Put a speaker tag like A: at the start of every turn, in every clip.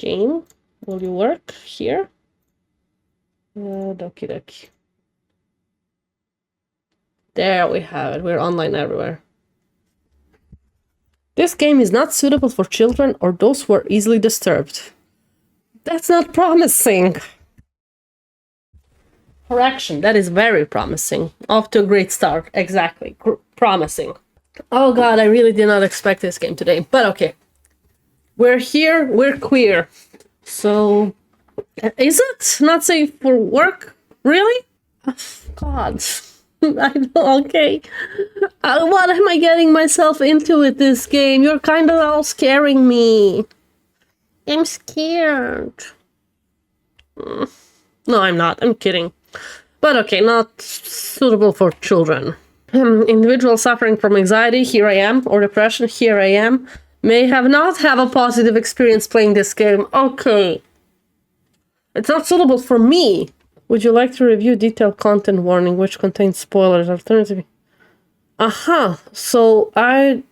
A: Game. Will you work here? Doki. There we have it. We're online everywhere. This game is not suitable for children or those who are easily disturbed. That's not promising. Correction, that is very promising. Off to a great start. Exactly. Promising. Oh god, I really did not expect this game today. But okay. We're here, we're queer. So, is it not safe for work? Really? Oh, god. I know, okay. What am I getting myself into with this game? You're kind of all scaring me. I'm scared. No, I'm not. I'm kidding. But okay, not suitable for children. Individuals suffering from anxiety, here I am, or depression, here I am, may not have a positive experience playing this game. Okay. It's not suitable for me. Would you like to review detailed content warning which contains spoilers? Alternatively. So I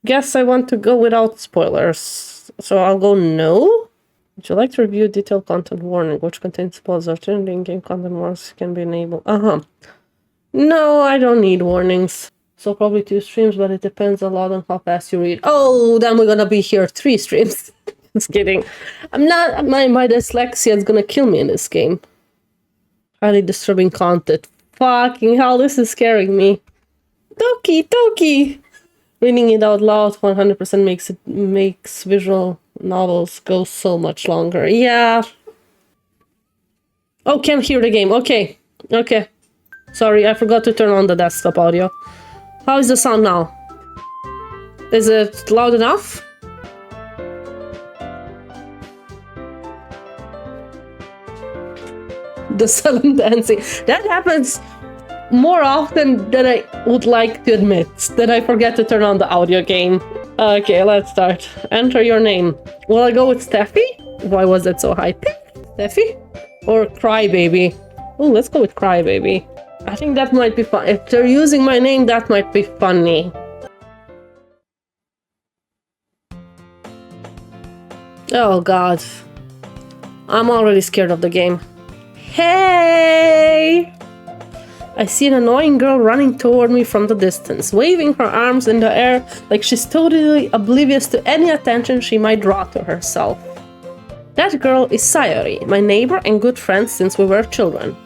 A: guess I want to go without spoilers. So I'll go no. Would you like to review detailed content warning which contains spoilers? Alternatively, in-game content warnings can be enabled. No, I don't need warnings. So probably 2 streams, but it depends a lot on how fast you read. Oh, then we're gonna be here 3 streams. Just kidding. I'm not. My dyslexia is gonna kill me in this game. Highly disturbing content. Fucking hell, this is scaring me. Doki! Reading it out loud 100% makes visual novels go so much longer. Yeah. Oh, can't hear the game. Okay. Sorry, I forgot to turn on the desktop audio. How is the sound now? Is it loud enough? The sudden dancing. That happens more often than I would like to admit, that I forget to turn on the audio game. Okay, let's start. Enter your name. Will I go with Steffi? Why was that so high pitched? Steffi? Or Crybaby? Oh, let's go with Crybaby. I think that might be fun. If they're using my name, that might be funny. Oh god. I'm already scared of the game. Hey! I see an annoying girl running toward me from the distance, waving her arms in the air like she's totally oblivious to any attention she might draw to herself. That girl is Sayori, my neighbor and good friend since we were children.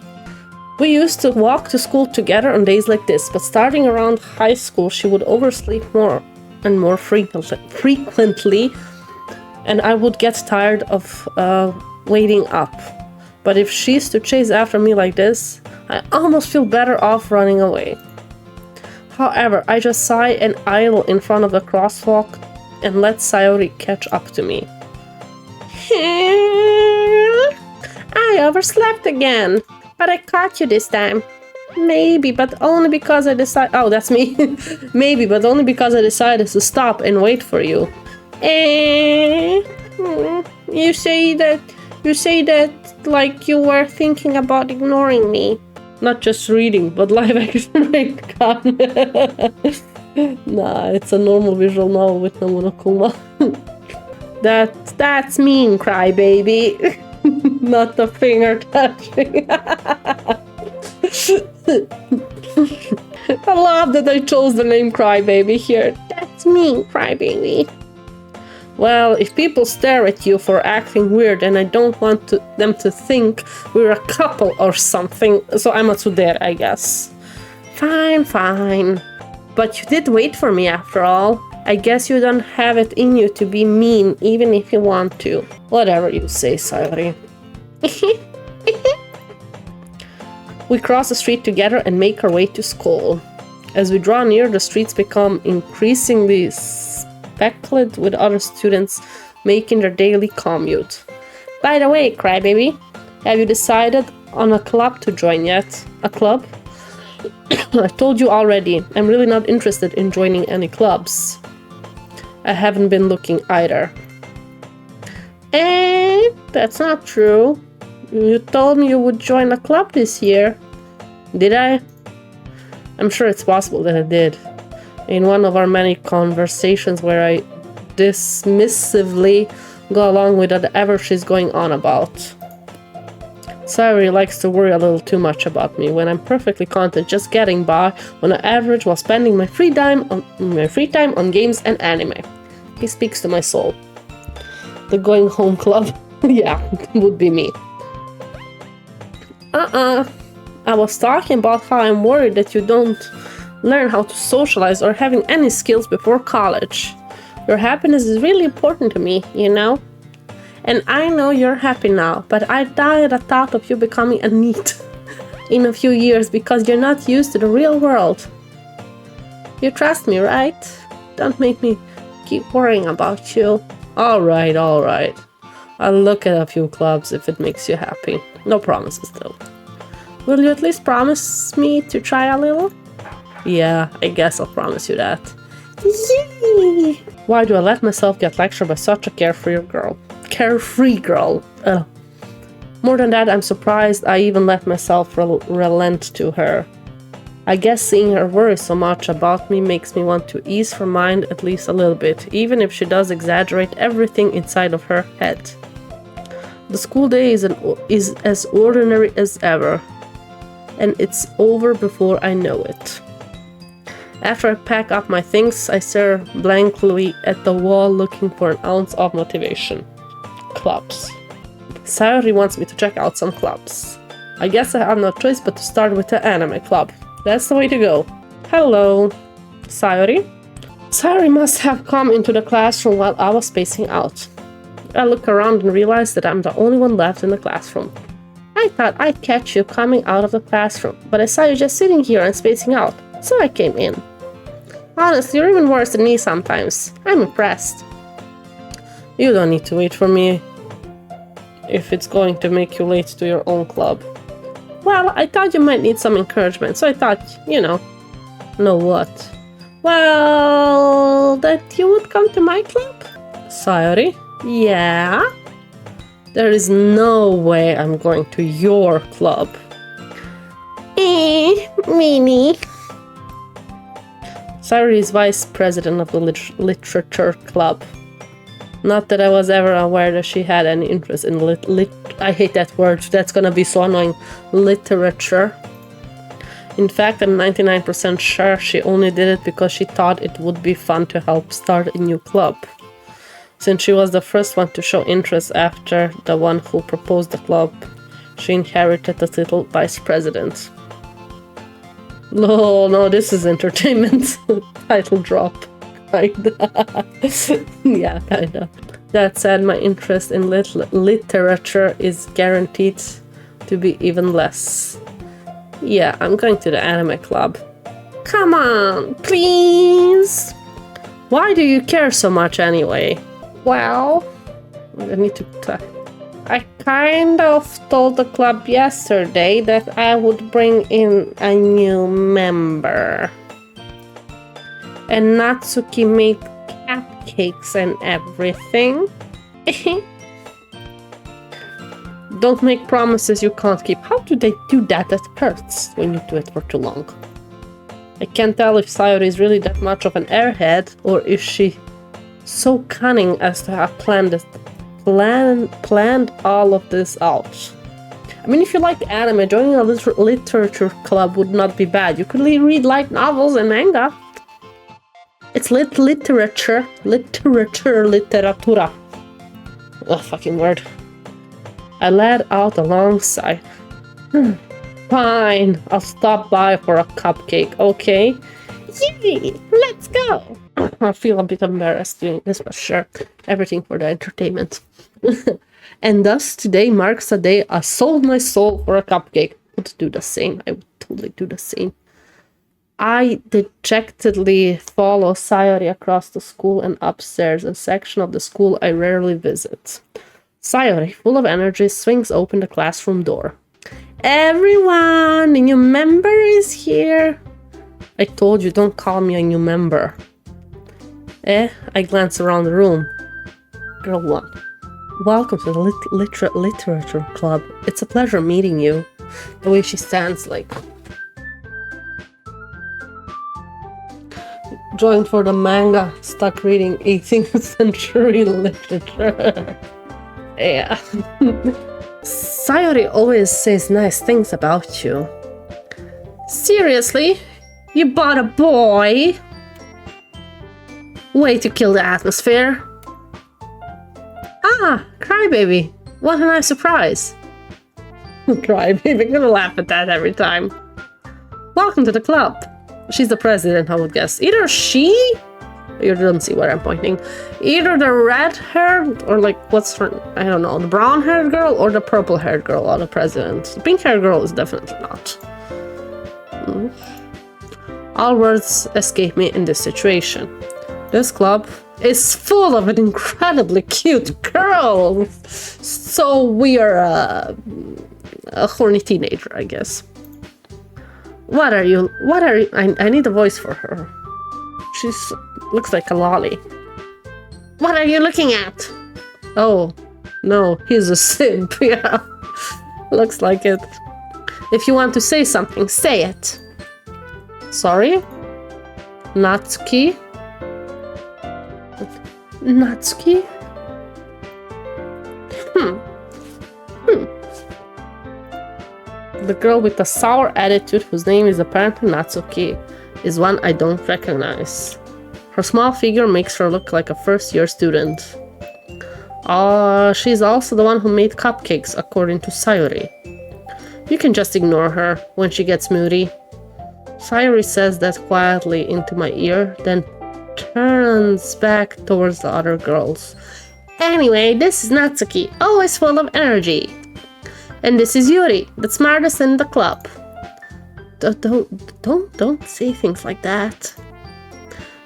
A: We used to walk to school together on days like this, but starting around high school she would oversleep more and more frequently, and I would get tired of waiting up. But if she's to chase after me like this, I almost feel better off running away. However, I just sigh and idle in front of the crosswalk and let Sayori catch up to me. I overslept again, but I caught you this time. Maybe, but only because I decided... Oh, that's me. Maybe, but only because I decided to stop and wait for you. You say that like you were thinking about ignoring me. Not just reading, but live action. Nah, it's a normal visual novel with no monokuma. That's mean, Crybaby. Not the finger touching. I love that I chose the name Crybaby here. That's mean, Crybaby. Well, if people stare at you for acting weird and I don't want them to think we're a couple or something, so I'm a tsundere, I guess. Fine. But you did wait for me after all. I guess you don't have it in you to be mean even if you want to. Whatever you say, Sayori. We cross the street together and make our way to school. As we draw near, the streets become increasingly speckled with other students making their daily commute. By the way, Crybaby, have you decided on a club to join yet? A club? I told you already, I'm really not interested in joining any clubs. I haven't been looking either. That's not true. You told me you would join a club this year. Did I? I'm sure it's possible that I did. In one of our many conversations where I dismissively go along with whatever she's going on about. Sayori likes to worry a little too much about me when I'm perfectly content just getting by on an average while spending my free time on games and anime. He speaks to my soul. The going home club? Yeah, would be me. I was talking about how I'm worried that you don't learn how to socialize or having any skills before college. Your happiness is really important to me, you know? And I know you're happy now, but I die at the thought of you becoming a NEET in a few years because you're not used to the real world. You trust me, right? Don't make me keep worrying about you. Alright. I'll look at a few clubs if it makes you happy. No promises though. Will you at least promise me to try a little? Yeah, I guess I'll promise you that. Yay! Why do I let myself get lectured by such a carefree girl? More than that, I'm surprised I even let myself relent to her. I guess seeing her worry so much about me makes me want to ease her mind at least a little bit, even if she does exaggerate everything inside of her head. The school day is as ordinary as ever, and it's over before I know it. After I pack up my things, I stare blankly at the wall looking for an ounce of motivation. Clubs. Sayori wants me to check out some clubs. I guess I have no choice but to start with the anime club. That's the way to go. Hello, Sayori? Sayori must have come into the classroom while I was spacing out. I look around and realize that I'm the only one left in the classroom. I thought I'd catch you coming out of the classroom, but I saw you just sitting here and spacing out, so I came in. Honestly, you're even worse than me sometimes. I'm impressed. You don't need to wait for me if it's going to make you late to your own club. Well, I thought you might need some encouragement, so I thought, know what? Well, that you would come to my club? Sayori? Yeah? There is no way I'm going to your club. Mini. Sayori is vice president of the literature club. Not that I was ever aware that she had any interest in I hate that word, that's gonna be so annoying. Literature. In fact, I'm 99% sure she only did it because she thought it would be fun to help start a new club. Since she was the first one to show interest after the one who proposed the club, she inherited the title vice president. No, this is entertainment. Title drop. Kinda. Yeah, kinda. That said, my interest in literature is guaranteed to be even less. Yeah, I'm going to the anime club. Come on, please! Why do you care so much anyway? Well, I need to talk. I kind of told the club yesterday that I would bring in a new member. And Natsuki made cupcakes and everything. Don't make promises you can't keep. How do they do that? That hurts when you do it for too long. I can't tell if Sayori is really that much of an airhead, or is she so cunning as to have planned all of this out. I mean, if you like anime, joining a literature club would not be bad. You could read light novels and manga. It's literatura. Ugh, fucking word. I let out a long sigh. Fine, I'll stop by for a cupcake, okay? Yay, let's go! I feel a bit embarrassed doing this, but sure, everything for the entertainment. And thus, today marks the day I sold my soul for a cupcake. I would do the same, I would totally do the same. I dejectedly follow Sayori across the school and upstairs, a section of the school I rarely visit. Sayori, full of energy, swings open the classroom door. Everyone, the new member is here. I told you, don't call me a new member. I glance around the room. Girl 1. Welcome to the literature club. It's a pleasure meeting you. The way she stands, like... Joined for the manga, stuck reading 18th century literature. Yeah. Sayori always says nice things about you. Seriously? You bought a boy? Way to kill the atmosphere. Ah, Crybaby. What a nice surprise. Crybaby, gonna laugh at that every time. Welcome to the club. She's the president, I would guess. Either she... You don't see where I'm pointing. Either the red-haired, or like, what's her... I don't know, the brown-haired girl or the purple-haired girl are the president. The pink-haired girl is definitely not. All words escape me in this situation. This club is full of an incredibly cute girl. So we are a horny teenager, I guess. What are you? I need a voice for her. She's looks like a lolly. What are you looking at? Oh, no, he's a simp. Yeah, looks like it. If you want to say something, say it. Sorry? Natsuki? Natsuki? The girl with the sour attitude, whose name is apparently Natsuki, is one I don't recognize. Her small figure makes her look like a first-year student. She's also the one who made cupcakes, according to Sayori. You can just ignore her when she gets moody. Sayori says that quietly into my ear, then turns back towards the other girls. Anyway, this is Natsuki, always full of energy. And this is Yuri, the smartest in the club. Don't say things like that.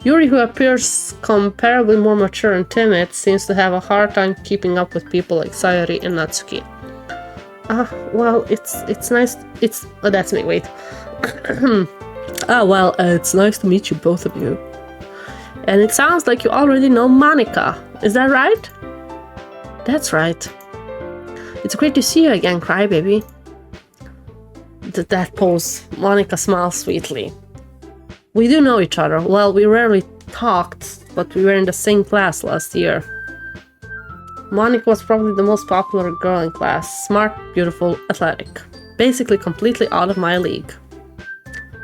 A: Yuri, who appears comparably more mature and timid, seems to have a hard time keeping up with people like Sayori and Natsuki. Well, it's nice. That's me. Wait. Well, it's nice to meet you, both of you. And it sounds like you already know Monika. Is that right? That's right. It's great to see you again, Crybaby. That pose, Monika smiles sweetly. We do know each other. Well, we rarely talked, but we were in the same class last year. Monika was probably the most popular girl in class. Smart, beautiful, athletic. Basically completely out of my league.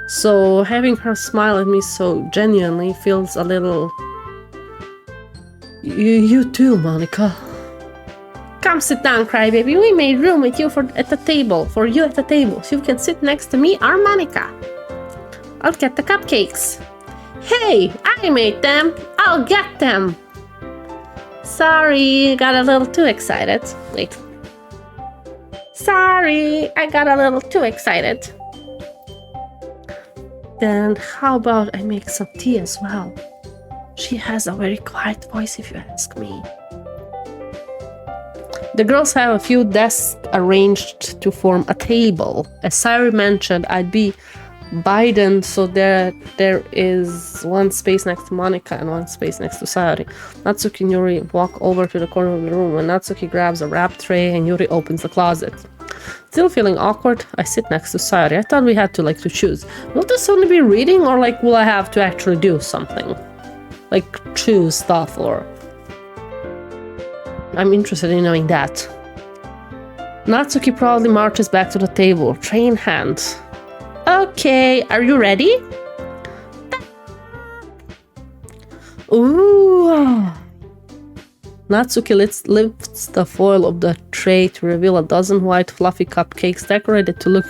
A: So having her smile at me so genuinely feels a little... You too, Monika. Come sit down, Crybaby. We made room with you at the table, so you can sit next to me or Monika. I'll get the cupcakes. Hey, I made them. I'll get them. Sorry, got a little too excited. Wait. Sorry, I got a little too excited. Then how about I make some tea as well? She has a very quiet voice, if you ask me. The girls have a few desks arranged to form a table. As Sayori mentioned, I'd be Biden, so there is one space next to Monika and one space next to Sayori. Natsuki and Yuri walk over to the corner of the room and Natsuki grabs a wrap tray and Yuri opens the closet. Still feeling awkward, I sit next to Sayori. I thought we had to choose. Will this only be reading or will I have to actually do something? Choose stuff or... I'm interested in knowing that. Natsuki proudly marches back to the table, tray in hand. Okay, are you ready? Ooh! Natsuki lifts the foil of the tray to reveal a dozen white fluffy cupcakes decorated to look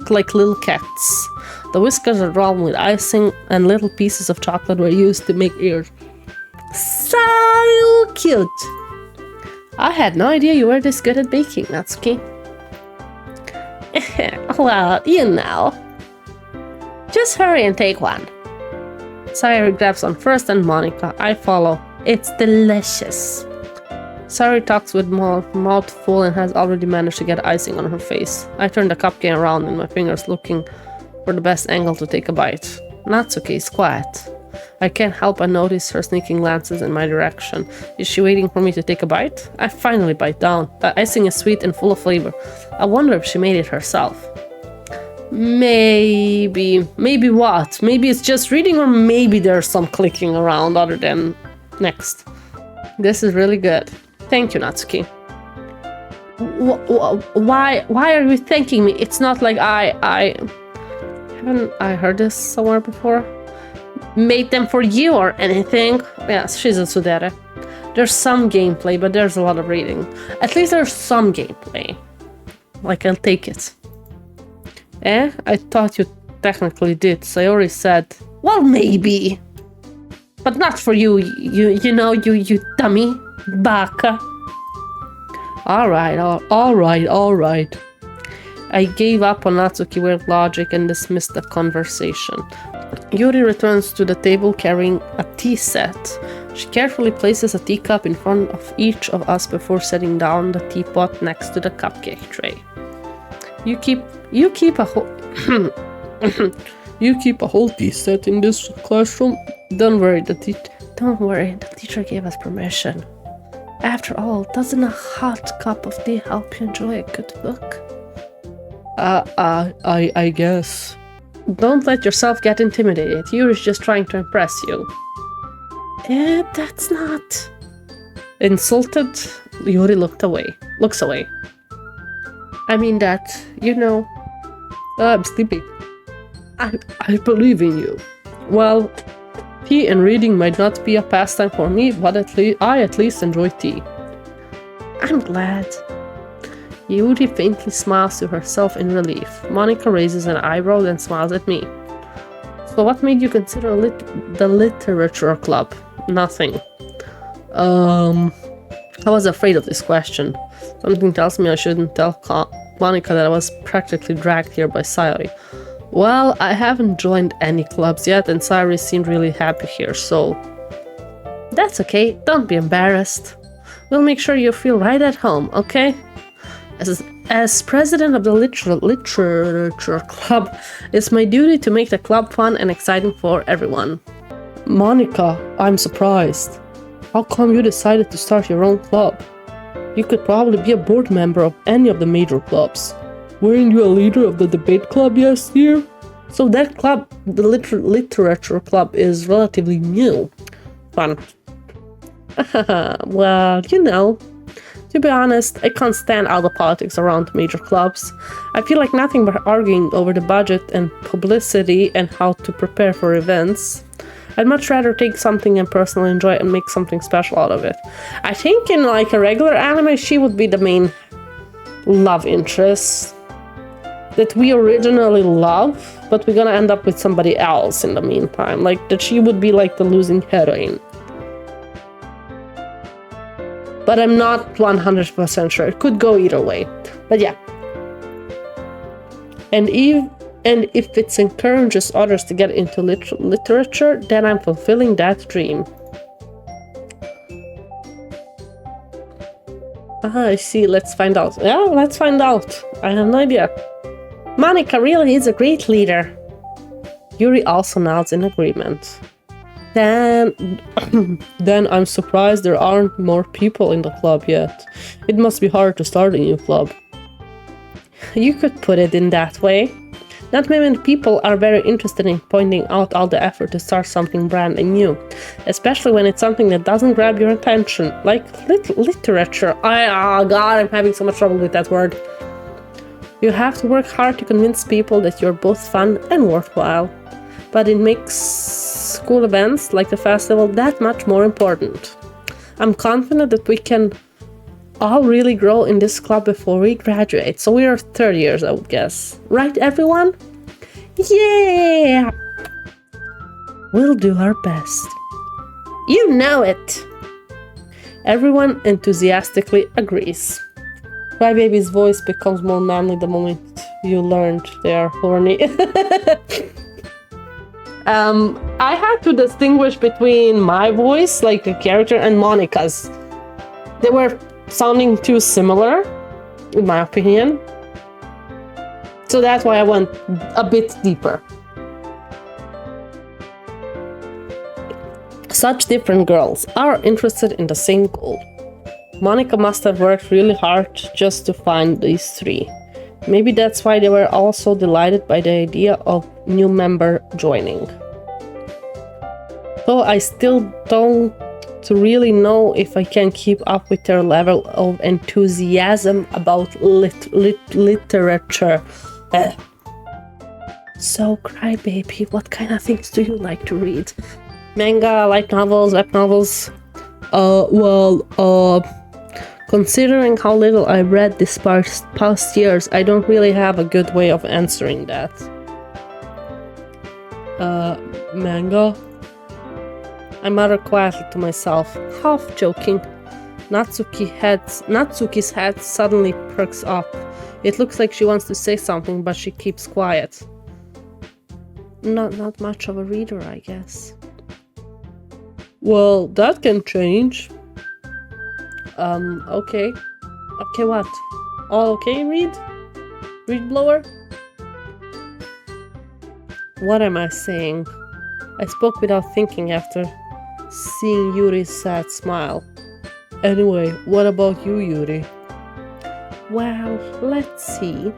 A: like little cats. The whiskers are drawn with icing and little pieces of chocolate were used to make ears. So cute! I had no idea you were this good at baking, Natsuki. Well, you know. Just hurry and take one. Sayori grabs one first and Monika. I follow. It's delicious. Sayori talks with mouth full and has already managed to get icing on her face. I turn the cupcake around in my fingers looking for the best angle to take a bite. Natsuki is quiet. I can't help but notice her sneaking glances in my direction. Is she waiting for me to take a bite? I finally bite down. The icing is sweet and full of flavor. I wonder if she made it herself. Maybe. Maybe what? Maybe it's just reading, or maybe there's some clicking around other than next. This is really good. Thank you, Natsuki. Why are you thanking me? It's not like haven't I heard this somewhere before? Made them for you or anything? Yes, she's a tsundere. There's some gameplay, but there's a lot of reading. At least there's some gameplay. Like, I'll take it. Eh? I thought you technically did, so I already said, well, maybe. But not for you, you know, you dummy. Baka. Alright. I gave up on Natsuki weird logic and dismissed the conversation. Yuri returns to the table carrying a tea set. She carefully places a teacup in front of each of us before setting down the teapot next to the cupcake tray. You keep a whole tea set in this classroom. Don't worry, the teacher gave us permission. After all, doesn't a hot cup of tea help you enjoy a good book? I guess. Don't let yourself get intimidated. Yuri's just trying to impress you. That's not... Insulted, Yuri looks away. I mean that, you know... I'm sleepy. I believe in you. Well, tea and reading might not be a pastime for me, but I at least enjoy tea. I'm glad. Yuri faintly smiles to herself in relief. Monika raises an eyebrow and smiles at me. So what made you consider the literature club? Nothing. I was afraid of this question. Something tells me I shouldn't tell Monika that I was practically dragged here by Sayori. Well, I haven't joined any clubs yet, and Sayori seemed really happy here, so... That's okay, don't be embarrassed. We'll make sure you feel right at home, okay? As president of the literature club, it's my duty to make the club fun and exciting for everyone. Monika, I'm surprised. How come you decided to start your own club? You could probably be a board member of any of the major clubs. Weren't you a leader of the debate club last year? So that club, the literature club, is relatively new. Fun. Well, you know. To be honest, I can't stand all the politics around major clubs. I feel like nothing but arguing over the budget and publicity and how to prepare for events. I'd much rather take something and personally enjoy and make something special out of it. I think in like a regular anime, she would be the main love interest that we originally love, but we're gonna end up with somebody else in the meantime. Like that she would be like the losing heroine. But I'm not 100% sure. It could go either way. But yeah. And if it encourages others to get into literature, then I'm fulfilling that dream. I see. Let's find out. Yeah, let's find out. I have no idea. Monika really is a great leader. Yuri also nods in agreement. Then I'm surprised there aren't more people in the club yet. It must be hard to start a new club. You could put it in that way. Not many people are very interested in pointing out all the effort to start something brand new, especially when it's something that doesn't grab your attention, like literature. Oh god, I'm having so much trouble with that word. You have to work hard to convince people that you're both fun and worthwhile. But it makes school events like the festival that much more important. I'm confident that we can all really grow in this club before we graduate. So we are third years, I would guess. Right, everyone? Yeah! We'll do our best. You know it! Everyone enthusiastically agrees. Crybaby's voice becomes more manly the moment you learned they are horny. I had to distinguish between my voice, like the character, and Monika's. They were sounding too similar, in my opinion. So that's why I went a bit deeper. Such different girls are interested in the same goal. Monika must have worked really hard just to find these three. Maybe that's why they were all so delighted by the idea of new member joining. Though I still don't really know if I can keep up with their level of enthusiasm about literature. So, crybaby, what kind of things do you like to read? Manga, light novels, web novels? Considering how little I read this past years, I don't really have a good way of answering that. Manga? I mutter quietly to myself, half joking. Natsuki's head suddenly perks up. It looks like she wants to say something, but she keeps quiet. Not much of a reader, I guess. Well, that can change. Okay. Okay, what? All okay, Reed? Reed blower? What am I saying? I spoke without thinking after seeing Yuri's sad smile. Anyway, what about you, Yuri? Well, let's see.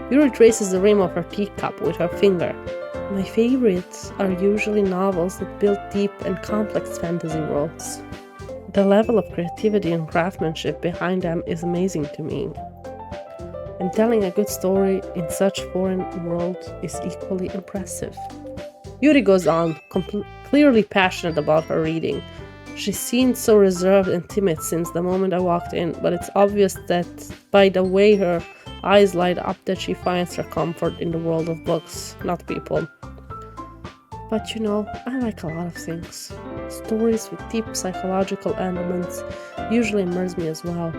A: Yuri traces the rim of her teacup with her finger. My favorites are usually novels that build deep and complex fantasy worlds. The level of creativity and craftsmanship behind them is amazing to me. And telling a good story in such foreign world is equally impressive. Yuri goes on, clearly passionate about her reading. She seemed so reserved and timid since the moment I walked in, but it's obvious that by the way her eyes light up that she finds her comfort in the world of books, not people. But you know, I like a lot of things. Stories with deep psychological elements usually immerse me as well.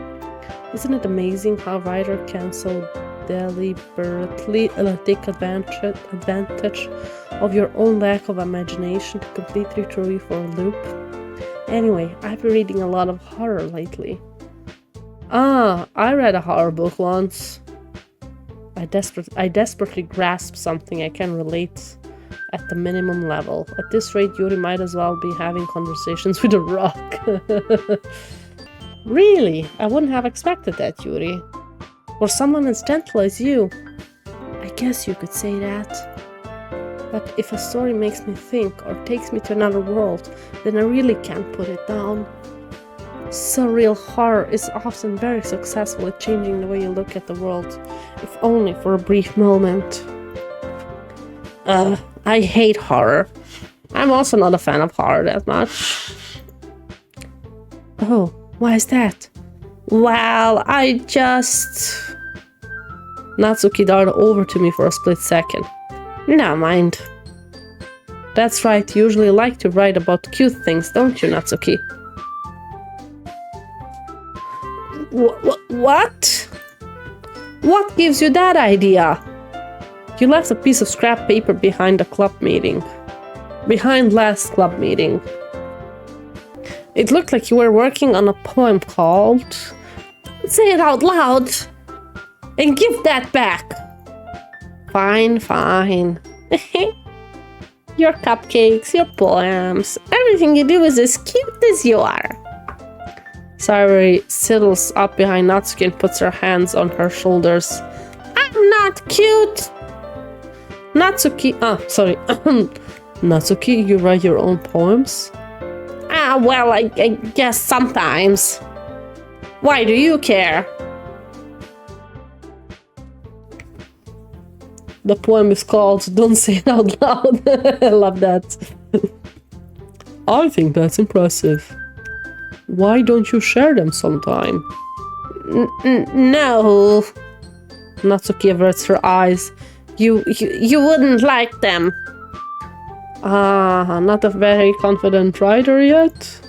A: Isn't it amazing how a writer can so deliberately take advantage of your own lack of imagination to completely throw you for a loop? Anyway, I've been reading a lot of horror lately. I read a horror book once. I desperately grasp something I can relate at the minimum level. At this rate, Yuri might as well be having conversations with a rock. Really? I wouldn't have expected that, Yuri. Or someone as gentle as you. I guess you could say that. But if a story makes me think or takes me to another world, then I really can't put it down. Surreal horror is often very successful at changing the way you look at the world, if only for a brief moment. I hate horror. I'm also not a fan of horror that much. Oh, why is that? Well, Natsuki darted over to me for a split second. Never mind. That's right, you usually like to write about cute things, don't you, Natsuki? What? What gives you that idea? You left a piece of scrap paper behind last club meeting. It looked like you were working on a poem called... Say it out loud! And give that back! Fine. Your cupcakes, your poems, everything you do is as cute as you are. Sayuri sidles up behind Natsuki and puts her hands on her shoulders. I'm not cute! Natsuki, Natsuki, you write your own poems? Well, I guess sometimes. Why do you care? The poem is called Don't Say It Out Loud. I love that. I think that's impressive. Why don't you share them sometime? No. Natsuki averts her eyes. You wouldn't like them. Not a very confident writer yet?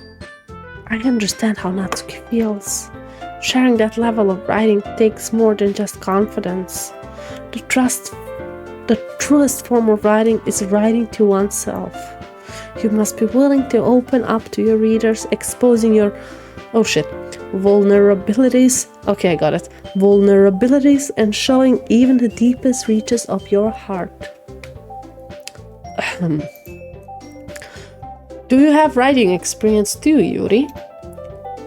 A: I understand how Natsuki feels. Sharing that level of writing takes more than just confidence. The truest form of writing is writing to oneself. You must be willing to open up to your readers, exposing your... vulnerabilities. Okay, I got it. Vulnerabilities and showing even the deepest reaches of your heart. Do you have writing experience too, Yuri?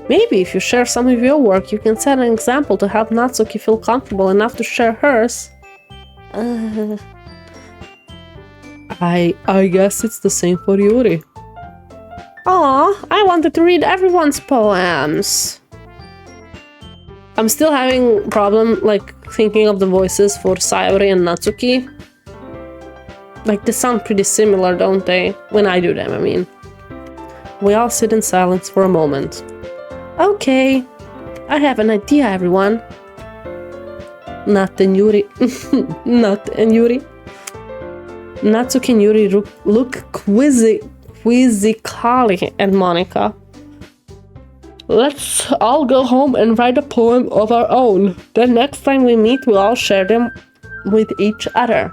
A: Maybe if you share some of your work, you can set an example to help Natsuki feel comfortable enough to share hers. I guess it's the same for Yuri. Aw, I wanted to read everyone's poems. I'm still having problem thinking of the voices for Sayori and Natsuki. They sound pretty similar, don't they? When I do them, I mean. We all sit in silence for a moment. Okay, I have an idea, everyone. Not and Yuri. Not and Yuri. Natsuki and Yuri look quizzically at Monika. Let's all go home and write a poem of our own. Then next time we meet, we'll all share them with each other.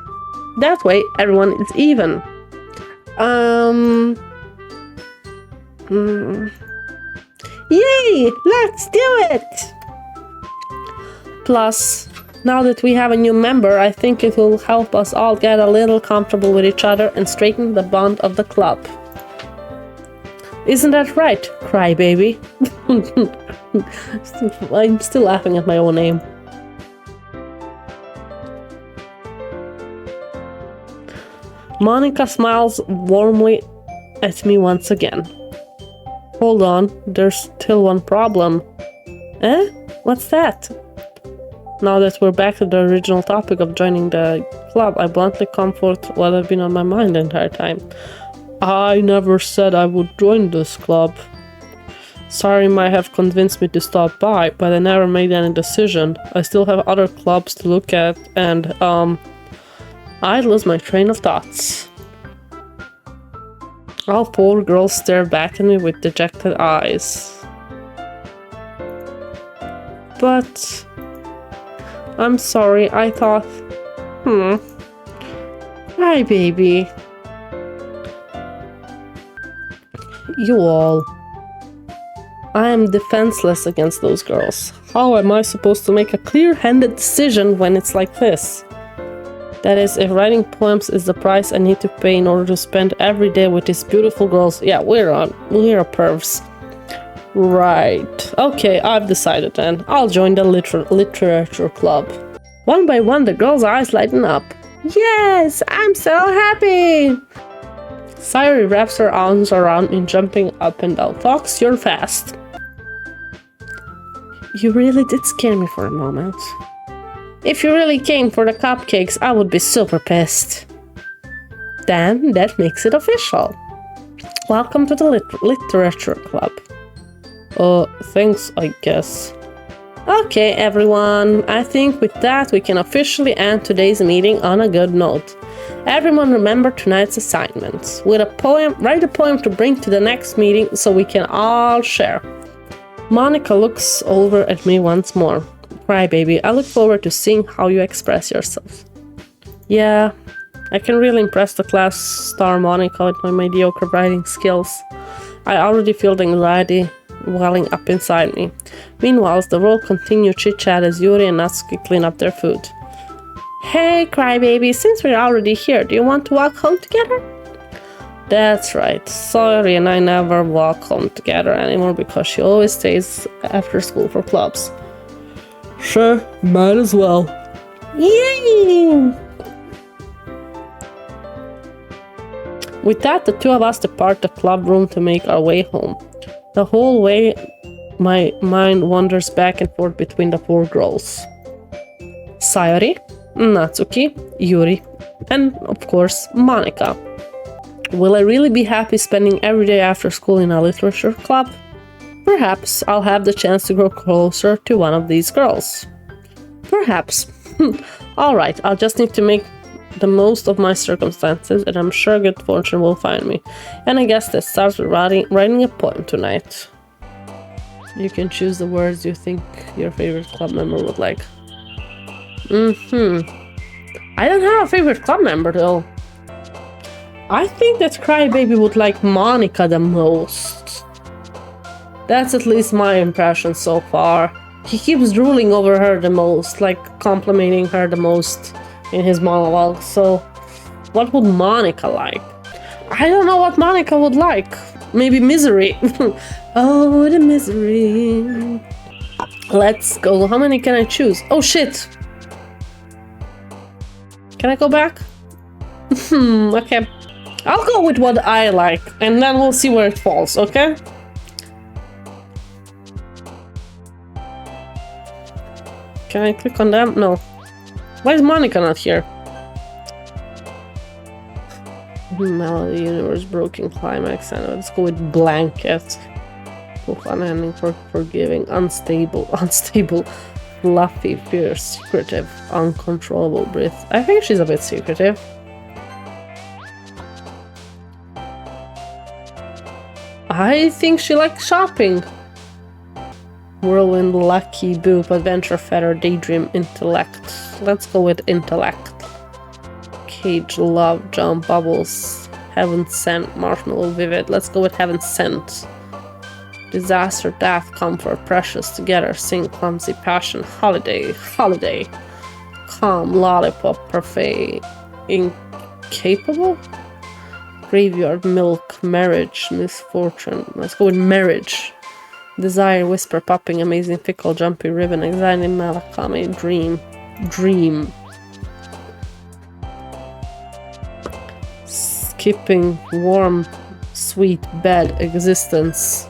A: That way, everyone is even. Yay! Let's do it! Plus, now that we have a new member, I think it will help us all get a little comfortable with each other and straighten the bond of the club. Isn't that right, crybaby? I'm still laughing at my own name. Monika smiles warmly at me once again. Hold on, there's still one problem. Eh? What's that? Now that we're back to the original topic of joining the club, I bluntly come forth what had been on my mind the entire time. I never said I would join this club. Sorry might have convinced me to stop by, but I never made any decision. I still have other clubs to look at, and I lose my train of thoughts. All four girls stare back at me with dejected eyes. But I'm sorry, I thought, Hi, baby. You all. I am defenseless against those girls. How am I supposed to make a clear-handed decision when it's like this? That is, if writing poems is the price I need to pay in order to spend every day with these beautiful girls, yeah, we're pervs. Right. Okay, I've decided then. I'll join the literature club. One by one, the girls' eyes lighten up. Yes, I'm so happy! Sayori wraps her arms around me, jumping up and down. Fox, you're fast. You really did scare me for a moment. If you really came for the cupcakes, I would be super pissed. Then that makes it official. Welcome to the literature club. Thanks, I guess. Okay, everyone. I think with that we can officially end today's meeting on a good note. Everyone remember tonight's assignment. Write a poem to bring to the next meeting so we can all share. Monika looks over at me once more. Crybaby, I look forward to seeing how you express yourself. Yeah, I can really impress the class star Monika with my mediocre writing skills. I already feel the anxiety welling up inside me. Meanwhile, the world continue chit-chat as Yuri and Natsuki clean up their food. Hey, Crybaby, since we're already here, do you want to walk home together? That's right. Sayori and I never walk home together anymore because she always stays after school for clubs. Sure, might as well. Yay! With that, the two of us depart the club room to make our way home. The whole way, my mind wanders back and forth between the four girls. Sayori, Natsuki, Yuri, and of course, Monika. Will I really be happy spending every day after school in a literature club? Perhaps I'll have the chance to grow closer to one of these girls. Perhaps. Alright, I'll just need to make the most of my circumstances, and I'm sure good fortune will find me. And I guess that starts with writing a poem tonight. You can choose the words you think your favorite club member would like. I don't have a favorite club member though. I think that Crybaby would like Monika the most. That's at least my impression so far. He keeps drooling over her the most, complimenting her the most in his monologue. So, what would Monika like? I don't know what Monika would like. Maybe misery. Oh, the misery. Let's go. How many can I choose? Oh, shit. Can I go back? Okay. I'll go with what I like, and then we'll see where it falls, okay? Can I click on them? No. Why is Monica not here? Melody, universe, broken climax, and let's go with blanket. Unending, forgiving, unstable, fluffy, fierce, secretive, uncontrollable breath. I think she's a bit secretive. I think she likes shopping. Whirlwind, lucky, boop, adventure, feather, daydream, intellect. Let's go with intellect. Cage, love, jump, bubbles, heaven sent, marshmallow, vivid. Let's go with heaven sent. Disaster, death, comfort, precious, together, sing, clumsy, passion, holiday, calm, lollipop, parfait, incapable, graveyard, milk, marriage, misfortune. Let's go with marriage. Desire, whisper, popping, amazing, fickle, jumpy, ribbon, anxiety, melancholy, dream. Skipping, warm, sweet, bed, existence.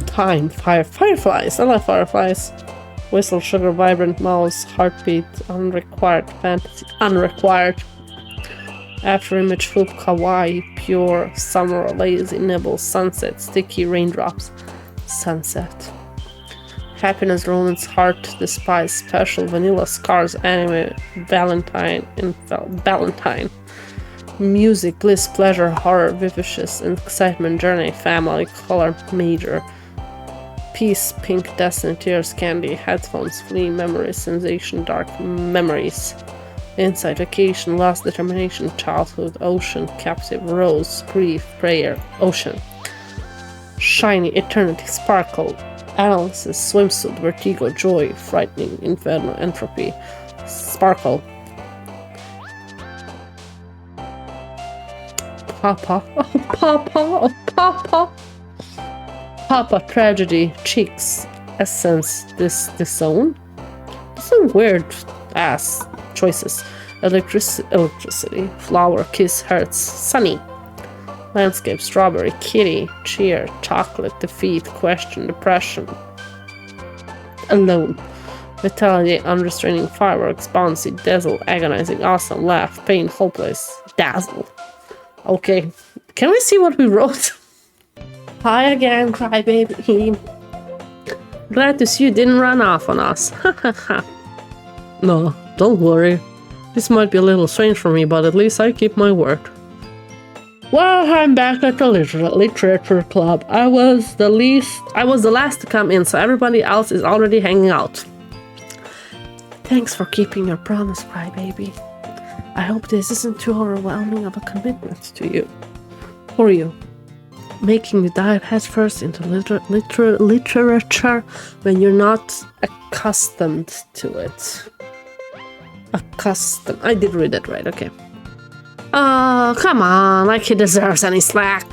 A: Time, fireflies. I love fireflies. Whistle, sugar, vibrant, mouse, heartbeat, unrequired, fantasy, unrequired. After image, hoop, kawaii, pure, summer, lazy, nibble, sunset, sticky, raindrops, sunset. Happiness, romance, heart, despise, special, vanilla, scars, anime, Valentine, Valentine. Music, bliss, pleasure, horror, vivacious, excitement, journey, family, color, major. Peace, pink, destiny, tears, candy, headphones, flea, memories, sensation, dark memories. Insight, vacation, lost, determination, childhood, ocean, captive, rose, grief, prayer, ocean. Shiny, eternity, sparkle, analysis, swimsuit, vertigo, joy, frightening, inferno, entropy, sparkle. Papa, oh Papa, oh Papa. Papa, tragedy, cheeks, essence, disown. Some weird ass choices. Electricity, flower, kiss, hurts, sunny. Landscape, strawberry, kitty, cheer, chocolate, defeat, question, depression. Alone. Vitality, unrestraining, fireworks, bouncy, dazzle, agonizing, awesome, laugh, pain, hopeless, dazzle. Okay, can we see what we wrote? Hi again, crybaby. Glad to see you didn't run off on us. No, don't worry. This might be a little strange for me, but at least I keep my word. Well, I'm back at the literature club. I was the last to come in, so everybody else is already hanging out. Thanks for keeping your promise, crybaby. I hope this isn't too overwhelming of a commitment to you. For you. Making you dive headfirst into literature when you're not accustomed to it. I did read that right, okay. Oh, come on, like he deserves any slack.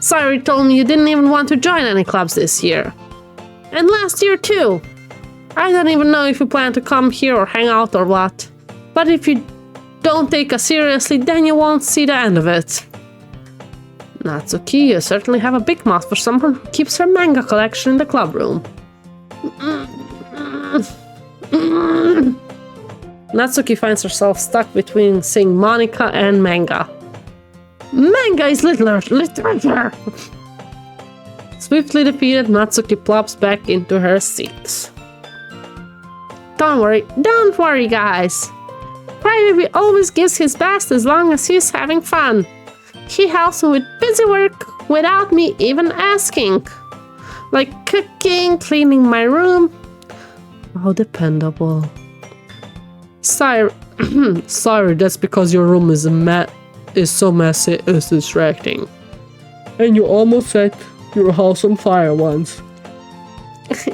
A: Sayuri told me you didn't even want to join any clubs this year. And last year too. I don't even know if you plan to come here or hang out or what. But if you don't take us seriously, then you won't see the end of it. Natsuki, you certainly have a big mouth for someone who keeps her manga collection in the club room. Natsuki finds herself stuck between saying Monica and manga. Manga is literature! Swiftly defeated, Natsuki plops back into her seat. Don't worry guys. Crybaby always gives his best as long as he's having fun. He helps me with busy work without me even asking. Like cooking, cleaning my room. How dependable. Sorry, that's because your room is so messy it's distracting. And you almost set your house on fire once.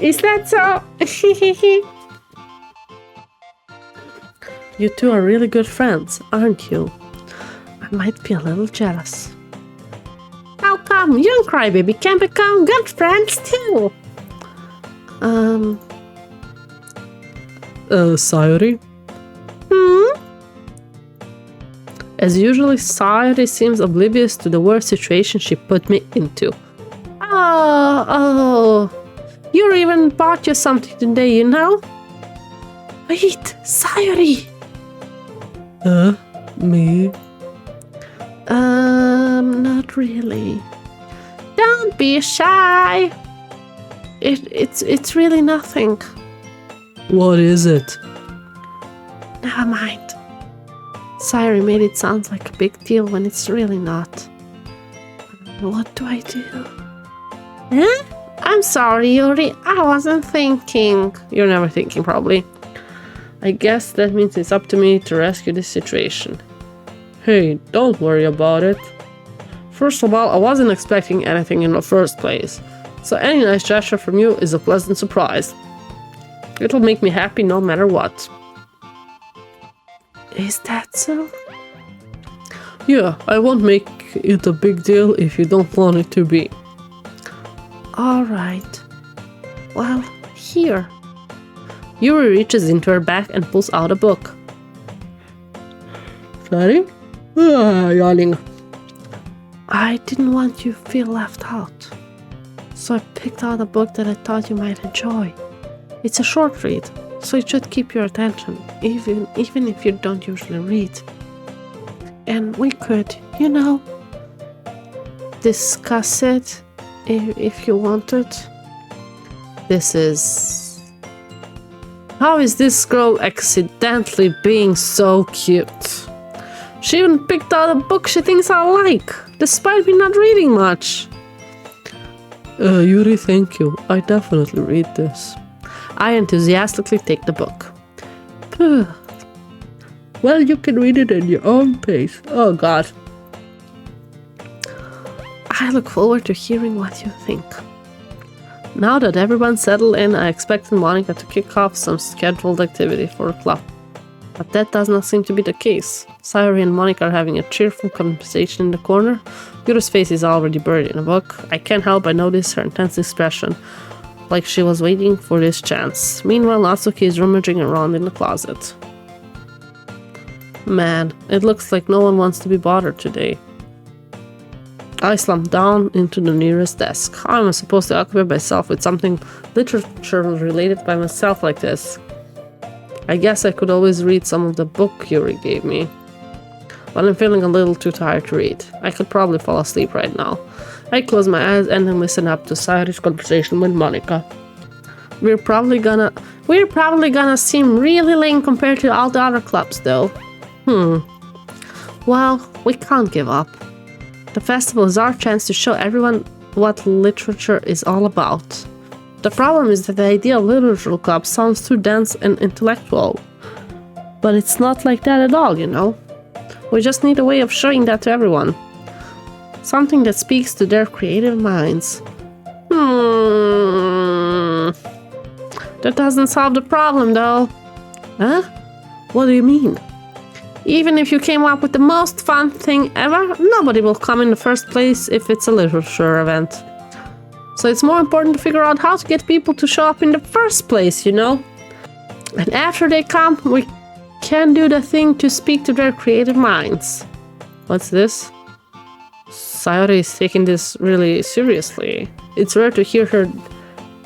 A: Is that so? You two are really good friends, aren't you? I might be a little jealous. Come, you and Crybaby can become good friends too. Sayori? As usual, Sayori seems oblivious to the worst situation she put me into. Oh, you even bought you something today, you know? Wait, Sayori! Me? Not really. Don't be shy. It's really nothing. What is it? Never mind. Sayori made it sound like a big deal when it's really not. What do I do? Huh? I'm sorry, Yuri. I wasn't thinking. You're never thinking, probably. I guess that means it's up to me to rescue this situation. Hey, don't worry about it. First of all, I wasn't expecting anything in the first place, so any nice gesture from you is a pleasant surprise. It'll make me happy no matter what. Is that so? Yeah, I won't make it a big deal if you don't want it to be. Alright. Well, here. Yuri reaches into her bag and pulls out a book. Sorry? Yawning. I didn't want you to feel left out, so I picked out a book that I thought you might enjoy. It's a short read, so it should keep your attention, even if you don't usually read. And we could, you know, discuss it if you wanted. This is... How is this girl accidentally being so cute? She even picked out a book she thinks I like, despite me not reading much. Yuri, thank you. I definitely read this. I enthusiastically take the book. Well, you can read it at your own pace. Oh god. I look forward to hearing what you think. Now that everyone's settled in, I expected Monica to kick off some scheduled activity for the club. But that does not seem to be the case. Sayori and Monica are having a cheerful conversation in the corner. Yuri's face is already buried in a book. I can't help but notice her intense expression, like she was waiting for this chance. Meanwhile, Natsuki is rummaging around in the closet. Man, it looks like no one wants to be bothered today. I slump down into the nearest desk. How am I supposed to occupy myself with something literature-related by myself like this? I guess I could always read some of the book Yuri gave me. But I'm feeling a little too tired to read. I could probably fall asleep right now. I close my eyes and then listen up to Sayori's conversation with Monica. We're probably gonna seem really lame compared to all the other clubs though. Well, we can't give up. The festival is our chance to show everyone what literature is all about. The problem is that the idea of literature club sounds too dense and intellectual. But it's not like that at all, you know. We just need a way of showing that to everyone. Something that speaks to their creative minds. That doesn't solve the problem though. Huh? What do you mean? Even if you came up with the most fun thing ever, nobody will come in the first place if it's a literature event. So it's more important to figure out how to get people to show up in the first place, you know? And after they come, we can do the thing to speak to their creative minds. What's this? Sayori is taking this really seriously. It's rare to hear her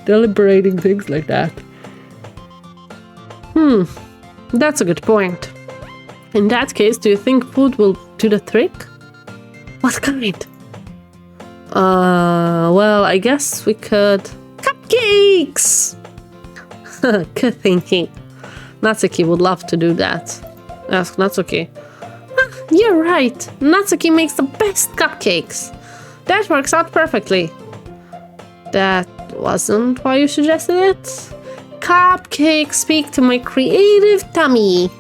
A: deliberating things like that. That's a good point. In that case, do you think food will do the trick? What kind? Well, I guess we could... Cupcakes! Good thinking. Natsuki would love to do that. Ask Natsuki. You're right. Natsuki makes the best cupcakes. That works out perfectly. That wasn't why you suggested it? Cupcakes speak to my creative tummy.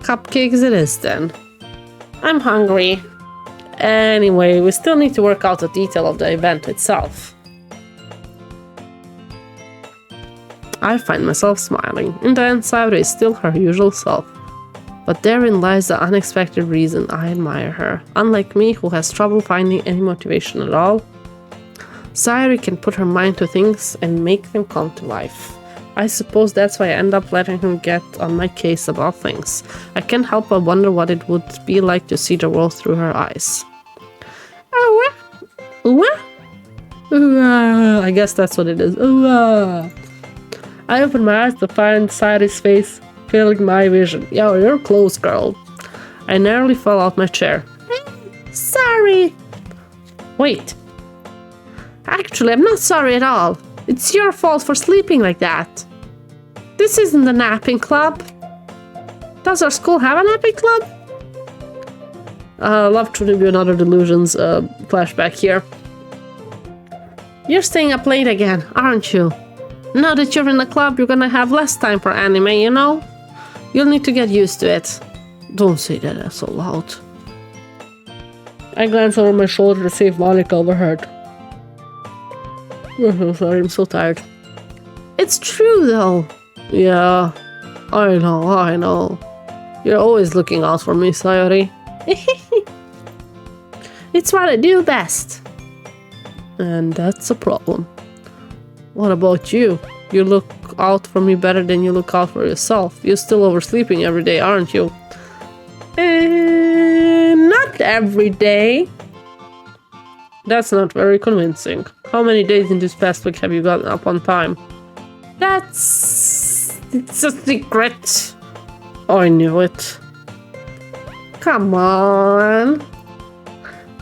A: Cupcakes it is then. I'm hungry. Anyway, we still need to work out the detail of the event itself. I find myself smiling. In the end, Sayori is still her usual self. But therein lies the unexpected reason I admire her. Unlike me, who has trouble finding any motivation at all, Sayori can put her mind to things and make them come to life. I suppose that's why I end up letting him get on my case about things. I can't help but wonder what it would be like to see the world through her eyes. I guess that's what it is. I opened my eyes to find Sayori's face filling my vision. Yo, you're close, girl. I nearly fell out my chair. Sorry. Wait. Actually, I'm not sorry at all. It's your fault for sleeping like that. This isn't a napping club. Does our school have a napping club? Love to review another delusions flashback here. You're staying up late again, aren't you? Now that you're in the club, you're gonna have less time for anime, you know? You'll need to get used to it. Don't say that so loud. I glance over my shoulder to see if Monica overheard. Sorry, I'm so tired. It's true, though. Yeah, I know. You're always looking out for me, Sayori. It's what I do best. And that's a problem. What about you? You look out for me better than you look out for yourself. You're still oversleeping every day, aren't you? Not every day. That's not very convincing. How many days in this past week have you gotten up on time? It's a secret. I knew it. Come on.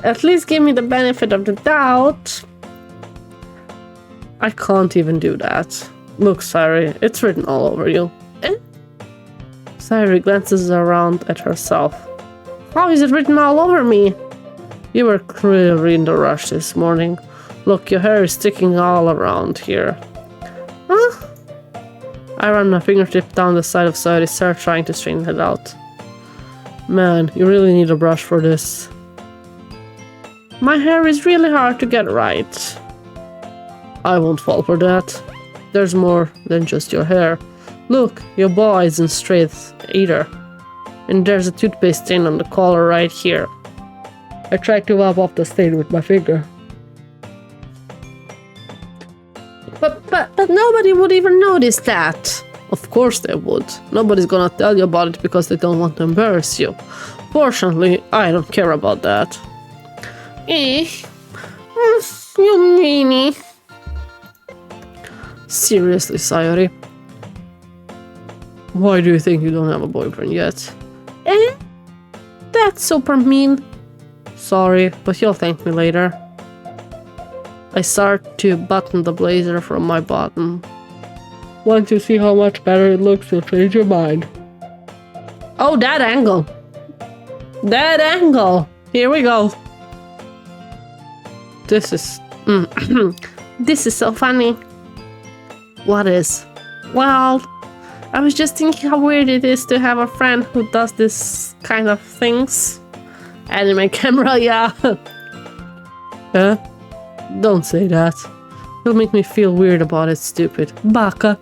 A: At least give me the benefit of the doubt. I can't even do that. Look, Sayori, it's written all over you. Sayori glances around at herself. How is it written all over me? You were clearly in the rush this morning. Look, your hair is sticking all around here. Huh? I run my fingertip down the side of Sayori's hair, trying to straighten it out. Man, you really need a brush for this. My hair is really hard to get right. I won't fall for that. There's more than just your hair. Look, your bow isn't straight either. And there's a toothpaste stain on the collar right here. I tried to wipe off the stain with my finger. But nobody would even notice that. Of course they would. Nobody's gonna tell you about it because they don't want to embarrass you. Fortunately, I don't care about that. You meanie. Seriously, Sayori. Why do you think you don't have a boyfriend yet? That's super mean. Sorry, but you'll thank me later. I start to button the blazer from my bottom. Once you see how much better it looks, you'll change your mind. Oh, that angle. That angle. Here we go. This is... this is so funny. What is? Well, I was just thinking how weird it is to have a friend who does this kind of things. Anime camera, yeah. Huh? Don't say that. You'll make me feel weird about it, stupid. Baka.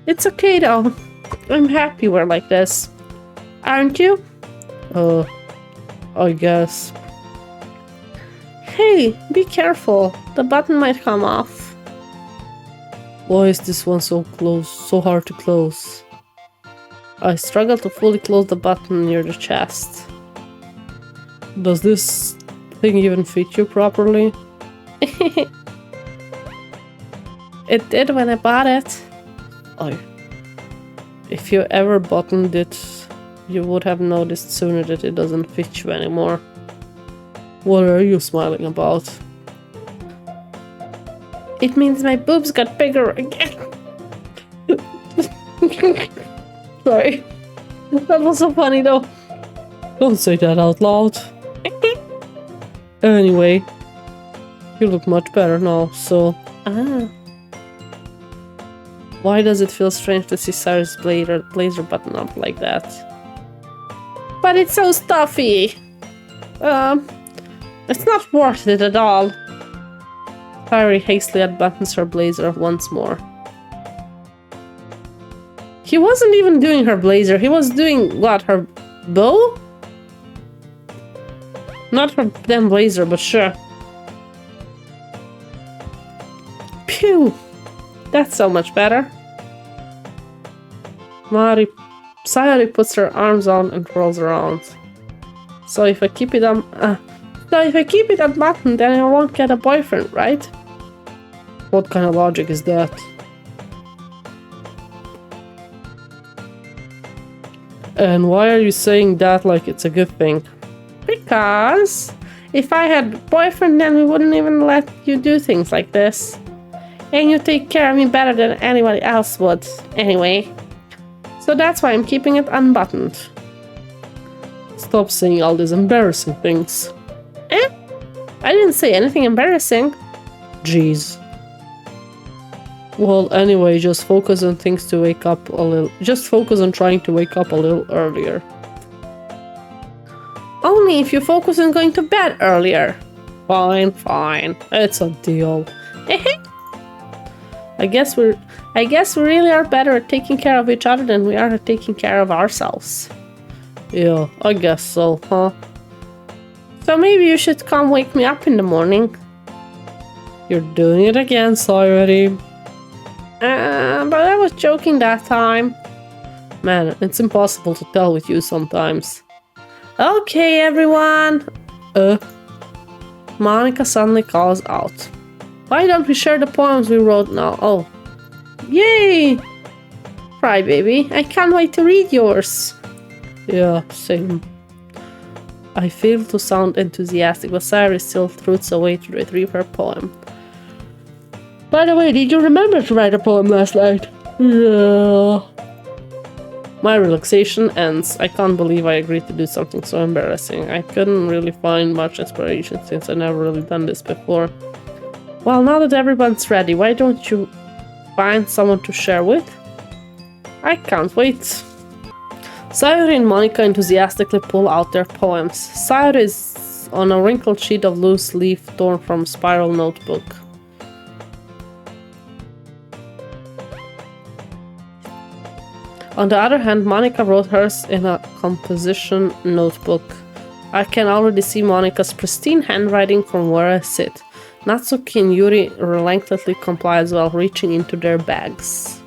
A: It's okay though. I'm happy we're like this. Aren't you? I guess. Hey, be careful. The button might come off. Why is this one so close, so hard to close? I struggle to fully close the button near the chest. Does this thing even fit you properly? It did when I bought it. Oh. If you ever buttoned it, you would have noticed sooner that it doesn't fit you anymore. What are you smiling about? It means my boobs got bigger again. Sorry. That was so funny though. Don't say that out loud. Anyway, you look much better now, so... Why does it feel strange to see Sayori's blazer button up like that? But it's so stuffy! It's not worth it at all. Sayori hastily unbuttons her blazer once more. He wasn't even doing her blazer. He was doing, what, her bow? Not her damn blazer, but sure. Phew! That's so much better. Sayori puts her arms on and rolls around. So if I keep it unbuttoned, then I won't get a boyfriend, right? What kind of logic is that? And why are you saying that like it's a good thing? Because if I had a boyfriend, then we wouldn't even let you do things like this. And you take care of me better than anybody else would, anyway. So that's why I'm keeping it unbuttoned. Stop saying all these embarrassing things. I didn't say anything embarrassing. Jeez. Well, anyway, just focus on things to wake up a little. Just focus on trying to wake up a little earlier. Only if you focus on going to bed earlier. Fine, fine. It's a deal. I guess we really are better at taking care of each other than we are at taking care of ourselves. Yeah, I guess so, huh? So maybe you should come wake me up in the morning. You're doing it again, Sayori. But I was joking that time. Man, it's impossible to tell with you sometimes. Okay, everyone. Monika suddenly calls out. Why don't we share the poems we wrote now? Oh. Yay! Crybaby, I can't wait to read yours. Yeah, same. I fail to sound enthusiastic, but Sayori still roots away to retrieve her poem. By the way, did you remember to write a poem last night? Yeah. My relaxation ends. I can't believe I agreed to do something so embarrassing. I couldn't really find much inspiration since I've never really done this before. Well, now that everyone's ready, why don't you find someone to share with? I can't wait. Sayori and Monika enthusiastically pull out their poems. Sayori is on a wrinkled sheet of loose leaf torn from a spiral notebook. On the other hand, Monika wrote hers in a composition notebook. I can already see Monika's pristine handwriting from where I sit. Natsuki and Yuri reluctantly comply as well, reaching into their bags.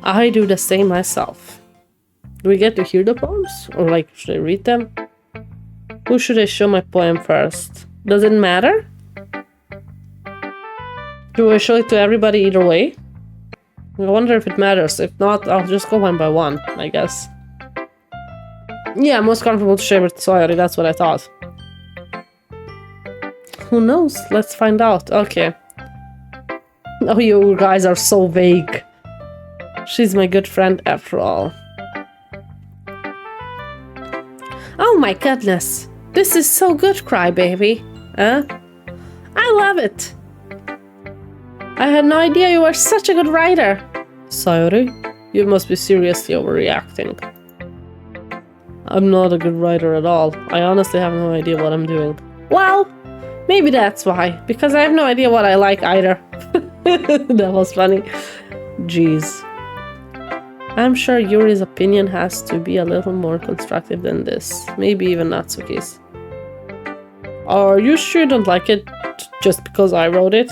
A: I do the same myself. Do we get to hear the poems? Or like, should I read them? Who should I show my poem first? Does it matter? Do I show it to everybody either way? I wonder if it matters. If not, I'll just go one by one, I guess. Yeah, most comfortable to share with Sayori, that's what I thought. Who knows? Let's find out. Okay. Oh, you guys are so vague. She's my good friend after all. Oh my goodness. This is so good, Crybaby. Huh? I love it. I had no idea you were such a good writer. Sayori, you must be seriously overreacting. I'm not a good writer at all. I honestly have no idea what I'm doing. Well, maybe that's why. Because I have no idea what I like either. That was funny. Jeez. I'm sure Yuri's opinion has to be a little more constructive than this. Maybe even Natsuki's. Are you sure you don't like it just because I wrote it?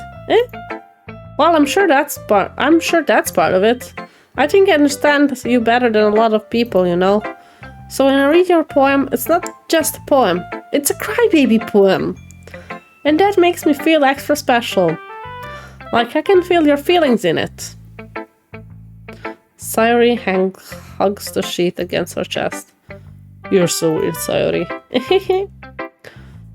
A: Well, I'm sure that's part of it. I think I understand you better than a lot of people, you know. So when I read your poem, it's not just a poem. It's a crybaby poem. And that makes me feel extra special. Like I can feel your feelings in it. Sayori hugs the sheet against her chest. You're so weird, Sayori.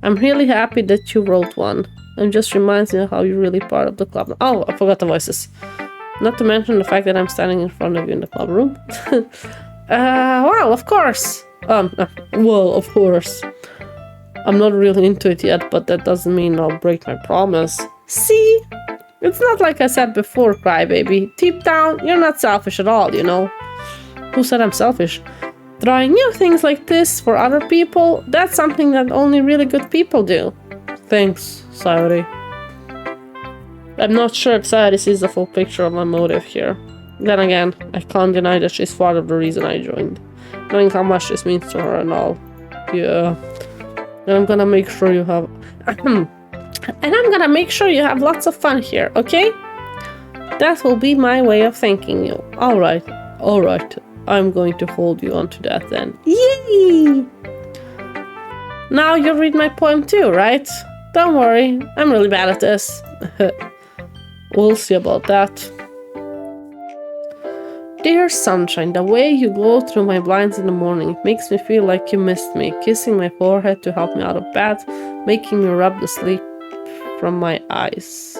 A: I'm really happy that you wrote one. It just reminds me of how you're really part of the club. Oh, I forgot the voices. Not to mention the fact that I'm standing in front of you in the club room. Well, of course. Well, of course. I'm not really into it yet, but that doesn't mean I'll break my promise. See? It's not like I said before, Crybaby. Deep down, you're not selfish at all, you know? Who said I'm selfish? Trying new things like this for other people, that's something that only really good people do. Thanks, Sayori. I'm not sure if Sayori sees the full picture of my motive here. Then again, I can't deny that she's part of the reason I joined. Knowing how much this means to her and all. Yeah. And I'm gonna make sure you have... and I'm gonna make sure you have lots of fun here, okay? That will be my way of thanking you. Alright. I'm going to hold you on to that then. Yay! Now you read my poem too, right? Don't worry, I'm really bad at this. We'll see about that. Dear sunshine, the way you glow through my blinds in the morning, it makes me feel like you missed me, kissing my forehead to help me out of bed, making me rub the sleep from my eyes.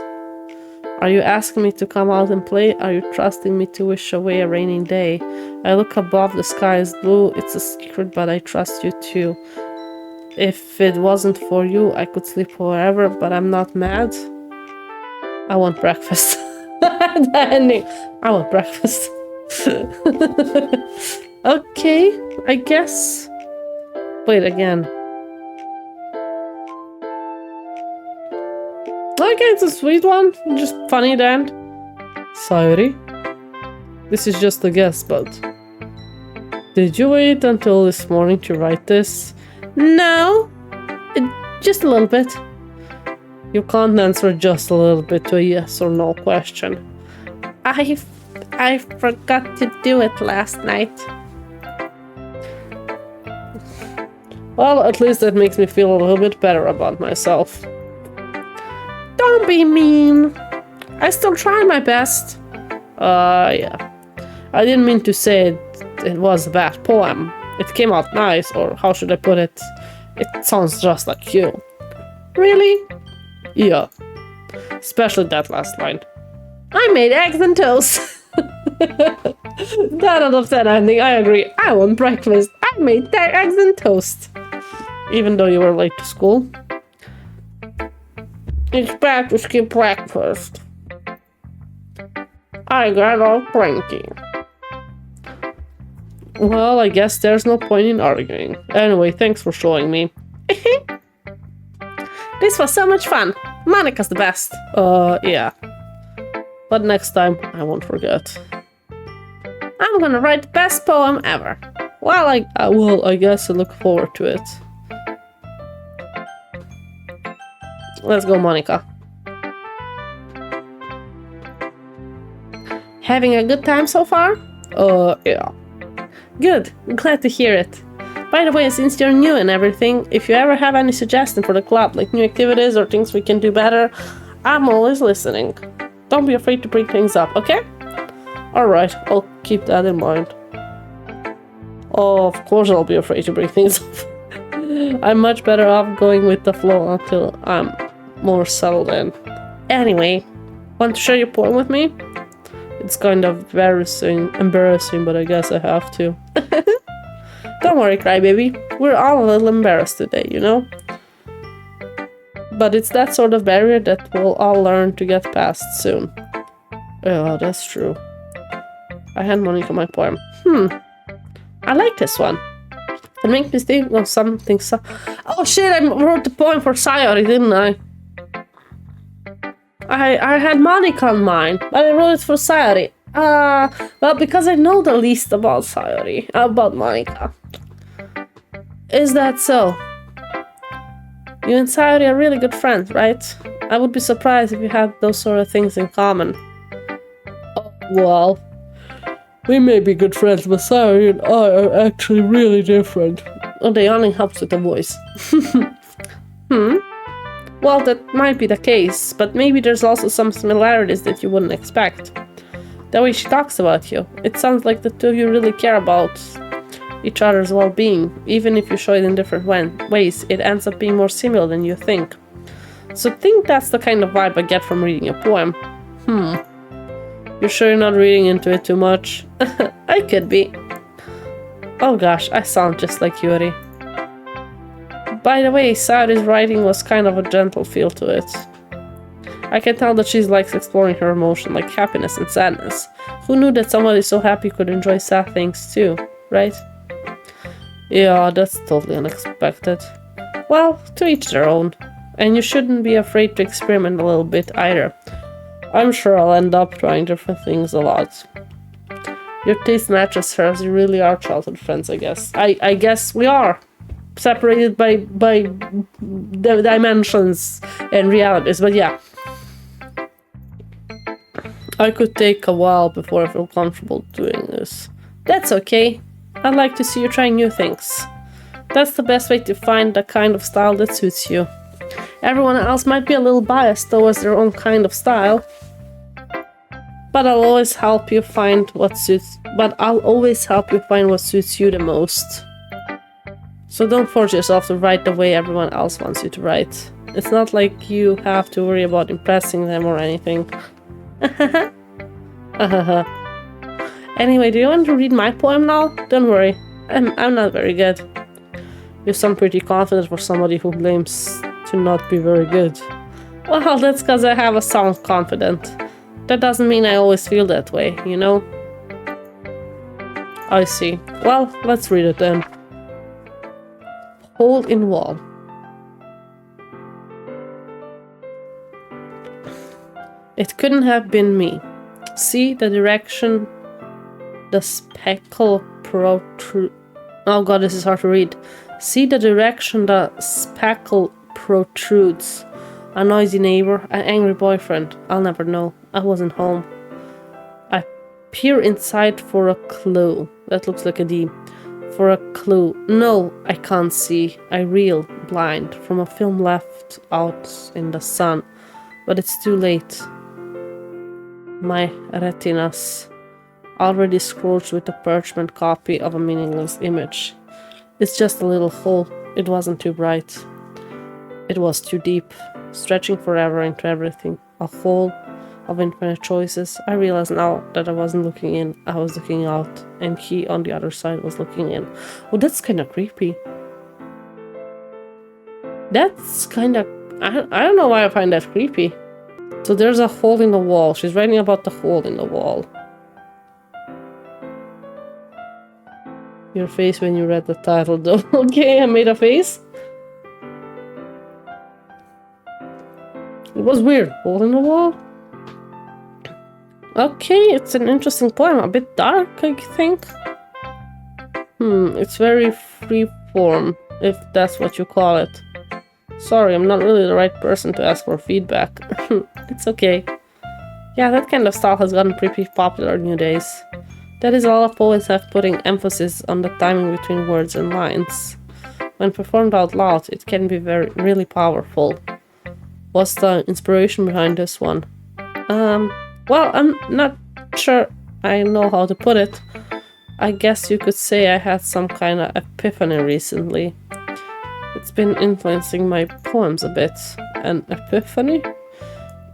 A: Are you asking me to come out and play? Are you trusting me to wish away a rainy day? I look above, the sky is blue, it's a secret, but I trust you too. If it wasn't for you, I could sleep forever, but I'm not mad. I want breakfast. The ending. I want breakfast. Okay, I guess. Wait, again. Okay, it's a sweet one. Just funny then. Sayori? This is just a guess, but... Did you wait until this morning to write this? No. Just a little bit. You can't answer just a little bit to a yes or no question. I forgot to do it last night. Well, at least that makes me feel a little bit better about myself. Don't be mean. I still try my best. Yeah. I didn't mean to say it was a bad poem. It came out nice, or how should I put it? It sounds just like you. Really? Yeah. Especially that last line. I made eggs and toast. 10 out of 10 ending, I agree. I want breakfast. I made eggs and toast. Even though you were late to school. It's bad to skip breakfast. I got all cranky. Well, I guess there's no point in arguing. Anyway, thanks for showing me. This was so much fun. Monica's the best. Yeah. But next time, I won't forget. I'm gonna write the best poem ever. Well, I guess I look forward to it. Let's go, Monica. Having a good time so far? Yeah. Good. Glad to hear it. By the way, since you're new and everything, if you ever have any suggestions for the club, like new activities or things we can do better, I'm always listening. Don't be afraid to bring things up, okay? Alright, I'll keep that in mind. Oh, of course I'll be afraid to bring things up. I'm much better off going with the flow until I'm more settled in. Anyway, want to share your poem with me? It's kind of embarrassing, but I guess I have to. Don't worry, crybaby. We're all a little embarrassed today, you know? But it's that sort of barrier that we'll all learn to get past soon. Yeah, that's true. I hand Monica my poem. I like this one. It makes me think of something oh shit, I wrote the poem for Sayori, didn't I? I had Monica on mine, but I wrote it for Sayori. Well, because I know the least about Sayori, about Monica. Is that so? You and Sayori are really good friends, right? I would be surprised if you had those sort of things in common. Oh, well, we may be good friends, but Sayori and I are actually really different. Oh, the yawning helps with the voice. Well, that might be the case, but maybe there's also some similarities that you wouldn't expect. The way she talks about you, it sounds like the two of you really care about each other's well-being. Even if you show it in different ways, it ends up being more similar than you think. So I think that's the kind of vibe I get from reading a poem. You sure you're not reading into it too much? I could be. Oh gosh, I sound just like Yuri. By the way, Sayori's writing was kind of a gentle feel to it. I can tell that she likes exploring her emotion, like happiness and sadness. Who knew that somebody so happy could enjoy sad things too, right? Yeah, that's totally unexpected. Well, to each their own. And you shouldn't be afraid to experiment a little bit either. I'm sure I'll end up trying different things a lot. Your taste matches hers. You really are childhood friends, I guess. I guess we are. Separated by the dimensions and realities, but yeah. I could take a while before I feel comfortable doing this. That's okay. I'd like to see you trying new things. That's the best way to find the kind of style that suits you. Everyone else might be a little biased towards their own kind of style, but I'll always help you find what suits you the most. So don't force yourself to write the way everyone else wants you to write. It's not like you have to worry about impressing them or anything. Anyway, do you want to read my poem now? Don't worry, I'm not very good. You sound pretty confident for somebody who claims to not be very good. Well, that's because I have a sound confident. That doesn't mean I always feel that way, you know? I see. Well, let's read it then. Hole in wall. It couldn't have been me. See the direction the speckle protrudes. Oh god, this is hard to read. See the direction the speckle protrudes. A noisy neighbor, an angry boyfriend. I'll never know. I wasn't home. I peer inside for a clue. That looks like a D. For a clue. No, I can't see. I reel, blind, from a film left out in the sun. But it's too late. My retinas already scorched with a parchment copy of a meaningless image. It's just a little hole. It wasn't too bright. It was too deep, stretching forever into everything. A hole of infinite choices. I realize now that I wasn't looking in, I was looking out, and he on the other side was looking in. Oh, that's kind of creepy. That's kind of... I don't know why I find that creepy. So there's a hole in the wall. She's writing about the hole in the wall. Your face when you read the title though. Okay, I made a face. It was weird. Hole in the wall? Okay, it's an interesting poem. A bit dark, I think. It's very free-form, if that's what you call it. Sorry, I'm not really the right person to ask for feedback. It's okay. Yeah, that kind of style has gotten pretty popular nowadays. That is, a lot of poets have putting emphasis on the timing between words and lines. When performed out loud, it can be really powerful. What's the inspiration behind this one? Well, I'm not sure I know how to put it. I guess you could say I had some kind of epiphany recently. It's been influencing my poems a bit. An epiphany?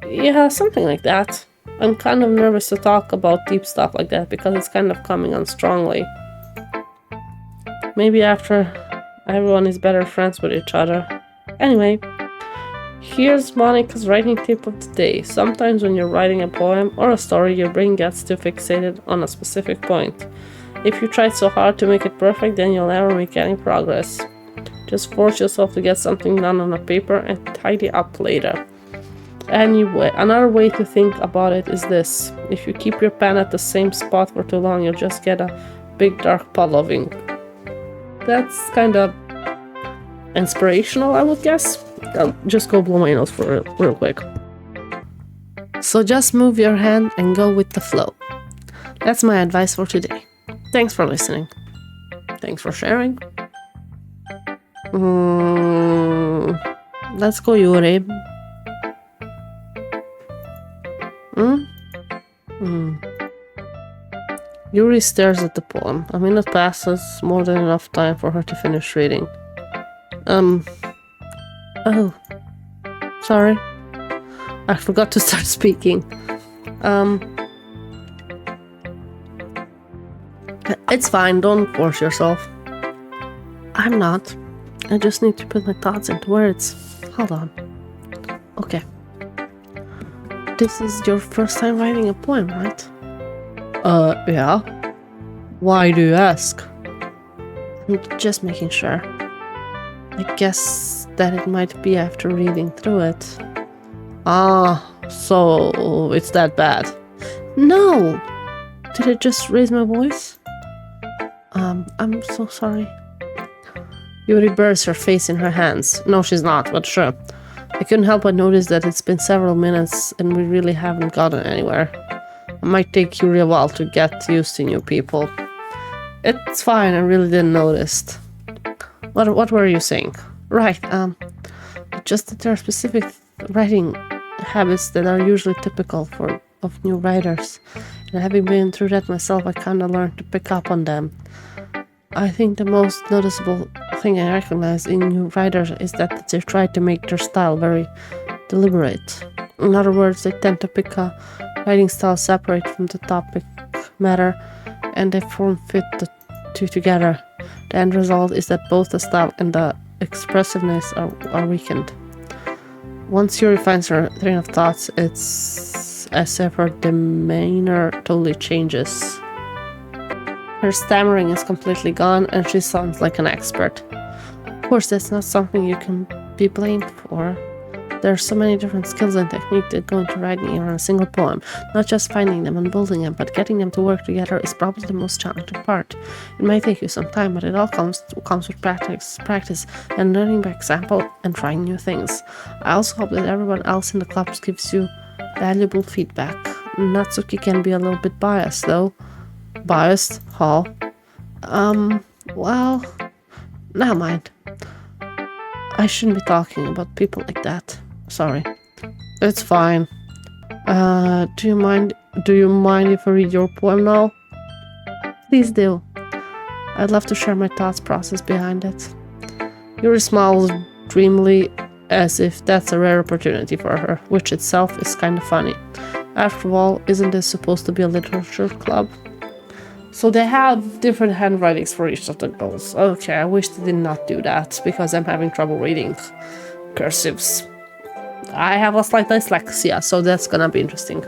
A: Yeah, something like that. I'm kind of nervous to talk about deep stuff like that because it's kind of coming on strongly. Maybe after everyone is better friends with each other. Anyway, here's Monica's writing tip of the day. Sometimes when you're writing a poem or a story, your brain gets too fixated on a specific point. If you try so hard to make it perfect, then you'll never make any progress. Just force yourself to get something done on a paper and tidy up later. Anyway, another way to think about it is this. If you keep your pen at the same spot for too long, you'll just get a big dark puddle of ink. That's kind of inspirational, I would guess. I'll just go blow my nose for it real quick. So just move your hand and go with the flow. That's my advice for today. Thanks for listening. Thanks for sharing. Let's go, Yuri. Yuri stares at the poem. A minute passes, more than enough time for her to finish reading. Oh. Sorry. I forgot to start speaking. It's fine, don't force yourself. I'm not. I just need to put my thoughts into words. Hold on. Okay. This is your first time writing a poem, right? Yeah. Why do you ask? I'm just making sure. I guess that it might be after reading through it. Ah, So it's that bad? No! Did I just raise my voice? I'm so sorry. Yuri buries her face in her hands. No, she's not, but sure. I couldn't help but notice that it's been several minutes and we really haven't gotten anywhere. It might take Yuri a while to get used to new people. It's fine, I really didn't notice. What were you saying? Right, just that there are specific writing habits that are usually typical of new writers. And having been through that myself, I kinda learned to pick up on them. I think the most noticeable thing I recognize in new writers is that they try to make their style very deliberate. In other words, they tend to pick a writing style separate from the topic matter, and they form fit the two together. The end result is that both the style and the expressiveness are weakened. Once Yuri finds her train of thoughts, it's as if her demeanor totally changes. Her stammering is completely gone and she sounds like an expert. Of course, that's not something you can be blamed for. There are so many different skills and techniques that go into writing even a single poem. Not just finding them and building them, but getting them to work together is probably the most challenging part. It might take you some time, but it all comes with practice and learning by example and trying new things. I also hope that everyone else in the clubs gives you valuable feedback. Natsuki can be a little bit biased, though. Biased? Hall? Well, never mind. I shouldn't be talking about people like that. Sorry. It's fine. Do you mind if I read your poem now? Please do. I'd love to share my thoughts process behind it. Yuri smiles dreamily as if that's a rare opportunity for her, which itself is kind of funny. After all, isn't this supposed to be a literature club? So they have different handwritings for each of the girls. Okay, I wish they did not do that, because I'm having trouble reading cursives. I have a slight dyslexia, so that's gonna be interesting.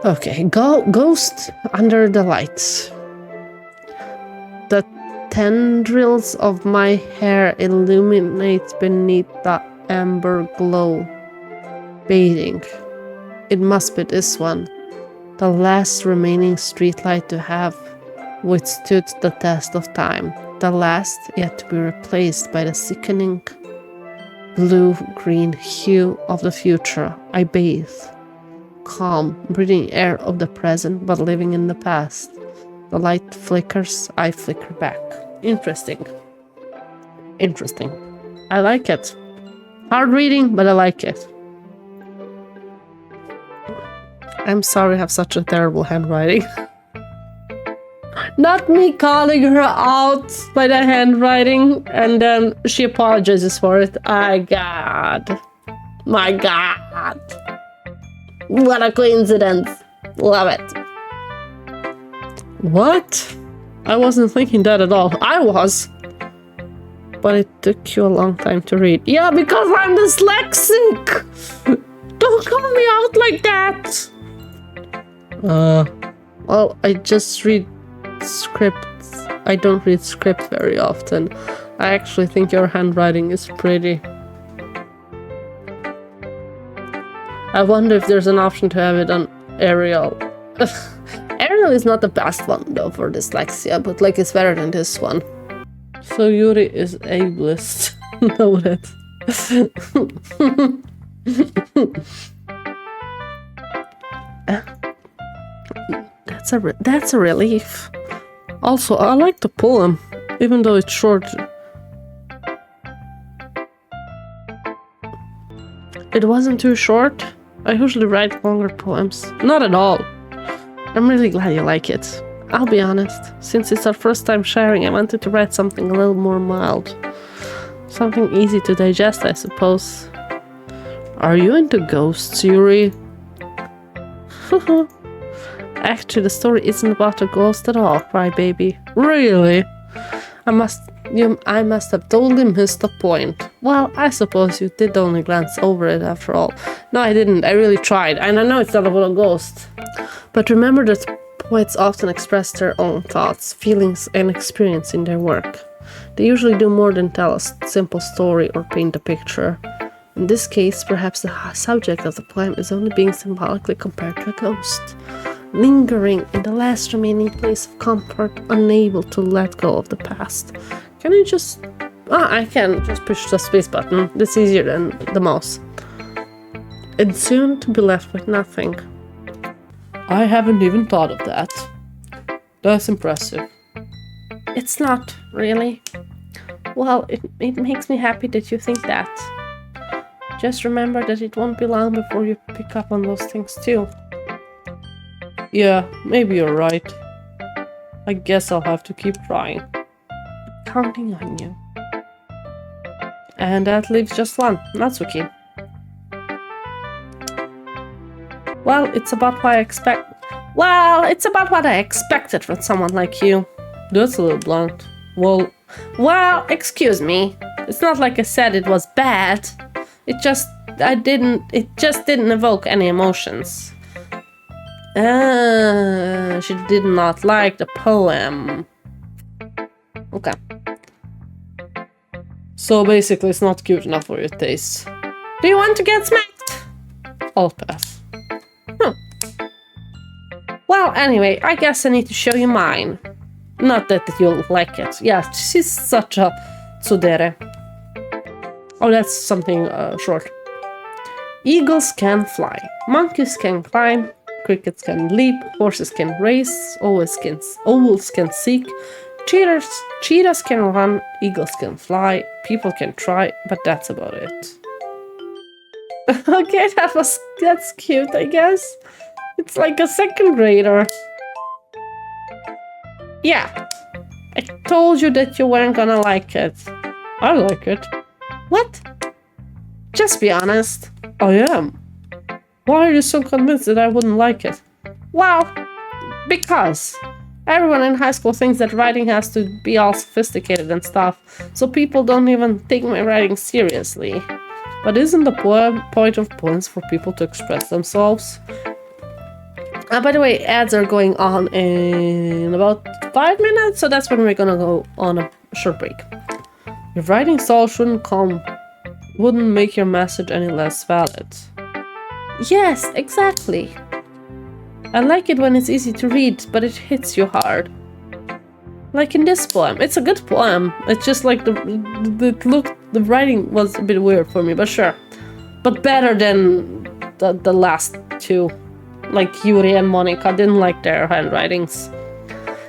A: Okay, Ghost under the lights. The tendrils of my hair illuminate beneath the amber glow. Bathing. It must be this one. The last remaining streetlight to have withstood the test of time. The last yet to be replaced by the sickening blue-green hue of the future. I bathe. Calm, breathing air of the present, but living in the past. The light flickers, I flicker back. Interesting. Interesting. I like it. Hard reading, but I like it. I'm sorry I have such a terrible handwriting. Not me calling her out by the handwriting and then she apologizes for it. My God. What a coincidence. Love it. What? I wasn't thinking that at all. I was. But it took you a long time to read. Yeah, because I'm dyslexic. Don't call me out like that. Well, I just read scripts. I don't read script very often. I actually think your handwriting is pretty. I wonder if there's an option to have it on Arial. Arial is not the best one though for dyslexia, but like it's better than this one. So Yuri is ableist. Noted. That's a relief. Also, I like the poem, even though it's short. It wasn't too short. I usually write longer poems. Not at all. I'm really glad you like it. I'll be honest, since it's our first time sharing, I wanted to write something a little more mild. Something easy to digest, I suppose. Are you into ghosts, Yuri? Actually, the story isn't about a ghost at all, crybaby. Really? I must have totally missed the point. Well, I suppose you did only glance over it after all. No, I didn't. I really tried. And I know it's not about a ghost. But remember that poets often express their own thoughts, feelings, and experience in their work. They usually do more than tell a simple story or paint a picture. In this case, perhaps the subject of the poem is only being symbolically compared to a ghost, lingering in the last remaining place of comfort, unable to let go of the past. Can I just... I can just push the space button. That's easier than the mouse. And soon to be left with nothing. I haven't even thought of that. That's impressive. It's not, really. Well, it makes me happy that you think that. Just remember that it won't be long before you pick up on those things too. Yeah, maybe you're right. I guess I'll have to keep trying. Counting on you. And that leaves just one, Natsuki. Well, it's about what I expected from someone like you. That's a little blunt. Well, excuse me. It's not like I said it was bad. It just didn't evoke any emotions. She did not like the poem. Okay. So basically it's not cute enough for your taste. Do you want to get smacked? I'll pass. Well, anyway, I guess I need to show you mine. Not that you'll like it. Yeah, she's such a tsundere. Oh, that's something short. Eagles can fly, monkeys can climb, crickets can leap, horses can race, owls can seek, cheetahs can run, eagles can fly, people can try, but that's about it. Okay, that's cute, I guess. It's like a second grader. Yeah, I told you that you weren't gonna like it. I like it. What? Just be honest. I am. Why are you so convinced that I wouldn't like it? Well, because everyone in high school thinks that writing has to be all sophisticated and stuff, so people don't even take my writing seriously. But isn't the point of poems for people to express themselves? By the way, ads are going on in about 5 minutes, so that's when we're gonna go on a short break. Your writing style wouldn't make your message any less valid. Yes, exactly. I like it when it's easy to read, but it hits you hard. Like in this poem. It's a good poem. It's just like the writing was a bit weird for me, but sure. But better than the last two. Like Yuri and Monica, didn't like their handwritings.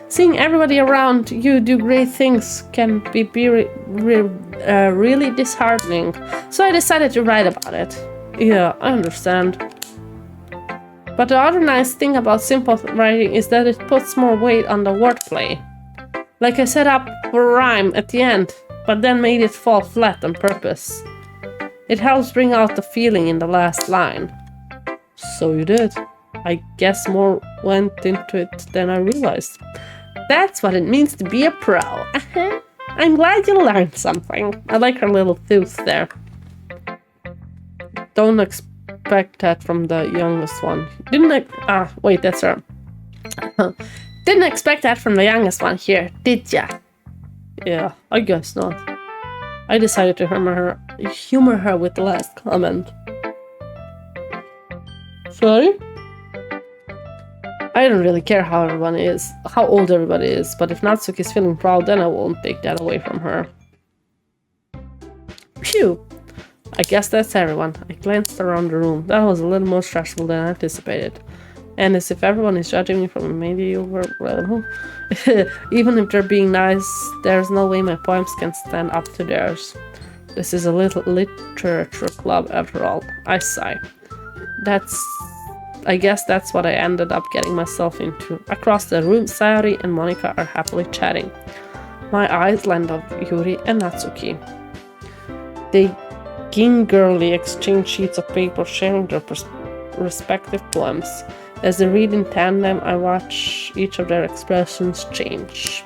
A: Seeing everybody around you do great things can be really disheartening, so I decided to write about it. Yeah, I understand. But the other nice thing about simple writing is that it puts more weight on the wordplay. Like I set up for a rhyme at the end, but then made it fall flat on purpose. It helps bring out the feeling in the last line. So you did. I guess more went into it than I realized. That's what it means to be a pro. I'm glad you learned something. I like her little tooth there. Don't expect that from the youngest one. Wait, that's her. Didn't expect that from the youngest one here, did ya? Yeah, I guess not. I decided to humor her with the last comment. Sorry? I don't really care how old everybody is, but if Natsuki's feeling proud, then I won't take that away from her. Phew! I guess that's everyone. I glanced around the room. That was a little more stressful than I anticipated. And as if everyone is judging me from a mediocre level. Even if they're being nice, there's no way my poems can stand up to theirs. This is a little literature club after all. I sigh. I guess that's what I ended up getting myself into. Across the room, Sayori and Monica are happily chatting. My eyes land on Yuri and Natsuki. They gingerly exchange sheets of paper, sharing their respective poems. As they read in tandem, I watch each of their expressions change.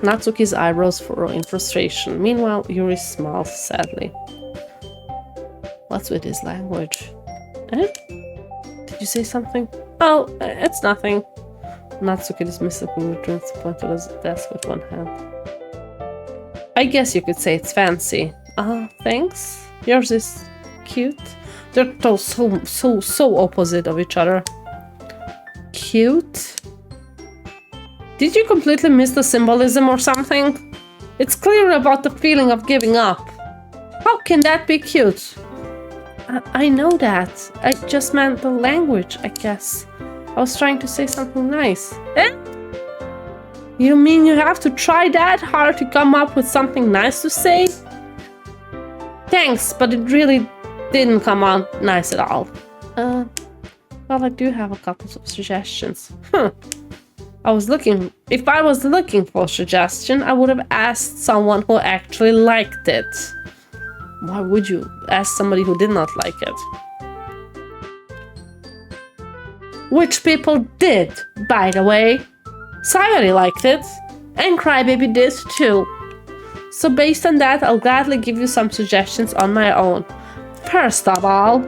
A: Natsuki's eyebrows furrow in frustration. Meanwhile, Yuri smiles sadly. What's with his language? Eh? Did you say something? Oh, it's nothing. Natsuki dismissively returns to point to his desk with one hand. I guess you could say it's fancy. Thanks? Yours is cute. They're so opposite of each other. Cute? Did you completely miss the symbolism or something? It's clear about the feeling of giving up. How can that be cute? I know that. I just meant the language, I guess. I was trying to say something nice. Eh? You mean you have to try that hard to come up with something nice to say? Thanks, but it really didn't come out nice at all. Well, I do have a couple of suggestions. If I was looking for a suggestion, I would have asked someone who actually liked it. Why would you ask somebody who did not like it? Which people did, by the way. Sayori liked it, and Crybaby did too. So based on that, I'll gladly give you some suggestions on my own. First of all,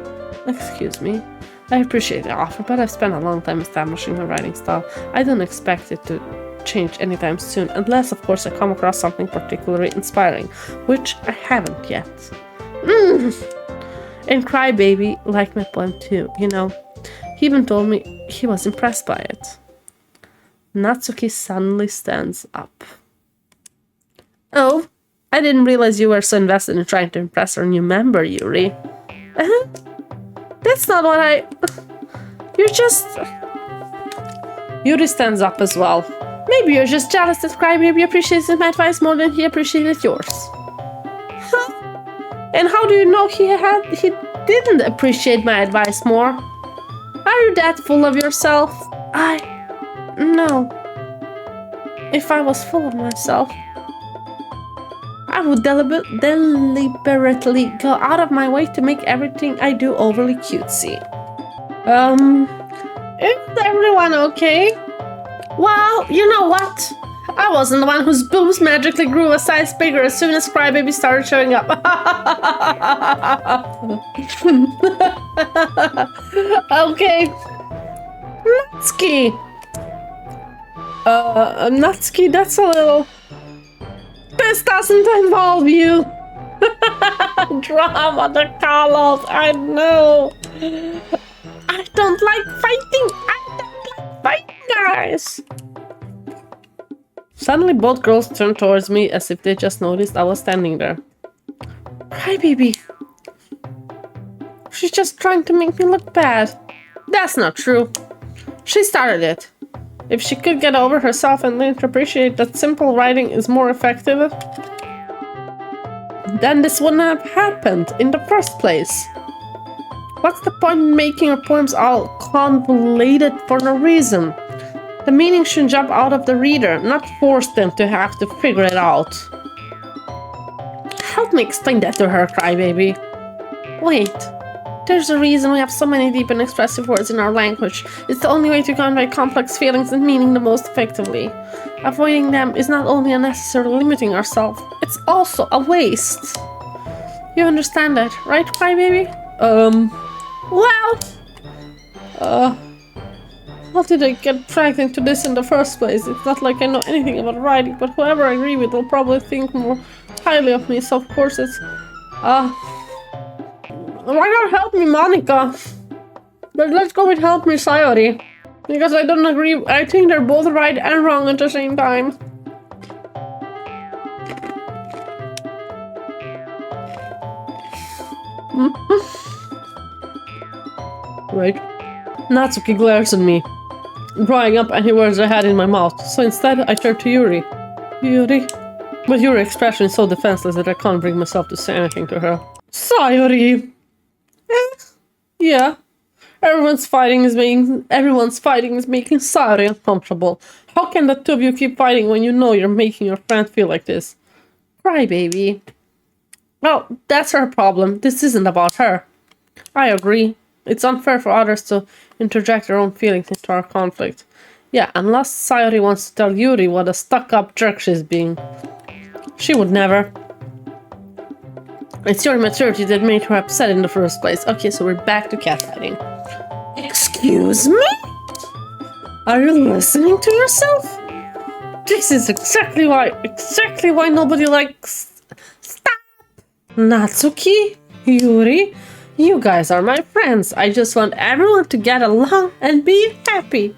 A: excuse me, I appreciate the offer, but I've spent a long time establishing my writing style. I don't expect it to change anytime soon, unless of course I come across something particularly inspiring, which I haven't yet. And Crybaby liked my poem too, you know. He even told me he was impressed by it. Natsuki suddenly stands up. Oh, I didn't realize you were so invested in trying to impress our new member, Yuri. That's not what I... You're just... Yuri stands up as well. Maybe you're just jealous that Crybaby appreciates my advice more than he appreciated yours. Huh? And how do you know he didn't appreciate my advice more? Are you that full of yourself? No. If I was full of myself, I would deliberately go out of my way to make everything I do overly cutesy. Is everyone okay? Well, you know what? I wasn't the one whose boobs magically grew a size bigger as soon as Crybaby started showing up. Okay. Natsuki. Natsuki, that's a little... This doesn't involve you. Drama, the call-out, I know. I don't like fighting. Guys. Suddenly both girls turned towards me as if they just noticed I was standing there. Crybaby. She's just trying to make me look bad. That's not true. She started it. If she could get over herself and learn to appreciate that simple writing is more effective, then this wouldn't have happened in the first place. What's the point in making your poems all convoluted for no reason? The meaning should jump out of the reader, not force them to have to figure it out. Help me explain that to her, Crybaby. Wait. There's a reason we have so many deep and expressive words in our language. It's the only way to convey complex feelings and meaning the most effectively. Avoiding them is not only unnecessarily limiting ourselves, it's also a waste. You understand that, right, Crybaby? How did I get dragged into this in the first place? It's not like I know anything about writing, but whoever I agree with will probably think more highly of me, so of course it's... Why not help me, Monica? But let's go with help me, Sayori. Because I don't agree. I think they're both right and wrong at the same time. Wait. Natsuki glares at me, drawing up any words I had in my mouth. So instead, I turn to Yuri. Yuri? But Yuri's expression is so defenseless that I can't bring myself to say anything to her. Sayori! Yeah. Everyone's fighting is making Sayori uncomfortable. How can the two of you keep fighting when you know you're making your friend feel like this? Crybaby. Well, that's her problem. This isn't about her. I agree. It's unfair for others to interject their own feelings into our conflict. Yeah, unless Sayori wants to tell Yuri what a stuck-up jerk she's being. She would never. It's your maturity that made her upset in the first place. Okay, so we're back to catfighting. Excuse me? Are you listening to yourself? This is exactly why nobody likes... Stop! Natsuki? Yuri, you guys are my friends. I just want everyone to get along and be happy.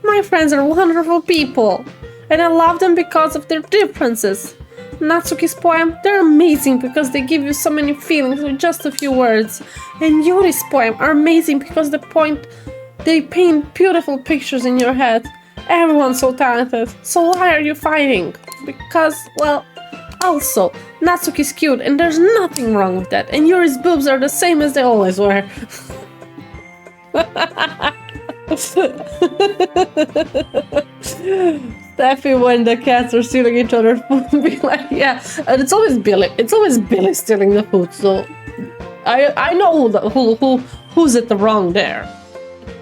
A: My friends are wonderful people, and I love them because of their differences. Natsuki's poem, they're amazing because they give you so many feelings with just a few words. And Yuri's poem are amazing because they paint beautiful pictures in your head. Everyone's so talented, so why are you fighting? Because, well, also, Natsuki's cute and there's nothing wrong with that, and Yuri's boobs are the same as they always were. Steffi, when the cats are stealing each other's food, be like, yeah, and it's always Billy. It's always Billy stealing the food. So I know who's at the wrong there.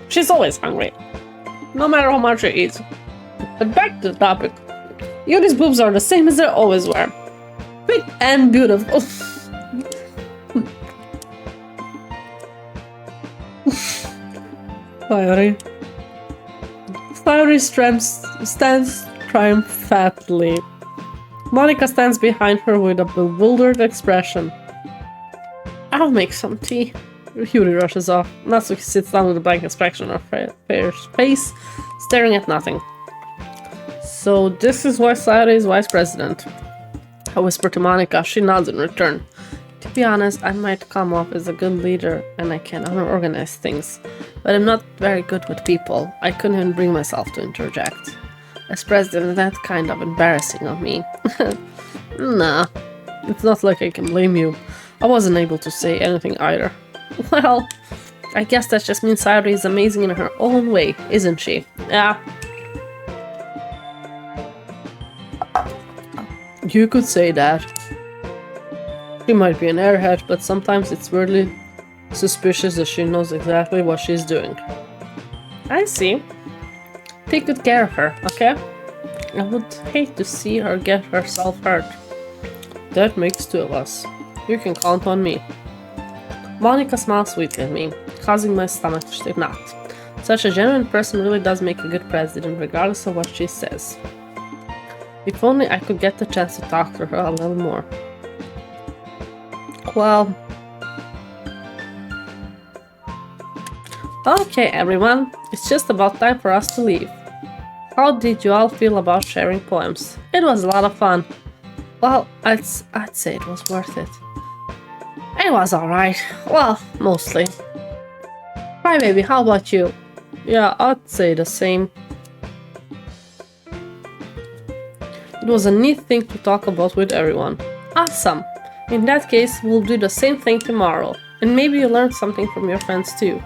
A: She's always hungry, no matter how much she eats. But back to the topic. Yuri's boobs are the same as they always were, big and beautiful. Sayori. Sayori stands triumphantly. Monica stands behind her with a bewildered expression. I'll make some tea. Yuri rushes off. Natsuki sits down with a blank expression on her face, staring at nothing. So this is why Sayori is vice president. I whisper to Monica. She nods in return. To be honest, I might come off as a good leader and I can organize things, but I'm not very good with people. I couldn't even bring myself to interject. As president, that's kind of embarrassing of me. Nah, it's not like I can blame you. I wasn't able to say anything either. Well, I guess that just means Sayori is amazing in her own way, isn't she? Yeah. You could say that. She might be an airhead, but sometimes it's weirdly suspicious that she knows exactly what she's doing. I see. Take good care of her, okay? I would hate to see her get herself hurt. That makes two of us. You can count on me. Monica smiles sweetly at me, causing my stomach to knot. Such a genuine person really does make a good president, regardless of what she says. If only I could get the chance to talk to her a little more. Well... Okay, everyone, it's just about time for us to leave. How did you all feel about sharing poems? It was a lot of fun. Well, I'd say it was worth it. It was alright. Well, mostly. Crybaby, how about you? Yeah, I'd say the same. It was a neat thing to talk about with everyone. Awesome! In that case, we'll do the same thing tomorrow. And maybe you learned something from your friends too.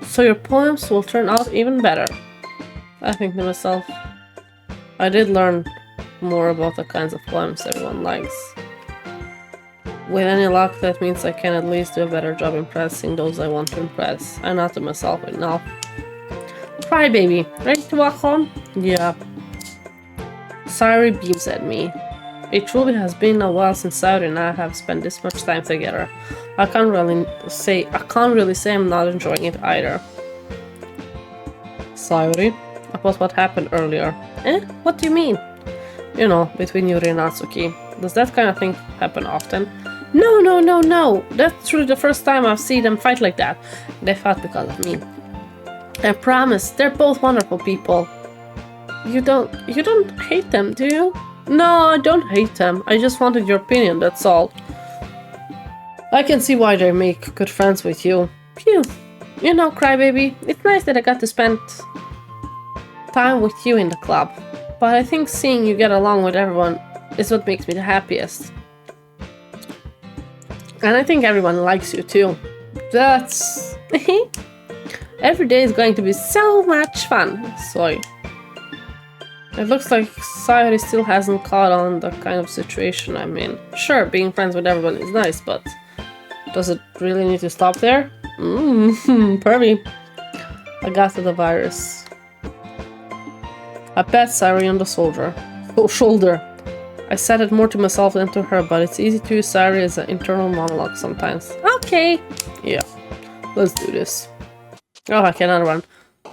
A: So your poems will turn out even better. I think to myself, I did learn more about the kinds of poems everyone likes. With any luck, that means I can at least do a better job impressing those I want to impress. I nod to myself enough. Crybaby, ready to walk home? Yeah. Sayori beams at me. It truly has been a while since Sayori and I have spent this much time together. I can't really say I'm not enjoying it either. Sayori, about what happened earlier. Eh? What do you mean? You know, between Yuri and Natsuki. Does that kind of thing happen often? No. That's truly the first time I've seen them fight like that. They fought because of me. I promise, they're both wonderful people. You don't hate them, do you? No, I don't hate them. I just wanted your opinion, that's all. I can see why they make good friends with you. Phew. You know, Crybaby, it's nice that I got to spend time with you in the club. But I think seeing you get along with everyone is what makes me the happiest. And I think everyone likes you too. That's... Every day is going to be so much fun. Sorry. It looks like Sayori still hasn't caught on the kind of situation I'm in. Sure, being friends with everyone is nice, but does it really need to stop there? Pervy. I got to the virus. I pat Sayori on the shoulder. I said it more to myself than to her, but it's easy to use Sayori as an internal monologue sometimes. Okay. Yeah. Let's do this. Oh, okay, another one.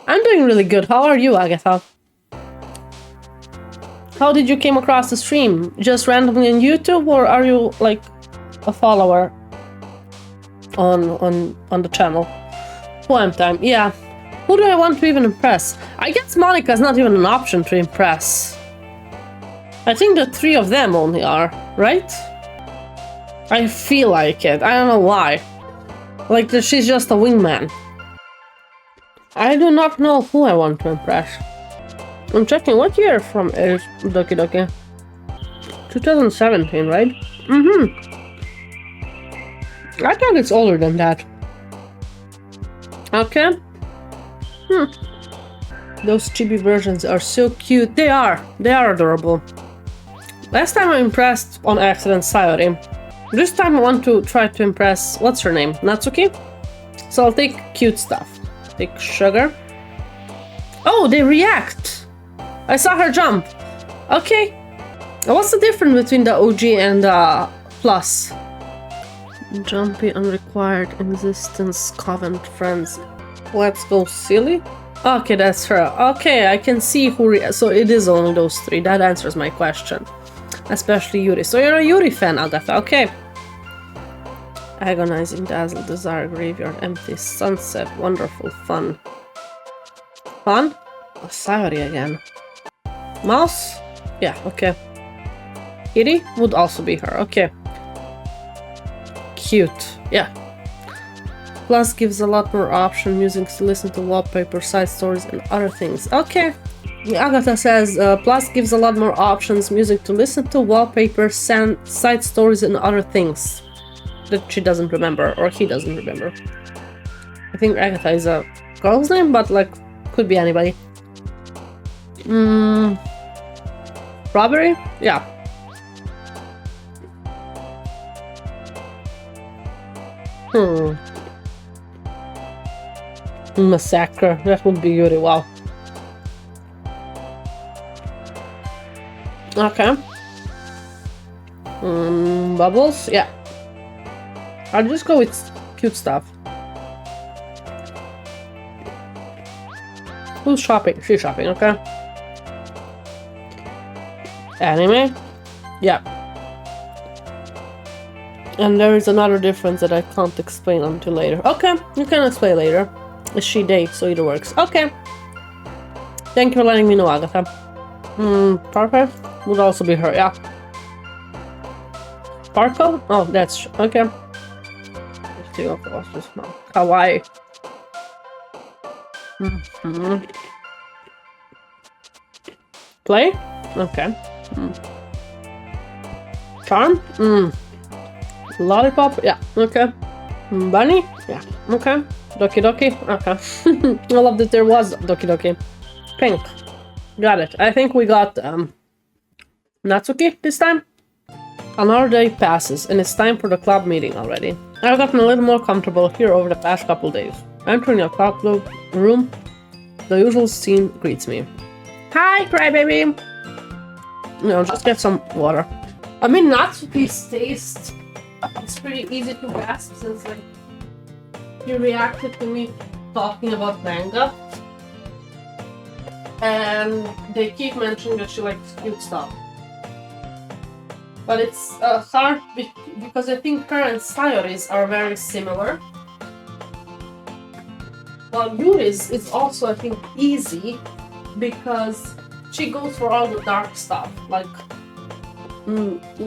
A: I'm doing really good. How are you, Agatha? How did you came across the stream? Just randomly on YouTube, or are you like a follower? on the channel. Poem time, yeah. Who do I want to even impress? I guess Monica's not even an option to impress. I think the 3 of them only are, right? I feel like it. I don't know why. Like she's just a wingman. I do not know who I want to impress. I'm checking what year from is Doki Doki. 2017, right? I thought it's older than that. Okay. Those chibi versions are so cute. They are adorable. Last time I impressed on accident Sayori. This time I want to try to impress, what's her name? Natsuki? So I'll take cute stuff. Take sugar. Oh, they react! I saw her jump. Okay. What's the difference between the OG and the plus? Jumpy, unrequired, existence, Covenant, friends. Let's go silly. Okay, that's her. Okay, I can see who. So it is only those 3. That answers my question. Especially Yuri. So you're a Yuri fan, Agatha. Okay. Agonizing, dazzle, desire, graveyard, empty, sunset, wonderful, fun. Fun? Oh, Sayori again. Mouse? Yeah, okay. Kitty would also be her. Okay. Cute. Yeah. Plus gives a lot more option, music to listen to, wallpaper, side stories, and other things. Okay. Agatha says, plus gives a lot more options, music to listen to, wallpaper, side stories, and other things. That she doesn't remember, or he doesn't remember. I think Agatha is a girl's name, but like, could be anybody. Robbery? Yeah. Massacre. That would be really wow. Okay. Bubbles? Yeah. I'll just go with cute stuff. Who's shopping? She's shopping, okay. Anime? Yeah. And there is another difference that I can't explain until later. Okay, you can explain later. It's she day, so it works. Okay. Thank you for letting me know, Agatha. Parker would also be her, yeah. Sparkle? Oh, that's okay. Let's see what else this now. Kawaii. Play? Okay. Charm? Lollipop? Yeah, okay. Bunny? Yeah, okay. Doki Doki? Okay. I love that there was Doki Doki. Pink. Got it. I think we got Natsuki this time. Another day passes, and it's time for the club meeting already. I've gotten a little more comfortable here over the past couple days. Entering a club room, the usual scene greets me. Hi, crybaby! Just get some water. I mean, Natsuki's taste is pretty easy to grasp since, like, he reacted to me talking about manga. And they keep mentioning that she likes cute stuff. But it's hard because I think her and Sayori's are very similar. While Yuri's is also, I think, easy because she goes for all the dark stuff, like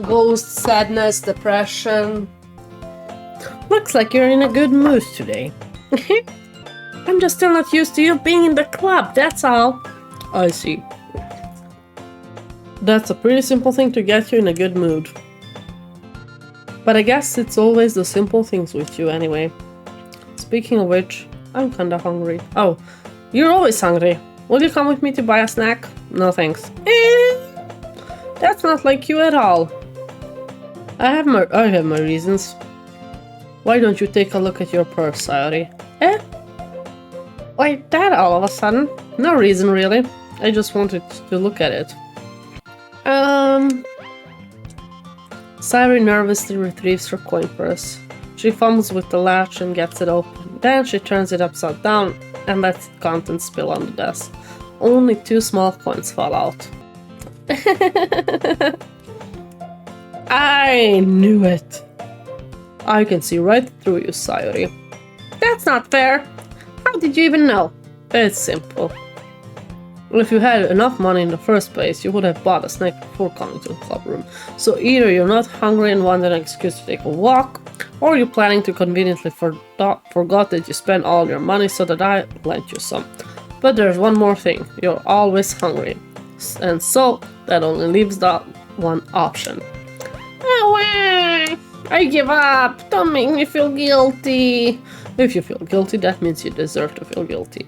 A: ghost, sadness, depression. Looks like you're in a good mood today. I'm just still not used to you being in the club, that's all. I see. That's a pretty simple thing to get you in a good mood. But I guess it's always the simple things with you anyway. Speaking of which, I'm kinda hungry. Oh, you're always hungry. Will you come with me to buy a snack? No thanks. That's not like you at all. I have my reasons. Why don't you take a look at your purse, Sayori? Like that all of a sudden? No reason really. I just wanted to look at it. Sayori nervously retrieves her coin purse. She fumbles with the latch and gets it open. Then she turns it upside down and lets the contents spill on the desk. Only 2 small coins fall out. I knew it. I can see right through you, Sayori. That's not fair. How did you even know? It's simple. If you had enough money in the first place, you would have bought a snack before coming to the club room. So either you're not hungry and want an excuse to take a walk, or you're planning to conveniently forgot that you spent all your money so that I lent you some. But there's one more thing. You're always hungry. And so, that only leaves that one option. I give up. Don't make me feel guilty. If you feel guilty, that means you deserve to feel guilty.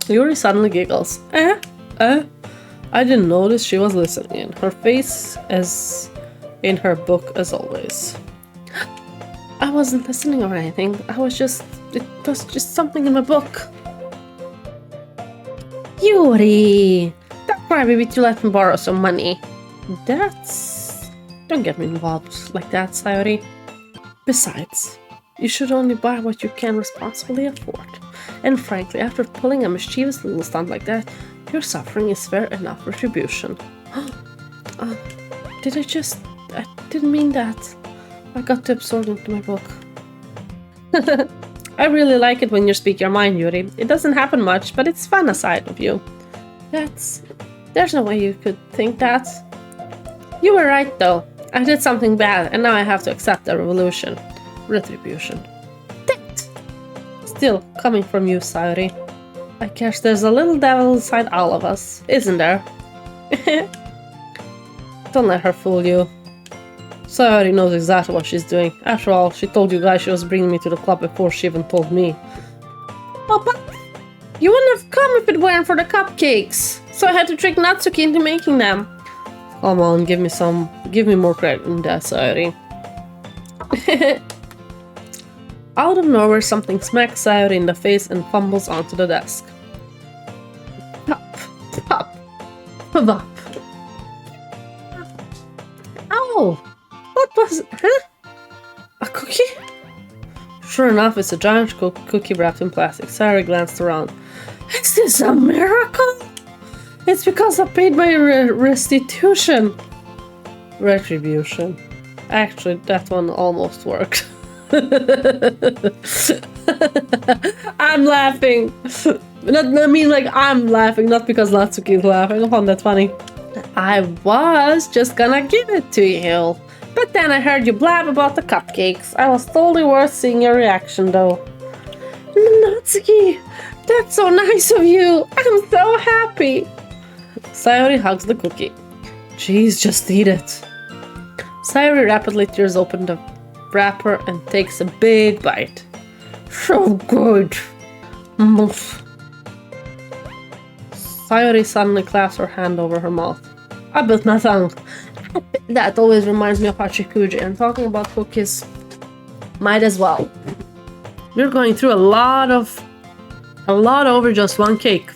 A: Yuri suddenly giggles. I didn't notice she was listening. Her face is in her book as always. I wasn't listening or anything. It was just something in my book. Yuri! That crybaby to let me borrow some money. Don't get me involved like that, Sayori. Besides, you should only buy what you can responsibly afford. And frankly, after pulling a mischievous little stunt like that, your suffering is fair enough retribution. I didn't mean that. I got too absorbed into my book. I really like it when you speak your mind, Yuri. It doesn't happen much, but it's fun aside of you. There's no way you could think that. You were right, though. I did something bad, and now I have to accept the retribution. That! Still, coming from you, Sayori. I guess there's a little devil inside all of us, isn't there? Don't let her fool you. Sayori knows exactly what she's doing. After all, she told you guys she was bringing me to the club before she even told me. Oh, but you wouldn't have come if it weren't for the cupcakes. So I had to trick Natsuki into making them. Come on, give me more credit than that, Sayori. Out of nowhere, something smacks Sayori in the face and fumbles onto the desk. Pop, pop, pop. Ow! What was it? Huh? A cookie? Sure enough, it's a giant cookie wrapped in plastic. Sayori glanced around. Is this a miracle? It's because I paid my restitution. Retribution. Actually, that one almost worked. I'm laughing. I'm laughing, not because Natsuki is laughing. I found that funny. I was just gonna give it to you. But then I heard you blab about the cupcakes. I was totally worth seeing your reaction, though. Natsuki, that's so nice of you. I'm so happy. Sayori hugs the cookie. Jeez, just eat it. Sayori rapidly tears open the wrapper and takes a big bite. So good. Moof. Sayori suddenly claps her hand over her mouth. I bit my tongue. That always reminds me of Hachikuji, and talking about cookies, might as well. We're going through a lot over just one cake.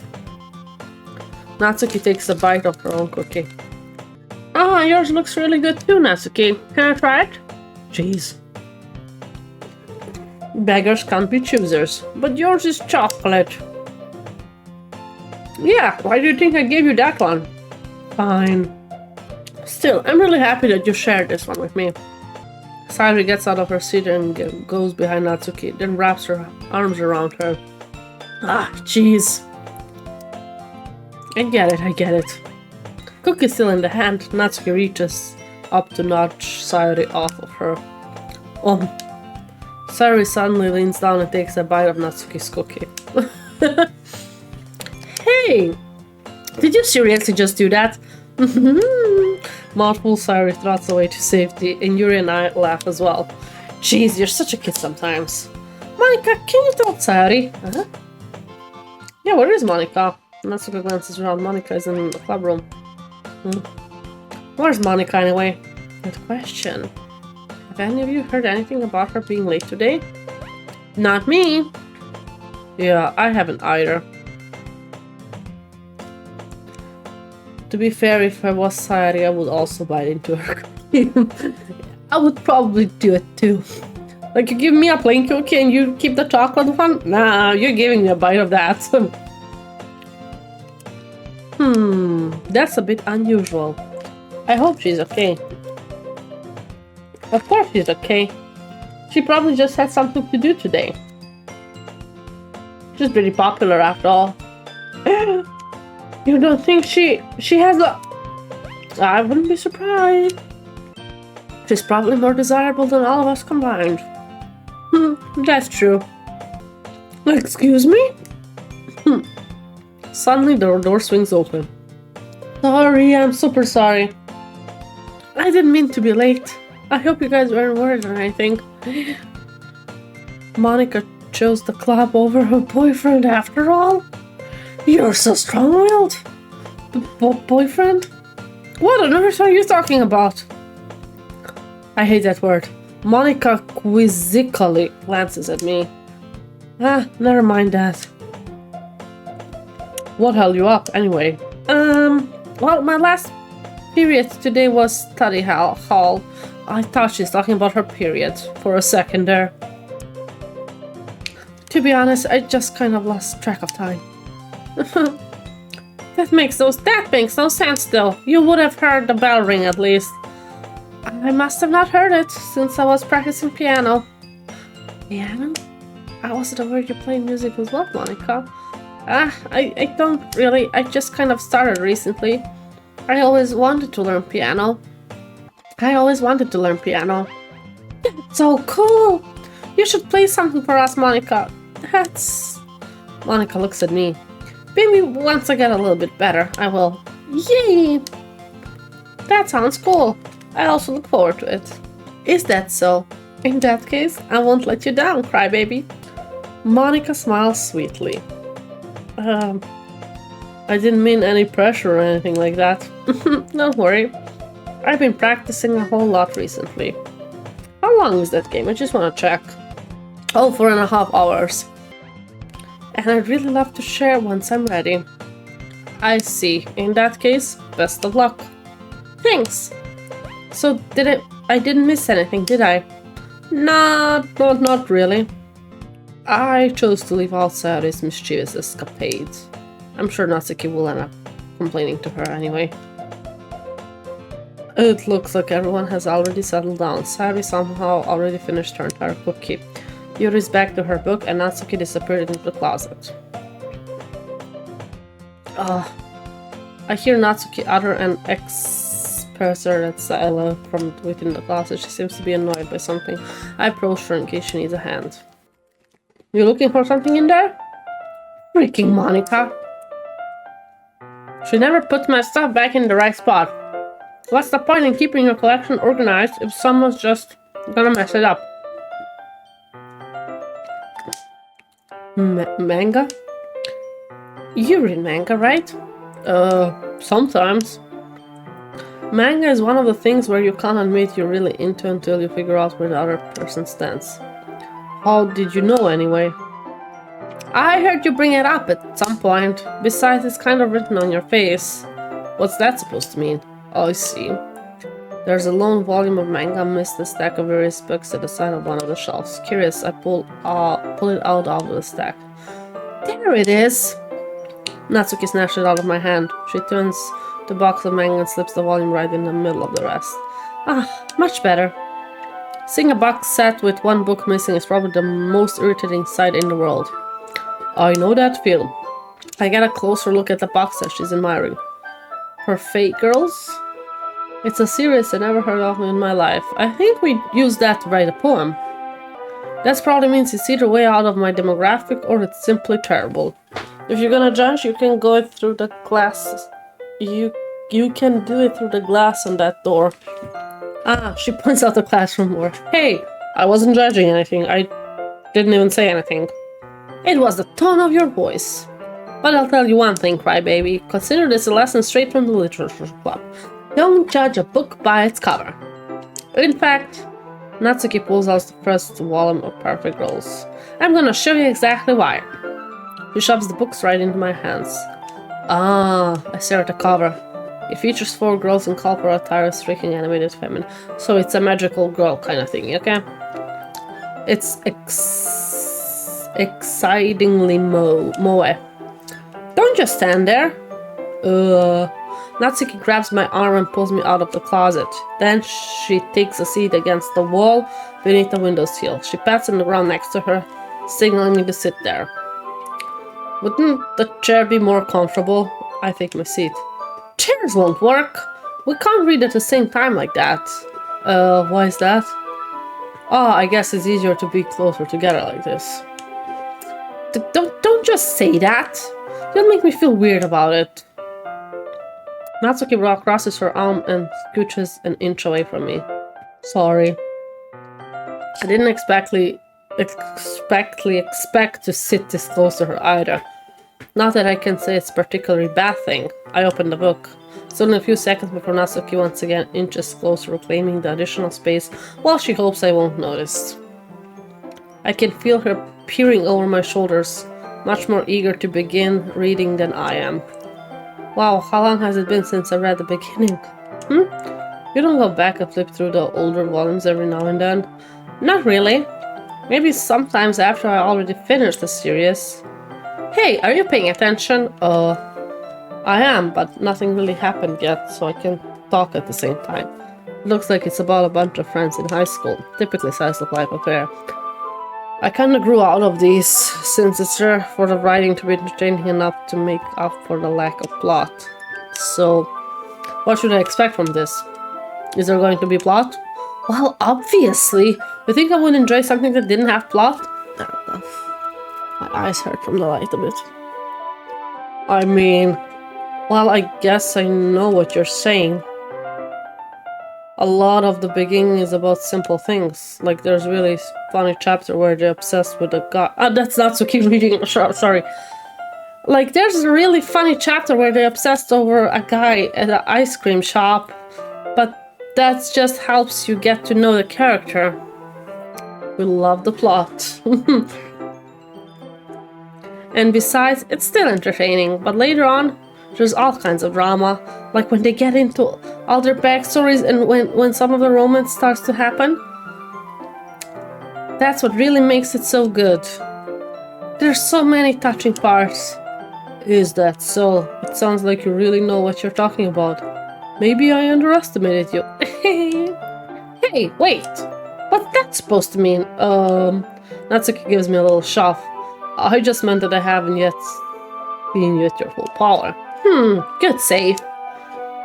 A: Natsuki takes a bite of her own cookie. Ah, yours looks really good too, Natsuki. Can I try it? Jeez. Beggars can't be choosers, but yours is chocolate. Yeah, why do you think I gave you that one? Fine. Still, I'm really happy that you shared this one with me. Sayori gets out of her seat and goes behind Natsuki, then wraps her arms around her. Ah, jeez. I get it. Cookie still in the hand, Natsuki reaches up to nudge Sayori off of her. Sayori suddenly leans down and takes a bite of Natsuki's cookie. Hey! Did you seriously just do that? Mouthful Sayori trots away to safety, and Yuri and I laugh as well. Jeez, you're such a kid sometimes. Monika, can you talk, Sayori? Huh? Yeah, where is Monika? Natsuki glances around. Monika is in the club room. Where's Monika anyway? Good question. Have any of you heard anything about her being late today? Not me. Yeah, I haven't either. To be fair, if I was Sayori, I would also bite into her. I would probably do it too. Like, you give me a plain cookie and you keep the chocolate one? Nah, you're giving me a bite of that. That's a bit unusual. I hope she's okay. Of course she's okay. She probably just had something to do today. She's pretty popular after all. You don't think she has a... I wouldn't be surprised. She's probably more desirable than all of us combined. That's true. Excuse me? Suddenly the door swings open. Sorry, I'm super sorry. I didn't mean to be late. I hope you guys weren't worried or anything. Monica chose the club over her boyfriend after all? You're so strong-willed. Boyfriend? What on earth are you talking about? I hate that word. Monica quizzically glances at me. Never mind that. What held you up, anyway? Well, my last period today was study hall. I thought she's talking about her period for a second there. To be honest, I just kind of lost track of time. That makes no sense though. You would have heard the bell ring at least. I must have not heard it since I was practicing piano. Piano? I wasn't aware you played music as well, Monica. I don't really. I just kind of started recently. I always wanted to learn piano. So cool! You should play something for us, Monica. Monica looks at me. Maybe once I get a little bit better, I will. Yay! That sounds cool. I also look forward to it. Is that so? In that case, I won't let you down, crybaby. Monica smiles sweetly. I didn't mean any pressure or anything like that. Don't worry. I've been practicing a whole lot recently. How long is that game? I just want to check. Oh, 4.5 hours. And I'd really love to share once I'm ready. I see. In that case, best of luck. Thanks. So I didn't miss anything, did I? Not really. I chose to leave outside this mischievous escapade. I'm sure Natsuki will end up complaining to her anyway. It looks like everyone has already settled down. Sabi somehow already finished her entire cookie. Yuri's back to her book and Natsuki disappeared into the closet. I hear Natsuki utter an expressive sigh from within the closet. She seems to be annoyed by something. I approach her in case she needs a hand. You looking for something in there? Freaking Monica. She never puts my stuff back in the right spot. What's the point in keeping your collection organized if someone's just gonna mess it up? Manga? You read manga, right? Sometimes. Manga is one of the things where you can't admit you're really into until you figure out where the other person stands. How did you know anyway? I heard you bring it up at some point. Besides, it's kind of written on your face. What's that supposed to mean? Oh, I see. There's a lone volume of manga amidst a stack of various books at the side of one of the shelves. Curious, I pull it out of the stack. There it is! Natsuki snatched it out of my hand. She turns the box of manga and slips the volume right in the middle of the rest. Much better. Seeing a box set with one book missing is probably the most irritating sight in the world. I know that feeling. I get a closer look at the box that she's admiring. Her Fate Girls? It's a series I never heard of in my life. I think we used that to write a poem. That probably means it's either way out of my demographic or it's simply terrible. If you're gonna judge, you can go through the glass. You can do it through the glass on that door. She points out the classroom door. Hey, I wasn't judging anything. I didn't even say anything. It was the tone of your voice. But I'll tell you one thing, crybaby. Consider this a lesson straight from the literature club. Don't judge a book by its cover. In fact, Natsuki pulls out the first volume of Perfect Girls. I'm gonna show you exactly why. She shoves the books right into my hands. I stare at the cover. It features 4 girls in corporate attire, striking animated feminine. So it's a magical girl kind of thing, okay? It's excitingly moe. Don't just stand there. Natsuki grabs my arm and pulls me out of the closet. Then she takes a seat against the wall beneath the windowsill. She pats on the ground next to her, signaling me to sit there. Wouldn't the chair be more comfortable? I take my seat. Chairs won't work. We can't read at the same time like that. Why is that? Oh, I guess it's easier to be closer together like this. Don't just say that. You'll make me feel weird about it. Natsuki crosses her arm and scooches an inch away from me. Sorry. I didn't expect to sit this close to her either. Not that I can say it's a particularly bad thing. I opened the book. It's only a few seconds before Natsuki once again inches closer, reclaiming the additional space while she hopes I won't notice. I can feel her peering over my shoulders, much more eager to begin reading than I am. Wow, how long has it been since I read the beginning? You don't go back and flip through the older volumes every now and then? Not really. Maybe sometimes after I already finished the series. Hey, are you paying attention? I am, but nothing really happened yet, so I can talk at the same time. It looks like it's about a bunch of friends in high school, typically slice of life affair. I kinda grew out of these, since it's rare for the writing to be entertaining enough to make up for the lack of plot. So, what should I expect from this? Is there going to be plot? Well, obviously! You think I would enjoy something that didn't have plot? My eyes hurt from the light a bit. I mean, well, I guess I know what you're saying. A lot of the beginning is about simple things. Like, there's really funny chapter where they're obsessed with a guy. That's Natsuki reading. Sorry. Like, there's a really funny chapter where they're obsessed over a guy at an ice cream shop. But that just helps you get to know the character. We love the plot. And besides, it's still entertaining. But later on, there's all kinds of drama, like when they get into all their backstories and when some of the romance starts to happen. That's what really makes it so good. There's so many touching parts. Is that so? It sounds like you really know what you're talking about. Maybe I underestimated you. Hey, wait! What's that supposed to mean? Natsuki gives me a little shove. I just meant that I haven't yet seen you at your full power. Good save.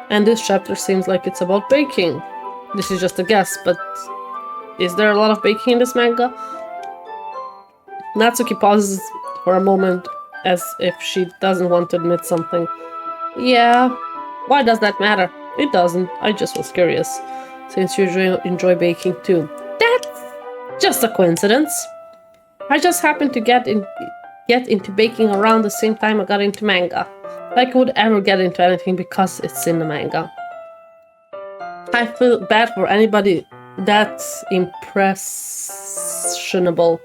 A: And this chapter seems like it's about baking. This is just a guess, but is there a lot of baking in this manga? Natsuki pauses for a moment as if she doesn't want to admit something. Yeah, why does that matter? It doesn't, I just was curious, since you enjoy baking too. That's just a coincidence. I just happened to get into baking around the same time I got into manga. Like I would ever get into anything because it's in the manga. I feel bad for anybody that's impressionable.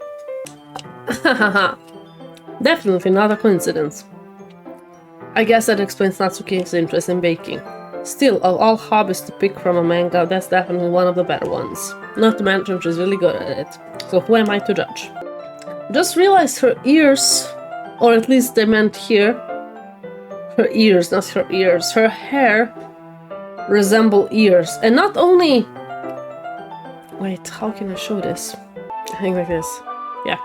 A: Definitely not a coincidence. I guess that explains Natsuki's interest in baking. Still, of all hobbies to pick from a manga, that's definitely one of the better ones. Not to mention she's really good at it. So who am I to judge? Just realized her ears, or at least they meant here, her ears, not her ears, her hair resemble ears. And not only... Wait, how can I show this? I think like this. Yeah.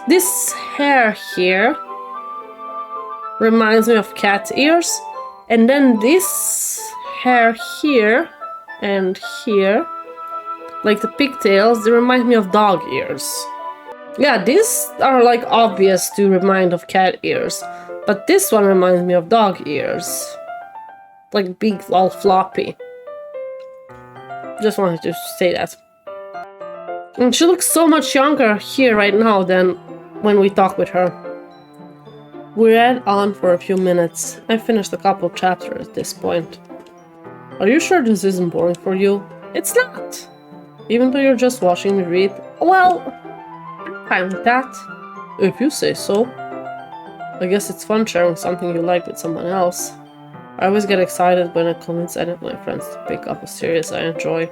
A: This hair here reminds me of cat ears. And then this hair here and here, like the pigtails, they remind me of dog ears. Yeah, these are like obvious to remind of cat ears, but this one reminds me of dog ears. Like big, all floppy. Just wanted to say that. And she looks so much younger here right now than when we talk with her. We read on for a few minutes. I finished a couple chapters at this point. Are you sure this isn't boring for you? It's not! Even though you're just watching me read? Well, I'm fine with that. If you say so. I guess it's fun sharing something you like with someone else. I always get excited when I convince any of my friends to pick up a series I enjoy.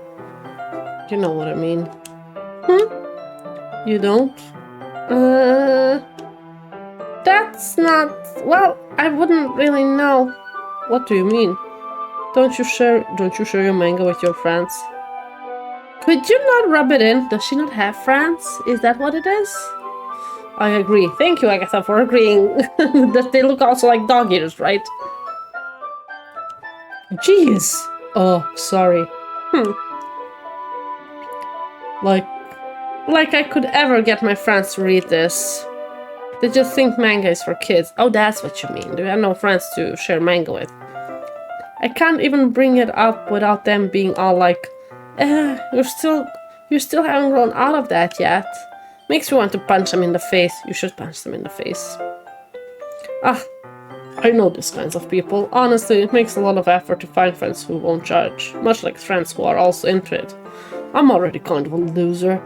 A: You know what I mean. You don't? That That's not... Well, I wouldn't really know. What do you mean? Don't you share your manga with your friends? Could you not rub it in? Does she not have friends? Is that what it is? I agree. Thank you, Agatha, for agreeing that they look also like dog ears, right? Jeez. Oh, sorry. Like I could ever get my friends to read this. They just think manga is for kids. Oh, that's what you mean. They have no friends to share manga with. I can't even bring it up without them being all like, you still haven't grown out of that yet. Makes me want to punch them in the face. You should punch them in the face. Ah, I know these kinds of people. Honestly, it makes a lot of effort to find friends who won't judge. Much like friends who are also into it. I'm already kind of a loser,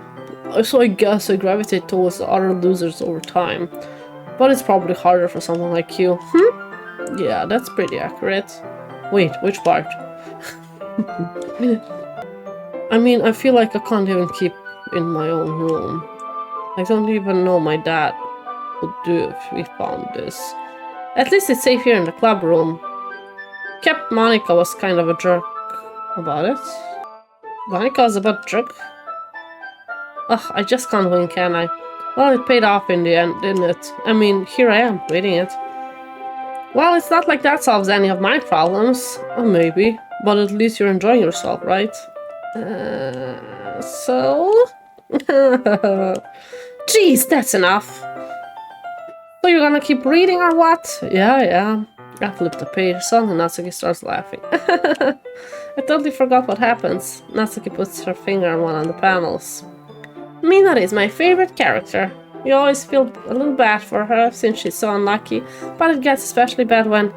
A: so I guess I gravitate towards the other losers over time. But it's probably harder for someone like you. Yeah, that's pretty accurate. Wait, which part? I mean, I feel like I can't even keep in my own room. I don't even know my dad would do if we found this. At least it's safe here in the club room. Kept Monica was kind of a jerk about it. Monica was about jerk? Ugh, I just can't win, can I? Well, it paid off in the end, didn't it? I mean, here I am, reading it. Well, it's not like that solves any of my problems. Or maybe. But at least you're enjoying yourself, right? So? Jeez, that's enough. So you're gonna keep reading or what? Yeah. I flipped the page. Suddenly Natsuki starts laughing. I totally forgot what happens. Natsuki puts her finger on one of the panels. Minori is my favorite character. You always feel a little bad for her since she's so unlucky, but it gets especially bad when...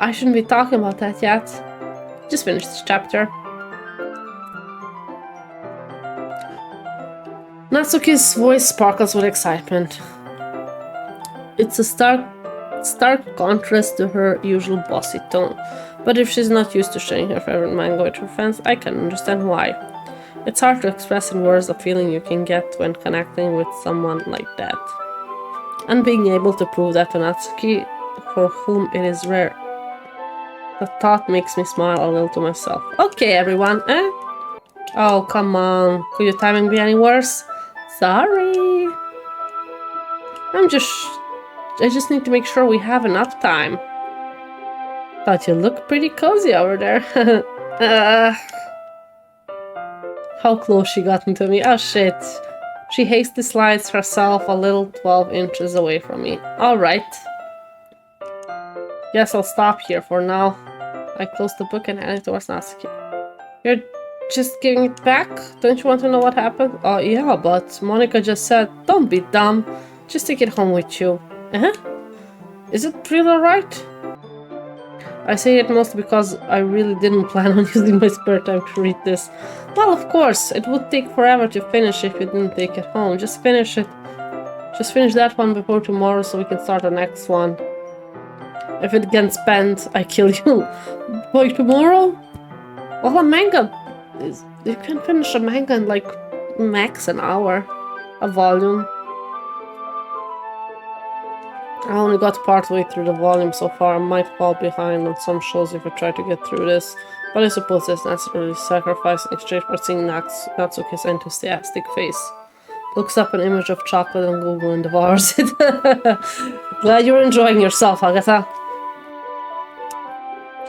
A: I shouldn't be talking about that yet. Just finished this chapter. Natsuki's voice sparkles with excitement. It's a stark contrast to her usual bossy tone, but if she's not used to sharing her favorite manga with her friends, I can understand why. It's hard to express in words the feeling you can get when connecting with someone like that. And being able to prove that to Natsuki, for whom it is rare. The thought makes me smile a little to myself. Okay, everyone, eh? Oh, come on. Could your timing be any worse? Sorry. I just need to make sure we have enough time. Thought you look pretty cozy over there. How close she got into me. Oh shit. She hastily slides herself a little 12 inches away from me. Alright. Guess I'll stop here for now. I close the book and hand it towards Natsuki. You're just giving it back? Don't you want to know what happened? Oh yeah, but Monica just said, don't be dumb. Just take it home with you. Is it really alright? I say it mostly because I really didn't plan on using my spare time to read this. Well, of course, it would take forever to finish if you didn't take it home. Just finish it. Just finish that one before tomorrow so we can start the next one. If it gets banned, I kill you. By tomorrow? Well, a manga is... You can finish a manga in like max an hour. A volume. I only got partway through the volume so far. I might fall behind on some shows if I try to get through this, but I suppose there's necessarily sacrifice in exchange for seeing Natsuki's enthusiastic face. Looks up an image of chocolate on Google and devours it. Glad you're enjoying yourself, Agatha.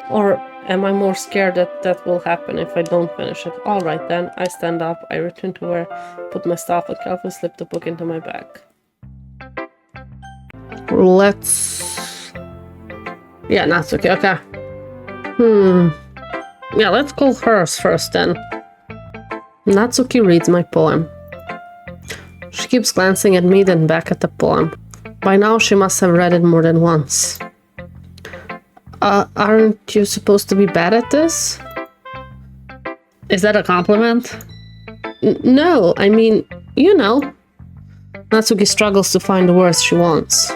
A: Or am I more scared that that will happen if I don't finish it? Alright then, I stand up, I return to where I put my stuff and carefully slip the book into my bag. Let's... Yeah, Natsuki, okay. Yeah, let's call hers first then. Natsuki reads my poem. She keeps glancing at me, then back at the poem. By now she must have read it more than once. Aren't you supposed to be bad at this? Is that a compliment? No, I mean, you know. Natsuki struggles to find the words she wants.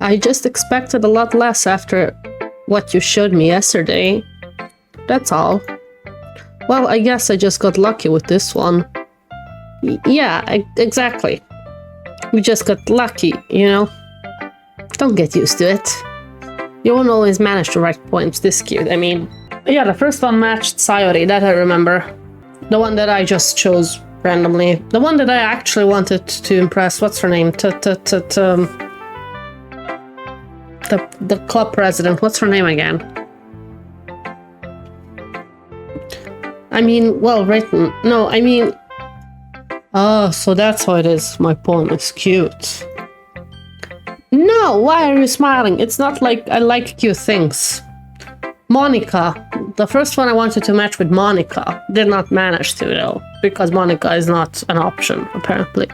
A: I just expected a lot less after what you showed me yesterday. That's all. Well, I guess I just got lucky with this one. Yeah, exactly. We just got lucky, you know? Don't get used to it. You won't always manage to write poems this cute. I mean, yeah, the first one matched Sayori, that I remember. The one that I just chose randomly. The one that I actually wanted to impress. What's her name? The club president. What's her name again? I mean, well written. No, I mean... Oh, so that's how it is. My poem is cute. No, why are you smiling? It's not like I like cute things. Monica. The first one I wanted to match with Monica. Did not manage to though, because Monica is not an option, apparently.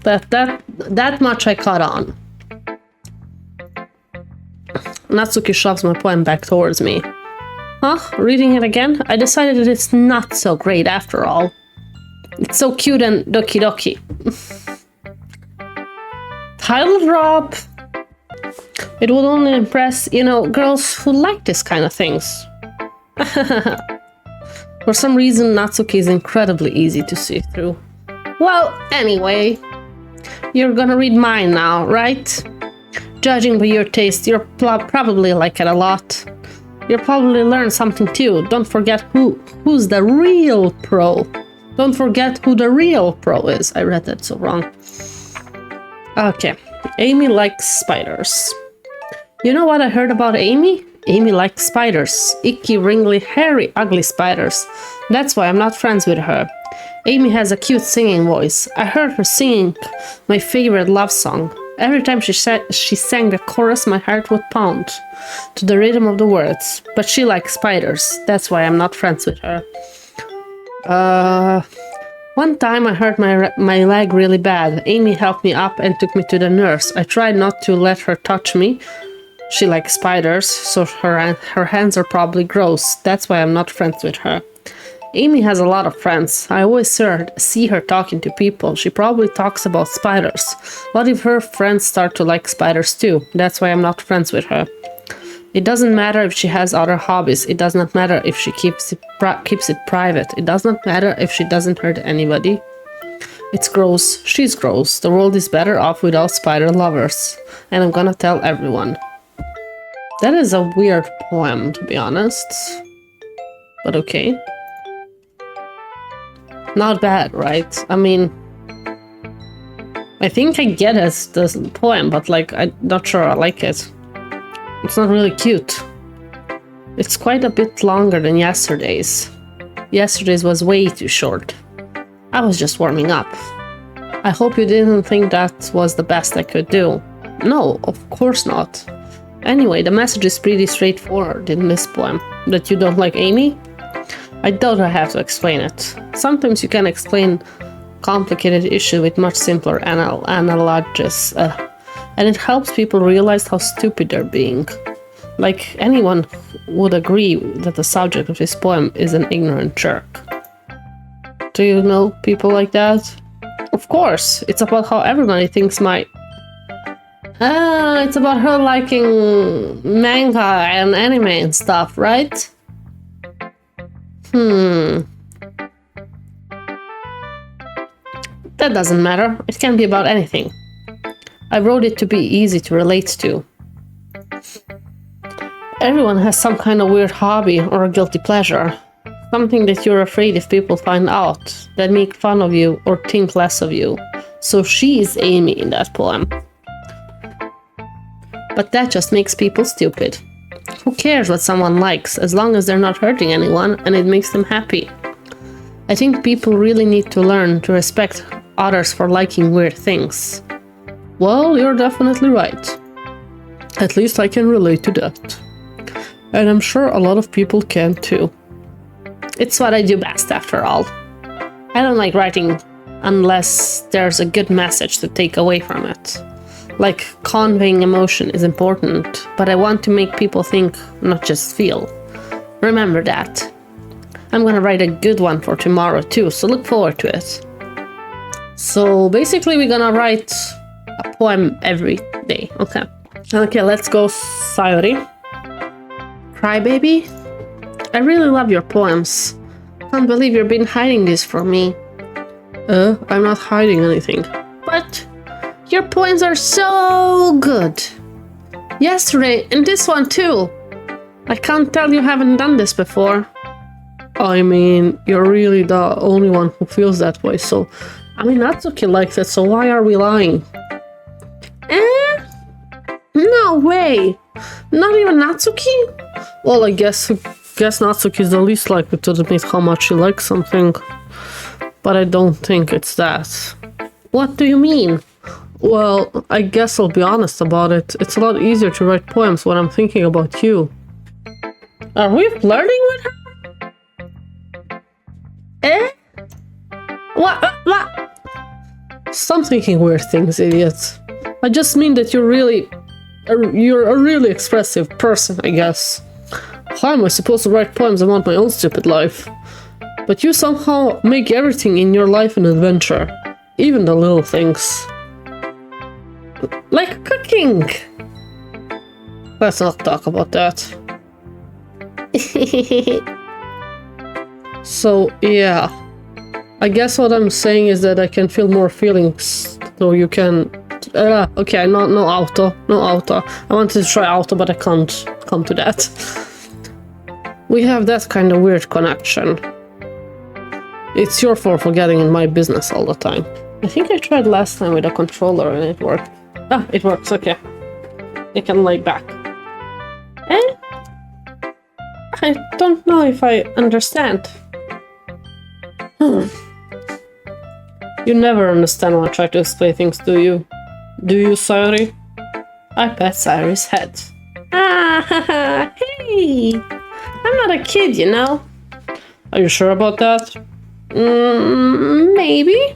A: That much I caught on. Natsuki shoves my poem back towards me. Huh? Reading it again? I decided that it's not so great after all. It's so cute and Doki Doki. Title drop. It would only impress, you know, girls who like this kind of things. For some reason, Natsuki is incredibly easy to see through. Well, anyway, you're gonna read mine now, right? Judging by your taste, you'll probably like it a lot. You'll probably learn something too. Don't forget who's the real pro. Don't forget who the real pro is. I read that so wrong. Okay, Amy likes spiders. You know what I heard about Amy? Amy likes spiders. Icky, wrinkly, hairy, ugly spiders. That's why I'm not friends with her. Amy has a cute singing voice. I heard her singing my favorite love song. Every time she sang the chorus, my heart would pound to the rhythm of the words. But she likes spiders. That's why I'm not friends with her. One time I hurt my leg really bad. Amy helped me up and took me to the nurse. I tried not to let her touch me. She likes spiders, so her hands are probably gross. That's why I'm not friends with her. Amy has a lot of friends. I always see her talking to people. She probably talks about spiders. What if her friends start to like spiders too? That's why I'm not friends with her. It doesn't matter if she has other hobbies. It does not matter if she keeps it private. It does not matter if she doesn't hurt anybody. It's gross. She's gross. The world is better off without spider lovers. And I'm gonna tell everyone. That is a weird poem, to be honest. But okay. Not bad, right? I mean... I think I get it, the poem, but like, I'm not sure I like it. It's not really cute. It's quite a bit longer than yesterday's. Yesterday's was way too short. I was just warming up. I hope you didn't think that was the best I could do. No, of course not. Anyway, the message is pretty straightforward in this poem. That you don't like Amy? I doubt I have to explain it. Sometimes you can explain complicated issues with much simpler analogies. And it helps people realize how stupid they're being. Like, anyone would agree that the subject of this poem is an ignorant jerk. Do you know people like that? Of course, it's about how everybody thinks it's about her liking manga and anime and stuff, right? That doesn't matter. It can be about anything. I wrote it to be easy to relate to. Everyone has some kind of weird hobby or a guilty pleasure. Something that you're afraid if people find out, that make fun of you or think less of you. So she is Amy in that poem. But that just makes people stupid. Who cares what someone likes, as long as they're not hurting anyone and it makes them happy? I think people really need to learn to respect others for liking weird things. Well, you're definitely right. At least I can relate to that. And I'm sure a lot of people can too. It's what I do best, after all. I don't like writing unless there's a good message to take away from it. Like, conveying emotion is important, but I want to make people think, not just feel. Remember that. I'm gonna write a good one for tomorrow too, so look forward to it. So basically we're gonna write a poem every day. Okay, let's go, Sayori. Crybaby? I really love your poems. Can't believe you've been hiding this from me. I'm not hiding anything. But your poems are so good. Yesterday, and this one too. I can't tell you haven't done this before. I mean, you're really the only one who feels that way, so... I mean, Natsuki likes it, so why are we lying? No way! Not even Natsuki? Well, I guess Natsuki is the least likely to admit how much she likes something. But I don't think it's that. What do you mean? Well, I guess I'll be honest about it. It's a lot easier to write poems when I'm thinking about you. Are we flirting with her? What? Stop thinking weird things, idiot. I just mean that you're a really expressive person, I guess. How am I supposed to write poems about my own stupid life? But you somehow make everything in your life an adventure. Even the little things. Like cooking! Let's not talk about that. So, yeah. I guess what I'm saying is that I can feel more feelings, so you can... okay, no auto. I wanted to try auto, but I can't come to that. We have that kind of weird connection. It's your fault for getting in my business all the time. I think I tried last time with a controller and it worked. Ah, it works, okay. You can lay back. I don't know if I understand. You never understand when I try to explain things, do you? Do you, Sayori? I pat Sayori's head. Ah, hey! I'm not a kid, you know. Are you sure about that? Maybe.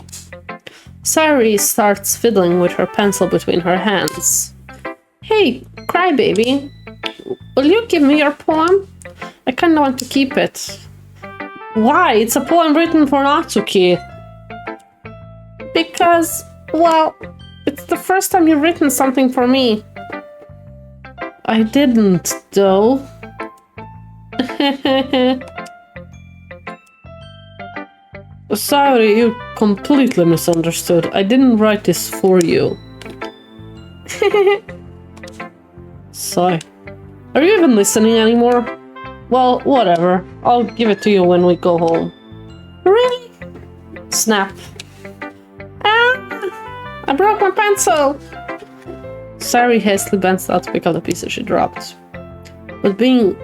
A: Sayori starts fiddling with her pencil between her hands. Hey, crybaby. Will you give me your poem? I kinda want to keep it. Why? It's a poem written for Natsuki. Because, well, it's the first time you've written something for me. I didn't, though. Sorry, you completely misunderstood. I didn't write this for you. Sorry. Are you even listening anymore? Well, whatever. I'll give it to you when we go home. Really? Snap. Ah! I broke my pencil! Sayori hastily bends out to pick up the pieces she dropped. But being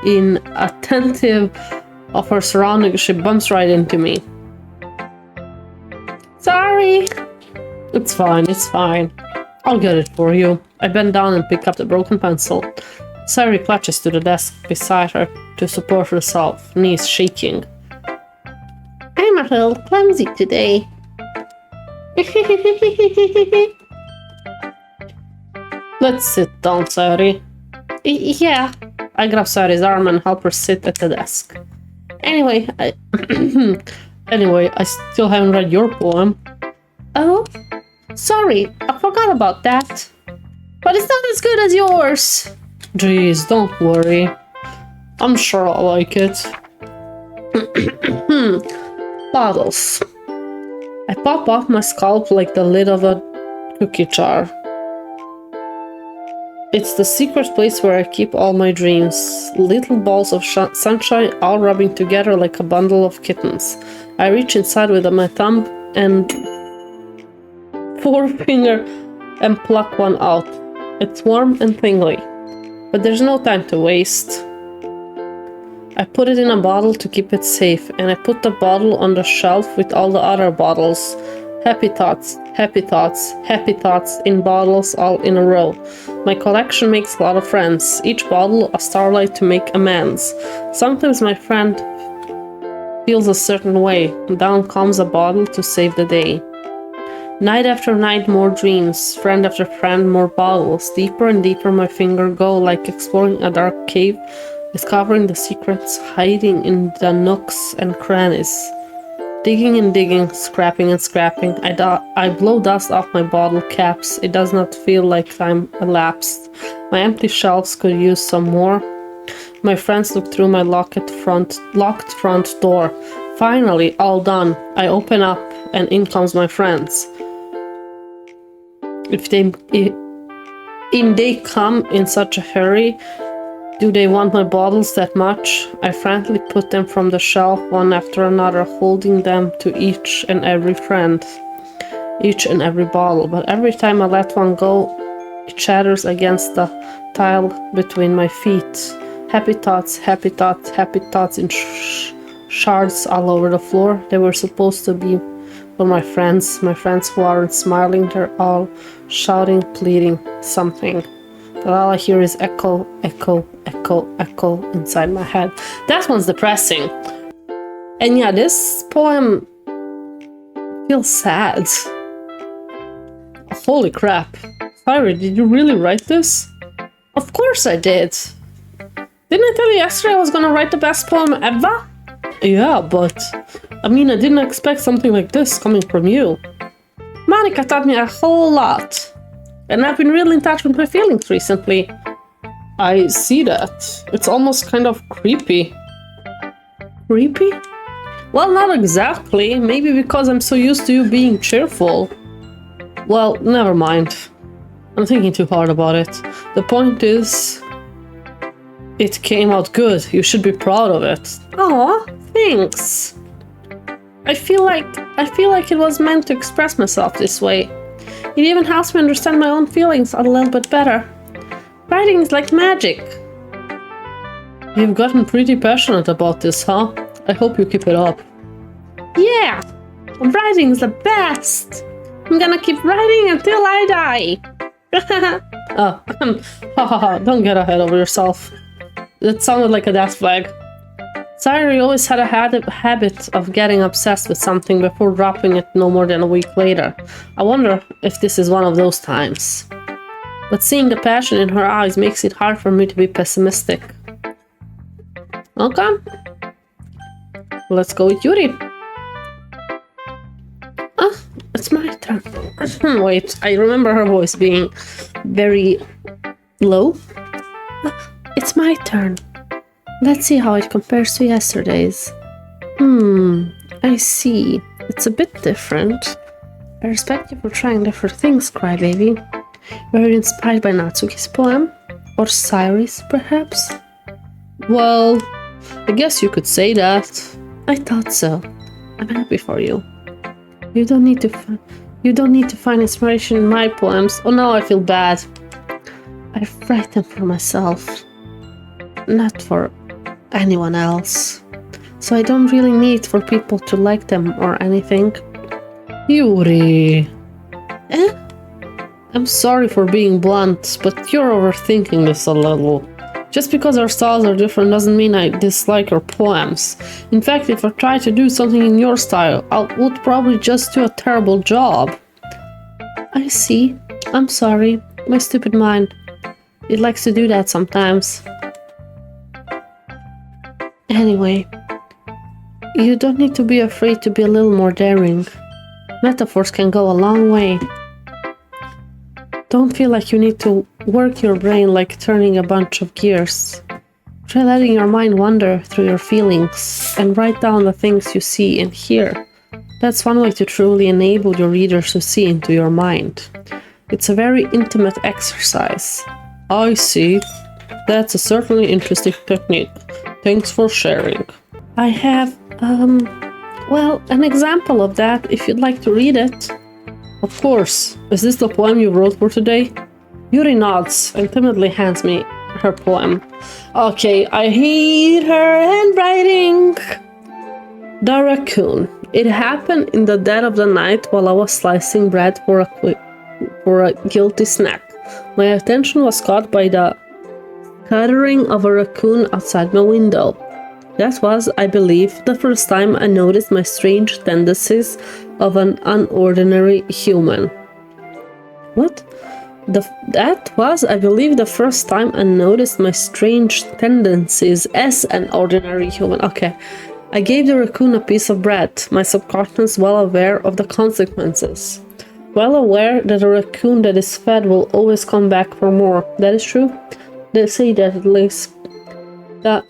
A: inattentive of her surroundings, she bumps right into me. Sorry! It's fine. I'll get it for you. I bend down and pick up the broken pencil. Sayori clutches to the desk beside her to support herself, knees shaking. I'm a little clumsy today. Let's sit down, Sayori. Yeah. I grab Sayori's arm and help her sit at the desk. Anyway, I still haven't read your poem. Oh? Sorry, I forgot about that. But it's not as good as yours. Jeez, don't worry. I'm sure I'll like it. Bottles. I pop off my scalp like the lid of a cookie jar. It's the secret place where I keep all my dreams. Little balls of sunshine all rubbing together like a bundle of kittens. I reach inside with my thumb and forefinger and pluck one out. It's warm and tingly, but there's no time to waste. I put it in a bottle to keep it safe, and I put the bottle on the shelf with all the other bottles. Happy thoughts, happy thoughts, happy thoughts in bottles all in a row. My collection makes a lot of friends, each bottle a starlight to make amends. Sometimes my friend feels a certain way, down comes a bottle to save the day. Night after night, more dreams, friend after friend, more bottles. Deeper and deeper my finger go, like exploring a dark cave, discovering the secrets hiding in the nooks and crannies. Digging and digging, scrapping and scrapping, I blow dust off my bottle caps. It does not feel like time elapsed. My empty shelves could use some more. My friends look through my locked front door. Finally, all done. I open up and in comes my friends. If they come in such a hurry, do they want my bottles that much? I frantically put them from the shelf one after another, holding them to each and every friend, each and every bottle. But every time I let one go, it shatters against the tile between my feet. Happy thoughts, happy thoughts, happy thoughts in shards all over the floor. They were supposed to be for my friends who aren't smiling. They're all shouting, pleading, something. But all I hear is echo, echo, echo, echo inside my head. That one's depressing. And yeah, this poem feels sad. Holy crap. Fiery, did you really write this? Of course I did. Didn't I tell you yesterday I was gonna write the best poem ever? Yeah, but I mean, I didn't expect something like this coming from you. Monica taught me a whole lot. And I've been really in touch with my feelings recently. I see that. It's almost kind of creepy. Creepy? Well, not exactly. Maybe because I'm so used to you being cheerful. Well, never mind. I'm thinking too hard about it. The point is, it came out good. You should be proud of it. Aw, thanks. I feel like it was meant to express myself this way. It even helps me understand my own feelings a little bit better. Writing is like magic. You've gotten pretty passionate about this, huh? I hope you keep it up. Yeah, writing is the best. I'm gonna keep writing until I die. Oh, don't get ahead of yourself. That sounded like a death flag. Sayuri always had a habit of getting obsessed with something before dropping it no more than a week later. I wonder if this is one of those times. But seeing the passion in her eyes makes it hard for me to be pessimistic. Okay. Let's go with Yuri. Ah, it's my turn. Wait, I remember her voice being very low. It's my turn. Let's see how it compares to yesterday's. I see. It's a bit different. I respect you for trying different things, Crybaby. Were you inspired by Natsuki's poem? Or Sayuri's, perhaps? Well, I guess you could say that. I thought so. I'm happy for you. You don't need to find inspiration in my poems. Oh, now I feel bad. I write them for myself, not for anyone else. So I don't really need for people to like them or anything. Yuri. I'm sorry for being blunt, but you're overthinking this a little. Just because our styles are different doesn't mean I dislike your poems. In fact, if I tried to do something in your style, I would probably just do a terrible job. I see. I'm sorry. My stupid mind. It likes to do that sometimes. Anyway, you don't need to be afraid to be a little more daring. Metaphors can go a long way. Don't feel like you need to work your brain like turning a bunch of gears. Try letting your mind wander through your feelings and write down the things you see and hear. That's one way to truly enable your readers to see into your mind. It's a very intimate exercise. I see. That's a certainly interesting technique. Thanks for sharing. I have, well, an example of that if you'd like to read it. Of course. Is this the poem you wrote for today? Yuri nods and timidly hands me her poem. Okay, I hate her handwriting. The raccoon. It happened in the dead of the night while I was slicing bread for a guilty snack. My attention was caught by the scattering of a raccoon outside my window. That was, I believe, the first time I noticed my strange tendencies of an unordinary human. What? That was, I believe, the first time I noticed my strange tendencies as an ordinary human. Okay. I gave the raccoon a piece of bread, my subconscious well aware of the consequences. Well aware that a raccoon that is fed will always come back for more. That is true. They say that at least. The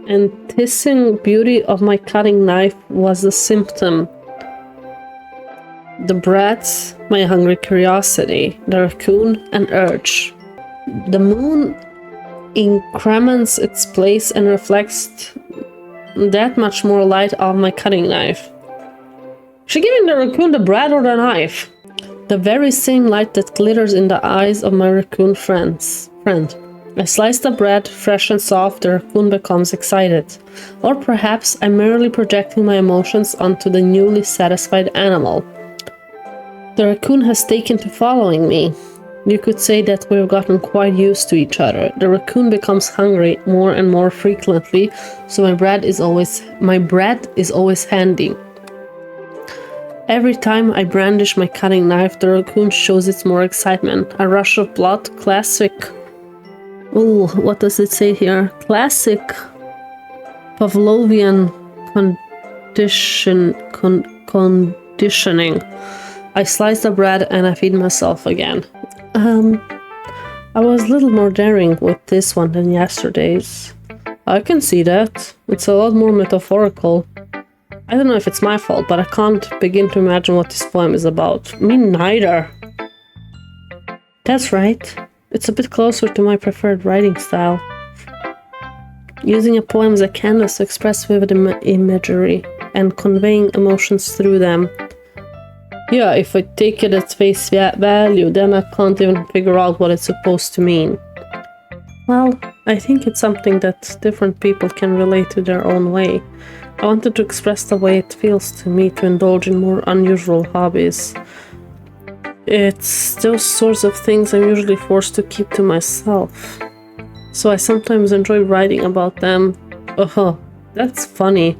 A: enticing beauty of my cutting knife was the symptom. The bread, my hungry curiosity, the raccoon, an urge. The moon increments its place and reflects that much more light on my cutting knife. She giving the raccoon the bread or the knife? The very same light that glitters in the eyes of my raccoon friend. I slice the bread, fresh and soft, the raccoon becomes excited. Or perhaps I'm merely projecting my emotions onto the newly satisfied animal. The raccoon has taken to following me. You could say that we've gotten quite used to each other. The raccoon becomes hungry more and more frequently, so my bread is always handy. Every time I brandish my cutting knife, the raccoon shows its more excitement. A rush of blood, classic. Oh, what does it say here? Classic Pavlovian conditioning. I slice the bread and I feed myself again. I was a little more daring with this one than yesterday's. I can see that. It's a lot more metaphorical. I don't know if it's my fault, but I can't begin to imagine what this poem is about. Me neither. That's right. It's a bit closer to my preferred writing style. Using a poem as a canvas to express vivid imagery and conveying emotions through them. Yeah, if I take it at face value, then I can't even figure out what it's supposed to mean. Well, I think it's something that different people can relate to their own way. I wanted to express the way it feels to me to indulge in more unusual hobbies. It's those sorts of things I'm usually forced to keep to myself. So I sometimes enjoy writing about them. That's funny.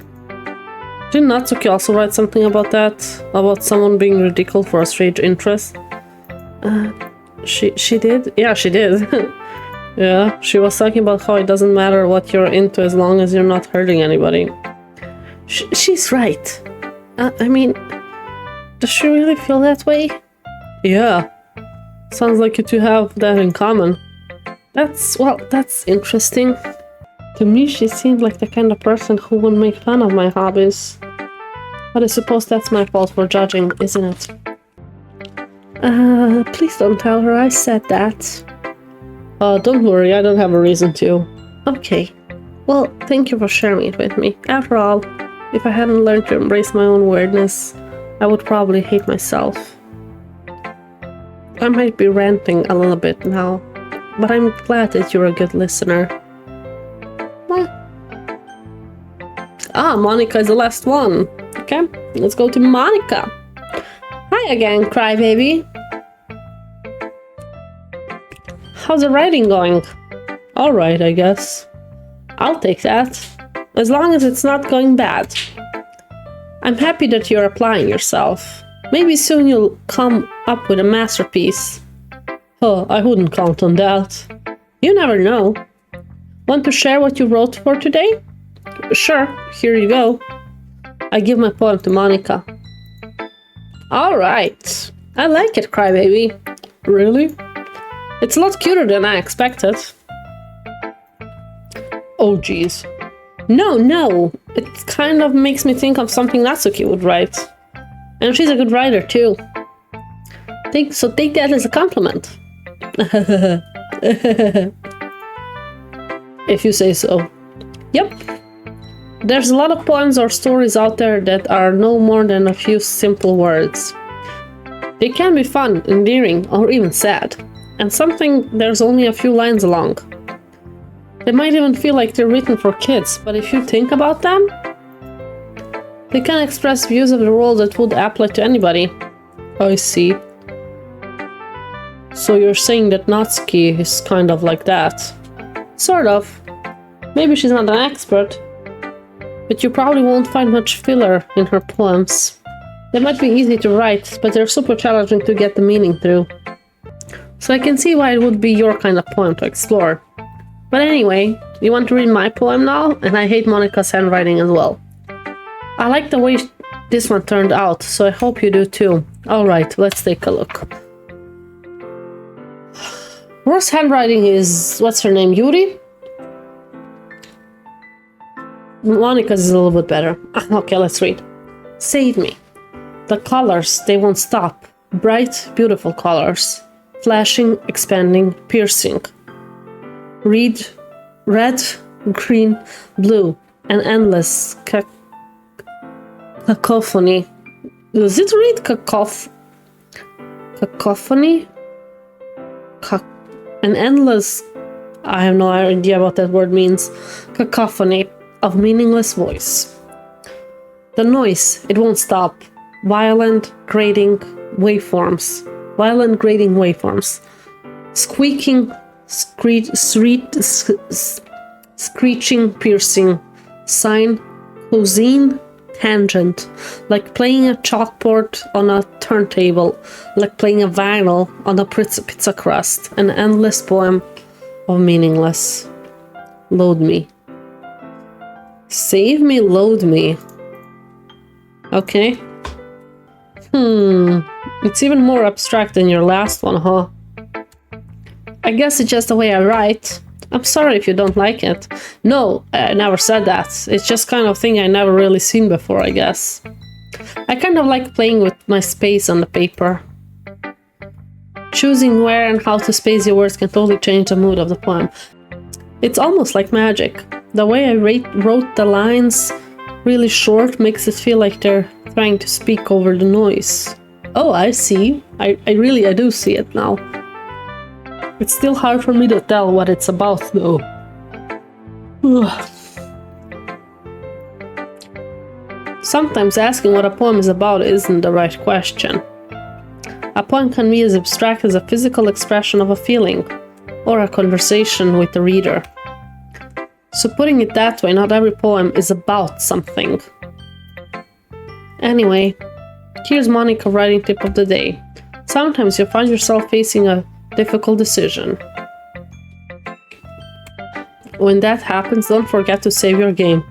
A: Did Natsuki also write something about that? About someone being ridiculed for a strange interest? She did? Yeah, she did. Yeah, she was talking about how it doesn't matter what you're into as long as you're not hurting anybody. She's right. I mean, does she really feel that way? Yeah. Sounds like you two have that in common. That's interesting. To me, she seemed like the kind of person who would make fun of my hobbies. But I suppose that's my fault for judging, isn't it? Please don't tell her I said that. Don't worry, I don't have a reason to. Okay. Well, thank you for sharing it with me. After all, if I hadn't learned to embrace my own weirdness, I would probably hate myself. I might be ranting a little bit now, but I'm glad that you're a good listener. Monica is the last one. Okay, let's go to Monica. Hi again, crybaby. How's the writing going? Alright, I guess. I'll take that. As long as it's not going bad. I'm happy that you're applying yourself. Maybe soon you'll come up with a masterpiece. I wouldn't count on that. You never know. Want to share what you wrote for today? Sure, here you go. I give my poem to Monica. Alright. I like it, crybaby. Really? It's a lot cuter than I expected. Oh, jeez. No. It kind of makes me think of something Natsuki would write. And she's a good writer, too. So take that as a compliment. If you say so. Yep. There's a lot of poems or stories out there that are no more than a few simple words. They can be fun, endearing, or even sad. And something there's only a few lines long. They might even feel like they're written for kids, but if you think about them, they can express views of the world that would apply to anybody. I see. So you're saying that Natsuki is kind of like that? Sort of. Maybe she's not an expert, but you probably won't find much filler in her poems. They might be easy to write, but they're super challenging to get the meaning through. So I can see why it would be your kind of poem to explore. But anyway, you want to read my poem now? And I hate Monica's handwriting as well. I like the way this one turned out, so I hope you do too. Alright, let's take a look. Worst handwriting is, what's her name, Yuri? Monica's is a little bit better. Okay, let's read. Save me. the colors, they won't stop. Bright, beautiful colors. Flashing, expanding, piercing. Red, green, blue, an endless cacophony. Does it read cacophony? An endless, I have no idea what that word means. Cacophony of meaningless voice. The noise, it won't stop. Violent, grating waveforms. Squeaking, screeching, piercing. Sine, cosine, tangent. Like playing a chalkboard on a turntable. Like playing a vinyl on a pizza crust. An endless poem of meaningless. Load me. Save me, load me. Okay. It's even more abstract than your last one, huh? I guess it's just the way I write. I'm sorry if you don't like it. No, I never said that. It's just kind of thing I never really seen before, I guess. I kind of like playing with my space on the paper. Choosing where and how to space your words can totally change the mood of the poem. It's almost like magic. The way I wrote the lines really short makes it feel like they're trying to speak over the noise. Oh, I see. I do see it now. It's still hard for me to tell what it's about, though. Sometimes asking what a poem is about isn't the right question. A poem can be as abstract as a physical expression of a feeling, or a conversation with the reader. So putting it that way, not every poem is about something. Anyway, here's Monica writing tip of the day. Sometimes you find yourself facing a difficult decision. When that happens, don't forget to save your game.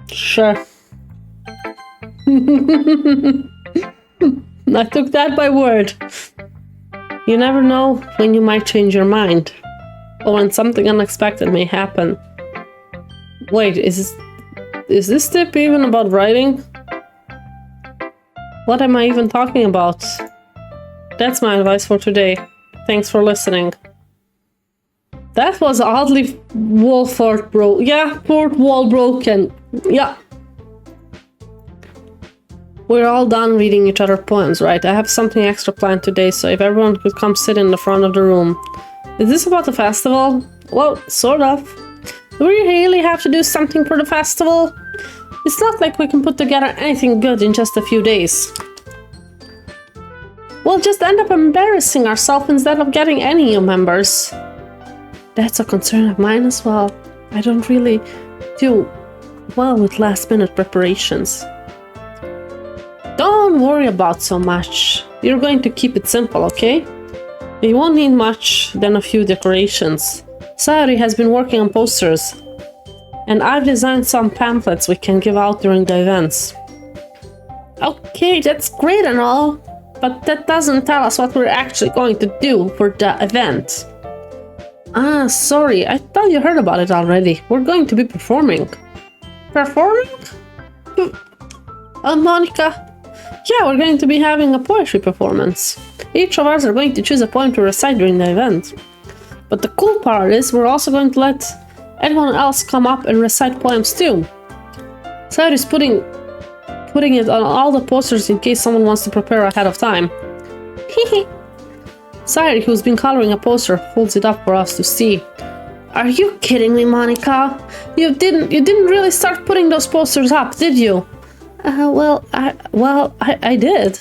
A: Sure. I took that by word. You never know when you might change your mind, or when something unexpected may happen. Wait, is this tip even about writing? What am I even talking about? That's my advice for today. Thanks for listening. That was oddly fourth wall broken. Yeah. We're all done reading each other poems, right? I have something extra planned today, so if everyone could come sit in the front of the room. Is this about the festival? Well, sort of. Do we really have to do something for the festival? It's not like we can put together anything good in just a few days. We'll just end up embarrassing ourselves instead of getting any new members. That's a concern of mine as well. I don't really do well with last-minute preparations. Don't worry about so much. You're going to keep it simple, okay? You won't need much than a few decorations. Sayori has been working on posters, and I've designed some pamphlets we can give out during the events. Okay, that's great and all, but that doesn't tell us what we're actually going to do for the event. Ah, sorry, I thought you heard about it already. We're going to be performing. Performing? Monica? Yeah, we're going to be having a poetry performance. Each of us are going to choose a poem to recite during the event. But the cool part is we're also going to let anyone else come up and recite poems too. Sayori's putting it on all the posters in case someone wants to prepare ahead of time. Hehe. Sayori, who's been coloring a poster, holds it up for us to see. Are you kidding me, Monica? You didn't really start putting those posters up, did you? I did.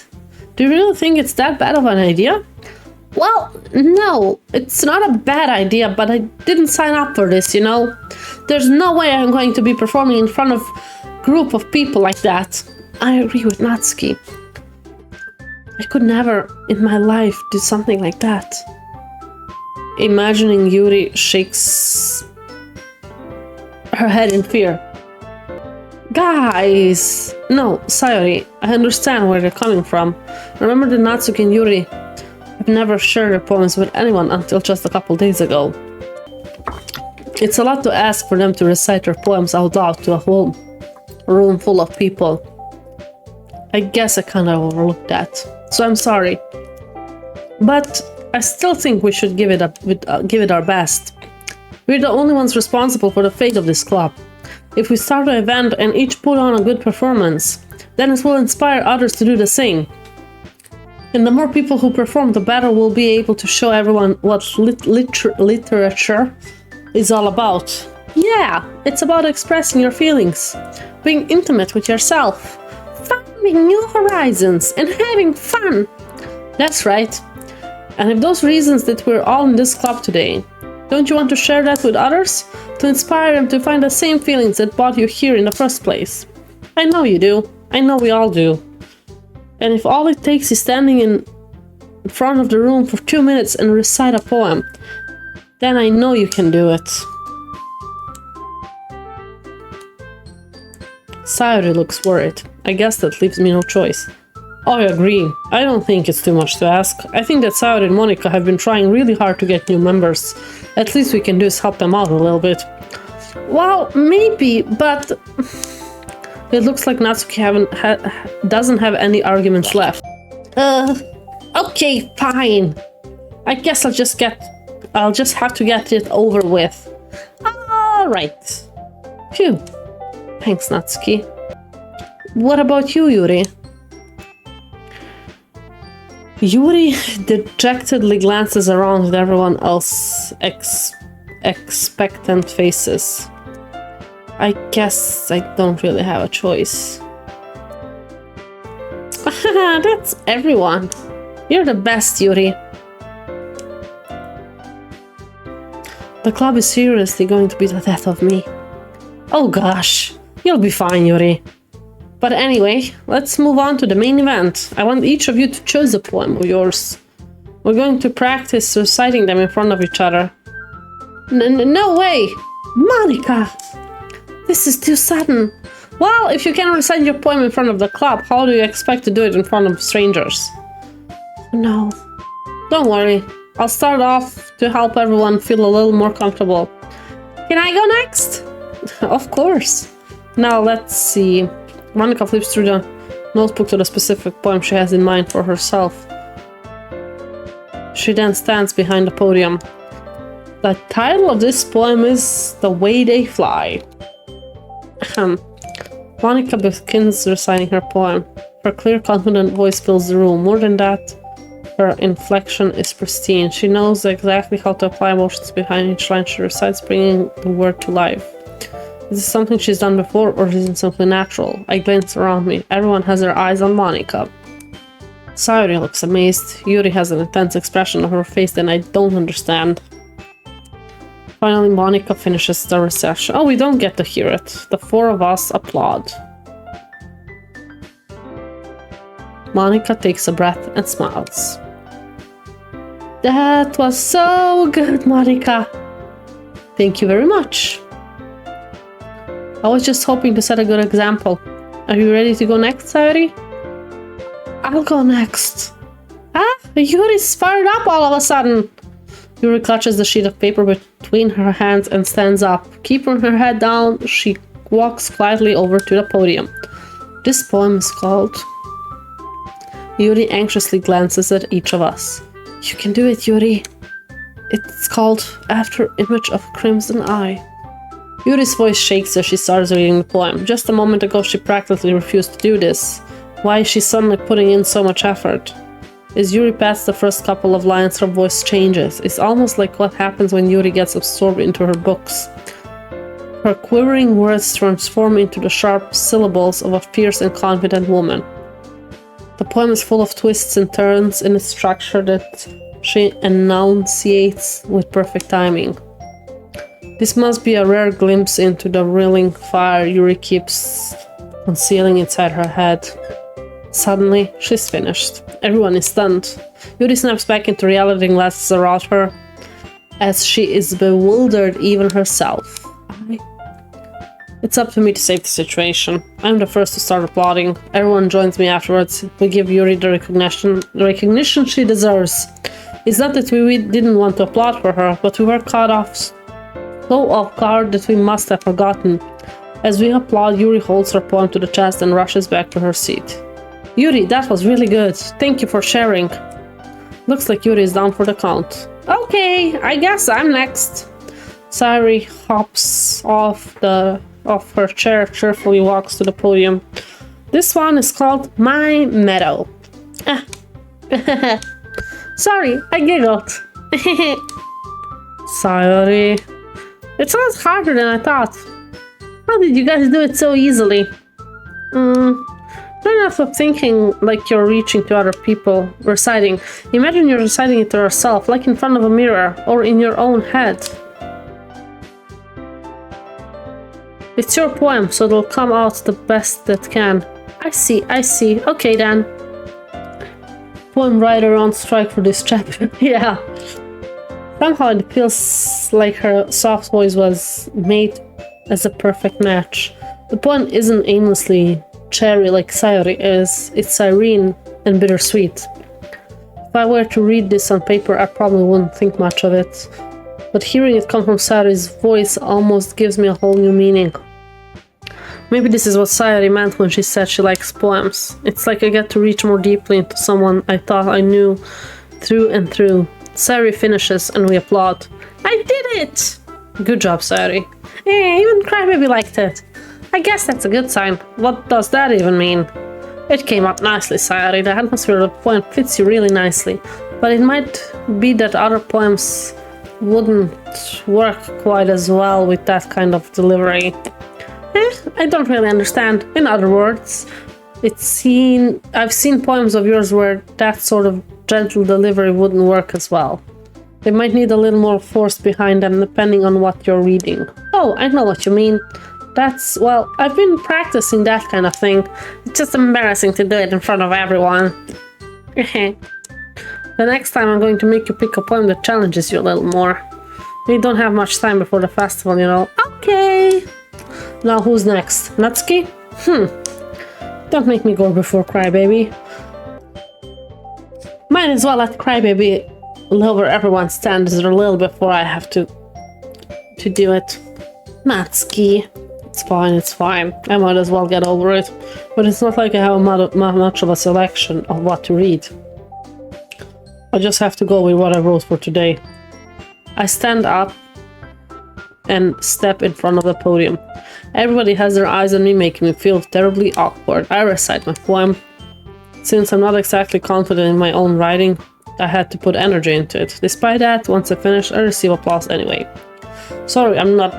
A: Do you really think it's that bad of an idea? Well, no, it's not a bad idea, but I didn't sign up for this, you know? There's no way I'm going to be performing in front of a group of people like that. I agree with Natsuki. I could never in my life do something like that. Imagining Yuri shakes her head in fear. Guys! No, Sayori, I understand where they're coming from. Remember that Natsuki and Yuri have never shared their poems with anyone until just a couple days ago. It's a lot to ask for them to recite their poems out loud to a whole room full of people. I guess I kind of overlooked that, so I'm sorry. But I still think we should give it our best. We're the only ones responsible for the fate of this club. If we start an event and each put on a good performance, then it will inspire others to do the same. And the more people who perform, the better we'll be able to show everyone what literature is all about. Yeah, it's about expressing your feelings, being intimate with yourself, finding new horizons, and having fun. That's right. And if those reasons that we're all in this club today, don't you want to share that with others? To inspire them to find the same feelings that brought you here in the first place? I know you do. I know we all do. And if all it takes is standing in front of the room for 2 minutes and recite a poem, then I know you can do it. Sayuri looks worried. I guess that leaves me no choice. I agree. I don't think it's too much to ask. I think that Sayuri and Monika have been trying really hard to get new members. At least we can do is help them out a little bit. Well, maybe, but it looks like Natsuki doesn't have any arguments left. Okay, fine. I guess I'll just have to get it over with. Alright. Phew. Thanks, Natsuki. What about you, Yuri? Yuri dejectedly glances around with everyone else expectant faces. I guess I don't really have a choice. That's everyone. You're the best, Yuri. The club is seriously going to be the death of me. Oh gosh, you'll be fine, Yuri. But anyway, let's move on to the main event. I want each of you to choose a poem of yours. We're going to practice reciting them in front of each other. No way! Monika! This is too sudden. Well, if you can recite your poem in front of the club, how do you expect to do it in front of strangers? No. Don't worry. I'll start off to help everyone feel a little more comfortable. Can I go next? Of course. Now let's see. Monika flips through the notebook to the specific poem she has in mind for herself. She then stands behind the podium. The title of this poem is The Way They Fly. Monika begins reciting her poem. Her clear, confident voice fills the room. More than that, her inflection is pristine. She knows exactly how to apply emotions behind each line she recites, bringing the word to life. Is this something she's done before, or is it something natural? I glance around me. Everyone has their eyes on Monika. Sayuri looks amazed. Yuri has an intense expression on her face that I don't understand. Finally, Monika finishes the recitation. Oh, we don't get to hear it. The four of us applaud. Monika takes a breath and smiles. That was so good, Monika. Thank you very much. I was just hoping to set a good example. Are you ready to go next, Sayuri? I'll go next. Yuri's fired up all of a sudden. Yuri clutches the sheet of paper between her hands and stands up. Keeping her head down, she walks quietly over to the podium. This poem is called... Yuri anxiously glances at each of us. You can do it, Yuri. It's called After Image of Crimson Eye. Yuri's voice shakes as she starts reading the poem. Just a moment ago she practically refused to do this. Why is she suddenly putting in so much effort? As Yuri passes the first couple of lines, her voice changes. It's almost like what happens when Yuri gets absorbed into her books. Her quivering words transform into the sharp syllables of a fierce and confident woman. The poem is full of twists and turns in its structure that she enunciates with perfect timing. This must be a rare glimpse into the reeling fire Yuri keeps concealing inside her head. Suddenly, she's finished. Everyone is stunned. Yuri snaps back into reality and glances around her as she is bewildered even herself. It's up to me to save the situation. I'm the first to start applauding. Everyone joins me afterwards. We give Yuri the recognition she deserves. It's not that we didn't want to applaud for her, but we were caught off so off guard that we must have forgotten. As we applaud, Yuri holds her poem to the chest and rushes back to her seat. Yuri, that was really good. Thank you for sharing. Looks like Yuri is down for the count. Okay, I guess I'm next. Sayuri hops off her chair, cheerfully walks to the podium. This one is called My Meadow. Sorry, I giggled. Sayuri. It's a lot harder than I thought. How did you guys do it so easily? Try not to thinking like you're reaching to other people, reciting. Imagine you're reciting it to yourself, like in front of a mirror, or in your own head. It's your poem, so it'll come out the best that can. I see. Okay then. Poem writer on strike for this chapter. Yeah. Somehow it feels like her soft voice was made as a perfect match. The poem isn't aimlessly cherry like Sayuri is. It's serene and bittersweet. If I were to read this on paper, I probably wouldn't think much of it. But hearing it come from Sayuri's voice almost gives me a whole new meaning. Maybe this is what Sayuri meant when she said she likes poems. It's like I get to reach more deeply into someone I thought I knew through and through. Sayuri finishes and we applaud. I did it! Good job, Sayuri. Even Crybaby liked it. I guess that's a good sign. What does that even mean? It came up nicely, Sayuri. The atmosphere of the poem fits you really nicely. But it might be that other poems wouldn't work quite as well with that kind of delivery. I don't really understand. In other words, I've seen poems of yours where that sort of gentle delivery wouldn't work as well. They might need a little more force behind them depending on what you're reading. Oh, I know what you mean. Well, I've been practicing that kind of thing. It's just embarrassing to do it in front of everyone. The next time I'm going to make you pick a poem that challenges you a little more. We don't have much time before the festival, you know. Okay. Now who's next? Natsuki? Don't make me go before Crybaby. Might as well let Crybaby lower everyone's standards a little before I have to do it. Natsuki. It's fine. I might as well get over it. But it's not like I have much of a selection of what to read. I just have to go with what I wrote for today. I stand up and step in front of the podium. Everybody has their eyes on me, making me feel terribly awkward. I recite my poem. Since I'm not exactly confident in my own writing, I had to put energy into it. Despite that, once I finish, I receive applause anyway. Sorry, I'm not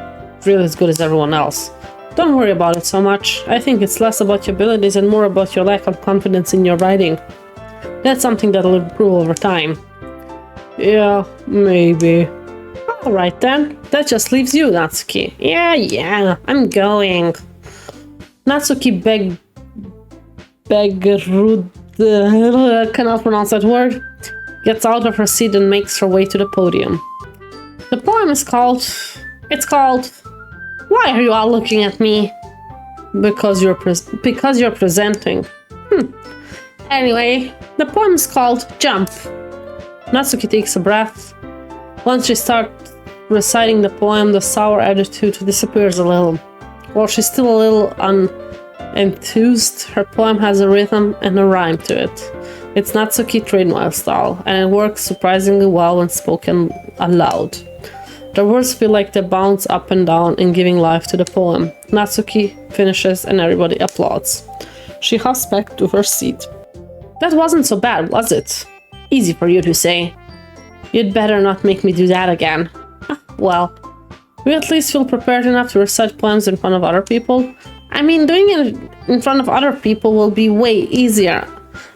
A: really as good as everyone else. Don't worry about it so much. I think it's less about your abilities and more about your lack of confidence in your writing. That's something that'll improve over time. Yeah, maybe. Alright then, that just leaves you, Natsuki. Yeah, I'm going. Natsuki cannot pronounce that word, gets out of her seat and makes her way to the podium. The poem is called... Why are you all looking at me? Because you're presenting. Anyway, the poem is called Jump. Natsuki takes a breath. Once she starts reciting the poem, the sour attitude disappears a little. While she's still a little unenthused, her poem has a rhythm and a rhyme to it. It's Natsuki trademark style, and it works surprisingly well when spoken aloud. The words feel like they bounce up and down in giving life to the poem. Natsuki finishes and everybody applauds. She hops back to her seat. That wasn't so bad, was it? Easy for you to say. You'd better not make me do that again. Well, we at least feel prepared enough to recite poems in front of other people. I mean, doing it in front of other people will be way easier.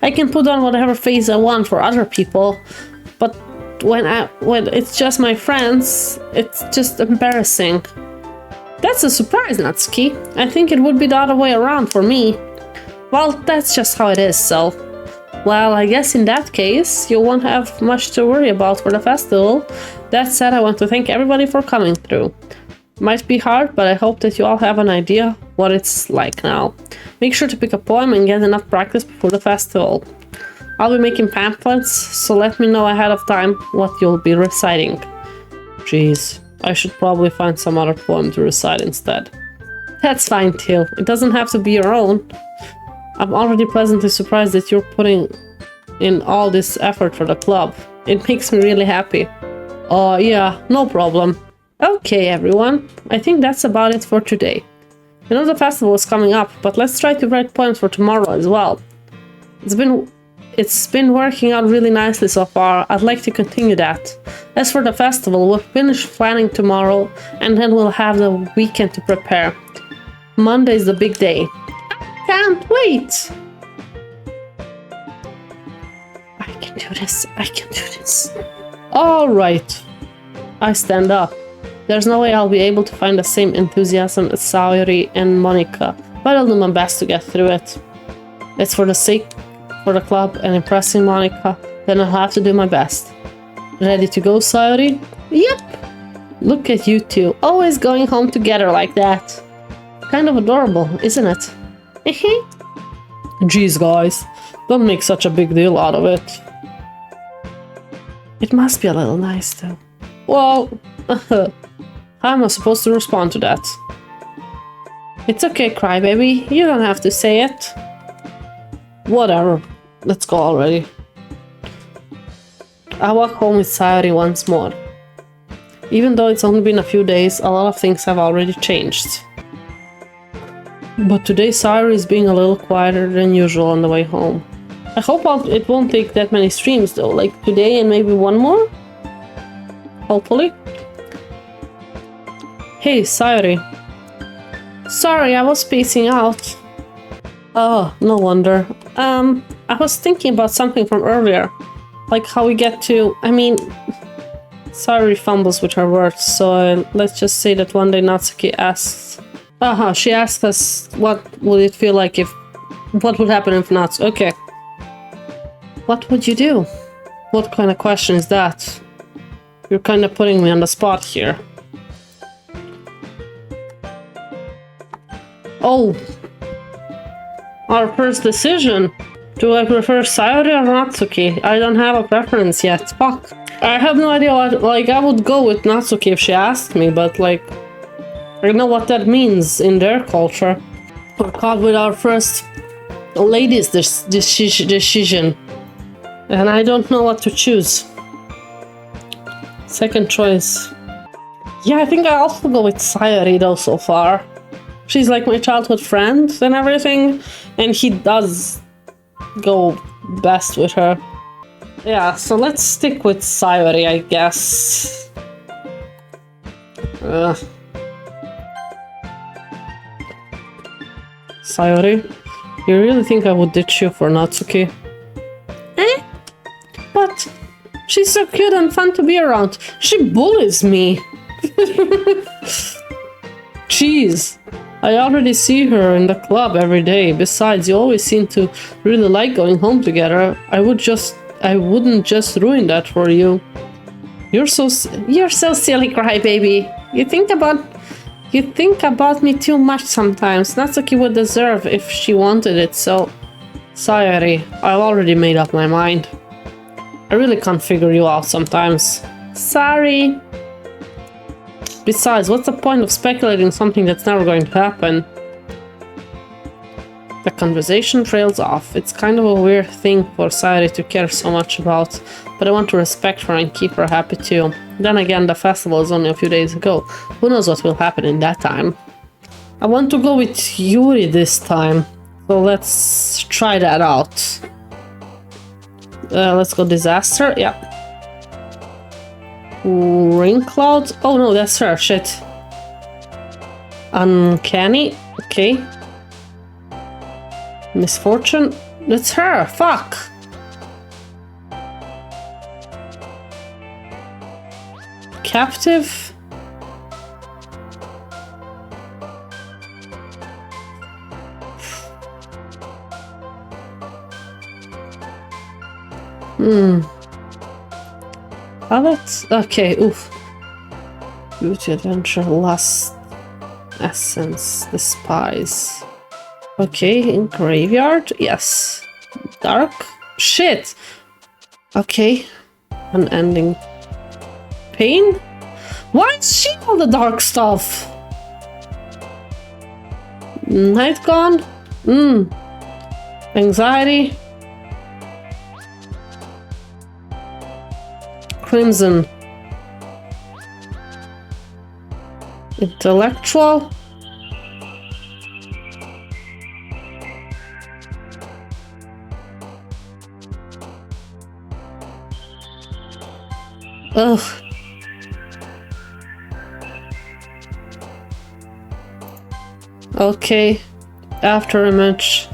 A: I can put on whatever face I want for other people, but when it's just my friends, it's just embarrassing. That's a surprise, Natsuki. I think it would be the other way around for me. Well, that's just how it is, so... Well, I guess in that case, you won't have much to worry about for the festival. That said, I want to thank everybody for coming through. Might be hard, but I hope that you all have an idea what it's like now. Make sure to pick a poem and get enough practice before the festival. I'll be making pamphlets, so let me know ahead of time what you'll be reciting. Jeez, I should probably find some other poem to recite instead. That's fine too. It doesn't have to be your own. I'm already pleasantly surprised that you're putting in all this effort for the club. It makes me really happy. Yeah, no problem. Okay, everyone. I think that's about it for today. I know the festival is coming up, but let's try to write poems for tomorrow as well. It's been working out really nicely so far. I'd like to continue that. As for the festival, we'll finish planning tomorrow, and then we'll have the weekend to prepare. Monday's the big day. I can't wait! I can do this. I can do this. Alright. I stand up. There's no way I'll be able to find the same enthusiasm as Sayori and Monica, but I'll do my best to get through it. It's for the sake for the club and impressing Monica, then I'll have to do my best. Ready to go, Sayori? Yep! Look at you two, always going home together like that. Kind of adorable, isn't it? Jeez, guys, don't make such a big deal out of it. It must be a little nice, though. Well, how am I supposed to respond to that? It's okay, crybaby. You don't have to say it. Whatever. Let's go already. I walk home with Sayori once more. Even though it's only been a few days, a lot of things have already changed. But today Sayori is being a little quieter than usual on the way home. I hope it won't take that many streams though, like today and maybe one more? Hopefully. Hey, Sayori. Sorry, I was spacing out. Oh, no wonder. I was thinking about something from earlier. Like how we get to... Sayori fumbles with her words, so let's just say that one day Natsuki asks... she asked us what would it feel like if... What would happen if Natsuki... Okay. What would you do? What kind of question is that? You're kind of putting me on the spot here. Oh. Our first decision. Do I prefer Sayori or Natsuki? I don't have a preference yet. Fuck. I have no idea what... Like, I would go with Natsuki if she asked me, but like... I don't know what that means in their culture. We're caught with our first ladies' decision. And I don't know what to choose. Second choice. Yeah, I think I also go with Sayori though so far. She's like my childhood friend and everything, and he does go best with her. Yeah, so let's stick with Sayori, I guess. Sayori, you really think I would ditch you for Natsuki? But she's so cute and fun to be around. She bullies me. Jeez. I already see her in the club every day. Besides, you always seem to really like going home together. I wouldn't just ruin that for you. You're so silly, crybaby. You think about me too much sometimes. Natsuki would deserve if she wanted it, so... Sayori, I've already made up my mind. I really can't figure you out sometimes. Sorry. Besides, what's the point of speculating something that's never going to happen? The conversation trails off. It's kind of a weird thing for Sayori to care so much about, but I want to respect her and keep her happy too. Then again, the festival is only a few days ago. Who knows what will happen in that time? I want to go with Yuri this time, so let's try that out. Let's go disaster. Yeah. Rain clouds. Oh no, that's her. Shit. Uncanny. Okay. Misfortune. That's her. Fuck. Captive. Palette? Okay, oof. Beauty, adventure, lust, essence, despise. Okay, in graveyard? Yes. Dark? Shit! Okay. Unending pain? Why is she all the dark stuff? Night gone? Anxiety. Crimson. Intellectual. Ugh. Okay. After image.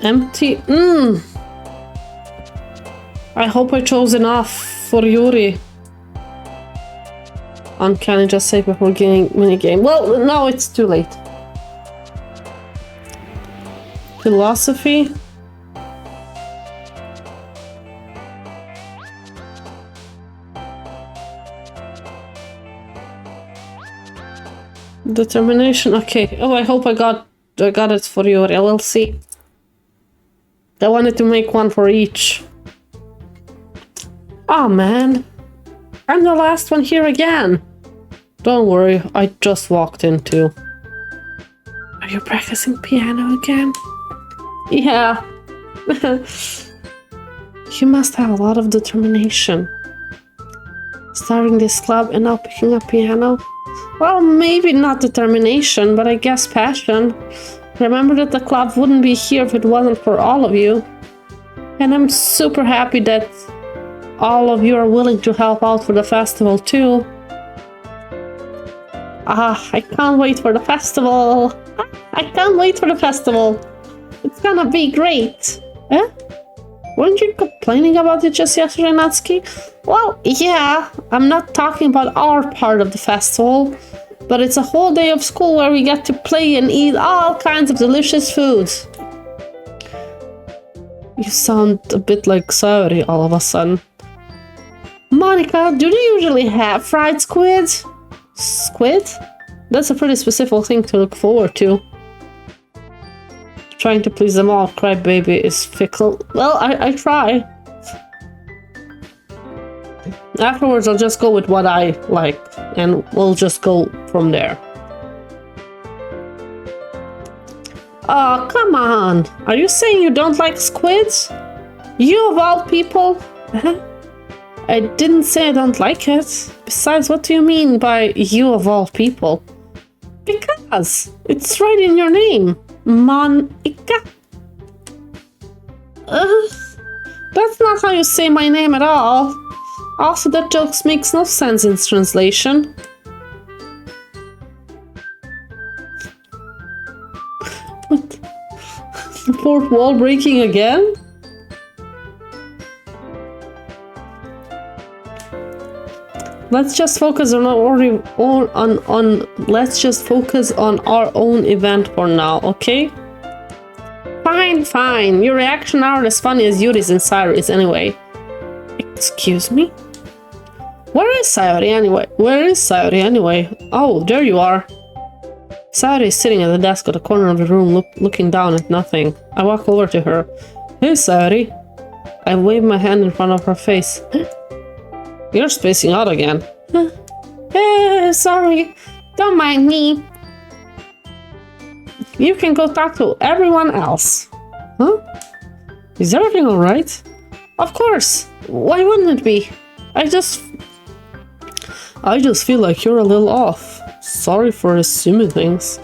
A: Empty. I hope I chose enough for Yuri. Uncanny, just save before getting minigame. Well, no, it's too late. Philosophy. Determination. Okay. Oh, I hope I got it for Yuri. We'll see. I wanted to make one for each. Oh man, I'm the last one here again. Don't worry, I just walked in too. Are you practicing piano again? Yeah. You must have a lot of determination. Starting this club and now picking up piano? Well, maybe not determination, but I guess passion. Remember that the club wouldn't be here if it wasn't for all of you. And I'm super happy that all of you are willing to help out for the festival too. I can't wait for the festival. I can't wait for the festival. It's gonna be great. Eh? Weren't you complaining about it just yesterday, Natsuki? Well, yeah, I'm not talking about our part of the festival, but it's a whole day of school where we get to play and eat all kinds of delicious foods. You sound a bit like Sayori all of a sudden. Monica, do they usually have fried squid? Squid? That's a pretty specific thing to look forward to. Trying to please them all, crybaby is fickle. Well, I try. Afterwards, I'll just go with what I like, and we'll just go from there. Oh, come on. Are you saying you don't like squids? You of all people? I didn't say I don't like it. Besides, what do you mean by you of all people? Because it's right in your name. Monica. That's not how you say my name at all. Also, that joke makes no sense in translation. What? The fourth wall breaking again? Let's just focus on let's just focus on our own event for now, okay? Fine. Your reaction aren't as funny as Yuri's and Sayori's anyway. Excuse me? Where is Sayori anyway? Oh, there you are. Sayori is sitting at the desk at the corner of the room looking down at nothing. I walk over to her. Hey, Sayori. I wave my hand in front of her face. You're spacing out again. Sorry. Don't mind me. You can go talk to everyone else. Huh? Is everything alright? Of course. Why wouldn't it be? I just feel like you're a little off. Sorry for assuming things.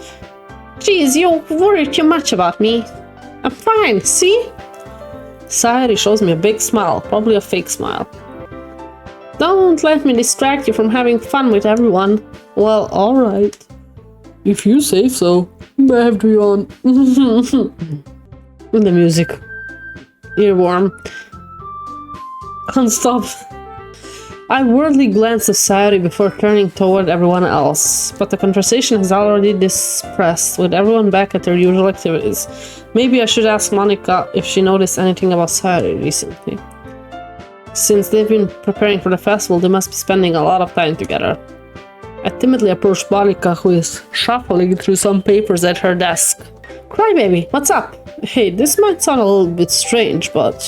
A: Geez, you worry too much about me. I'm fine, see? Sayori shows me a big smile, probably a fake smile. Don't let me distract you from having fun with everyone. Well, alright. If you say so. I have to yawn. And the music. Earworm. Can't stop. I worldly glanced at Sayori before turning toward everyone else, but the conversation has already dispersed, with everyone back at their usual activities. Maybe I should ask Monica if she noticed anything about Sayori recently. Since they've been preparing for the festival, they must be spending a lot of time together. I timidly approached Monica, who is shuffling through some papers at her desk. Crybaby, what's up? Hey, this might sound a little bit strange, but...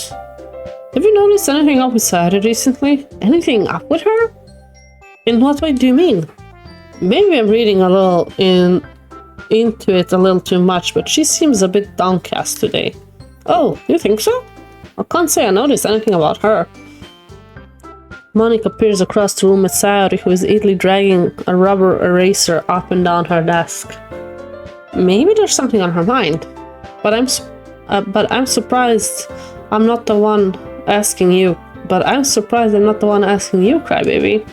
A: have you noticed anything up with Sayori recently? Anything up with her? In what way do you mean? Maybe I'm reading a little into it a little too much, but she seems a bit downcast today. Oh, you think so? I can't say I noticed anything about her. Monica peers across the room at Sayori, who is idly dragging a rubber eraser up and down her desk. Maybe there's something on her mind, but I'm surprised I'm not the one asking you. But I'm surprised I'm not the one asking you, crybaby.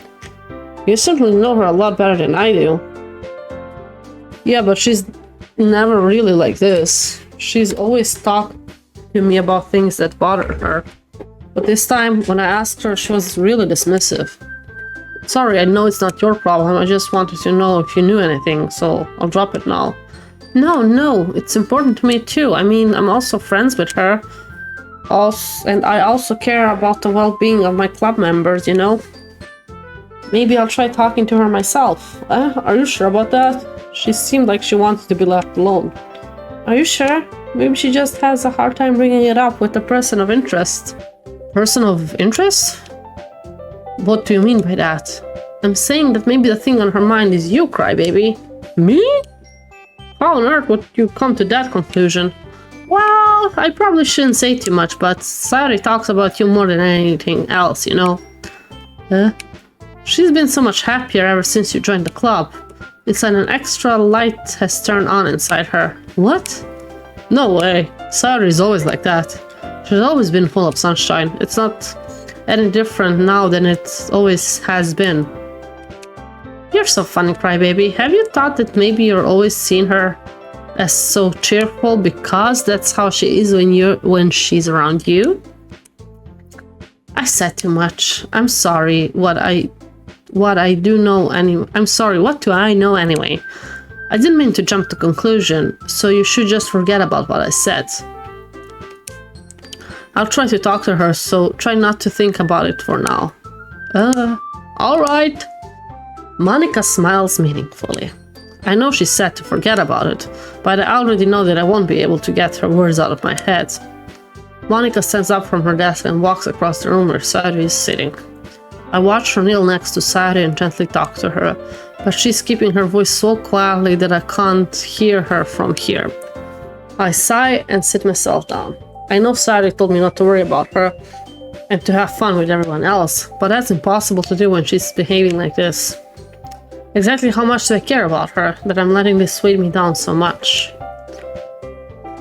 A: You certainly know her a lot better than I do. Yeah, but she's never really like this. She's always talked to me about things that bother her. But this time, when I asked her, she was really dismissive. Sorry, I know it's not your problem. I just wanted to know if you knew anything, so I'll drop it now. No, it's important to me too. I mean, I'm also friends with her. And I also care about the well-being of my club members, you know? Maybe I'll try talking to her myself. Are you sure about that? She seemed like she wanted to be left alone. Are you sure? Maybe she just has a hard time bringing it up with a person of interest. Person of interest? What do you mean by that? I'm saying that maybe the thing on her mind is you, crybaby. Me? How on earth would you come to that conclusion? Well, I probably shouldn't say too much, but Sayori talks about you more than anything else, you know? She's been so much happier ever since you joined the club. It's like an extra light has turned on inside her. What? No way. Sayori is always like that. She's always been full of sunshine. It's not any different now than it always has been. You're so funny, crybaby. Have you thought that maybe you're always seeing her as so cheerful because that's how she is when she's around you? I said too much. I'm sorry. What do I know anyway? I didn't mean to jump to conclusion, so you should just forget about what I said. I'll try to talk to her, so try not to think about it for now. Alright. Monica smiles meaningfully. I know she said to forget about it, but I already know that I won't be able to get her words out of my head. Monica stands up from her desk and walks across the room where Sayori is sitting. I watch her kneel next to Sayori and gently talk to her, but she's keeping her voice so quietly that I can't hear her from here. I sigh and sit myself down. I know Sayori told me not to worry about her and to have fun with everyone else, but that's impossible to do when she's behaving like this. Exactly how much do I care about her that I'm letting this weigh me down so much?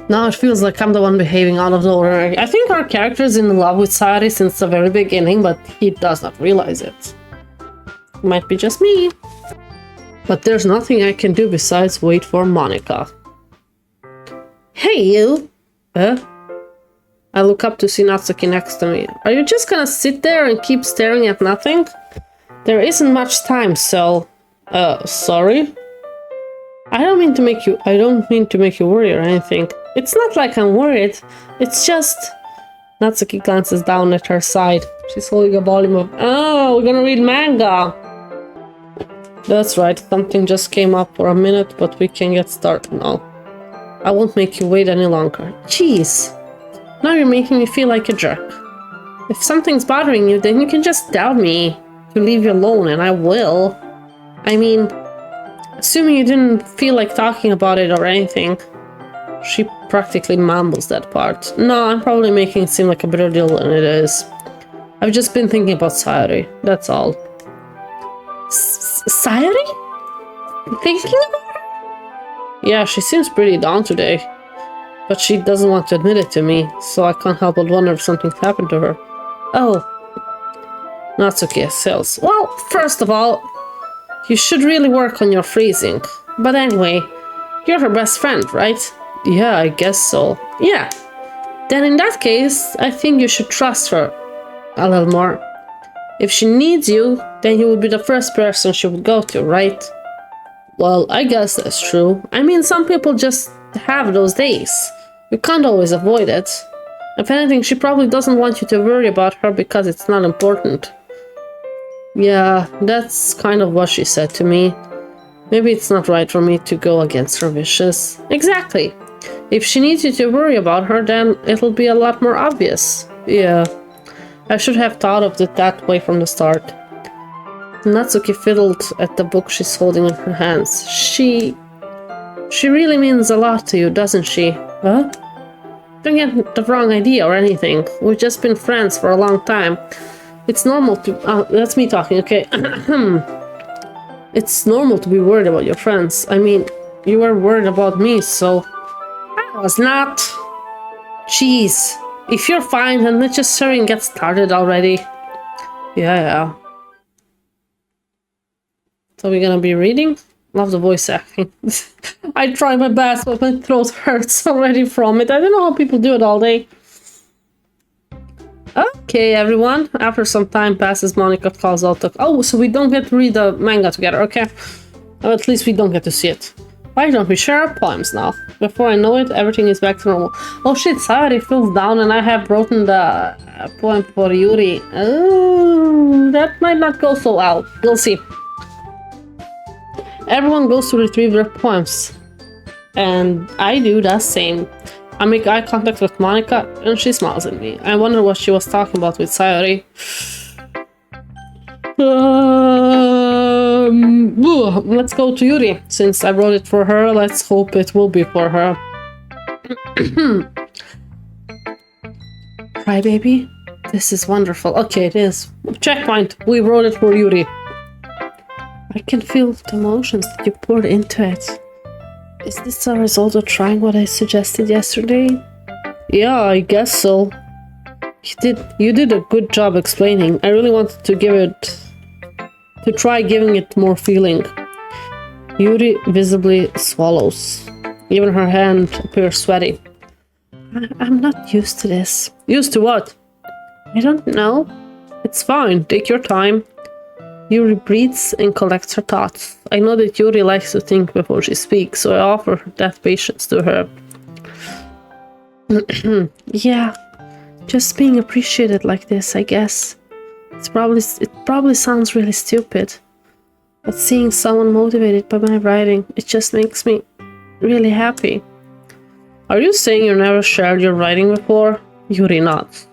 A: Now it feels like I'm the one behaving out of the ordinary. I think our character is in love with Sayori since the very beginning, but he does not realize it. Might be just me. But there's nothing I can do besides wait for Monica. Hey, you! I look up to see Natsuki next to me. Are you just gonna sit there and keep staring at nothing? There isn't much time, so... sorry? I don't mean to make you worry or anything. It's not like I'm worried. It's just... Natsuki glances down at her side. She's holding a volume of... Oh, we're gonna read manga! That's right, something just came up for a minute, but we can get started now. I won't make you wait any longer. Jeez! Now you're making me feel like a jerk. If something's bothering you, then you can just tell me to leave you alone, and I will. I mean, assuming you didn't feel like talking about it or anything. She practically mumbles that part. No, I'm probably making it seem like a bigger deal than it is. I've just been thinking about Sayori, that's all. Sayori? Thinking about her? Yeah, she seems pretty down today. But she doesn't want to admit it to me, so I can't help but wonder if something's happened to her. Oh. Natsuki says, well, first of all, you should really work on your freezing. But anyway, you're her best friend, right? Yeah, I guess so. Yeah. Then in that case, I think you should trust her a little more. If she needs you, then you would be the first person she would go to, right? Well, I guess that's true. I mean, some people just have those days. You can't always avoid it. If anything, she probably doesn't want you to worry about her because it's not important. Yeah, that's kind of what she said to me. Maybe it's not right for me to go against her wishes. Exactly. If she needs you to worry about her, then it'll be a lot more obvious. Yeah. I should have thought of it that way from the start. Natsuki fiddled at the book she's holding in her hands. She really means a lot to you, doesn't she? Huh? Don't get the wrong idea or anything. We've just been friends for a long time. It's normal to... that's me talking, okay? It's normal to be worried about your friends. I mean, you were worried about me, so... I was not. Jeez. If you're fine, then let's just hurry and get started already. Yeah. So we're gonna be reading? Love the voice acting. I try my best, but my throat hurts already from it. I don't know how people do it all day. Okay, everyone. After some time passes, Monica calls out the... Oh, so we don't get to read the manga together, okay? Or at least we don't get to see it. Why don't we share our poems now? Before I know it, everything is back to normal. Oh shit, Sayori feels down and I have written the poem for Yuri. Oh, that might not go so well. We'll see. Everyone goes to retrieve their poems. And I do the same. I make eye contact with Monica and she smiles at me. I wonder what she was talking about with Sayori. Let's go to Yuri. Since I wrote it for her, let's hope it will be for her. Crybaby? This is wonderful. Okay, it is. Checkpoint. We wrote it for Yuri. I can feel the emotions that you poured into it. Is this a result of trying what I suggested yesterday? Yeah, I guess so. You did a good job explaining. I really wanted to try giving it more feeling. Yuri visibly swallows. Even her hand appears sweaty. I'm not used to this. Used to what? I don't know. It's fine. Take your time. Yuri breathes and collects her thoughts. I know that Yuri likes to think before she speaks, so I offer that patience to her. Yeah, just being appreciated like this, I guess. It probably sounds really stupid, but seeing someone motivated by my writing, it just makes me really happy. Are you saying you never shared your writing before? Yuri nods.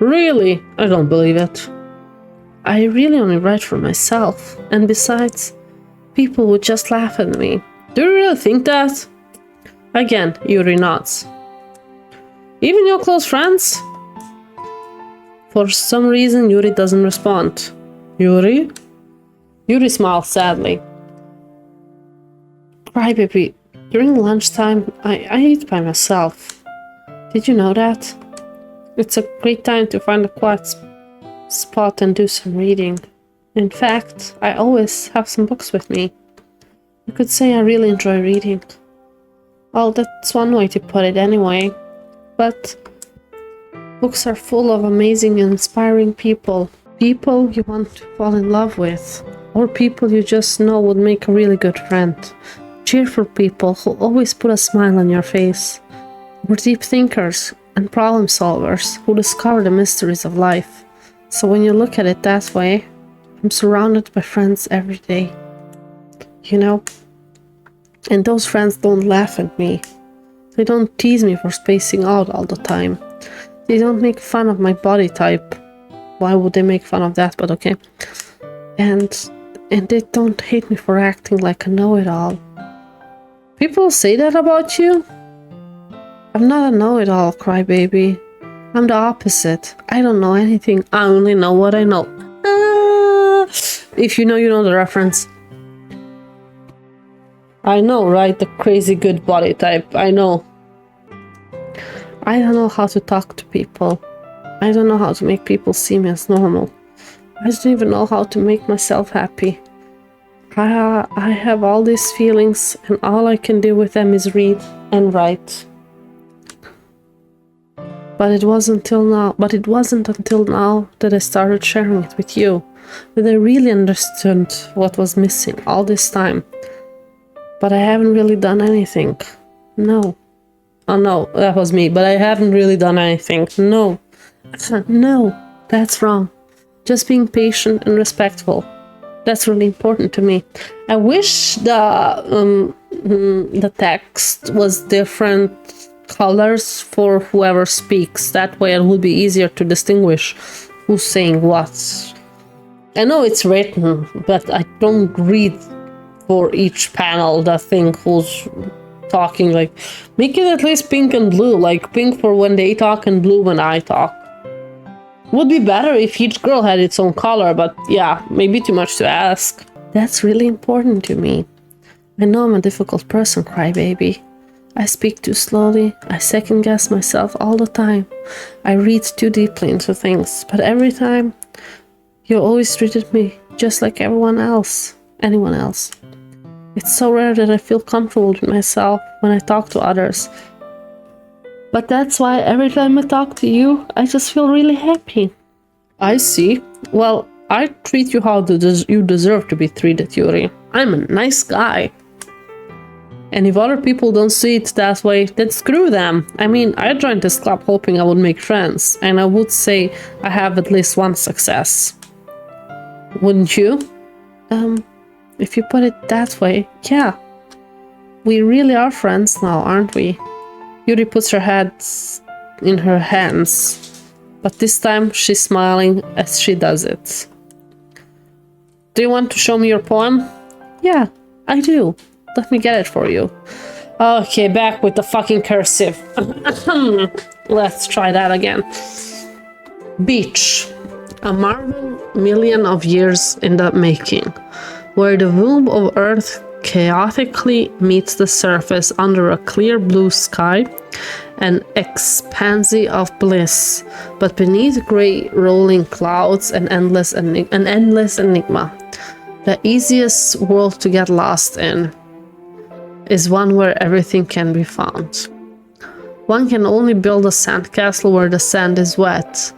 A: Really? I don't believe it. I really only write for myself, and besides, people would just laugh at me. Do you really think that? Again, Yuri nods. Even your close friends? For some reason, Yuri doesn't respond. Yuri? Yuri smiles sadly. Crybaby, during lunchtime, I eat by myself. Did you know that? It's a great time to find a quiet spot and do some reading. In fact, I always have some books with me. You could say I really enjoy reading. Well, that's one way to put it anyway. But books are full of amazing and inspiring people. People you want to fall in love with. Or people you just know would make a really good friend. Cheerful people who always put a smile on your face. Or deep thinkers and problem solvers who discover the mysteries of life. So when you look at it that way, I'm surrounded by friends every day. You know? And those friends don't laugh at me. They don't tease me for spacing out all the time. They don't make fun of my body type. Why would they make fun of that, but okay. And they don't hate me for acting like a know-it-all. People say that about you? I'm not a know-it-all, crybaby. I'm the opposite. I don't know anything. I only know what I know. If you know the reference. I know, right? The crazy good body type. I know. I don't know how to talk to people. I don't know how to make people see me as normal. I don't even know how to make myself happy. I have all these feelings and all I can do with them is read and write. But it wasn't until now that I started sharing it with you, that I really understood what was missing all this time. But I haven't really done anything. No. Oh no, that was me, but I haven't really done anything. No. No, that's wrong. Just being patient and respectful. That's really important to me. I wish the text was different colors for whoever speaks. That way it would be easier to distinguish who's saying what. I know it's written, but I don't read for each panel the thing who's talking. Like, make it at least pink and blue, like pink for when they talk and blue when I talk. Would be better if each girl had its own color, but yeah, maybe too much to ask. That's really important to me. I know I'm a difficult person, crybaby. I speak too slowly, I second guess myself all the time. I read too deeply into things, but every time, you always treated me just like anyone else. It's so rare that I feel comfortable with myself when I talk to others. But that's why every time I talk to you, I just feel really happy. I see. Well, I treat you how you deserve to be treated, Yuri. I'm a nice guy. And if other people don't see it that way, then screw them. I mean, I joined this club hoping I would make friends, and I would say I have at least one success. Wouldn't you? If you put it that way, yeah. We really are friends now, aren't we? Yuri puts her head in her hands, but this time she's smiling as she does it. Do you want to show me your poem? Yeah, I do. Let me get it for you. Okay, back with the fucking cursive. Let's try that again. Beach. A marvel million of years in the making, where the womb of Earth chaotically meets the surface under a clear blue sky, an expanse of bliss, but beneath gray rolling clouds, an endless enigma. The easiest world to get lost in is one where everything can be found. One can only build a sandcastle where the sand is wet.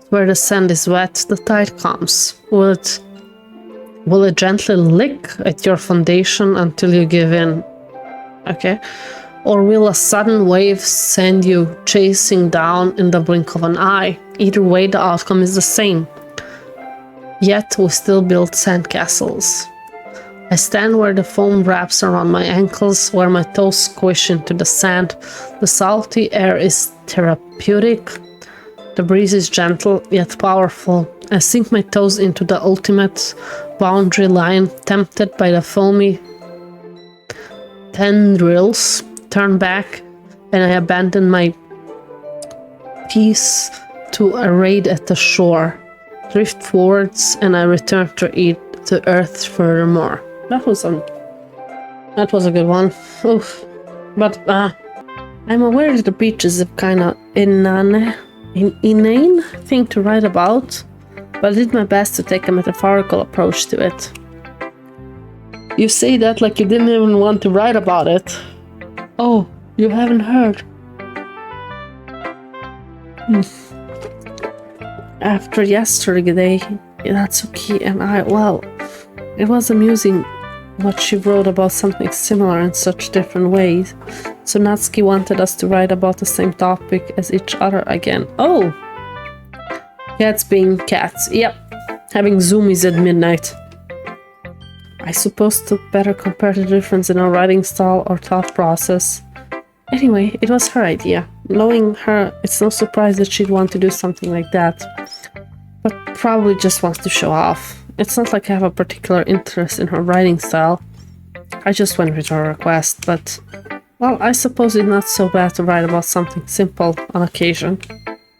A: Where the sand is wet, the tide comes. Will it gently lick at your foundation until you give in? Okay. Or will a sudden wave send you chasing down in the blink of an eye? Either way, the outcome is the same. Yet we still build sandcastles. I stand where the foam wraps around my ankles, where my toes squish into the sand. The salty air is therapeutic. The breeze is gentle, yet powerful. I sink my toes into the ultimate boundary line, tempted by the foamy tendrils, turn back, and I abandon my peace to a raid at the shore. Drift forwards, and I return to earth furthermore. That was a good one. Oof. But I'm aware that the beach is a kind of inane thing to write about, but I did my best to take a metaphorical approach to it. You say that like you didn't even want to write about it. Oh, you haven't heard. After yesterday, Natsuki and I, well, it was amusing what she wrote about something similar in such different ways. So Natsuki wanted us to write about the same topic as each other again. Oh! Cats being cats. Yep. Having zoomies at midnight. I suppose to better compare the difference in our writing style or thought process. Anyway, it was her idea. Knowing her, it's no surprise that she'd want to do something like that. But probably just wants to show off. It's not like I have a particular interest in her writing style. I just went with her request, but, well, I suppose it's not so bad to write about something simple on occasion.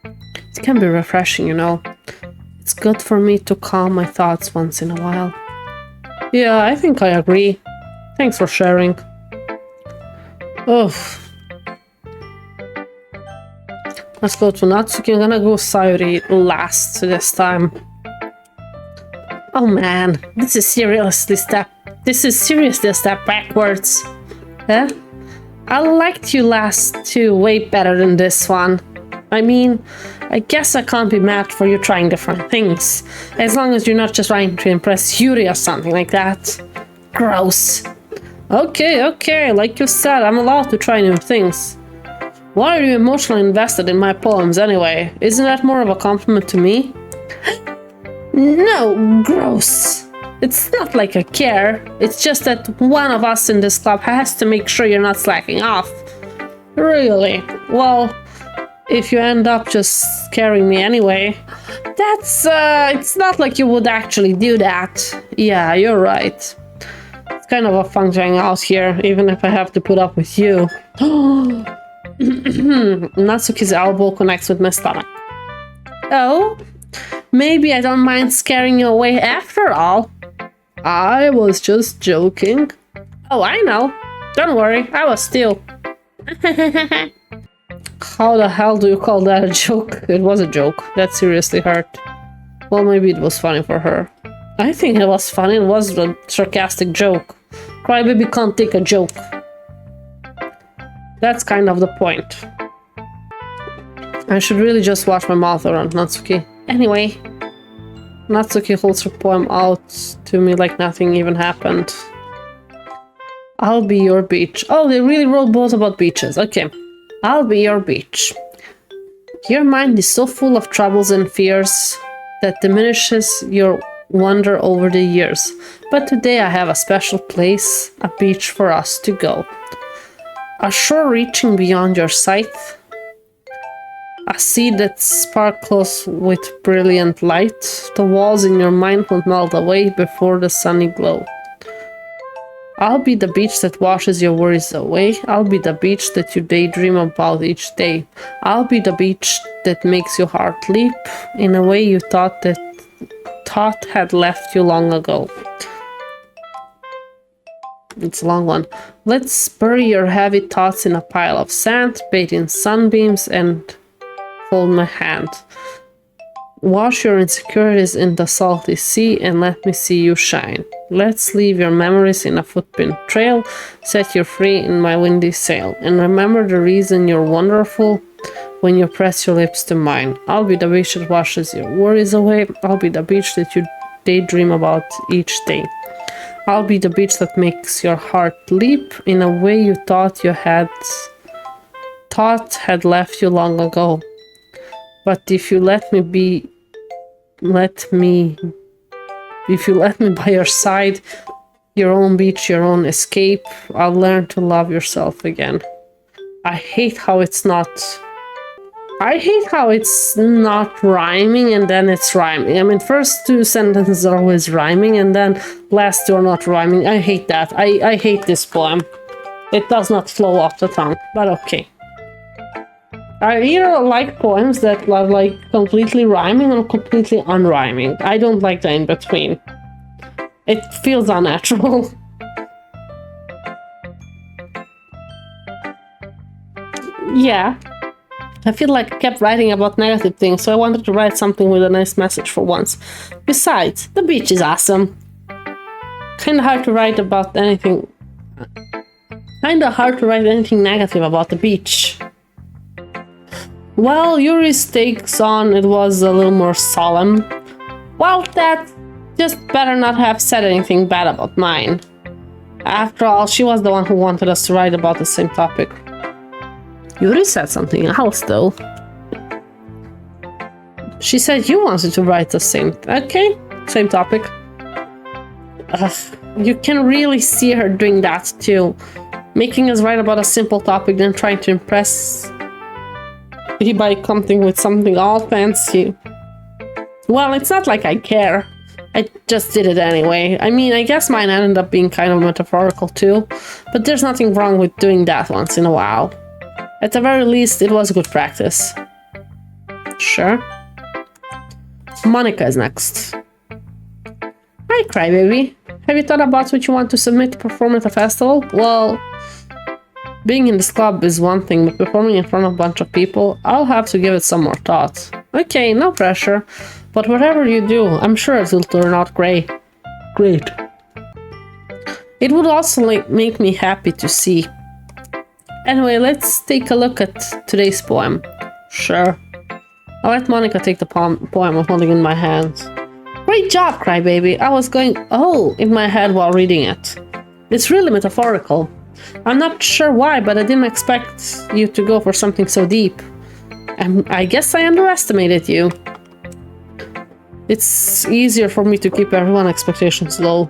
A: It can be refreshing, you know. It's good for me to calm my thoughts once in a while. Yeah, I think I agree. Thanks for sharing. Oof. Let's go to Natsuki. I'm gonna go Sayuri last this time. Oh man, this is seriously a step backwards. Huh? I liked you last two way better than this one. I mean, I guess I can't be mad for you trying different things. As long as you're not just trying to impress Yuri or something like that. Gross. Okay, like you said, I'm allowed to try new things. Why are you emotionally invested in my poems anyway? Isn't that more of a compliment to me? No, gross. It's not like I care. It's just that one of us in this club has to make sure you're not slacking off. Really? Well, if you end up just scaring me anyway. it's not like you would actually do that. Yeah, you're right. It's kind of a fun to hang out here, even if I have to put up with you. Natsuki's elbow connects with my stomach. Oh, maybe I don't mind scaring you away after all. I was just joking. Oh, I know. Don't worry, I was too. How the hell do you call that a joke? It was a joke. That seriously hurt. Well, maybe it was funny for her. I think it was funny. It was a sarcastic joke. Crybaby can't take a joke. That's kind of the point. I should really just wash my mouth around Natsuki. Anyway, Natsuki holds her poem out to me like nothing even happened. I'll be your beach. Oh, they really wrote both about beaches. Okay. I'll be your beach. Your mind is so full of troubles and fears that diminishes your wonder over the years. But today I have a special place, a beach for us to go. A shore reaching beyond your sight. A sea that sparkles with brilliant light. The walls in your mind will melt away before the sunny glow. I'll be the beach that washes your worries away. I'll be the beach that you daydream about each day. I'll be the beach that makes your heart leap in a way you thought had left you long ago. It's a long one. Let's bury your heavy thoughts in a pile of sand, bathe in sunbeams, and hold my hand. Wash your insecurities in the salty sea and let me see you shine. Let's leave your memories in a footprint trail, set you free in my windy sail, and remember the reason you're wonderful when you press your lips to mine. I'll be the beach that washes your worries away. I'll be the beach that you daydream about each day. I'll be the beach that makes your heart leap in a way you thought had left you long ago. But if you let me by your side, your own beach, your own escape, I'll learn to love yourself again. I hate how it's not rhyming and then it's rhyming. I mean, first two sentences are always rhyming and then last two are not rhyming. I hate that. I hate this poem. It does not flow off the tongue, but okay. I either like poems that are like completely rhyming or completely unrhyming. I don't like the in-between. It feels unnatural. Yeah. I feel like I kept writing about negative things, so I wanted to write something with a nice message for once. Besides, the beach is awesome. Kinda hard to write anything negative about the beach. Well, Yuri's takes on it was a little more solemn. Well, that just better not have said anything bad about mine. After all, she was the one who wanted us to write about the same topic. Yuri said something else, though. She said you wanted to write the same topic. You can really see her doing that, too. Making us write about a simple topic, then trying to impress by coming with something all fancy. Well, it's not like I care. I just did it anyway. I mean, I guess mine ended up being kind of metaphorical too, but there's nothing wrong with doing that once in a while. At the very least, it was good practice. Sure. Monica is next. Hi, Crybaby. Have you thought about what you want to submit to perform at a festival? Well, being in this club is one thing, but performing in front of a bunch of people, I'll have to give it some more thought. Okay, no pressure. But whatever you do, I'm sure it will turn out great. It would also make me happy to see. Anyway, let's take a look at today's poem. Sure. I'll let Monica take the poem I'm holding in my hands. Great job, Crybaby. I was going in my head while reading it. It's really metaphorical. I'm not sure why, but I didn't expect you to go for something so deep. I guess I underestimated you. It's easier for me to keep everyone's expectations low.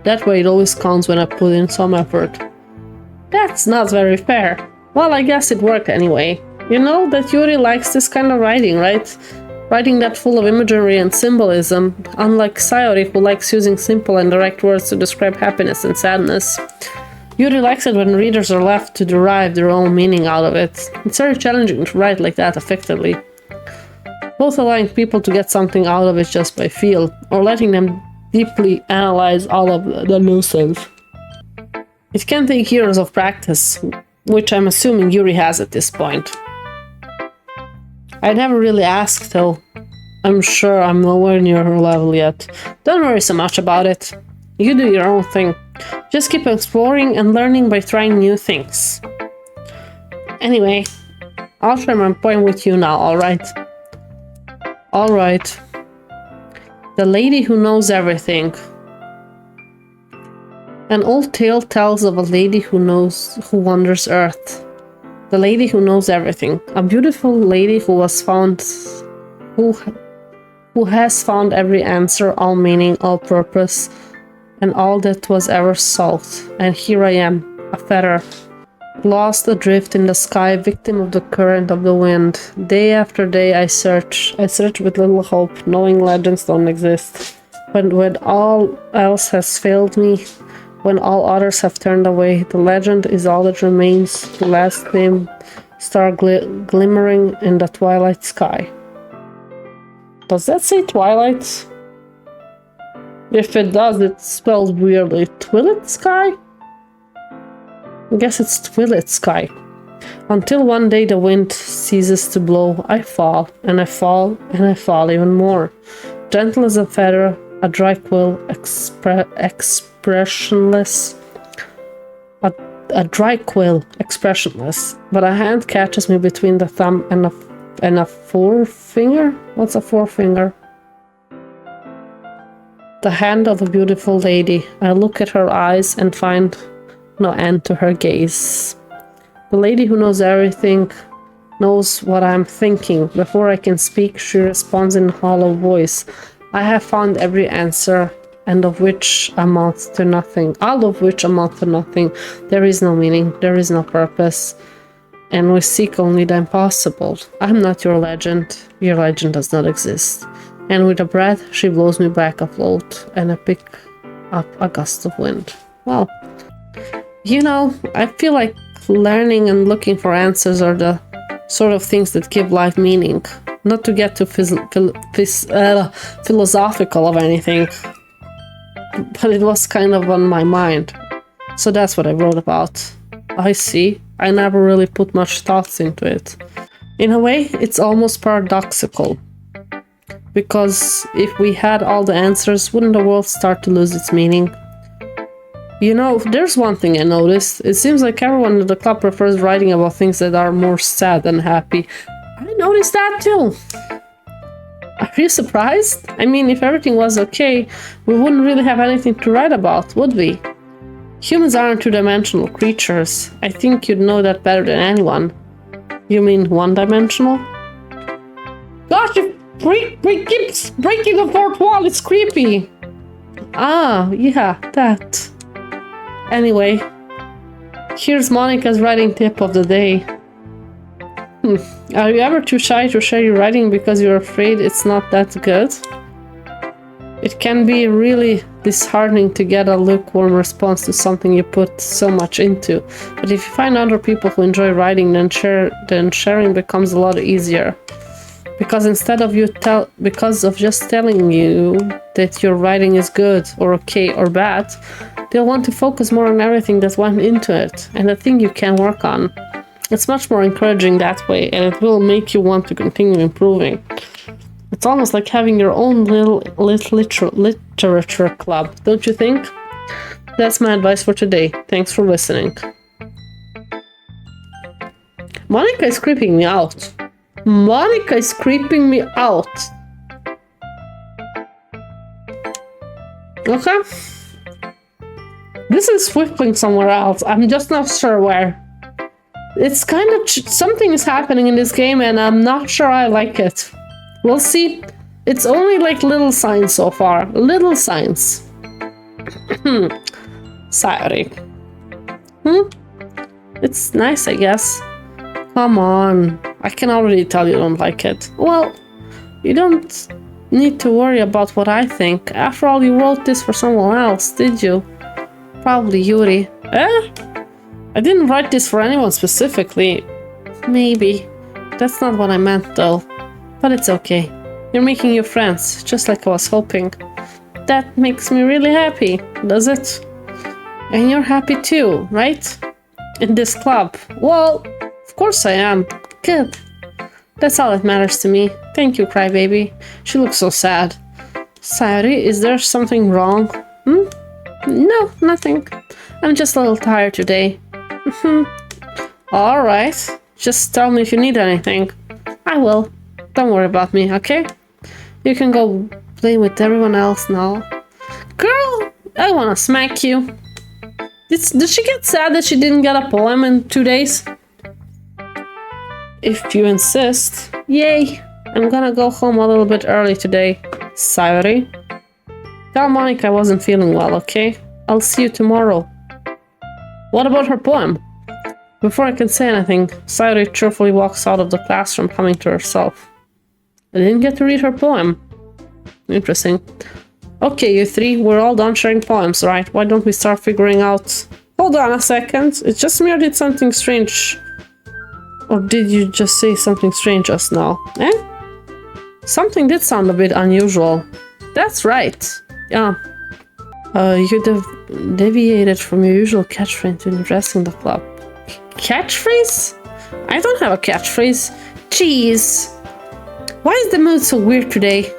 A: That way it always counts when I put in some effort. That's not very fair. Well, I guess it worked anyway. You know that Yuri likes this kind of writing, right? Writing that full of imagery and symbolism, unlike Sayori, who likes using simple and direct words to describe happiness and sadness. Yuri likes it when readers are left to derive their own meaning out of it. It's very challenging to write like that effectively. Both allowing people to get something out of it just by feel, or letting them deeply analyze all of the nuisance. It can take years of practice, which I'm assuming Yuri has at this point. I never really asked, though. I'm sure I'm nowhere near her level yet. Don't worry so much about it. You do your own thing. Just keep exploring and learning by trying new things. Anyway, I'll share my point with you now, alright? Alright. The lady who knows everything. An old tale tells of a lady who wanders Earth. The lady who knows everything. A beautiful lady who has found every answer, all meaning, all purpose, and all that was ever sought. And here I am, a feather, lost adrift in the sky, victim of the current of the wind. Day after day I search with little hope, knowing legends don't exist. But when all else has failed me, when all others have turned away, the legend is all that remains, the last dim star glimmering in the twilight sky. Does that say twilight? If it does, it spells weirdly. Twilit sky? I guess it's Twilit sky. Until one day the wind ceases to blow, I fall, and I fall, and I fall even more. Gentle as a feather, a dry quill, expressionless. A dry quill, expressionless. But a hand catches me between the thumb and a forefinger? What's a forefinger? The hand of a beautiful lady. I look at her eyes and find no end to her gaze. The lady who knows everything knows what I'm thinking. Before I can speak, she responds in a hollow voice. I have found every answer, and of which amounts to nothing. All of which amount to nothing. There is no meaning, there is no purpose, and we seek only the impossible. I'm not your legend. Your legend does not exist. And with a breath, she blows me back afloat, and I pick up a gust of wind. Well, you know, I feel like learning and looking for answers are the sort of things that give life meaning. Not to get too philosophical of anything, but it was kind of on my mind. So that's what I wrote about. I see. I never really put much thoughts into it. In a way, it's almost paradoxical. Because if we had all the answers, wouldn't the world start to lose its meaning? You know, there's one thing I noticed. It seems like everyone in the club prefers writing about things that are more sad than happy. I noticed that too. Are you surprised? I mean, if everything was okay, we wouldn't really have anything to write about, would we? Humans aren't two-dimensional creatures. I think you'd know that better than anyone. You mean one-dimensional? Gosh, you freak! We keep breaking the fourth wall, it's creepy! Ah, yeah, that. Anyway, here's Monica's writing tip of the day. Are you ever too shy to share your writing because you're afraid it's not that good? It can be really disheartening to get a lukewarm response to something you put so much into. But if you find other people who enjoy writing, then sharing becomes a lot easier. Because instead of because of just telling you that your writing is good or okay or bad, they'll want to focus more on everything that went into it and the thing you can work on. It's much more encouraging that way, and it will make you want to continue improving. It's almost like having your own little literature club, don't you think? That's my advice for today. Thanks for listening. Monica is creeping me out. Monica is creeping me out. Okay. This is whipping somewhere else. I'm just not sure where. It's kind of something is happening in this game, and I'm not sure I like it. We'll see. It's only like little signs so far. Little signs. Sorry. It's nice, I guess. Come on. I can already tell you don't like it. Well, You don't need to worry about what I think. After all, you wrote this for someone else, did you? Probably Yuri. Eh? I didn't write this for anyone specifically. Maybe. That's not what I meant though. But it's okay. You're making new friends, just like I was hoping. That makes me really happy, does it? And you're happy too, right? In this club. Well, of course I am. Good. That's all that matters to me. Thank you, crybaby. She looks so sad. Sayori, is there something wrong? No, nothing. I'm just a little tired today. Alright. Just tell me if you need anything. I will. Don't worry about me, okay? You can go play with everyone else now. Girl, I wanna smack you. Did she get sad that she didn't get a poem in 2 days? If you insist. Yay! I'm gonna go home a little bit early today. Sayori. Tell Monica I wasn't feeling well, okay? I'll see you tomorrow. What about her poem? Before I can say anything, Sayori cheerfully walks out of the classroom, humming to herself. I didn't get to read her poem. Interesting. Okay, you three, we're all done sharing poems, right? Why don't we start figuring out... Hold on a second. It's just me or did something strange... Or did you just say something strange just now? Eh? Something did sound a bit unusual. That's right. Yeah. You deviated from your usual catchphrase in addressing the club. Catchphrase? I don't have a catchphrase. Jeez. Why is the mood so weird today?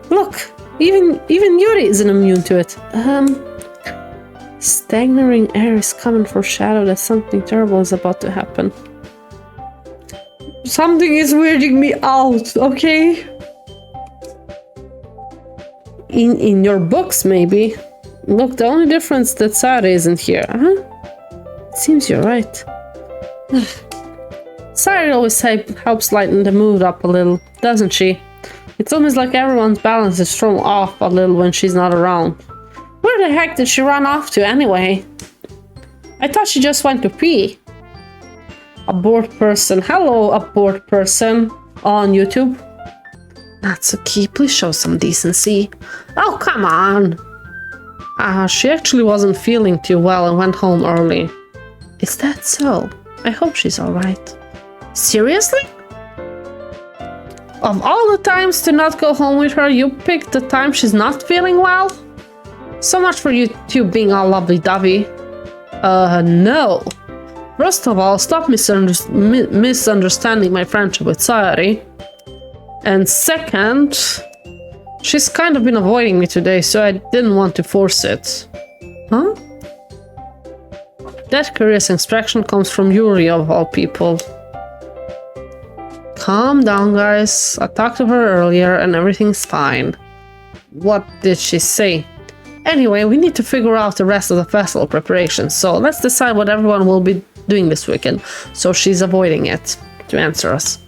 A: Look, even Yuri isn't immune to it. Staggering air is common foreshadow that something terrible is about to happen. Something is weirding me out, okay? In your books, maybe. Look, the only difference that Sayori isn't here, huh? It seems you're right. Sayori always helps lighten the mood up a little, doesn't she? It's almost like everyone's balance is thrown off a little when she's not around. Where the heck did she run off to anyway? I thought she just went to pee. A bored person. Hello, a bored person on YouTube. Natsuki, please show some decency. Oh, come on. She actually wasn't feeling too well and went home early. Is that so? I hope she's alright. Seriously? Of all the times to not go home with her, you picked the time she's not feeling well? So much for you two being all lovey-dovey. No. First of all, stop misunderstanding my friendship with Sayori. And second, she's kind of been avoiding me today, so I didn't want to force it. Huh? That curious instruction comes from Yuri of all people. Calm down, guys. I talked to her earlier and everything's fine. What did she say? Anyway, we need to figure out the rest of the festival preparations, so let's decide what everyone will be doing this weekend. So she's avoiding it to answer us.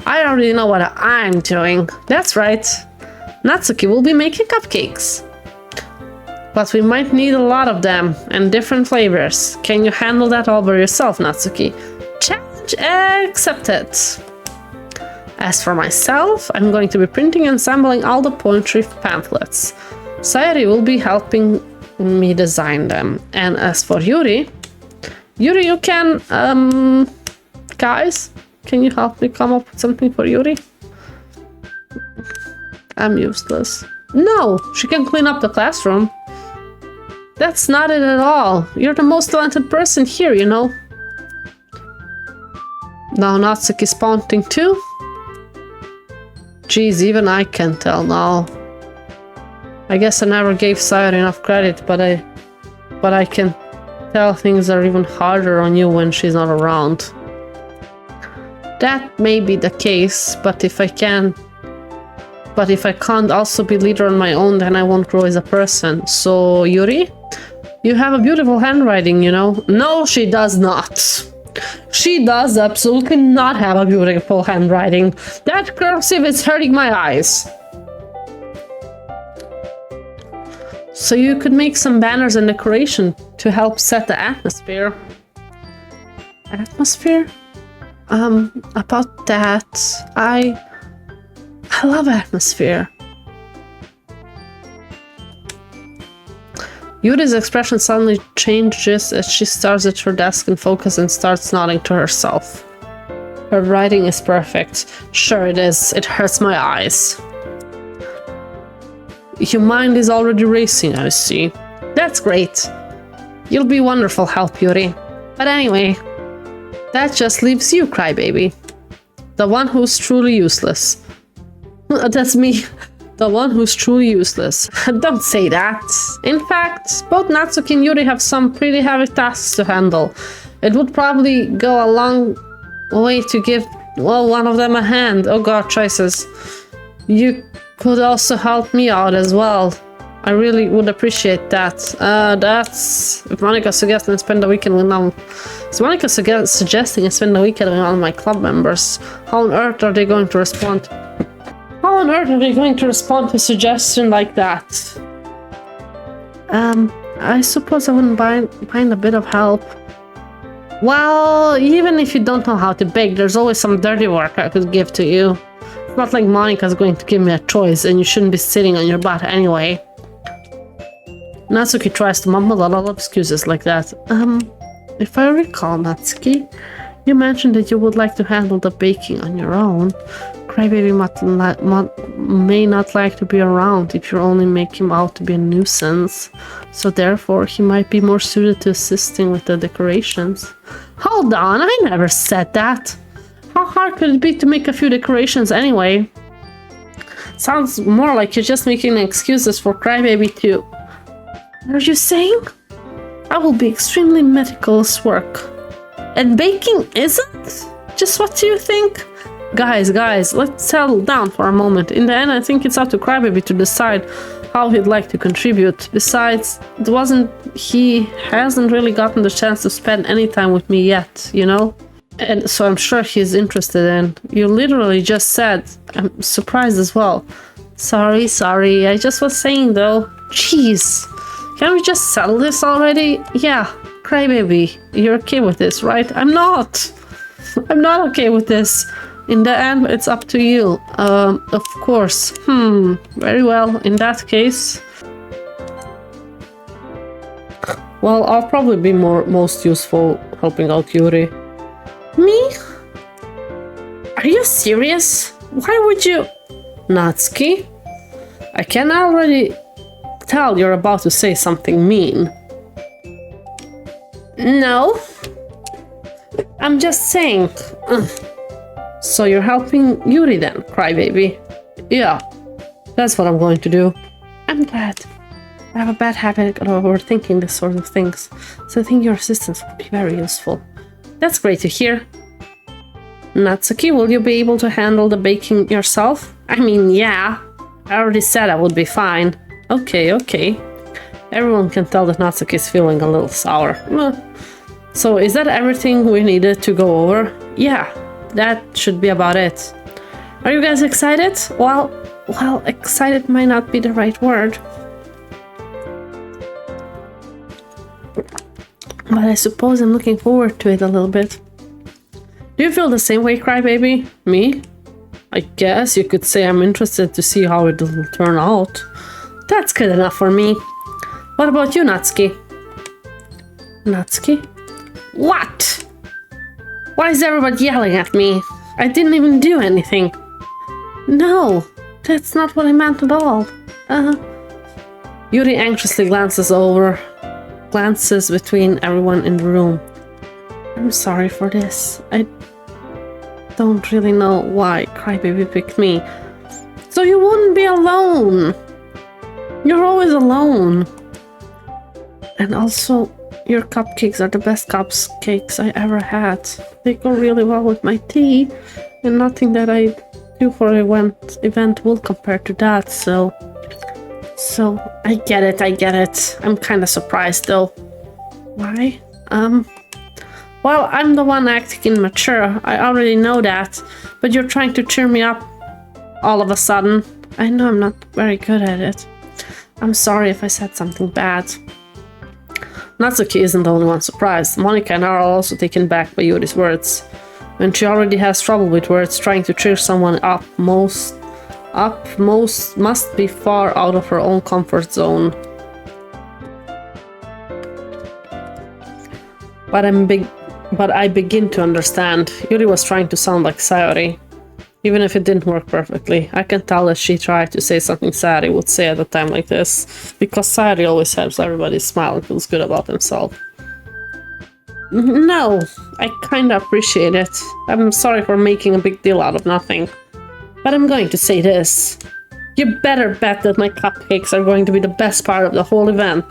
A: I already know what I'm doing. That's right. Natsuki will be making cupcakes. But we might need a lot of them and different flavors. Can you handle that all by yourself, Natsuki? Challenge accepted. As for myself, I'm going to be printing and assembling all the poetry pamphlets. Sayori will be helping me design them. And as for Yuri, you can, guys, can you help me come up with something for Yuri? I'm useless. No, she can clean up the classroom. That's not it at all. You're the most talented person here, you know. Now Natsuki's pointing too? Geez, even I can tell now. I guess I never gave Sayori enough credit, but I can tell things are even harder on you when she's not around. That may be the case, but if I can't also be leader on my own, then I won't grow as a person. So, Yuri, you have a beautiful handwriting, you know? No, she does not. She does absolutely not have a beautiful handwriting. That cursive is hurting my eyes. So you could make some banners and decoration to help set the atmosphere. Atmosphere? About that, I love atmosphere. Yuri's expression suddenly changes as she stares at her desk and focuses and starts nodding to herself. Her writing is perfect. Sure it is. It hurts my eyes. Your mind is already racing, I see. That's great. You'll be wonderful help, Yuri. But anyway, that just leaves you, crybaby. The one who's truly useless. That's me. The one who's truly useless. Don't say that. In fact, both Natsuki and Yuri have some pretty heavy tasks to handle. It would probably go a long way to give, well, one of them a hand. Oh god, choices. You could also help me out as well. I really would appreciate that. That's... If Monica's suggesting I spend the weekend with them... Is Monica suggesting I spend the weekend with all my club members? How on earth are they going to respond? How on earth are they going to respond to a suggestion like that? I suppose I wouldn't mind a bit of help. Well, even if you don't know how to bake, there's always some dirty work I could give to you. It's not like Monica's going to give me a choice, and you shouldn't be sitting on your butt anyway. Natsuki tries to mumble a lot of excuses like that. If I recall, Natsuki, you mentioned that you would like to handle the baking on your own. Crybaby may not like to be around if you only make him out to be a nuisance. So therefore, he might be more suited to assisting with the decorations. Hold on, I never said that. How hard could it be to make a few decorations anyway? Sounds more like you're just making excuses for Crybaby to... What are you saying? I will be extremely meticulous work. And baking isn't? Just what do you think? Guys, let's settle down for a moment. In the end, I think it's up to Crybaby to decide how he'd like to contribute. Besides, he hasn't really gotten the chance to spend any time with me yet, you know? And so I'm sure he's interested in. You literally just said, I'm surprised as well. Sorry, I just was saying though. Jeez, can we just settle this already? Yeah, Crybaby, you're okay with this, right? I'm not okay with this. In the end, it's up to you. Of course. Very well. In that case... Well, I'll probably be most useful helping out Yuri. Me? Are you serious? Why would you... Natsuki? I can already tell you're about to say something mean. No. I'm just saying... So you're helping Yuri then, Crybaby? Yeah, that's what I'm going to do. I'm glad. I have a bad habit of overthinking this sort of things, so I think your assistance would be very useful. That's great to hear. Natsuki, will you be able to handle the baking yourself? I mean, yeah. I already said I would be fine. Okay. Everyone can tell that Natsuki is feeling a little sour. So is that everything we needed to go over? Yeah. That should be about it. Are you guys excited? Well, excited might not be the right word. But I suppose I'm looking forward to it a little bit. Do you feel the same way, Crybaby? Me? I guess you could say I'm interested to see how it will turn out. That's good enough for me. What about you, Natsuki? Natsuki? What? Why is everybody yelling at me? I didn't even do anything. No, that's not what I meant at all. Yuri anxiously glances between everyone in the room. I'm sorry for this. I don't really know why Crybaby picked me. So you wouldn't be alone. You're always alone. And also, your cupcakes are the best cupcakes I ever had. They go really well with my tea, and nothing that I do for an event will compare to that, so I get it. I'm kind of surprised though. Why? Well, I'm the one acting immature. I already know that, but you're trying to cheer me up all of a sudden. I know I'm not very good at it. I'm sorry if I said something bad. Natsuki isn't the only one surprised. Monica and I are also taken back by Yuri's words. When she already has trouble with words, trying to cheer someone up must be far out of her own comfort zone. But I begin to understand. Yuri was trying to sound like Sayori. Even if it didn't work perfectly, I can tell that she tried to say something Sayori would say at a time like this, because Sayori always helps everybody smile and feels good about themselves. No, I kinda appreciate it. I'm sorry for making a big deal out of nothing. But I'm going to say this. You better bet that my cupcakes are going to be the best part of the whole event.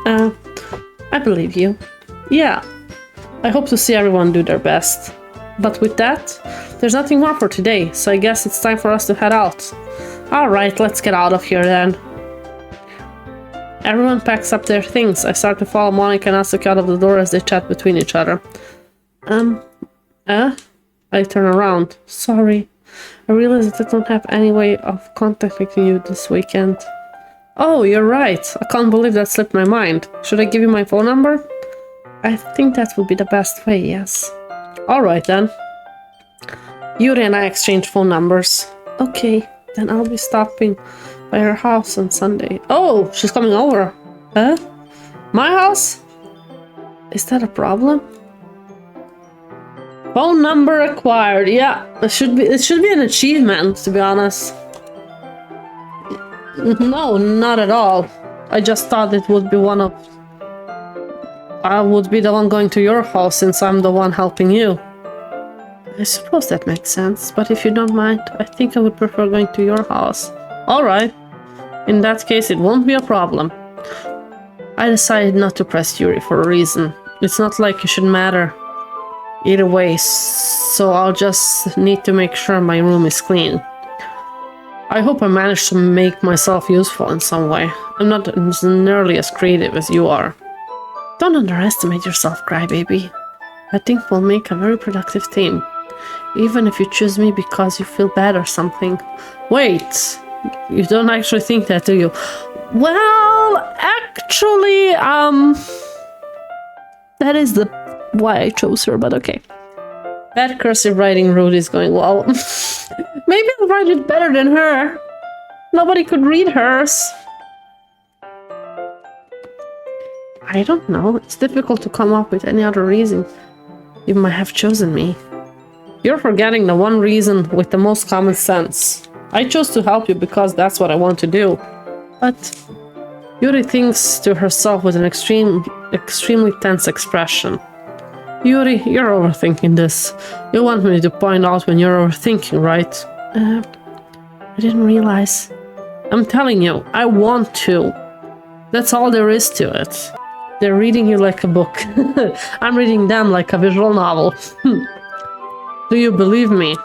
A: I believe you. Yeah, I hope to see everyone do their best. But with that, there's nothing more for today, so I guess it's time for us to head out. Alright, let's get out of here then. Everyone packs up their things. I start to follow Monica and Asuka out of the door as they chat between each other. I turn around. Sorry. I realize that I don't have any way of contacting you this weekend. Oh, you're right. I can't believe that slipped my mind. Should I give you my phone number? I think that would be the best way, yes. Alright then. Yuri and I exchange phone numbers. Okay, then I'll be stopping by her house on Sunday. Oh, she's coming over. Huh? My house? Is that a problem? Phone number acquired. Yeah, it should be an achievement, to be honest. No, not at all. I just thought it would be I would be the one going to your house since I'm the one helping you. I suppose that makes sense, but if you don't mind, I think I would prefer going to your house. Alright. In that case, it won't be a problem. I decided not to press Yuri for a reason. It's not like it should matter either way, so I'll just need to make sure my room is clean. I hope I managed to make myself useful in some way. I'm not nearly as creative as you are. Don't underestimate yourself, crybaby. I think we'll make a very productive team. Even if you choose me because you feel bad or something. Wait, you don't actually think that, do you? Well, actually, that is why I chose her, but okay. That cursive writing route is going well. Maybe I'll write it better than her. Nobody could read hers. I don't know. It's difficult to come up with any other reason you might have chosen me. You're forgetting the one reason with the most common sense. I chose to help you because that's what I want to do. But Yuri thinks to herself with an extremely tense expression. Yuri, you're overthinking this. You want me to point out when you're overthinking, right? I didn't realize. I'm telling you, I want to. That's all there is to it. They're reading you like a book. I'm reading them like a visual novel. Do you believe me?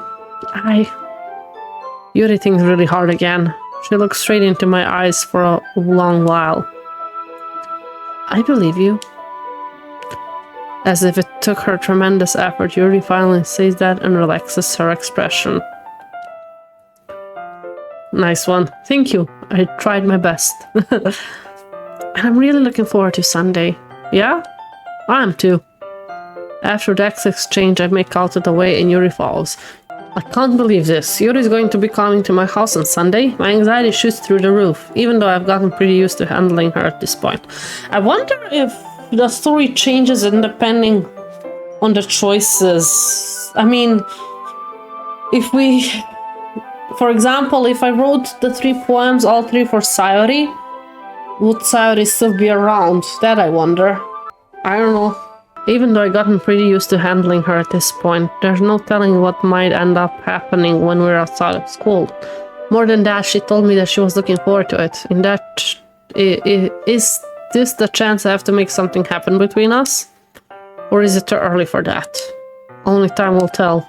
A: Yuri thinks really hard again. She looks straight into my eyes for a long while. I believe you. As if it took her tremendous effort, Yuri finally says that and relaxes her expression. Nice one. Thank you. I tried my best. And I'm really looking forward to Sunday. Yeah? I am too. After the exchange, I make out of the way and Yuri follows. I can't believe this. Yuri's going to be coming to my house on Sunday. My anxiety shoots through the roof, even though I've gotten pretty used to handling her at this point. I wonder if the story changes depending on the choices. I mean, for example, if I wrote the 3 poems, all 3 for Sayori, would Sayori still be around? That I wonder. I don't know. Even though I've gotten pretty used to handling her at this point, there's no telling what might end up happening when we're outside of school. More than that, she told me that she was looking forward to it. Is this the chance I have to make something happen between us? Or is it too early for that? Only time will tell.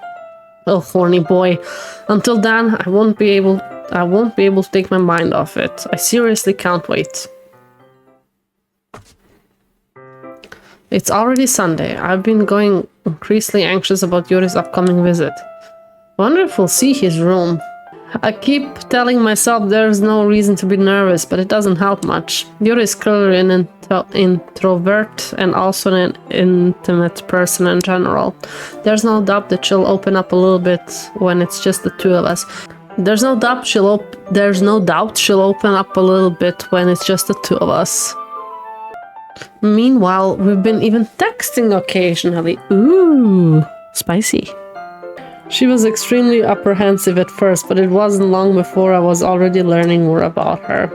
A: Oh, horny boy. Until then, I won't be able to take my mind off it. I seriously can't wait. It's already Sunday. I've been going increasingly anxious about Yuri's upcoming visit. Wonder if we'll see his room. I keep telling myself there's no reason to be nervous, but it doesn't help much. Yuri is clearly an introvert and also an intimate person in general. There's no doubt that she'll open up a little bit when it's just the two of us. There's no doubt she'll open up a little bit when it's just the two of us. Meanwhile, we've been even texting occasionally. Ooh, spicy. She was extremely apprehensive at first, but it wasn't long before I was already learning more about her.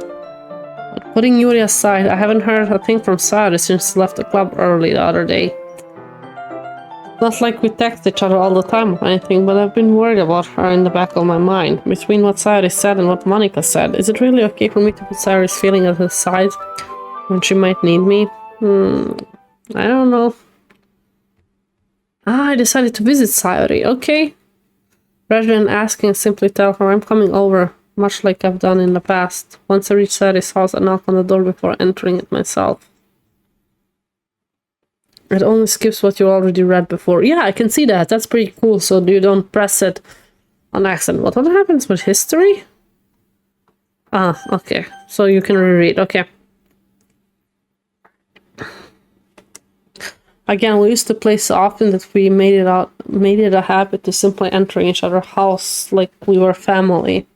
A: But putting Yuri aside, I haven't heard a thing from Sayuri since she left the club early the other day. Not like we text each other all the time or anything, but I've been worried about her in the back of my mind. Between what Sayuri said and what Monica said, is it really okay for me to put Sayuri's feeling at her side when she might need me? I don't know. I decided to visit Sayuri. Okay. Rather than asking, simply tell her I'm coming over, much like I've done in the past. Once I reach Sayuri's house, I knock on the door before entering it myself. It only skips what you already read before. Yeah, I can see that. That's pretty cool. So you don't press it on accident. What happens with history? Ah, okay. So you can reread. Okay. Again, we used to play so often that we made it a habit to simply enter each other's house like we were family.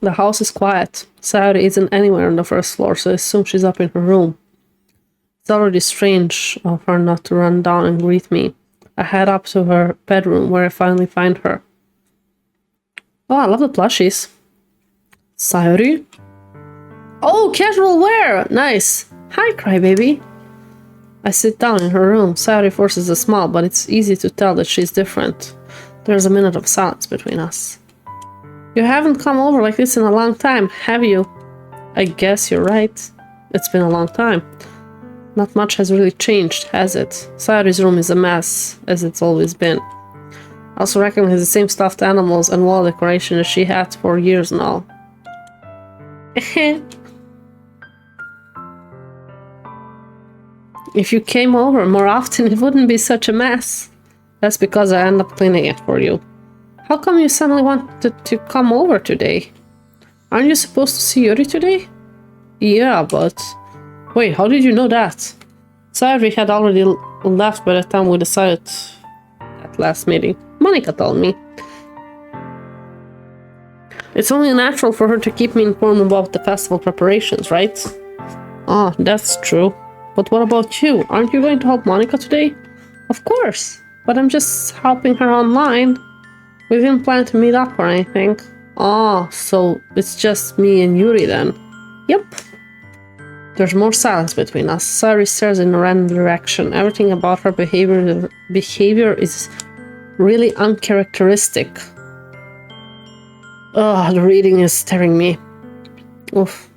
A: The house is quiet. Sayuri isn't anywhere on the first floor, so I assume she's up in her room. It's already strange of her not to run down and greet me. I head up to her bedroom, where I finally find her. Oh, I love the plushies. Sayuri? Oh, casual wear! Nice! Hi, crybaby. I sit down in her room. Sayuri forces a smile, but it's easy to tell that she's different. There's a minute of silence between us. You haven't come over like this in a long time, have you? I guess you're right. It's been a long time. Not much has really changed, has it? Sayuri's room is a mess, as it's always been. I also recognize the same stuffed animals and wall decoration as she had for years now. If you came over more often, it wouldn't be such a mess. That's because I end up cleaning it for you. How come you suddenly wanted to come over today? Aren't you supposed to see Yuri today? Yeah, but... Wait, how did you know that? Sayuri had already left by the time we decided at last meeting. Monica told me. It's only natural for her to keep me informed about the festival preparations, right? Ah, that's true. But what about you? Aren't you going to help Monica today? Of course, but I'm just helping her online. We didn't plan to meet up or anything. Oh, so it's just me and Yuri then. Yep. There's more silence between us. Sayuri stares in a random direction. Everything about her behavior is really uncharacteristic. Ugh, the reading is staring me. Oof.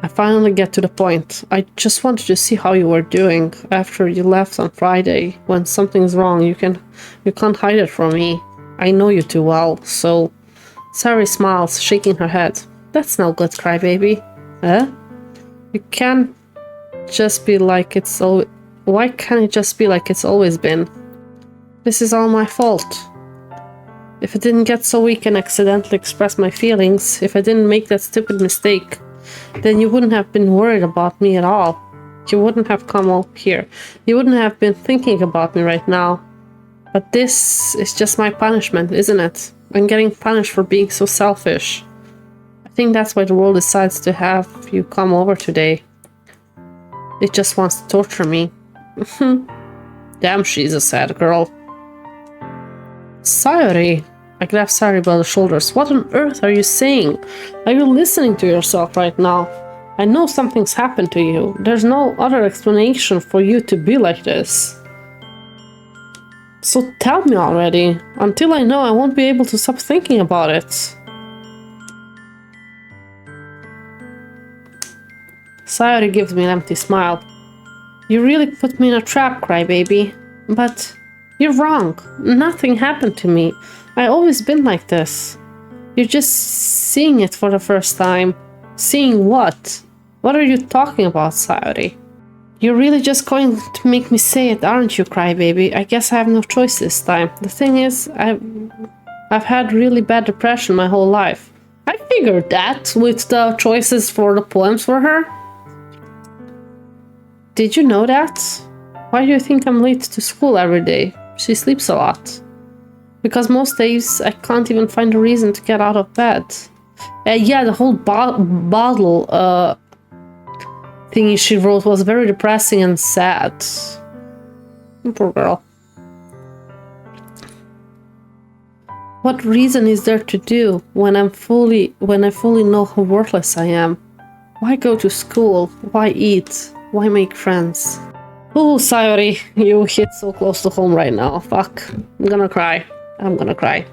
A: I finally get to the point. I just wanted to see how you were doing after you left on Friday. When something's wrong, you can't hide it from me. I know you too well, so... Sayuri smiles, shaking her head. That's no good, crybaby. Eh? You can't just be like it's always... Why can't it just be like it's always been? This is all my fault. If I didn't get so weak and accidentally express my feelings, if I didn't make that stupid mistake, then you wouldn't have been worried about me at all. You wouldn't have come up here. You wouldn't have been thinking about me right now. But this is just my punishment, isn't it? I'm getting punished for being so selfish. I think that's why the world decides to have you come over today. It just wants to torture me. Damn, she's a sad girl. Sayuri. I grab Sayuri by the shoulders. What on earth are you saying? Are you listening to yourself right now? I know something's happened to you. There's no other explanation for you to be like this. So tell me already. Until I know, I won't be able to stop thinking about it. Sayuri gives me an empty smile. You really put me in a trap, crybaby. But you're wrong. Nothing happened to me. I've always been like this. You're just seeing it for the first time. Seeing what? What are you talking about, Sayuri? You're really just going to make me say it, aren't you, crybaby? I guess I have no choice this time. The thing is, I've had really bad depression my whole life. I figured that with the choices for the poems for her. Did you know that? Why do you think I'm late to school every day? She sleeps a lot. Because most days I can't even find a reason to get out of bed. Yeah, the whole bottle thingy she wrote was very depressing and sad. Poor girl. What reason is there to do when I fully know how worthless I am? Why go to school? Why eat? Why make friends? Oh, Sayori, you hit so close to home right now. Fuck. I'm gonna cry. I'm gonna cry.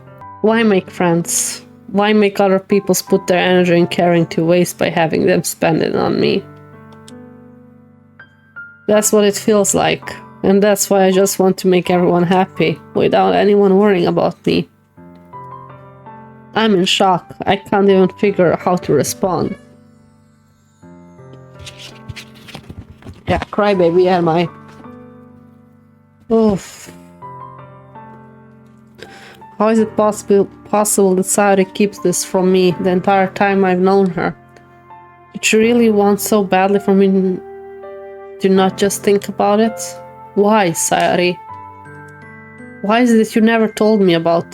A: Why make friends? Why make other people put their energy in caring to waste by having them spend it on me? That's what it feels like. And that's why I just want to make everyone happy, without anyone worrying about me. I'm in shock. I can't even figure out how to respond. Yeah, crybaby am I. Oof. How is it possible that Sayori keeps this from me the entire time I've known her? Did she really want so badly for me to not just think about it? Why, Sayori? Why is it that you never told me about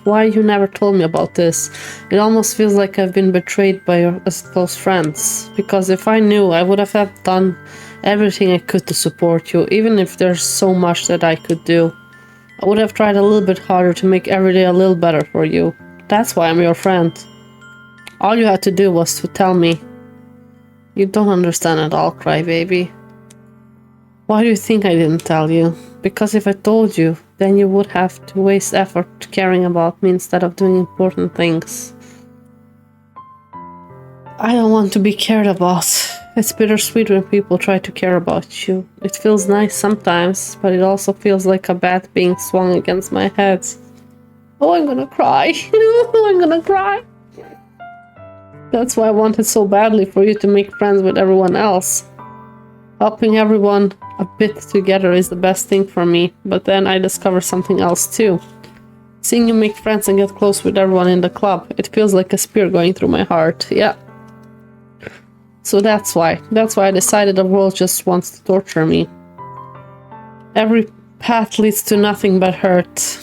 A: why you never told me about this? It almost feels like I've been betrayed by your close friends. Because if I knew, I would have done everything I could to support you, even if there's so much that I could do. I would have tried a little bit harder to make every day a little better for you. That's why I'm your friend. All you had to do was to tell me. You don't understand at all, crybaby. Why do you think I didn't tell you? Because if I told you, then you would have to waste effort caring about me instead of doing important things. I don't want to be cared about. It's bittersweet when people try to care about you. It feels nice sometimes, but it also feels like a bat being swung against my head. Oh, I'm gonna cry. I'm gonna cry. That's why I wanted so badly for you to make friends with everyone else. Helping everyone a bit together is the best thing for me, but then I discovered something else too. Seeing you make friends and get close with everyone in the club, it feels like a spear going through my heart, yeah. So that's why I decided the world just wants to torture me. Every path leads to nothing but hurt.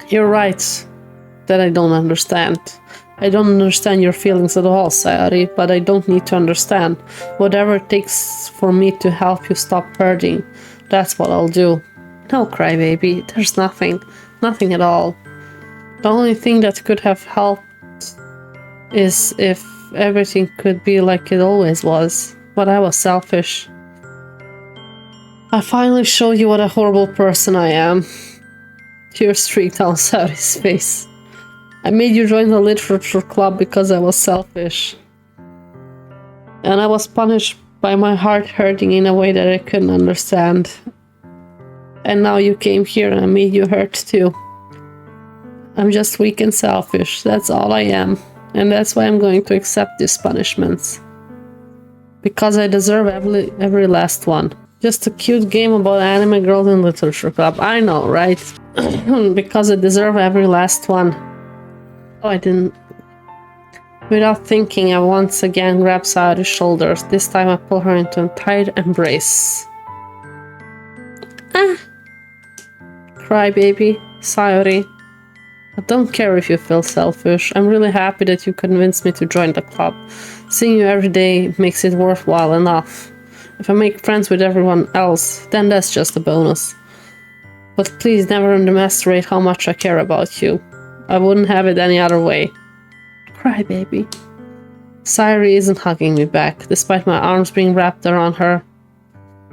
A: You're right that I don't understand. I don't understand your feelings at all, Sayori, but I don't need to understand. Whatever it takes for me to help you stop hurting, that's what I'll do. No, crybaby, there's nothing. Nothing at all. The only thing that could have helped is if everything could be like it always was. But I was selfish. I finally showed you what a horrible person I am. Tears streaked down Sayori's face. I made you join the literature club because I was selfish. And I was punished by my heart hurting in a way that I couldn't understand. And now you came here and I made you hurt too. I'm just weak and selfish, that's all I am. And that's why I'm going to accept these punishments. Because I deserve every last one. Just a cute game about anime girls in literature club. I know, right? Because I deserve every last one. Oh, I didn't. Without thinking, I once again grab Sayori's shoulders. This time I pull her into a tight embrace. Ah! Cry, baby. Sayori. I don't care if you feel selfish. I'm really happy that you convinced me to join the club. Seeing you every day makes it worthwhile enough. If I make friends with everyone else, then that's just a bonus. But please never underestimate how much I care about you. I wouldn't have it any other way. Cry, baby. Sayori isn't hugging me back, despite my arms being wrapped around her.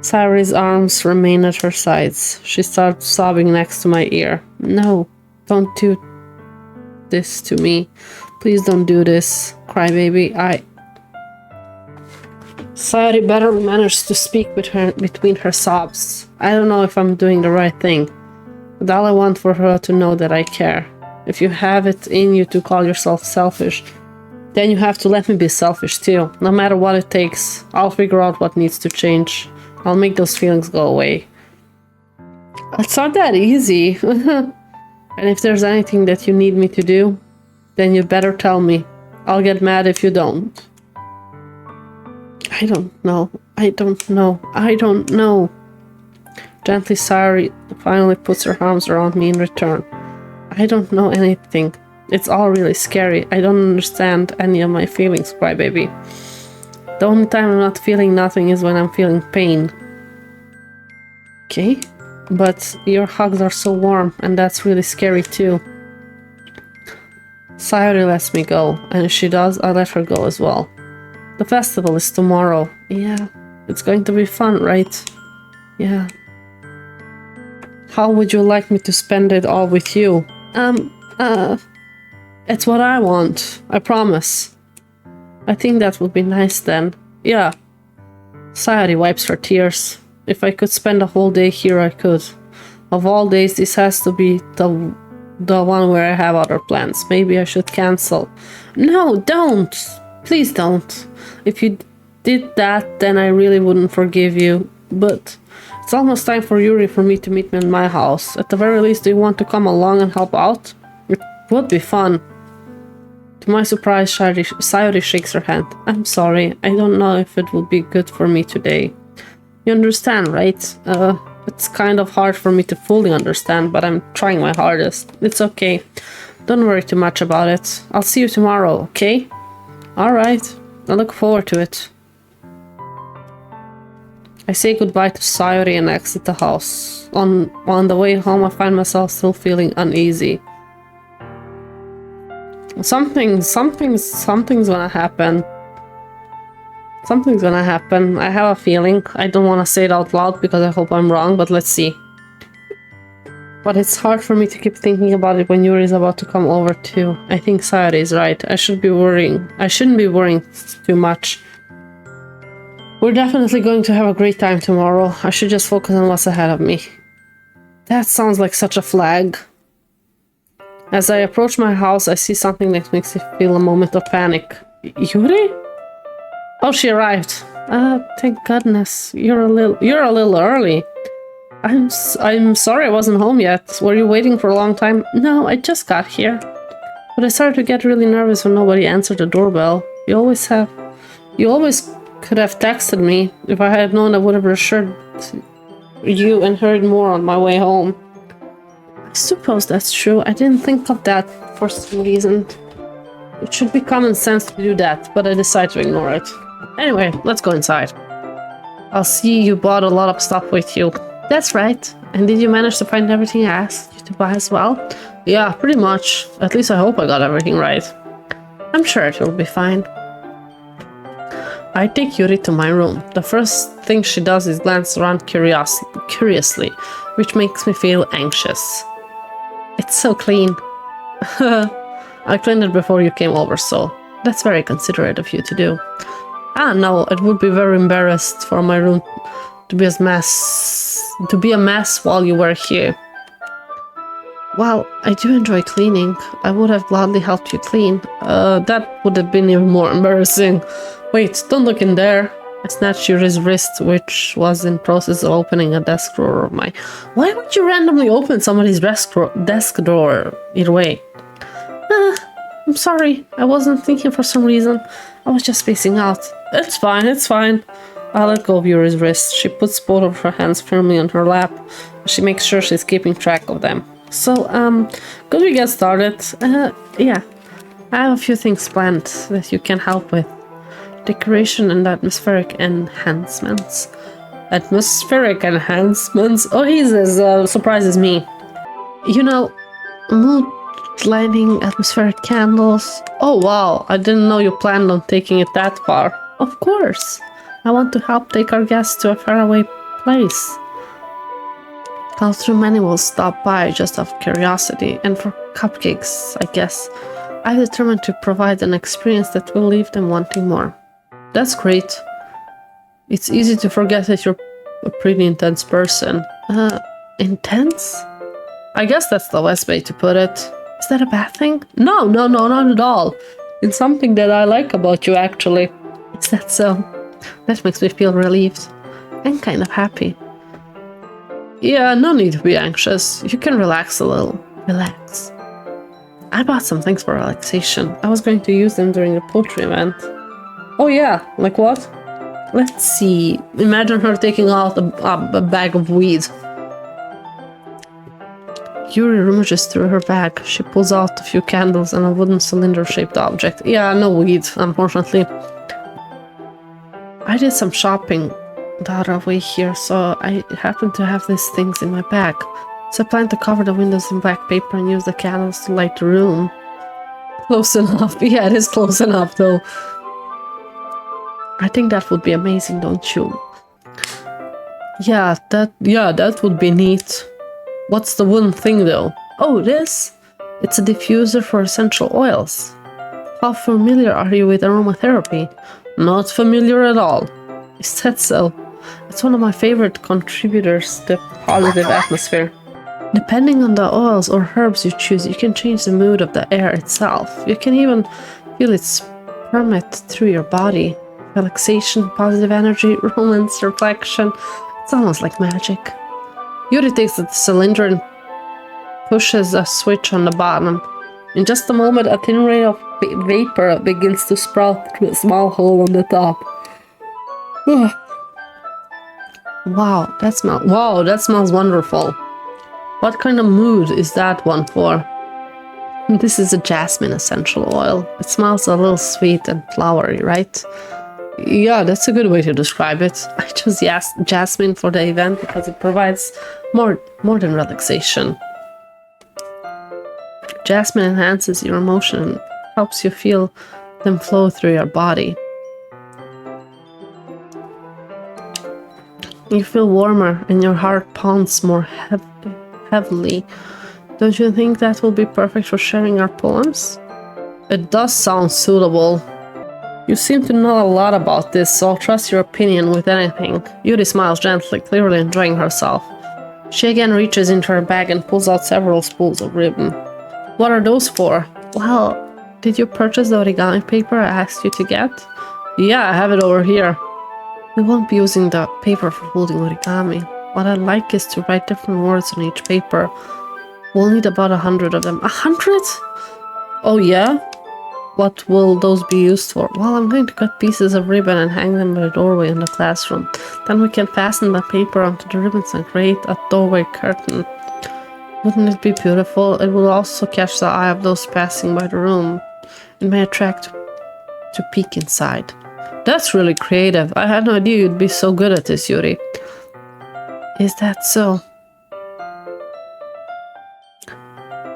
A: Sayori's arms remain at her sides. She starts sobbing next to my ear. No, don't do this to me. Please don't do this. Cry, baby. Sayori barely managed to speak between her sobs. I don't know if I'm doing the right thing, but all I want for her to know that I care. If you have it in you to call yourself selfish, then you have to let me be selfish too. No matter what it takes, I'll figure out what needs to change. I'll make those feelings go away. It's not that easy. And if there's anything that you need me to do, then you better tell me. I'll get mad if you don't. I don't know. Gently, Sayori finally puts her arms around me in return. I don't know anything. It's all really scary. I don't understand any of my feelings, crybaby. The only time I'm not feeling nothing is when I'm feeling pain. Okay, but your hugs are so warm, and that's really scary too. Sayori lets me go, and if she does, I let her go as well. The festival is tomorrow. Yeah, it's going to be fun, right? Yeah. How would you like me to spend it all with you? It's what I want, I promise. I think that would be nice then. Yeah. Sayori wipes her tears. If I could spend a whole day here, I could. Of all days, this has to be the one where I have other plans. Maybe I should cancel. No, don't! Please don't. If you did that, then I really wouldn't forgive you. But it's almost time for Yuri for me to meet me in my house. At the very least, do you want to come along and help out? It would be fun. To my surprise, Sayori shakes her hand. I'm sorry, I don't know if it would be good for me today. You understand, right? It's kind of hard for me to fully understand, but I'm trying my hardest. It's okay. Don't worry too much about it. I'll see you tomorrow, okay? Alright, I look forward to it. I say goodbye to Sayori and exit the house. On the way home, I find myself still feeling uneasy. Something's gonna happen. Something's gonna happen. I have a feeling. I don't want to say it out loud because I hope I'm wrong, but let's see. But it's hard for me to keep thinking about it when Yuri is about to come over too. I think Sayori is right. I shouldn't be worrying too much. We're definitely going to have a great time tomorrow. I should just focus on what's ahead of me. That sounds like such a flag. As I approach my house, I see something that makes me feel a moment of panic. Yuri? Oh, she arrived. Thank goodness. You're a little early. I'm sorry I wasn't home yet. Were you waiting for a long time? No, I just got here. But I started to get really nervous when nobody answered the doorbell. You always could have texted me. If I had known, I would have reassured you and heard more on my way home. I suppose that's true. I didn't think of that for some reason. It should be common sense to do that, but I decided to ignore it. Anyway, let's go inside. I'll see you bought a lot of stuff with you. That's right. And did you manage to find everything I asked you to buy as well? Yeah, pretty much. At least I hope I got everything right. I'm sure it will be fine. I take Yuri to my room. The first thing she does is glance around curiously, which makes me feel anxious. It's so clean. I cleaned it before you came over, so that's very considerate of you to do. Ah, no, it would be very embarrassed for my room to be a mess while you were here. Well, I do enjoy cleaning. I would have gladly helped you clean. That would have been even more embarrassing. Wait, don't look in there. I snatched Yuri's wrist, which was in process of opening a desk drawer of mine. Why would you randomly open somebody's desk drawer? Either way. I'm sorry. I wasn't thinking for some reason. I was just spacing out. It's fine. I let go of Yuri's wrist. She puts both of her hands firmly on her lap. She makes sure she's keeping track of them. So, could we get started? Yeah. I have a few things planned that you can help with. Decoration and atmospheric enhancements. Oh, he's as surprised as me. You know, mood lighting, atmospheric candles. Oh wow, I didn't know you planned on taking it that far. Of course. I want to help take our guests to a faraway place. Not too many will stop by just out of curiosity, and for cupcakes, I guess. I've determined to provide an experience that will leave them wanting more. That's great. It's easy to forget that you're a pretty intense person. Intense? I guess that's the best way to put it. Is that a bad thing? No, not at all. It's something that I like about you, actually. Is that so? That makes me feel relieved and kind of happy. Yeah, no need to be anxious. You can relax a little. Relax. I bought some things for relaxation. I was going to use them during the poetry event. Oh yeah, like what? Let's see. Imagine her taking out a bag of weed. Yuri rummages through her bag. She pulls out a few candles and a wooden cylinder-shaped object. Yeah, no weed, unfortunately. I did some shopping the other way here, so I happen to have these things in my bag. So I plan to cover the windows in black paper and use the candles to light the room. Close enough. Yeah, it is close enough, though. I think that would be amazing, don't you? Yeah, that would be neat. What's the one thing, though? Oh, this? It's a diffuser for essential oils. How familiar are you with aromatherapy? Not familiar at all. Is that so? It's one of my favorite contributors to the positive atmosphere. Depending on the oils or herbs you choose, you can change the mood of the air itself. You can even feel its permeate through your body. Relaxation, positive energy, romance, reflection. It's almost like magic. Yuri takes the cylinder and pushes a switch on the bottom. In just a moment, a thin ray of vapor begins to sprout through a small hole on the top. Wow, that smells wonderful. What kind of mood is that one for? This is a jasmine essential oil. It smells a little sweet and flowery, right? Yeah, that's a good way to describe it. I chose jasmine for the event because it provides more than relaxation. Jasmine enhances your emotion and helps you feel them flow through your body. You feel warmer and your heart pounds more heavily. Don't you think that will be perfect for sharing our poems? It does sound suitable. You seem to know a lot about this, so I'll trust your opinion with anything. Yuri smiles gently, clearly enjoying herself. She again reaches into her bag and pulls out several spools of ribbon. What are those for? Well, did you purchase the origami paper I asked you to get? Yeah, I have it over here. We won't be using the paper for folding origami. What I'd like is to write different words on each paper. We'll need about 100 of them. 100? Oh yeah? What will those be used for? Well, I'm going to cut pieces of ribbon and hang them by the doorway in the classroom. Then we can fasten the paper onto the ribbons and create a doorway curtain. Wouldn't it be beautiful? It will also catch the eye of those passing by the room. It may attract to peek inside. That's really creative. I had no idea you'd be so good at this, Yuri. Is that so?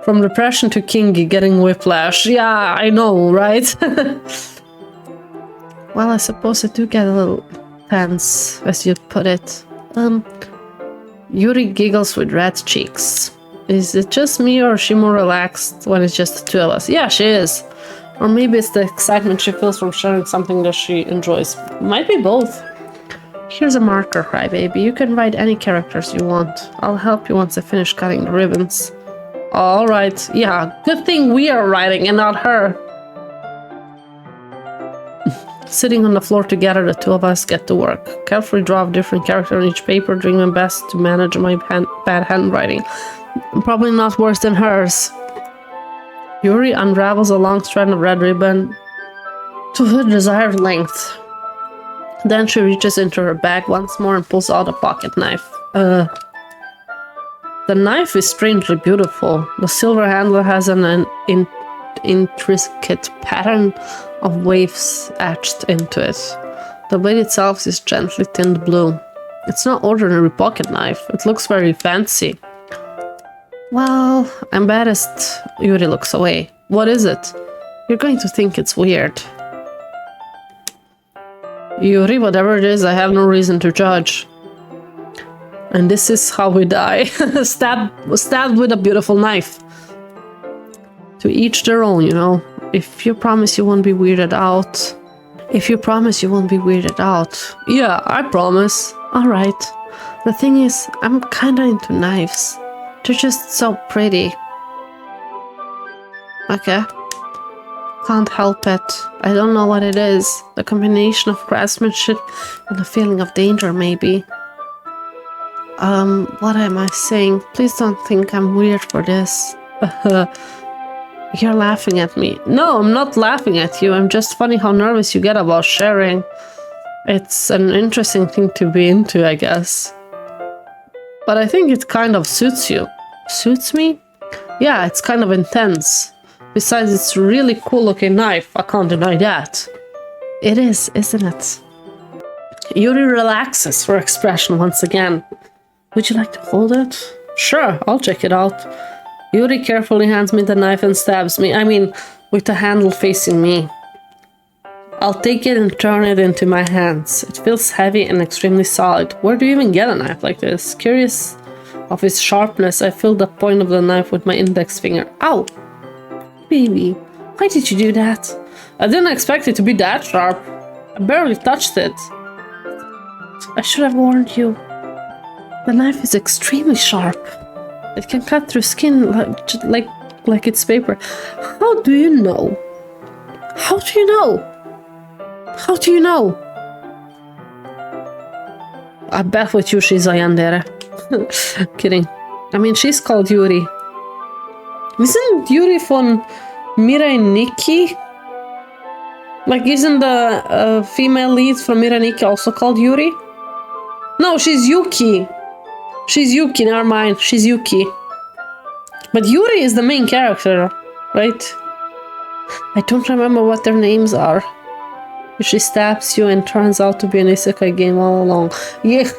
A: From depression to kingy, getting whiplash. Yeah, I know, right? Well, I suppose I do get a little tense, as you'd put it. Yuri giggles with red cheeks. Is it just me, or is she more relaxed when it's just the two of us? Yeah, she is. Or maybe it's the excitement she feels from sharing something that she enjoys. Might be both. Here's a marker, crybaby. You can write any characters you want. I'll help you once I finish cutting the ribbons. Alright, yeah, good thing we are writing and not her. Sitting on the floor together, the two of us get to work. Carefully draw a different character on each paper, doing my best to manage my bad handwriting. Probably not worse than hers. Yuri unravels a long strand of red ribbon to her desired length. Then she reaches into her bag once more and pulls out a pocket knife. The knife is strangely beautiful. The silver handle has an intricate pattern of waves etched into it. The blade itself is gently tinned blue. It's not ordinary pocket knife. It looks very fancy. Well, embarrassed, Yuri looks away. What is it? You're going to think it's weird. Yuri, whatever it is, I have no reason to judge. And this is how we die. Stabbed with a beautiful knife. To each their own, you know. If you promise you won't be weirded out. If you promise you won't be weirded out. Yeah, I promise. Alright. The thing is, I'm kinda into knives. They're just so pretty. Okay. Can't help it. I don't know what it is. The combination of craftsmanship and a feeling of danger, maybe. What am I saying? Please don't think I'm weird for this. You're laughing at me. No, I'm not laughing at you. I'm just funny how nervous you get about sharing. It's an interesting thing to be into, I guess. But I think it kind of suits you. Suits me? Yeah, it's kind of intense. Besides, it's a really cool looking knife. I can't deny that. It is, isn't it? Yuri relaxes for expression once again. Would you like to hold it? Sure, I'll check it out. Yuri carefully hands me the knife and stabs me. I mean, with the handle facing me. I'll take it and turn it into my hands. It feels heavy and extremely solid. Where do you even get a knife like this? Curious of its sharpness, I feel the point of the knife with my index finger. Ow! Baby, why did you do that? I didn't expect it to be that sharp. I barely touched it. I should have warned you. The knife is extremely sharp. It can cut through skin like it's paper. How do you know? How do you know? How do you know? I bet with you she's a yandere. Kidding. I mean, she's called Yuri. Isn't Yuri from Mirai Nikki? Like, isn't the female lead from Mirai Nikki also called Yuri? No, she's Yuki. She's Yuki, never mind. She's Yuki. But Yuri is the main character, right? I don't remember what their names are. She stabs you and turns out to be an isekai game all along. Yeah.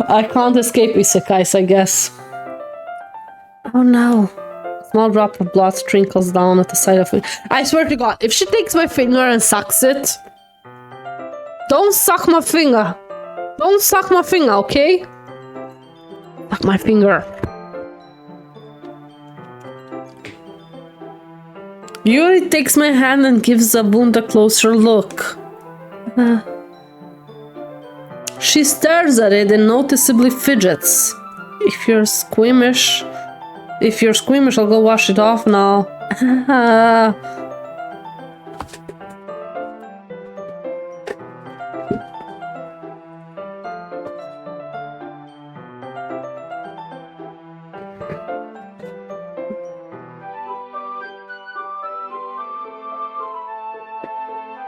A: I can't escape isekais, I guess. Oh no. A small drop of blood trickles down at the side of it. I swear to God, if she takes my finger and sucks it, don't suck my finger. Don't suck my finger, okay? Suck my finger. Yuri takes my hand and gives the wound a closer look. She stares at it and noticeably fidgets. If you're squeamish, I'll go wash it off now.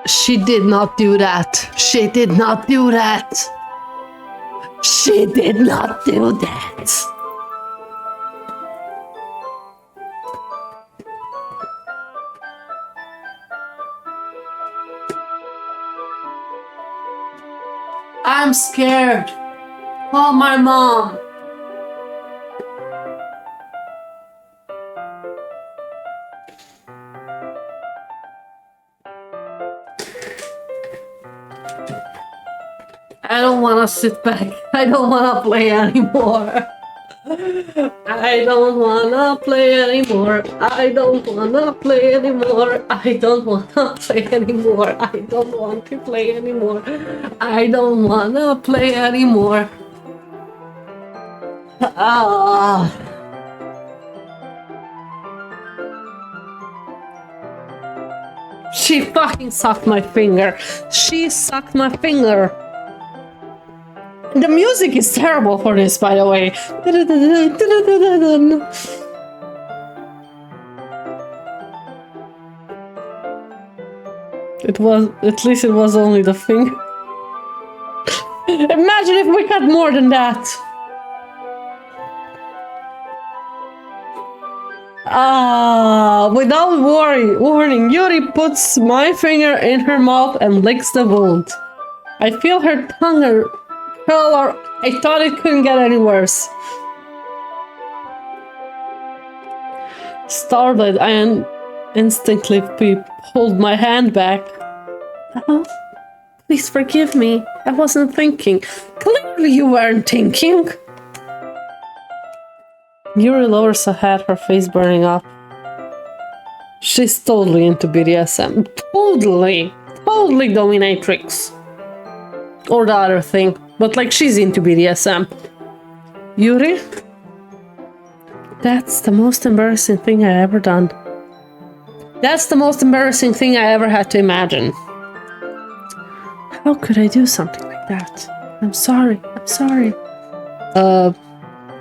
A: She did not do that. She did not do that. She did not do that. I'm scared. Call my mom. I don't want to sit back. I don't want to play anymore. I don't want to play anymore. I don't want to play anymore. I don't want to play anymore. I don't want to play anymore. I don't want to play anymore. Ah. She fucking sucked my finger. She sucked my finger. The music is terrible for this, by the way. It was, at least it was only the finger. Imagine if we got more than that. Without warning, Yuri puts my finger in her mouth and licks the wound. I feel her tongue curl. I thought it couldn't get any worse. Startled, I instinctively pulled my hand back. Oh, please forgive me. I wasn't thinking. Clearly you weren't thinking. Yuri lowers her head, her face burning up. She's totally into BDSM. Totally dominatrix. Or the other thing. But like, she's into BDSM. Yuri? That's the most embarrassing thing I ever done. That's the most embarrassing thing I ever had to imagine. How could I do something like that? I'm sorry.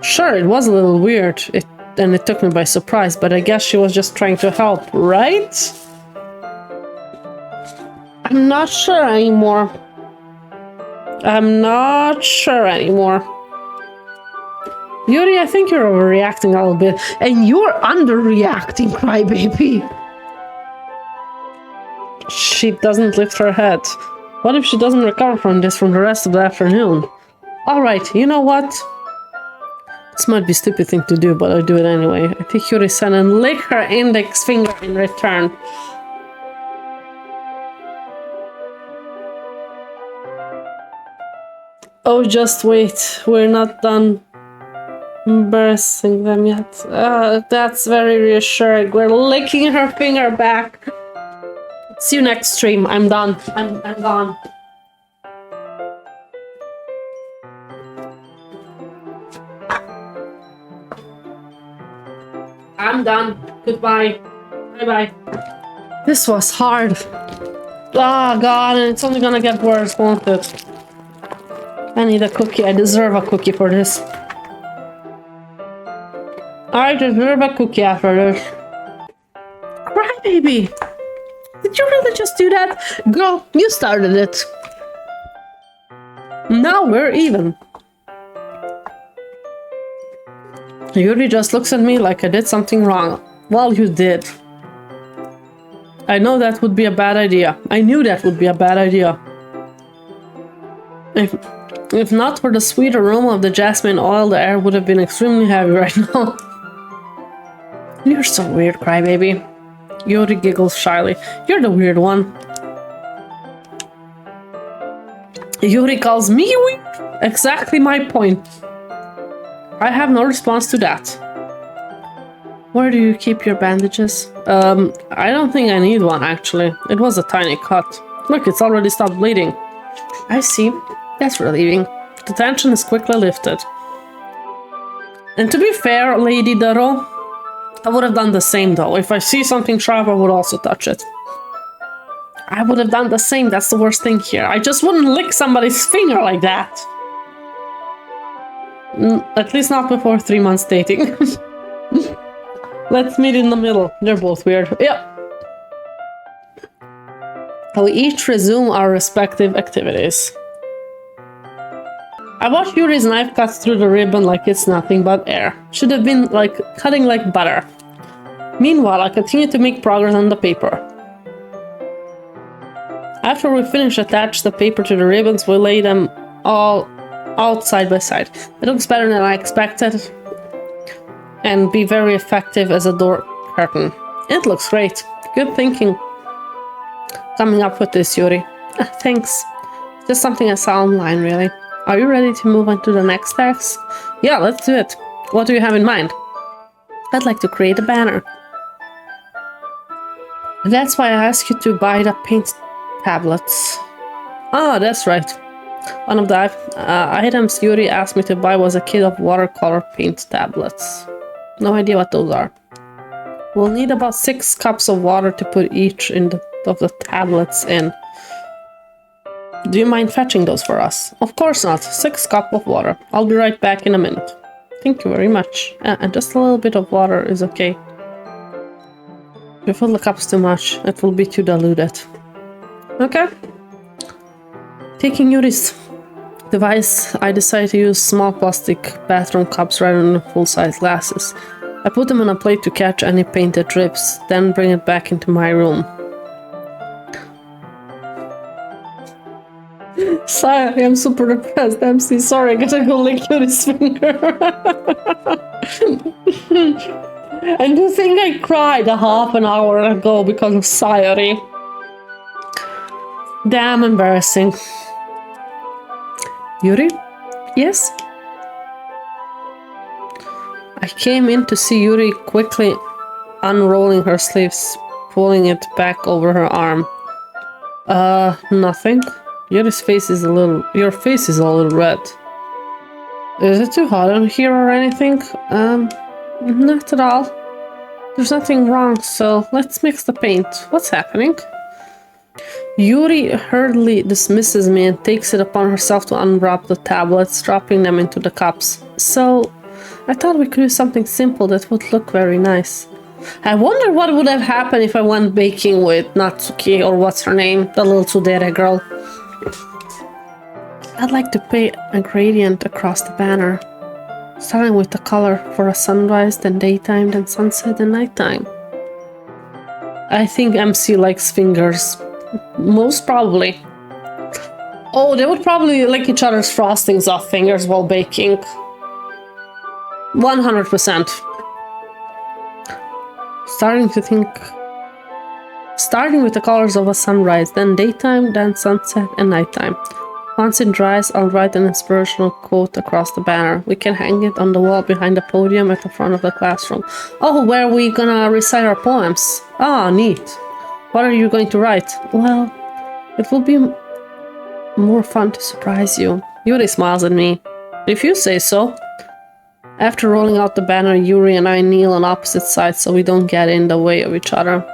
A: Sure, it was a little weird. And it took me by surprise, but I guess she was just trying to help, right? I'm not sure anymore. Yuri, I think you're overreacting a little bit. And you're underreacting, crybaby. She doesn't lift her head. What if she doesn't recover from this from the rest of the afternoon? Alright, you know what? This might be a stupid thing to do, but I do it anyway. I take Yuri's hand and lick her index finger in return. Oh, just wait. We're not done embarrassing them yet. That's very reassuring. We're licking her finger back. See you next stream. I'm done. I'm gone. I'm done. Goodbye. Bye-bye. This was hard. Oh god, and it's only gonna get worse, won't it? I need a cookie. I deserve a cookie for this. I deserve a cookie after this. Crybaby! Did you really just do that? Girl, you started it. Now we're even. Yuri just looks at me like I did something wrong. Well, you did. I know that would be a bad idea. I knew that would be a bad idea. If not for the sweet aroma of the jasmine oil, the air would have been extremely heavy right now. You're so weird, crybaby. Yuri giggles shyly. You're the weird one. Yuri calls me weird? Exactly my point. I have no response to that. Where do you keep your bandages? I don't think I need one, actually. It was a tiny cut. Look, it's already stopped bleeding. I see. That's relieving. The tension is quickly lifted. And to be fair, Lady Duro, I would have done the same though. If I see something sharp, I would also touch it. I would have done the same. That's the worst thing here. I just wouldn't lick somebody's finger like that. At least not before 3 months dating. Let's meet in the middle. They're both weird. Yeah. We each resume our respective activities. I watched Yuri's knife cut through the ribbon like it's nothing but air. Should have been like cutting like butter. Meanwhile, I continue to make progress on the paper. After we finish attach the paper to the ribbons, we lay them all out side by side. It looks better than I expected and be very effective as a door curtain. It looks great. Good thinking. Coming up with this, Yuri. Thanks. Just something I saw online, really. Are you ready to move on to the next task? Yeah, let's do it. What do you have in mind? I'd like to create a banner. That's why I asked you to buy the paint tablets. Ah, that's right. One of the items Yuri asked me to buy was a kit of watercolor paint tablets. No idea what those are. We'll need about 6 cups of water to put each of the tablets in. Do you mind fetching those for us? Of course not. 6 cups of water. I'll be right back in a minute. Thank you very much. And just a little bit of water is okay. If you fill the cups too much, it will be too diluted. Okay. Taking Yuri's device, I decided to use small plastic bathroom cups rather than full-size glasses. I put them on a plate to catch any painted drips, then bring it back into my room. Sorry, I'm super depressed. MC, sorry, I gotta go lick Yuri's finger. And you think I cried a half an hour ago because of Sayori? Damn embarrassing. Yuri? Yes? I came in to see Yuri quickly unrolling her sleeves, pulling it back over her arm. Nothing. Yuri's face is your face is a little red. Is it too hot in here or anything? Not at all. There's nothing wrong, so let's mix the paint. What's happening? Yuri hurriedly dismisses me and takes it upon herself to unwrap the tablets, dropping them into the cups. So, I thought we could do something simple that would look very nice. I wonder what would have happened if I went baking with Natsuki, or what's her name, the little tsundere girl. I'd like to paint a gradient across the banner. Starting with the color for a sunrise, then daytime, then sunset, then nighttime. I think MC likes fingers. Most probably. Oh, they would probably lick each other's frostings off fingers while baking. 100%. Starting with the colors of a sunrise, then daytime, then sunset, and nighttime. Once it dries, I'll write an inspirational quote across the banner. We can hang it on the wall behind the podium at the front of the classroom. Oh, where are we gonna recite our poems? Ah, neat. What are you going to write? Well, it will be more fun to surprise you. Yuri smiles at me. If you say so. After rolling out the banner, Yuri and I kneel on opposite sides so we don't get in the way of each other.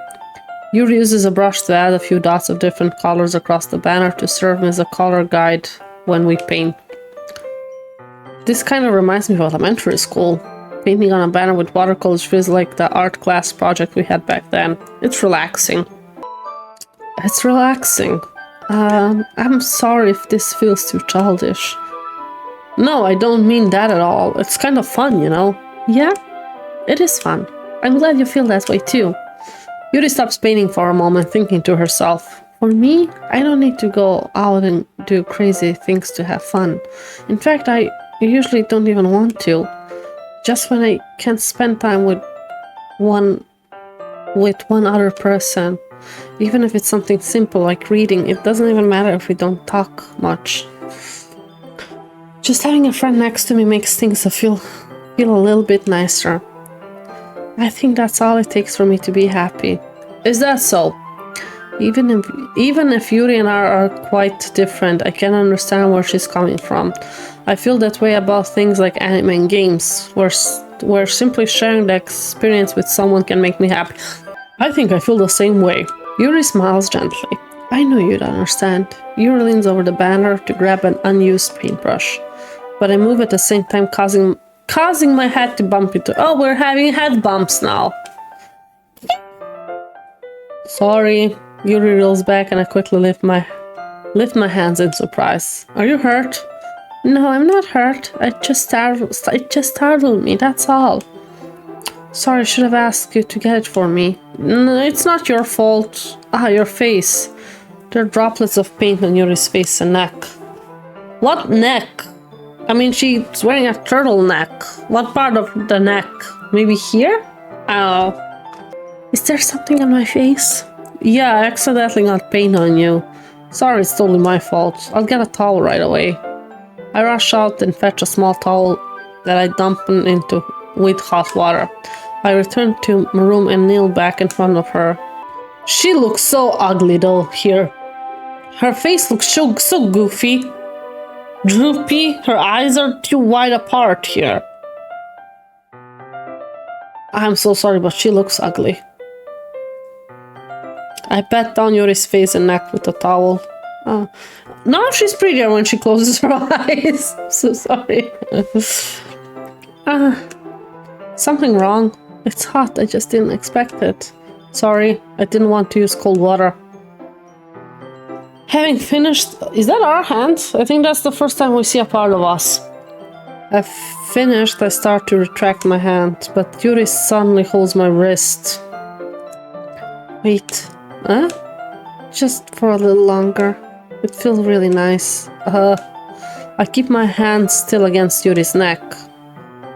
A: Yuri uses a brush to add a few dots of different colors across the banner to serve as a color guide when we paint. This kind of reminds me of elementary school. Painting on a banner with watercolors feels like the art class project we had back then. It's relaxing. It's relaxing. I'm sorry if this feels too childish. No, I don't mean that at all. It's kind of fun, you know? Yeah, it is fun. I'm glad you feel that way too. Yuri stops painting for a moment, thinking to herself. For me, I don't need to go out and do crazy things to have fun. In fact, I usually don't even want to. Just when I can spend time with one other person. Even if it's something simple like reading, it doesn't even matter if we don't talk much. Just having a friend next to me makes things feel a little bit nicer. I think that's all it takes for me to be happy. Is that so? Even if Yuri and I are quite different, I can understand where she's coming from. I feel that way about things like anime and games, where simply sharing the experience with someone can make me happy. I think I feel the same way. Yuri smiles gently. I knew you'd understand. Yuri leans over the banner to grab an unused paintbrush. But I move at the same time, causing my head to bump into... Oh, we're having head bumps now. Sorry. Yuri reels back and I quickly lift my hands in surprise. Are you hurt? No, I'm not hurt. It just startled me, that's all. Sorry, I should have asked you to get it for me. No, it's not your fault. Ah, your face. There are droplets of paint on Yuri's face and neck. What neck? I mean, she's wearing a turtleneck. What part of the neck? Maybe here? Oh. Is there something on my face? Yeah, I accidentally got paint on you. Sorry, it's totally my fault. I'll get a towel right away. I rush out and fetch a small towel that I dump into with hot water. I return to my room and kneel back in front of her. She looks so ugly though, here. Her face looks so goofy. Droopy, her eyes are too wide apart here. I'm so sorry, but she looks ugly. I pat down Yuri's face and neck with a towel. Now she's prettier when she closes her eyes. So sorry. Something wrong? It's hot, I just didn't expect it. Sorry, I didn't want to use cold water. Having finished... Is that our hand? I think that's the first time we see a part of us. I've finished, I start to retract my hand, but Yuri suddenly holds my wrist. Wait, huh? Just for a little longer. It feels really nice. I keep my hand still against Yuri's neck.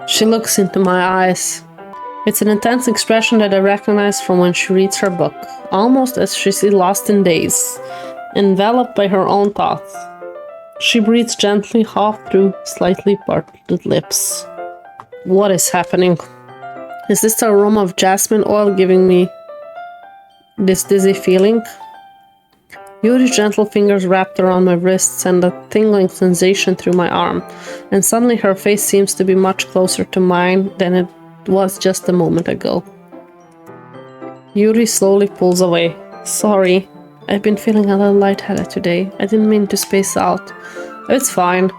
A: She looks into my eyes. It's an intense expression that I recognize from when she reads her book, almost as she's lost in daze, enveloped by her own thoughts. She breathes gently, half through slightly parted lips. What is happening? Is this the aroma of jasmine oil giving me this dizzy feeling? Yuri's gentle fingers wrapped around my wrists send a tingling sensation through my arm, and suddenly her face seems to be much closer to mine than it was just a moment ago. Yuri slowly pulls away. Sorry, I've been feeling a little lightheaded today. I didn't mean to space out. It's fine.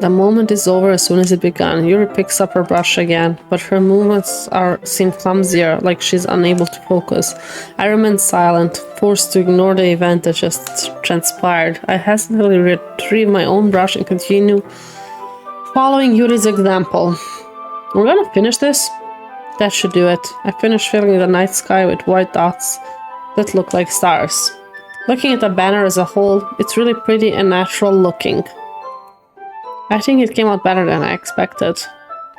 A: The moment is over as soon as it began. Yuri picks up her brush again, but her movements seem clumsier, like she's unable to focus. I remain silent, forced to ignore the event that just transpired. I hesitantly retrieve my own brush and continue following Yuri's example. We're gonna finish this? That should do it. I finished filling the night sky with white dots that look like stars. Looking at the banner as a whole, it's really pretty and natural looking. I think it came out better than I expected.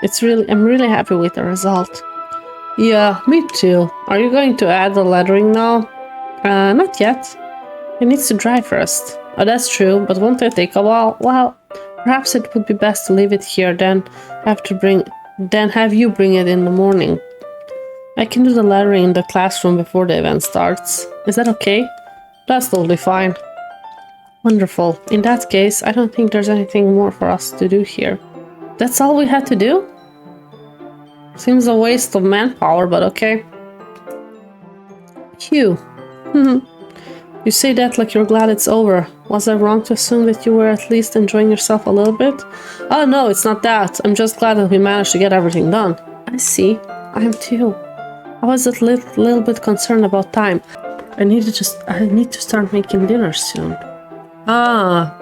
A: I'm really happy with the result. Yeah, me too. Are you going to add the lettering now? Not yet. It needs to dry first. Oh, that's true, but won't it take a while? Well, perhaps it would be best to leave it here, then have you bring it in the morning. I can do the lettering in the classroom before the event starts. Is that okay? That's totally fine. Wonderful. In that case, I don't think there's anything more for us to do here. That's all we had to do? Seems a waste of manpower, but okay. Phew. You say that like you're glad it's over. Was I wrong to assume that you were at least enjoying yourself a little bit? Oh no, it's not that. I'm just glad that we managed to get everything done. I see. I am too. I was a little bit concerned about time. I need to start making dinner soon. Ah.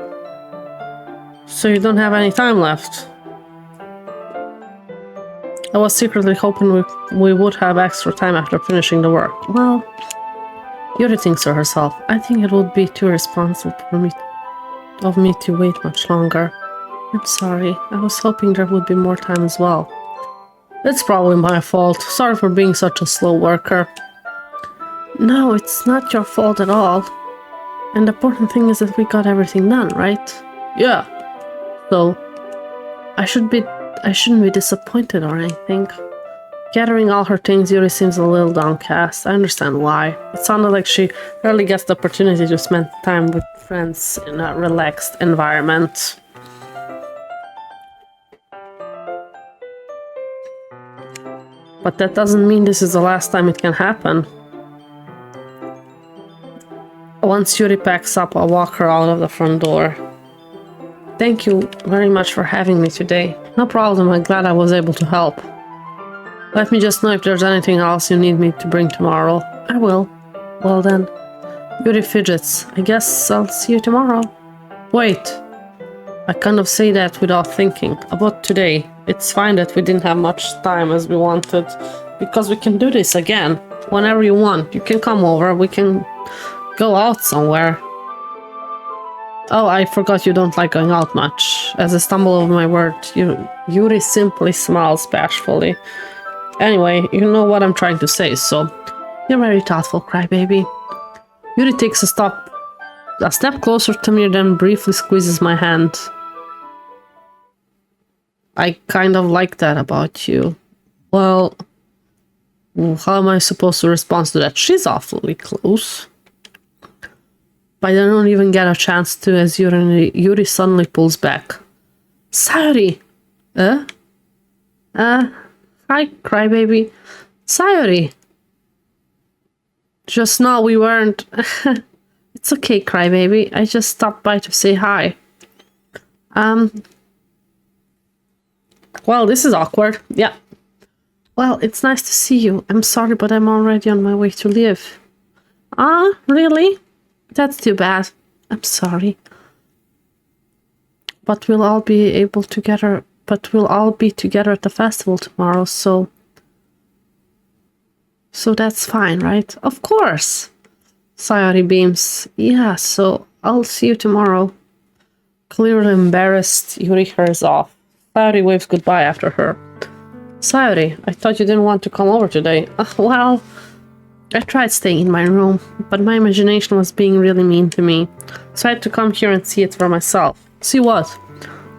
A: So you don't have any time left. I was secretly hoping we would have extra time after finishing the work. Well, Yuri thinks to herself, I think it would be too irresponsible of me to wait much longer. I'm sorry. I was hoping there would be more time as well. It's probably my fault. Sorry for being such a slow worker. No, it's not your fault at all. And the important thing is that we got everything done, right? Yeah. So, I shouldn't be disappointed or anything. Gathering all her things, Yuri seems a little downcast. I understand why. It sounded like she rarely gets the opportunity to spend time with friends in a relaxed environment. But that doesn't mean this is the last time it can happen. Once Yuri packs up, I'll walk her out of the front door. Thank you very much for having me today. No problem, I'm glad I was able to help. Let me just know if there's anything else you need me to bring tomorrow. I will. Well then. Yuri fidgets. I guess I'll see you tomorrow. Wait. I kind of say that without thinking. About today. It's fine that we didn't have much time as we wanted. Because we can do this again. Whenever you want. You can come over. We can go out somewhere. Oh, I forgot you don't like going out much. As I stumble over my word, Yuri simply smiles bashfully. Anyway, you know what I'm trying to say, so... You're very thoughtful, crybaby. Yuri takes a step closer to me, then briefly squeezes my hand. I kind of like that about you. Well... How am I supposed to respond to that? She's awfully close. But I don't even get a chance to as Yuri suddenly pulls back. Sayori! Hi, crybaby. Sayori! Just now we weren't... It's okay, crybaby. I just stopped by to say hi. Well, this is awkward. Yeah. Well, it's nice to see you. I'm sorry, but I'm already on my way to leave. Ah, really? That's too bad. I'm sorry. But we'll all be together at the festival tomorrow, so that's fine, right? Of course. Sayori beams. Yeah, so I'll see you tomorrow. Clearly embarrassed, Yuri hurries off. Sayori waves goodbye after her. Sayori, I thought you didn't want to come over today. Well, I tried staying in my room, but my imagination was being really mean to me. So I had to come here and see it for myself. See what?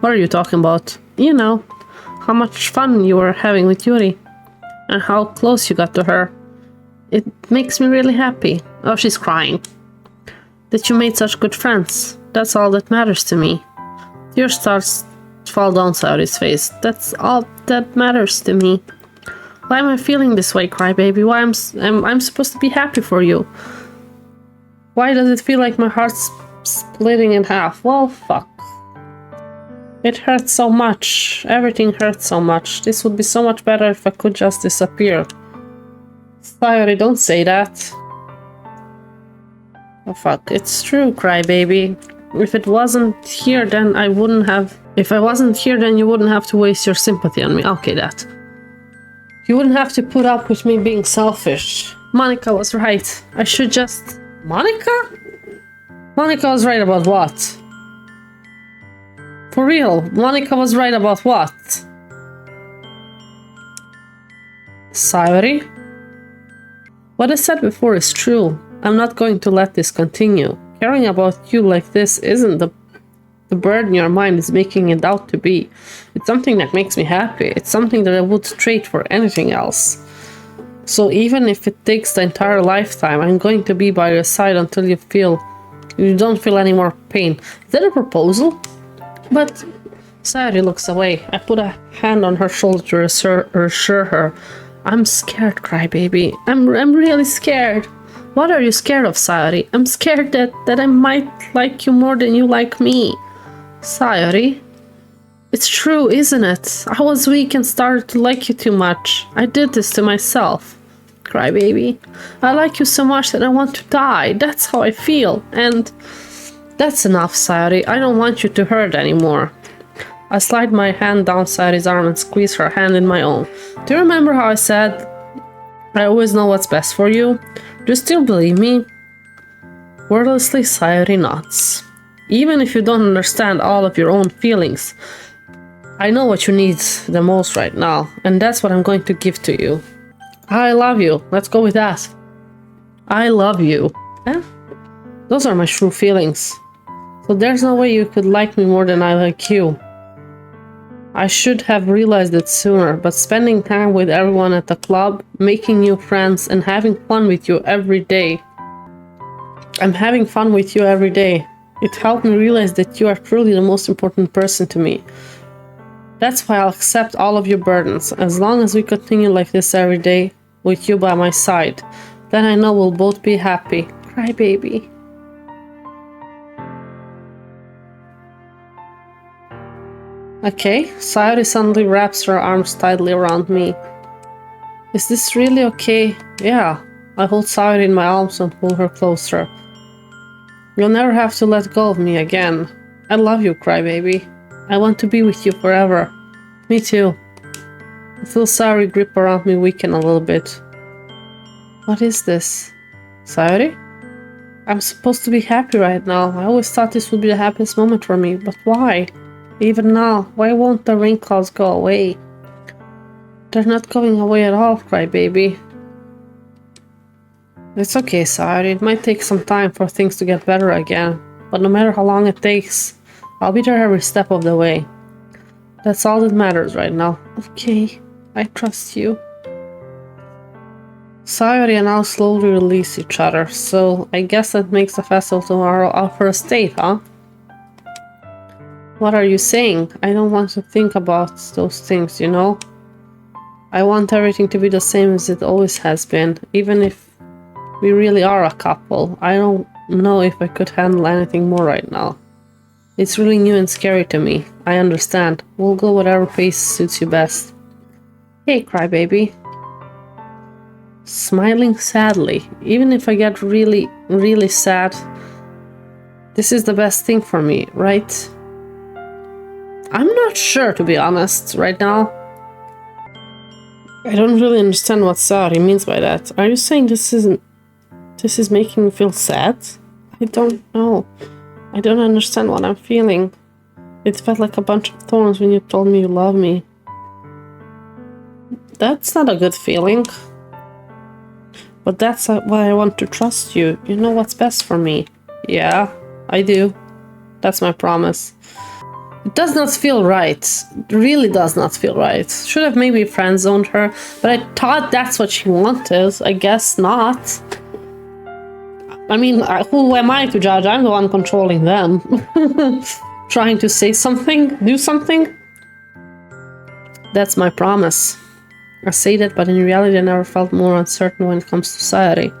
A: What are you talking about? You know, how much fun you were having with Yuri. And how close you got to her. It makes me really happy. Oh, she's crying. That you made such good friends. That's all that matters to me. Tears starts to fall down Sayori's face. That's all that matters to me. Why am I feeling this way, crybaby? Why I'm supposed to be happy for you? Why does it feel like my heart's splitting in half? Well, fuck. It hurts so much. Everything hurts so much. This would be so much better if I could just disappear. Sayori, don't say that. Oh fuck, it's true, crybaby. If it wasn't here, then I wouldn't have... If I wasn't here, then you wouldn't have to waste your sympathy on me. Okay, that. You wouldn't have to put up with me being selfish. Monica was right. I should just... Monica? Monica was right about what? For real, Monica was right about what? Sayori? What I said before is true. I'm not going to let this continue. Caring about you like this isn't the burden your mind is making it out to be. It's something that makes me happy. It's something that I would trade for anything else. So even if it takes the entire lifetime, I'm going to be by your side until you don't feel any more pain. Is that a proposal? But Sayori looks away. I put a hand on her shoulder to reassure her. I'm scared, crybaby. I'm really scared. What are you scared of, Sayori? I'm scared that I might like you more than you like me. Sayori? It's true, isn't it? I was weak and started to like you too much. I did this to myself. Crybaby. I like you so much that I want to die. That's how I feel. And that's enough, Sayori. I don't want you to hurt anymore. I slide my hand down Sayori's arm and squeeze her hand in my own. Do you remember how I said I always know what's best for you? Do you still believe me? Wordlessly, Sayori nods. Even if you don't understand all of your own feelings, I know what you need the most right now, and that's what I'm going to give to you. I love you. Let's go with that. I love you. Eh? Those are my true feelings. So there's no way you could like me more than I like you. I should have realized it sooner, but spending time with everyone at the club, making new friends, and having fun with you every day. I'm having fun with you every day. It helped me realize that you are truly the most important person to me. That's why I'll accept all of your burdens, as long as we continue like this every day, with you by my side. Then I know we'll both be happy. Cry, baby. Okay, Sayori suddenly wraps her arms tightly around me. Is this really okay? Yeah. I hold Sayori in my arms and pull her closer. You'll never have to let go of me again. I love you, crybaby. I want to be with you forever. Me too. I feel Sayori grip around me weaken a little bit. What is this? Sayori? I'm supposed to be happy right now. I always thought this would be the happiest moment for me, but why? Even now, why won't the wrinkles go away? They're not going away at all, crybaby. It's okay, Sayori. It might take some time for things to get better again, but no matter how long it takes, I'll be there every step of the way. That's all that matters right now. Okay, I trust you. Sayori and I slowly release each other, so I guess that makes the festival tomorrow up for a state, huh? What are you saying? I don't want to think about those things, you know? I want everything to be the same as it always has been, even if we really are a couple. I don't know if I could handle anything more right now. It's really new and scary to me. I understand. We'll go whatever pace suits you best. Hey, crybaby. Smiling sadly. Even if I get really, really sad, this is the best thing for me, right? I'm not sure, to be honest, right now. I don't really understand what Sayori means by that. Are you saying this is making me feel sad? I don't know. I don't understand what I'm feeling. It felt like a bunch of thorns when you told me you love me. That's not a good feeling. But that's why I want to trust you. You know what's best for me. Yeah, I do. That's my promise. It does not feel right. It really does not feel right. Should have maybe friend-zoned her, but I thought that's what she wanted. I guess not. I mean, who am I to judge? I'm the one controlling them. Trying to say something, do something. That's my promise. I say that, but in reality I never felt more uncertain when it comes to Sayori.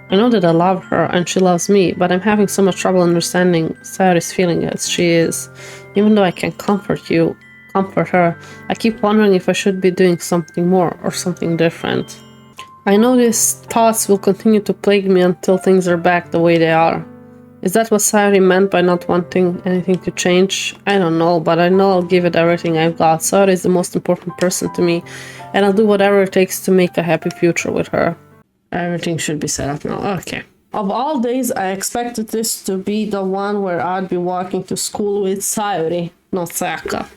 A: I know that I love her and she loves me, but I'm having so much trouble understanding Sayori's feeling as she is. Even though I can comfort her, I keep wondering if I should be doing something more or something different. I know these thoughts will continue to plague me until things are back the way they are. Is that what Sayori meant by not wanting anything to change? I don't know, but I know I'll give it everything I've got. Sayori is the most important person to me, and I'll do whatever it takes to make a happy future with her. Everything should be set up now. Okay. Of all days, I expected this to be the one where I'd be walking to school with Sayori, not Sayaka.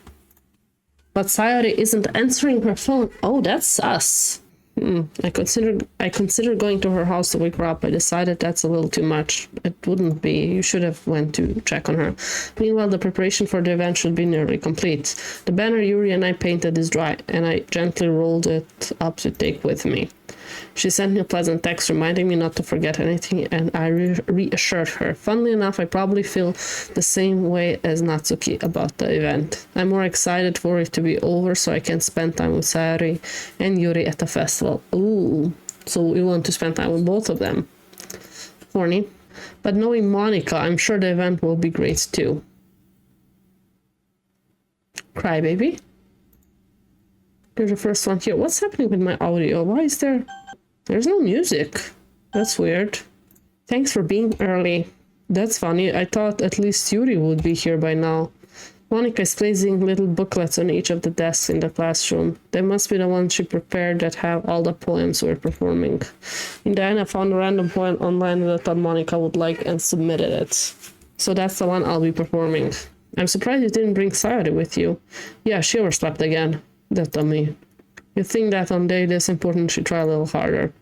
A: But Sayori isn't answering her phone. Oh, that's sus. I considered going to her house to wake her up. I decided that's a little too much. It wouldn't be. You should have went to check on her. Meanwhile, the preparation for the event should be nearly complete. The banner Yuri and I painted is dry, and I gently rolled it up to take with me. She sent me a pleasant text reminding me not to forget anything, and I reassured her. Funnily enough, I probably feel the same way as Natsuki about the event. I'm more excited for it to be over so I can spend time with Sayori and Yuri at the festival. Ooh, so we want to spend time with both of them. Horny. But knowing Monica, I'm sure the event will be great too. Crybaby. Here's the first one here. What's happening with my audio? Why is there... There's no music. That's weird. Thanks for being early. That's funny. I thought at least Yuri would be here by now. Monica is placing little booklets on each of the desks in the classroom. They must be the ones she prepared that have all the poems we're performing. In the end, I found a random poem online that I thought Monica would like and submitted it. So that's the one I'll be performing. I'm surprised you didn't bring Sayori with you. Yeah, she overslept again. That dummy. You think that on day this important she try a little harder.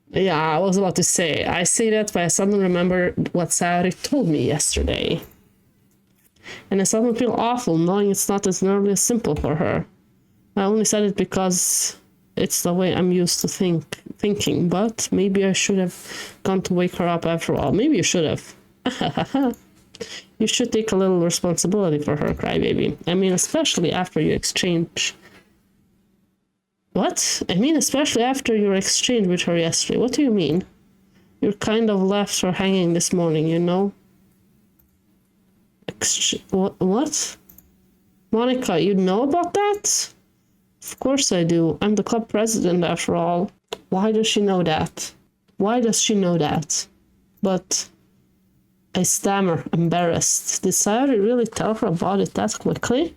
A: Yeah, I was about to say. I say that, but I suddenly remember what Sayori told me yesterday. And I suddenly feel awful knowing it's not as nearly as simple for her. I only said it because it's the way I'm used to thinking, but maybe I should have gone to wake her up after all. Maybe you should have. You should take a little responsibility for her, crybaby. I mean, especially after you exchange... What? I mean, especially after your exchange with her yesterday. What do you mean? You kind of left her hanging this morning, you know? What? Monica, you know about that? Of course I do. I'm the club president, after all. Why does she know that? Why does she know that? But... I stammer, embarrassed. Did Sayori really tell her about it that quickly?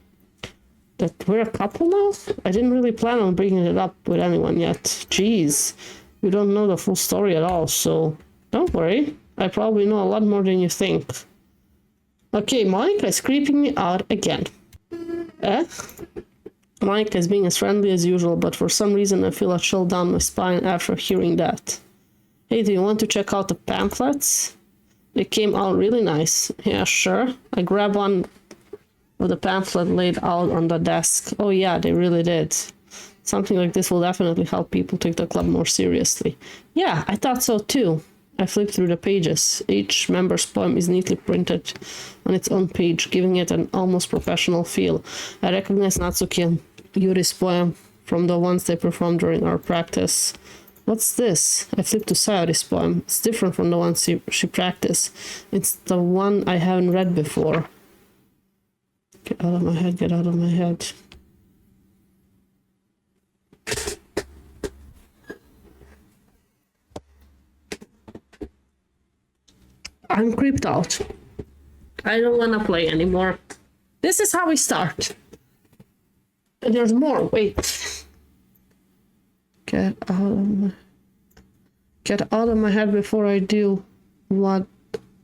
A: That we're a couple now? I didn't really plan on bringing it up with anyone yet. Jeez, you don't know the full story at all, so don't worry. I probably know a lot more than you think. Okay, Monica is creeping me out again. Monica is being as friendly as usual, but for some reason I feel a chill down my spine after hearing that. Hey, do you want to check out the pamphlets? They came out really nice. Yeah, sure. I grabbed one of the pamphlet laid out on the desk. Oh yeah, they really did. Something like this will definitely help people take the club more seriously. Yeah, I thought so too. I flipped through the pages. Each member's poem is neatly printed on its own page, giving it an almost professional feel. I recognize Natsuki and Yuri's poem from the ones they performed during our practice. What's this? I flipped to Sayori's poem. It's different from the ones she practiced. It's the one I haven't read before. Get out of my head, get out of my head. I'm creeped out. I don't want to play anymore. This is how we start. And there's more. Wait. Get out of my head before I do what...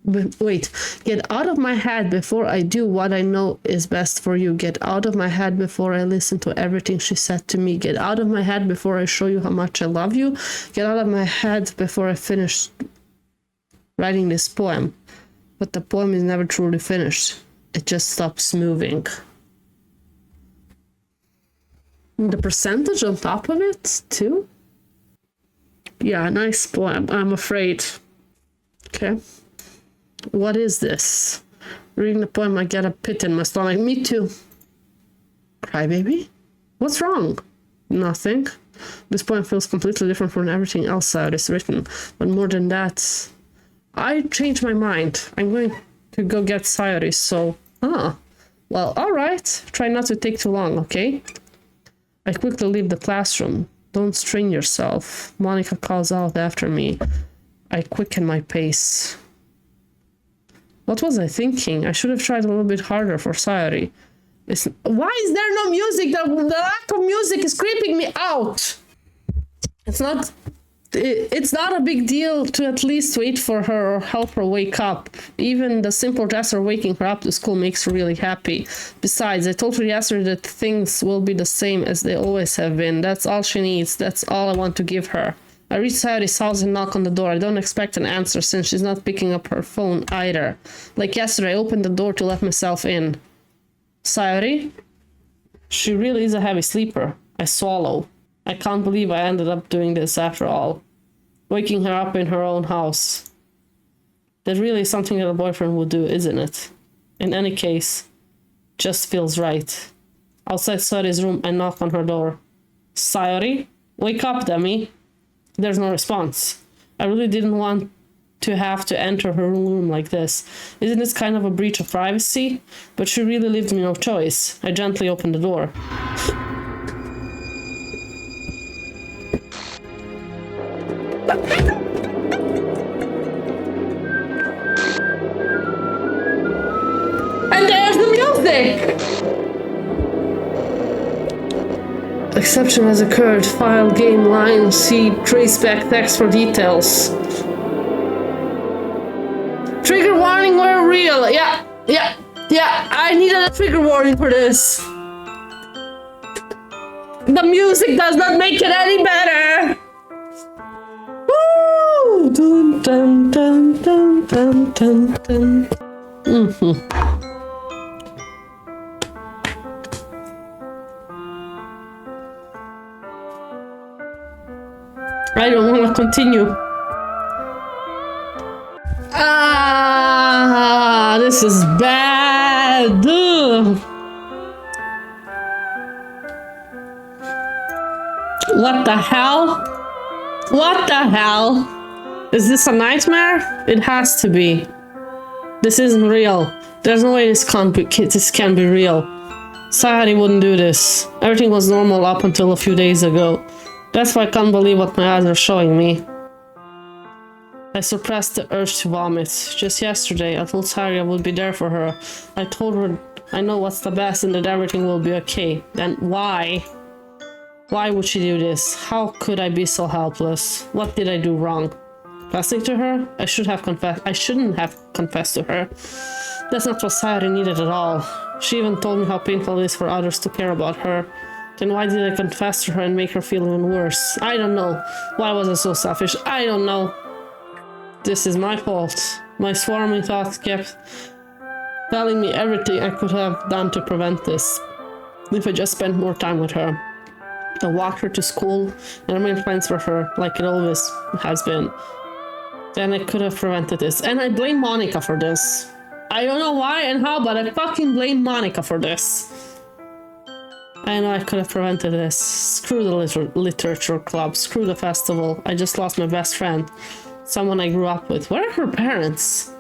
A: Wait. Get out of my head before I do what I know is best for you. Get out of my head before I listen to everything she said to me. Get out of my head before I show you how much I love you. Get out of my head before I finish writing this poem. But the poem is never truly finished. It just stops moving. The percentage on top of it, too? Yeah, nice poem, I'm afraid. Okay. What is this? Reading the poem, I get a pit in my stomach. Me too. Crybaby? What's wrong? Nothing. This poem feels completely different from everything else out is written. But more than that, I changed my mind. I'm going to go get Sayori, so Ah, well, alright. Try not to take too long, okay? I quickly leave the classroom. Don't strain yourself. Monica calls out after me. I quicken my pace. What was I thinking? I should have tried a little bit harder for Sayori. Why is there no music? The lack of music is creeping me out. It's not a big deal to at least wait for her or help her wake up. Even the simple gesture waking her up to school makes her really happy. Besides, I told her yesterday that things will be the same as they always have been. That's all she needs. That's all I want to give her. I reach Sayori's house and knock on the door. I don't expect an answer since she's not picking up her phone either. Like yesterday, I opened the door to let myself in. Sayori? She really is a heavy sleeper. I swallow. I can't believe I ended up doing this after all. Waking her up in her own house. That really is something that a boyfriend would do, isn't it? In any case, just feels right. Outside Sayori's room, I knock on her door. Sayori? Wake up, dummy. There's no response. I really didn't want to have to enter her room like this. Isn't this kind of a breach of privacy? But she really left me no choice. I gently opened the door. And there's the music! Exception has occurred. File, game, line, see, traceback, text for details. Trigger warning were real. Yeah. I needed a trigger warning for this. The music does not make it any better. Woo! Dun, dun, dun, dun, dun, dun, dun. I don't want to continue. This is bad. Ugh. What the hell? What the hell? Is this a nightmare? It has to be. This isn't real. There's no way this can be real. Sayori wouldn't do this. Everything was normal up until a few days ago. That's why I can't believe what my eyes are showing me. I suppressed the urge to vomit. Just yesterday, I told Sayori I would be there for her. I told her I know what's the best and that everything will be okay. Then why? Why would she do this? How could I be so helpless? What did I do wrong? Confessing to her? I shouldn't have confessed to her. That's not what Sayori needed at all. She even told me how painful it is for others to care about her. Then why did I confess to her and make her feel even worse? I don't know. Why was I so selfish? I don't know. This is my fault. My swarming thoughts kept telling me everything I could have done to prevent this. If I just spent more time with her. I walked her to school and remained friends with her like it always has been. Then I could have prevented this. And I blame Monica for this. I don't know why and how, but I fucking blame Monica for this. I know I could have prevented this. Screw the literature club. Screw the festival. I just lost my best friend. Someone I grew up with. Where are her parents?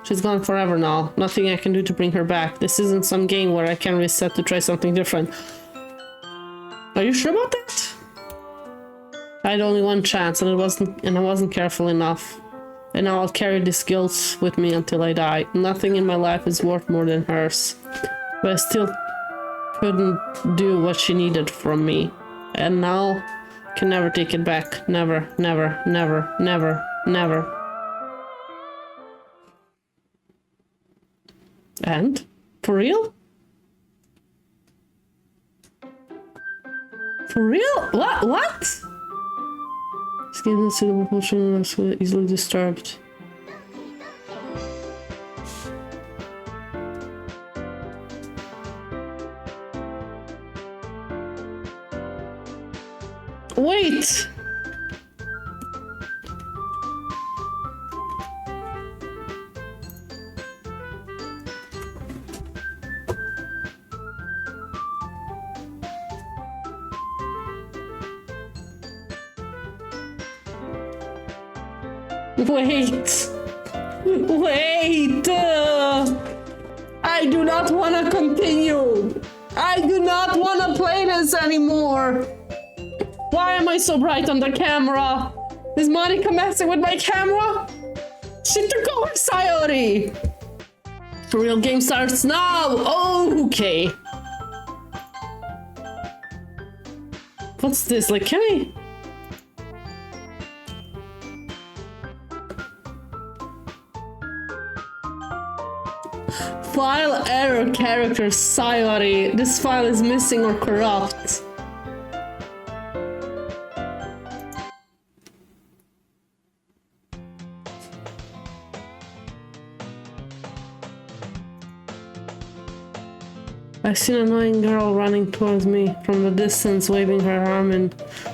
A: She's gone forever now. Nothing I can do to bring her back. This isn't some game where I can reset to try something different. Are you sure about that? I had only one chance and I wasn't careful enough. And now I'll carry this guilt with me until I die. Nothing in my life is worth more than hers. But I still couldn't do what she needed from me. And now can never take it back. Never, never, never, never, never. And? For real? For real? What? Skin is suitable for children are easily disturbed. Wait! Wait! Wait! I I do not want to continue. I do not want to play this anymore. Why am I so bright on the camera? Is Monica messing with my camera? She took over Sayori. The real game starts now. Oh, okay. What's this? Like, can I? File error character Sayori. This file is missing or corrupt. I see an annoying girl running towards me from the distance, waving her arm in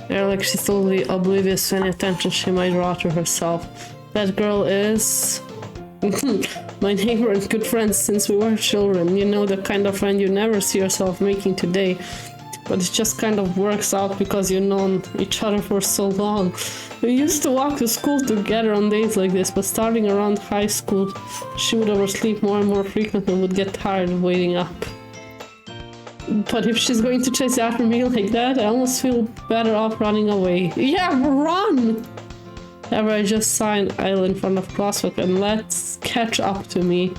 A: air like she's totally oblivious to any attention she might draw to herself. That girl is my neighbor and good friend since we were children. You know, the kind of friend you never see yourself making today. But it just kind of works out because you've known each other for so long. We used to walk to school together on days like this, but starting around high school, she would oversleep more and more frequently and would get tired of waiting up. But if she's going to chase after me like that, I almost feel better off running away. Yeah, run! However, I just saw an idle in front of Crosswalk and let's catch up to me.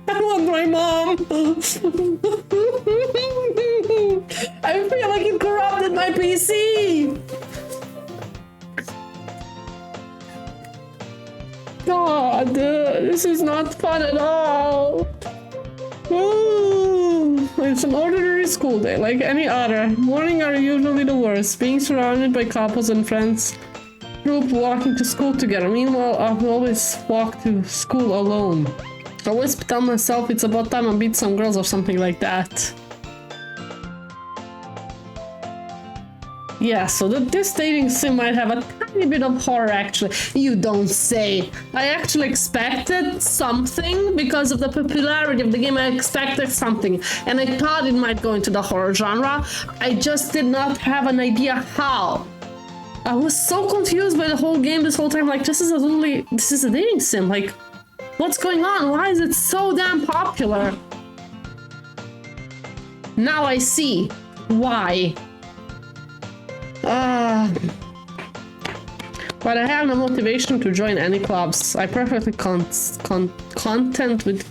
A: I want my mom. I feel like it corrupted my PC. God, this is not fun at all. Ooh, it's an ordinary school day, like any other. Morning are usually the worst. Being surrounded by couples and friends group walking to school together. Meanwhile, I always walk to school alone. I always tell myself it's about time I beat some girls or something like that. Yeah, so this dating sim might have a tiny bit of horror actually. You don't say. I actually expected something because of the popularity of the game. I expected something and I thought it might go into the horror genre. I just did not have an idea how. I was so confused by the whole game this whole time. Like, this is a dating sim. Like, what's going on? Why is it so damn popular? Now I see why. But I have no motivation to join any clubs. I'm perfectly content with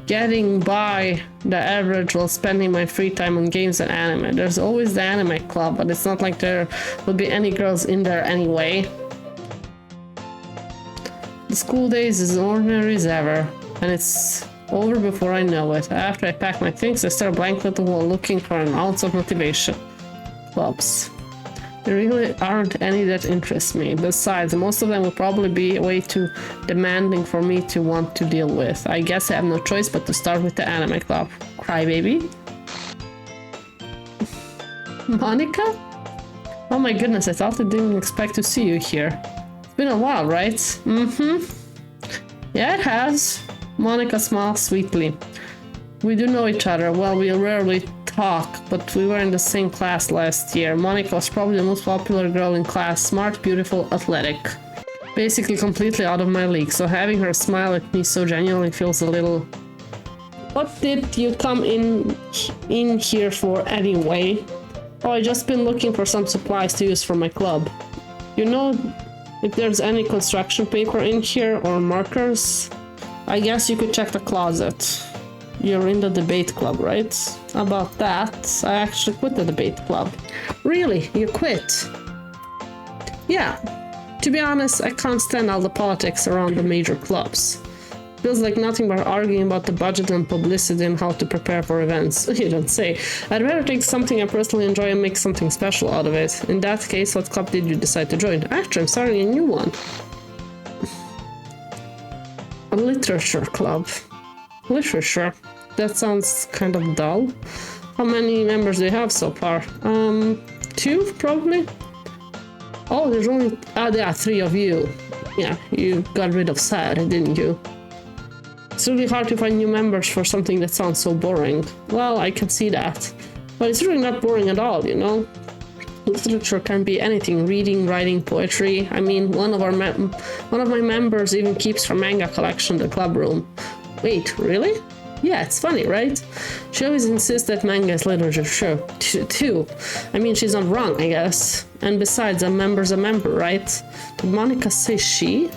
A: getting by the average while spending my free time on games and anime. There's always the anime club, but it's not like there would be any girls in there anyway. The school days is ordinary as ever, and it's over before I know it. After I pack my things, I stare blankly at the wall looking for an ounce of motivation. Clubs. There really aren't any that interest me. Besides, most of them will probably be way too demanding for me to want to deal with. I guess I have no choice but to start with the anime club. Crybaby? Monica? Oh my goodness, I totally didn't expect to see you here. It's been a while, right? Mm-hmm. Yeah, it has. Monica smiles sweetly. We do know each other. Well, we rarely talk, but we were in the same class last year. Monica was probably the most popular girl in class. Smart, beautiful, athletic. Basically completely out of my league, so having her smile at me so genuinely feels a little... What did you come in here for anyway? Oh, I just been looking for some supplies to use for my club. You know if there's any construction paper in here or markers? I guess you could check the closet. You're in the debate club, right? About that, I actually quit the debate club. Really? You quit? Yeah. To be honest, I can't stand all the politics around the major clubs. Feels like nothing but arguing about the budget and publicity and how to prepare for events. You don't say. I'd rather take something I personally enjoy and make something special out of it. In that case, what club did you decide to join? Actually, I'm starting a new one. A literature club. Literature. That sounds kind of dull. How many members do you have so far? 2, probably? Oh, there's only... there are 3 of you. Yeah, you got rid of Sad, didn't you? It's really hard to find new members for something that sounds so boring. Well, I can see that. But it's really not boring at all, you know? Literature can be anything: reading, writing, poetry. I mean, one of my members even keeps her manga collection in the club room. Wait, really? Yeah, it's funny, right? She always insists that manga is literature, sure, too. I mean, she's not wrong, I guess. And besides, a member's a member, right? Did Monica say she?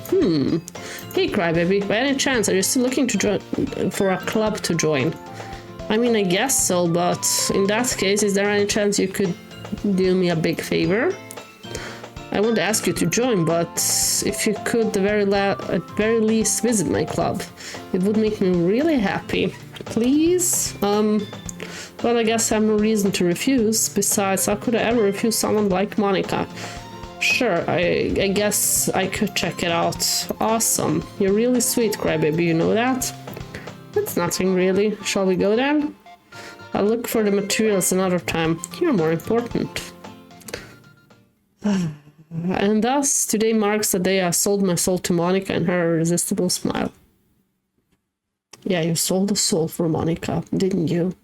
A: Hey, Crybaby, by any chance, are you still looking for a club to join? I mean, I guess so, but in that case, is there any chance you could do me a big favor? I won't ask you to join, but if you could at very least visit my club, it would make me really happy. Please? Well, I guess I have no reason to refuse. Besides, how could I ever refuse someone like Monica? Sure, I guess I could check it out. Awesome. You're really sweet, Crybaby, you know that? That's nothing really. Shall we go then? I'll look for the materials another time. You're more important. And thus, today marks the day I sold my soul to Monica and her irresistible smile. Yeah, you sold a soul for Monica, didn't you?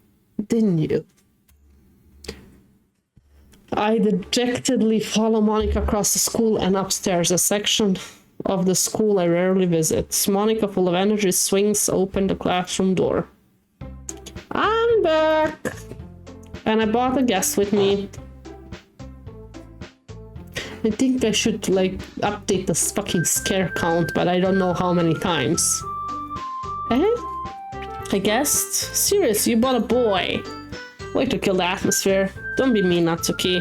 A: Didn't you? I dejectedly follow Monica across the school and upstairs, a section of the school I rarely visit. Monica, full of energy, swings open the classroom door. I'm back! And I brought a guest with me. I think I should, update this fucking scare count, but I don't know how many times. I guessed? Seriously, you bought a boy. Way to kill the atmosphere. Don't be mean, Natsuki.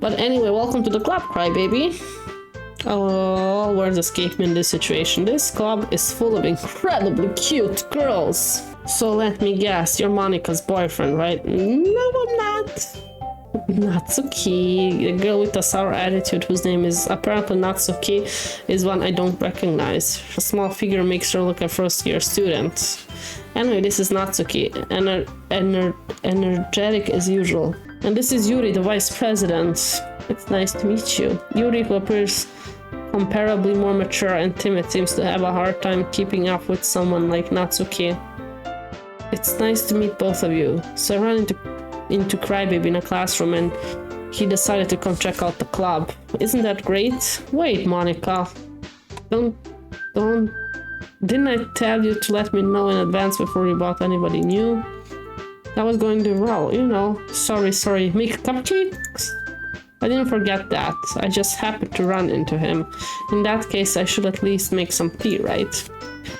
A: But anyway, welcome to the club, Crybaby. Oh, words escape me in this situation. This club is full of incredibly cute girls. So let me guess, you're Monica's boyfriend, right? No, I'm not. Natsuki, the girl with the sour attitude whose name is apparently Natsuki, is one I don't recognize. Her small figure makes her look a first-year student. Anyway, this is Natsuki, energetic as usual. And this is Yuri, the vice president. It's nice to meet you. Yuri, who appears comparably more mature and timid, seems to have a hard time keeping up with someone like Natsuki. It's nice to meet both of you. So I ran into Crybaby in a classroom and he decided to come check out the club. Isn't that great? Wait, Monica. Didn't I tell you to let me know in advance before you bought anybody new? That was going to do well, you know. Sorry. Make cupcakes? I didn't forget that. I just happened to run into him. In that case, I should at least make some tea, right?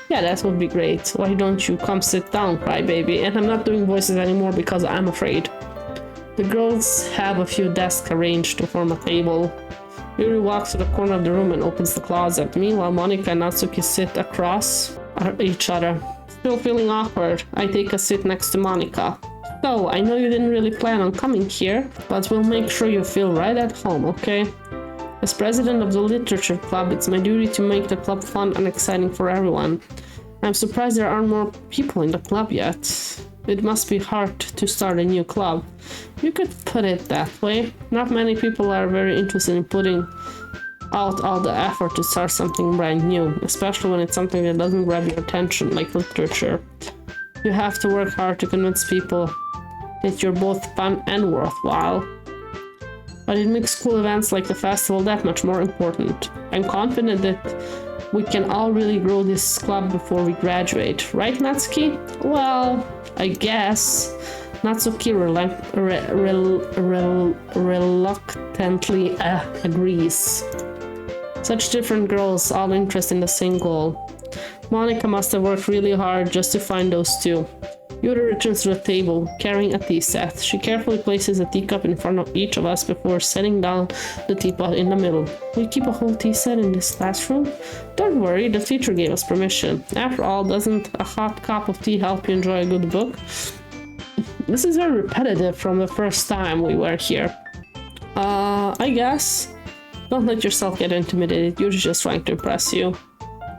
A: Yeah, that would be great. Why don't you come sit down, Crybaby? And I'm not doing voices anymore because I'm afraid. The girls have a few desks arranged to form a table. Yuri walks to the corner of the room and opens the closet. Meanwhile, Monica and Natsuki sit across each other. Still feeling awkward, I take a seat next to Monica. So, I know you didn't really plan on coming here, but we'll make sure you feel right at home, okay? As president of the literature club, it's my duty to make the club fun and exciting for everyone. I'm surprised there aren't more people in the club yet. It must be hard to start a new club. You could put it that way. Not many people are very interested in putting out all the effort to start something brand new, especially when it's something that doesn't grab your attention, like literature. You have to work hard to convince people that you're both fun and worthwhile. But it makes school events like the festival that much more important. I'm confident that we can all really grow this club before we graduate. Right, Natsuki? Well, I guess. Natsuki reluctantly agrees. Such different girls, all interested in the same goal. Monica must have worked really hard just to find those two. Yuri returns to the table, carrying a tea set. She carefully places a teacup in front of each of us before setting down the teapot in the middle. We keep a whole tea set in this classroom? Don't worry, the teacher gave us permission. After all, doesn't a hot cup of tea help you enjoy a good book? This is very repetitive from the first time we were here. I guess. Don't let yourself get intimidated. Yuri's just trying to impress you.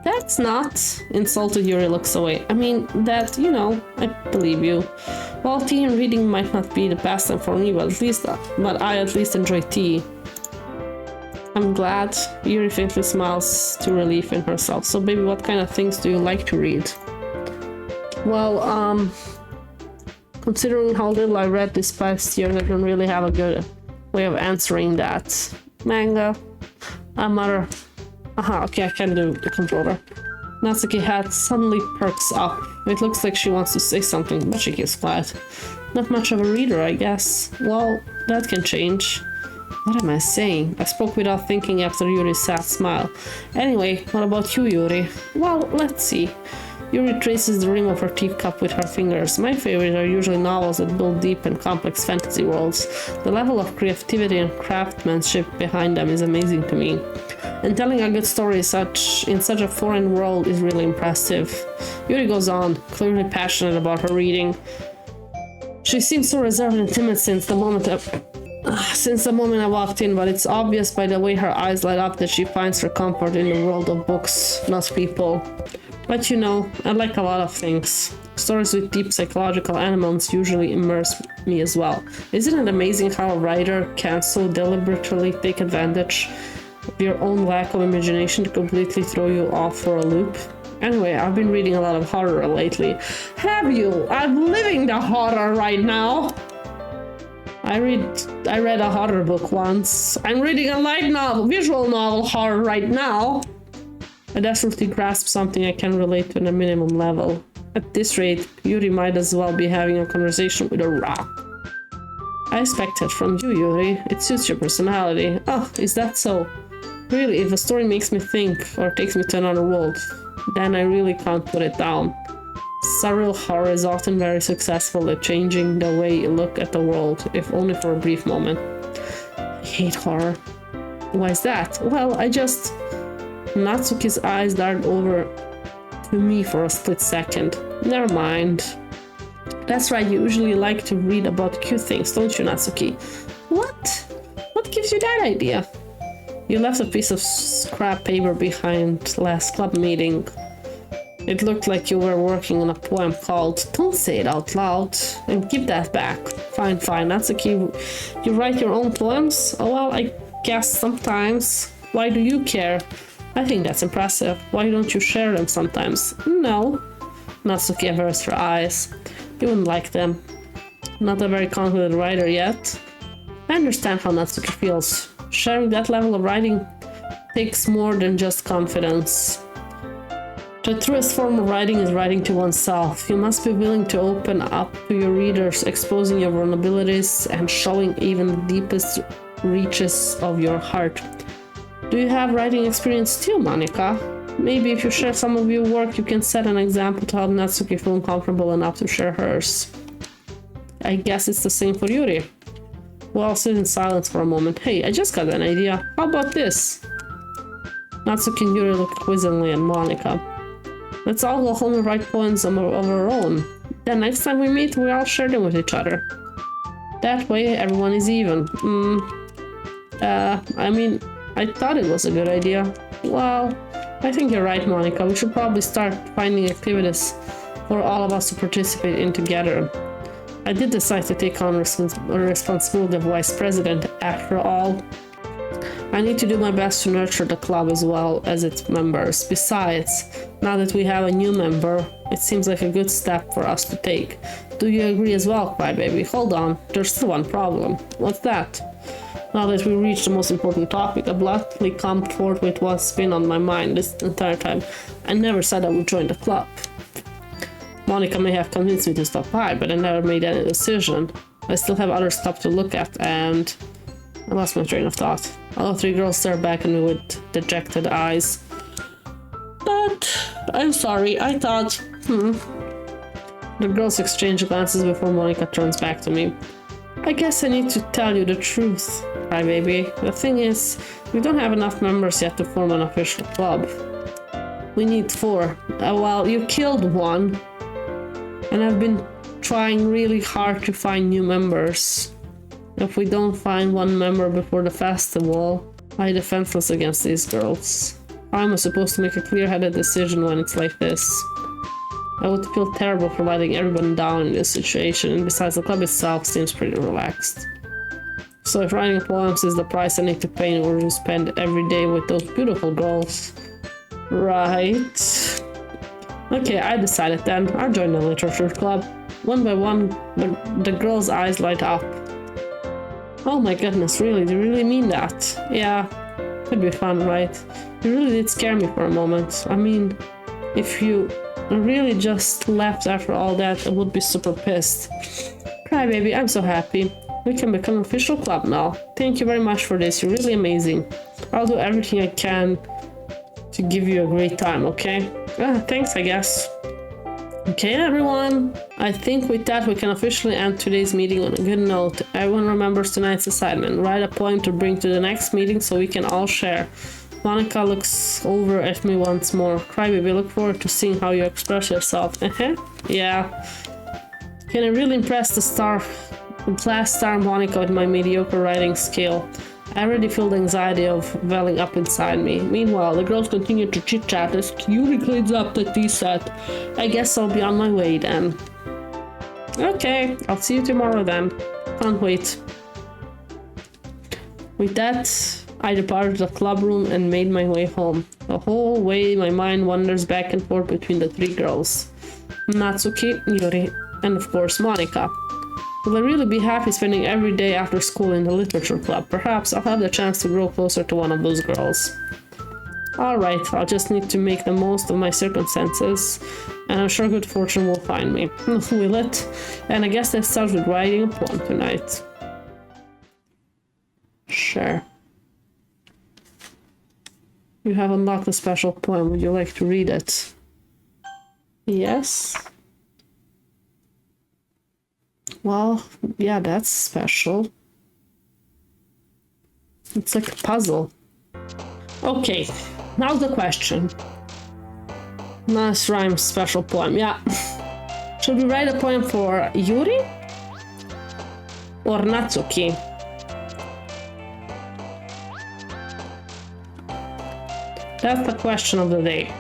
A: That's not. Insulted Yuri looks away. I mean, that, I believe you. Well, tea and reading might not be the pastime for me, but I at least enjoy tea. I'm glad. Yuri faintly smiles to relief in herself. So, baby, what kind of things do you like to read? Well, Considering how little I read this past year, I don't really have a good way of answering that. Manga. Mother. Okay, I can do the controller. Natsuki hat suddenly perks up. It looks like she wants to say something, but she keeps quiet. Not much of a reader, I guess. Well, that can change. What am I saying? I spoke without thinking after Yuri's sad smile. Anyway, what about you, Yuri? Well, let's see. Yuri traces the rim of her teacup with her fingers. My favorites are usually novels that build deep and complex fantasy worlds. The level of creativity and craftsmanship behind them is amazing to me. And telling a good story in such a foreign world is really impressive. Yuri goes on, clearly passionate about her reading. She seems so reserved and timid since the moment I walked in, but it's obvious by the way her eyes light up that she finds her comfort in the world of books, not people. But you know, I like a lot of things. Stories with deep psychological elements usually immerse me as well. Isn't it amazing how a writer can so deliberately take advantage of your own lack of imagination to completely throw you off for a loop? Anyway, I've been reading a lot of horror lately. Have you? I'm living the horror right now. I read a horror book once. I'm reading a light novel, visual novel horror right now. I desperately grasp something I can relate to on a minimum level. At this rate, Yuri might as well be having a conversation with a rock. I expect it from you, Yuri. It suits your personality. Oh, is that so? Really, if a story makes me think or takes me to another world, then I really can't put it down. Surreal horror is often very successful at changing the way you look at the world, if only for a brief moment. I hate horror. Why is that? Well, Natsuki's eyes darted over to me for a split second. Never mind. That's right, you usually like to read about cute things, don't you, Natsuki? What? What gives you that idea? You left a piece of scrap paper behind last club meeting. It looked like you were working on a poem called Don't Say It Out Loud, and give that back. Fine, Natsuki, you write your own poems? Oh well, I guess sometimes. Why do you care? I think that's impressive. Why don't you share them sometimes? No. Natsuki averts her eyes. You wouldn't like them. Not a very confident writer yet. I understand how Natsuki feels. Sharing that level of writing takes more than just confidence. The truest form of writing is writing to oneself. You must be willing to open up to your readers, exposing your vulnerabilities and showing even the deepest reaches of your heart. Do you have writing experience too, Monika? Maybe if you share some of your work, you can set an example to help Natsuki feel comfortable enough to share hers. I guess it's the same for Yuri. We'll all sit in silence for a moment. Hey, I just got an idea. How about this? Natsuki and Yuri look quizzingly at Monika. Let's all go home and write poems of our own. Then next time we meet, we all share them with each other. That way, everyone is even. I thought it was a good idea. Well, I think you're right, Monika. We should probably start finding activities for all of us to participate in together. I did decide to take on responsibility of vice president after all. I need to do my best to nurture the club as well as its members. Besides, now that we have a new member, it seems like a good step for us to take. Do you agree as well, Crybaby? Hold on, there's still one problem. What's that? Now that we reached the most important topic, I bluntly come forward with what's been on my mind this entire time. I never said I would join the club. Monika may have convinced me to stop by, but I never made any decision. I still have other stuff to look at, and I lost my train of thought. All three girls stared back at me with dejected eyes. But I'm sorry, I thought... The girls exchange glances before Monika turns back to me. I guess I need to tell you the truth, Crybaby. The thing is, we don't have enough members yet to form an official club. We need 4. Well, you killed one. And I've been trying really hard to find new members. If we don't find one member before the festival, I'm defenseless against these girls. I'm supposed to make a clear-headed decision when it's like this. I would feel terrible for letting everyone down in this situation, and besides, the club itself seems pretty relaxed. So if writing poems is the price I need to pay in order to spend every day with those beautiful girls... Right... Okay, I decided then. I'll join the literature club. One by one, the girl's eyes light up. Oh my goodness, really? Do you really mean that? Yeah, could be fun, right? You really did scare me for a moment. I mean, if you really just left after all that, I would be super pissed. Crybaby, I'm so happy. We can become an official club now. Thank you very much for this, you're really amazing. I'll do everything I can to give you a great time, okay? Thanks, I guess. Okay, everyone. I think with that we can officially end today's meeting on a good note. Everyone remembers tonight's assignment. Write a poem to bring to the next meeting so we can all share. Monica looks over at me once more. Crybaby, look forward to seeing how you express yourself. Yeah. Can I really impress the class star Monica with my mediocre writing skill? I already feel the anxiety of welling up inside me. Meanwhile, the girls continue to chit-chat as Yuri cleans up the tea set. I guess I'll be on my way then. Okay, I'll see you tomorrow then. Can't wait. With that, I departed the club room and made my way home. The whole way, my mind wanders back and forth between the three girls. Natsuki, Yuri, and of course Monica. Will I really be happy spending every day after school in the literature club? Perhaps I'll have the chance to grow closer to one of those girls. Alright, I'll just need to make the most of my circumstances, and I'm sure good fortune will find me. Will it? And I guess let's start with writing a poem tonight. Sure. You have unlocked a special poem. Would you like to read it? Yes? Well, yeah, that's special. It's like a puzzle. Okay, now the question. Nice rhyme, special poem, yeah. Should we write a poem for Yuri? Or Natsuki? That's the question of the day.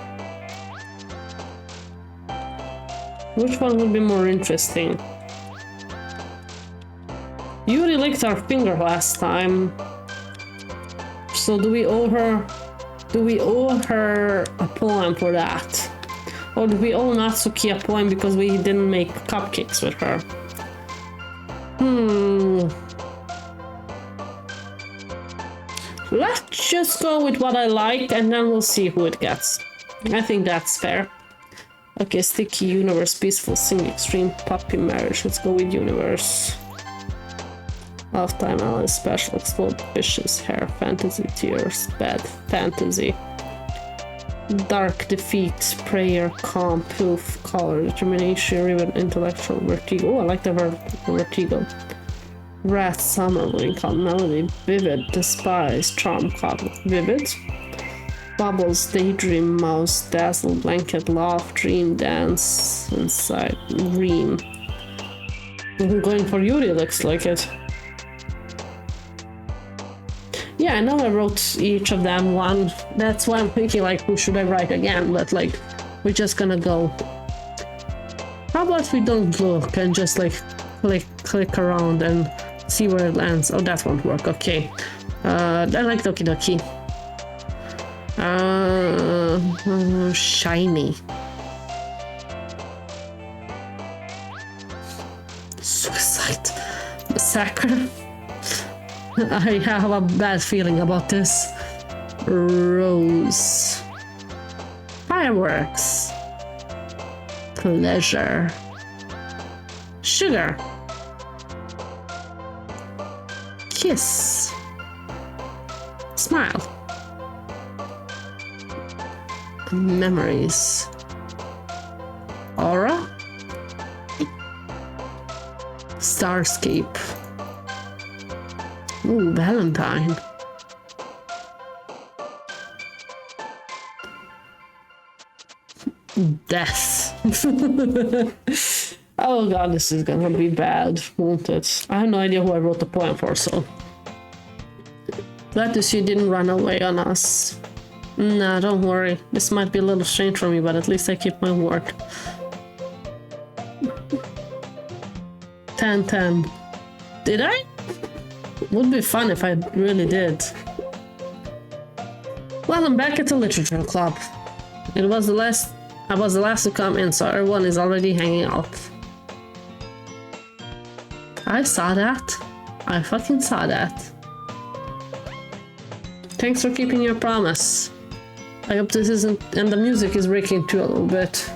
A: Which one would be more interesting? Yuri licked our finger last time. So do we owe her a poem for that? Or do we owe Natsuki a poem because we didn't make cupcakes with her? Let's just go with what I like and then we'll see who it gets. I think that's fair. Okay, sticky universe, peaceful, sing, extreme, puppy marriage. Let's go with universe. Lifetime Alice, special, explode, vicious, hair, fantasy, tears, bad, fantasy. Dark, defeat, prayer, calm, proof, color, determination, ribbon, intellectual, vertigo. Oh, I like the word vertigo. Wrath, summer, wrinkle, melody, vivid, despise, charm, cloud, vivid. Bubbles, daydream, mouse, dazzle, blanket, love, dream, dance, inside, dream. I'm going for Yuri, looks like it. Yeah, I know I wrote each of them one. That's why I'm thinking, like, who should I write again? But, like, we're just gonna go. How about we don't look and just, like, click around and see where it lands? Oh, that won't work. Okay. I like Doki Doki. Shiny. Suicide. Massacre. I have a bad feeling about this. Rose. Fireworks. Pleasure. Sugar. Kiss. Smile. Memories. Aura. Starscape. Ooh, Valentine. Death. Oh god, this is gonna be bad, won't it? I have no idea who I wrote the poem for, so... Glad to see you didn't run away on us. Nah, don't worry. This might be a little strange for me, but at least I keep my word. 10-10. Did I? Would be fun if I really did. Well, I'm back at the literature club. I was the last to come in, so everyone is already hanging out. I saw that. I fucking saw that. Thanks for keeping your promise. I hope this isn't... And the music is breaking too a little bit.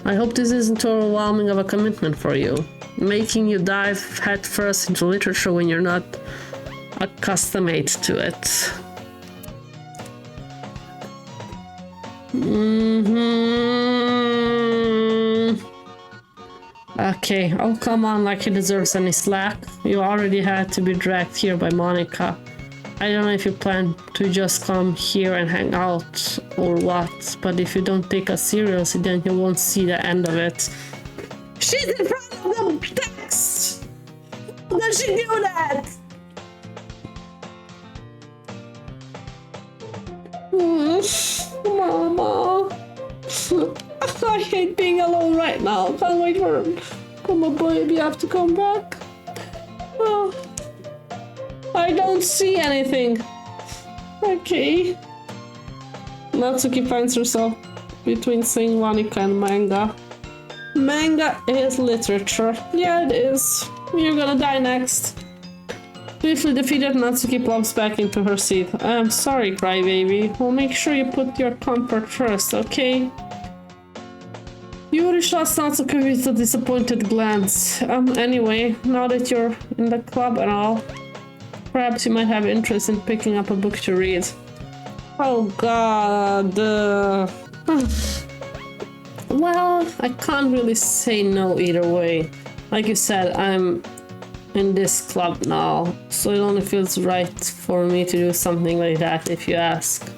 A: I hope this isn't too overwhelming of a commitment for you. Making you dive headfirst into literature when you're not accustomed to it. Okay, oh come on, like he deserves any slack. You already had to be dragged here by Monica. I don't know if you plan to just come here and hang out or what, but if you don't take us seriously, then you won't see the end of it. She's in front of the text! How does she do that? Mama. I hate being alone right now. Can't wait for my baby have to come back. Oh. I don't see anything. Okay. Natsuki finds herself between saying Monica and manga. Manga is literature. Yeah, it is. You're gonna die next. Briefly defeated, Natsuki plops back into her seat. I'm sorry, crybaby. We'll make sure you put your comfort first, okay? Yuri shots Natsuki with a disappointed glance. Anyway, now that you're in the club and all, perhaps you might have interest in picking up a book to read. Oh god. Well, I can't really say no either way. Like you said, I'm in this club now, so it only feels right for me to do something like that if you ask.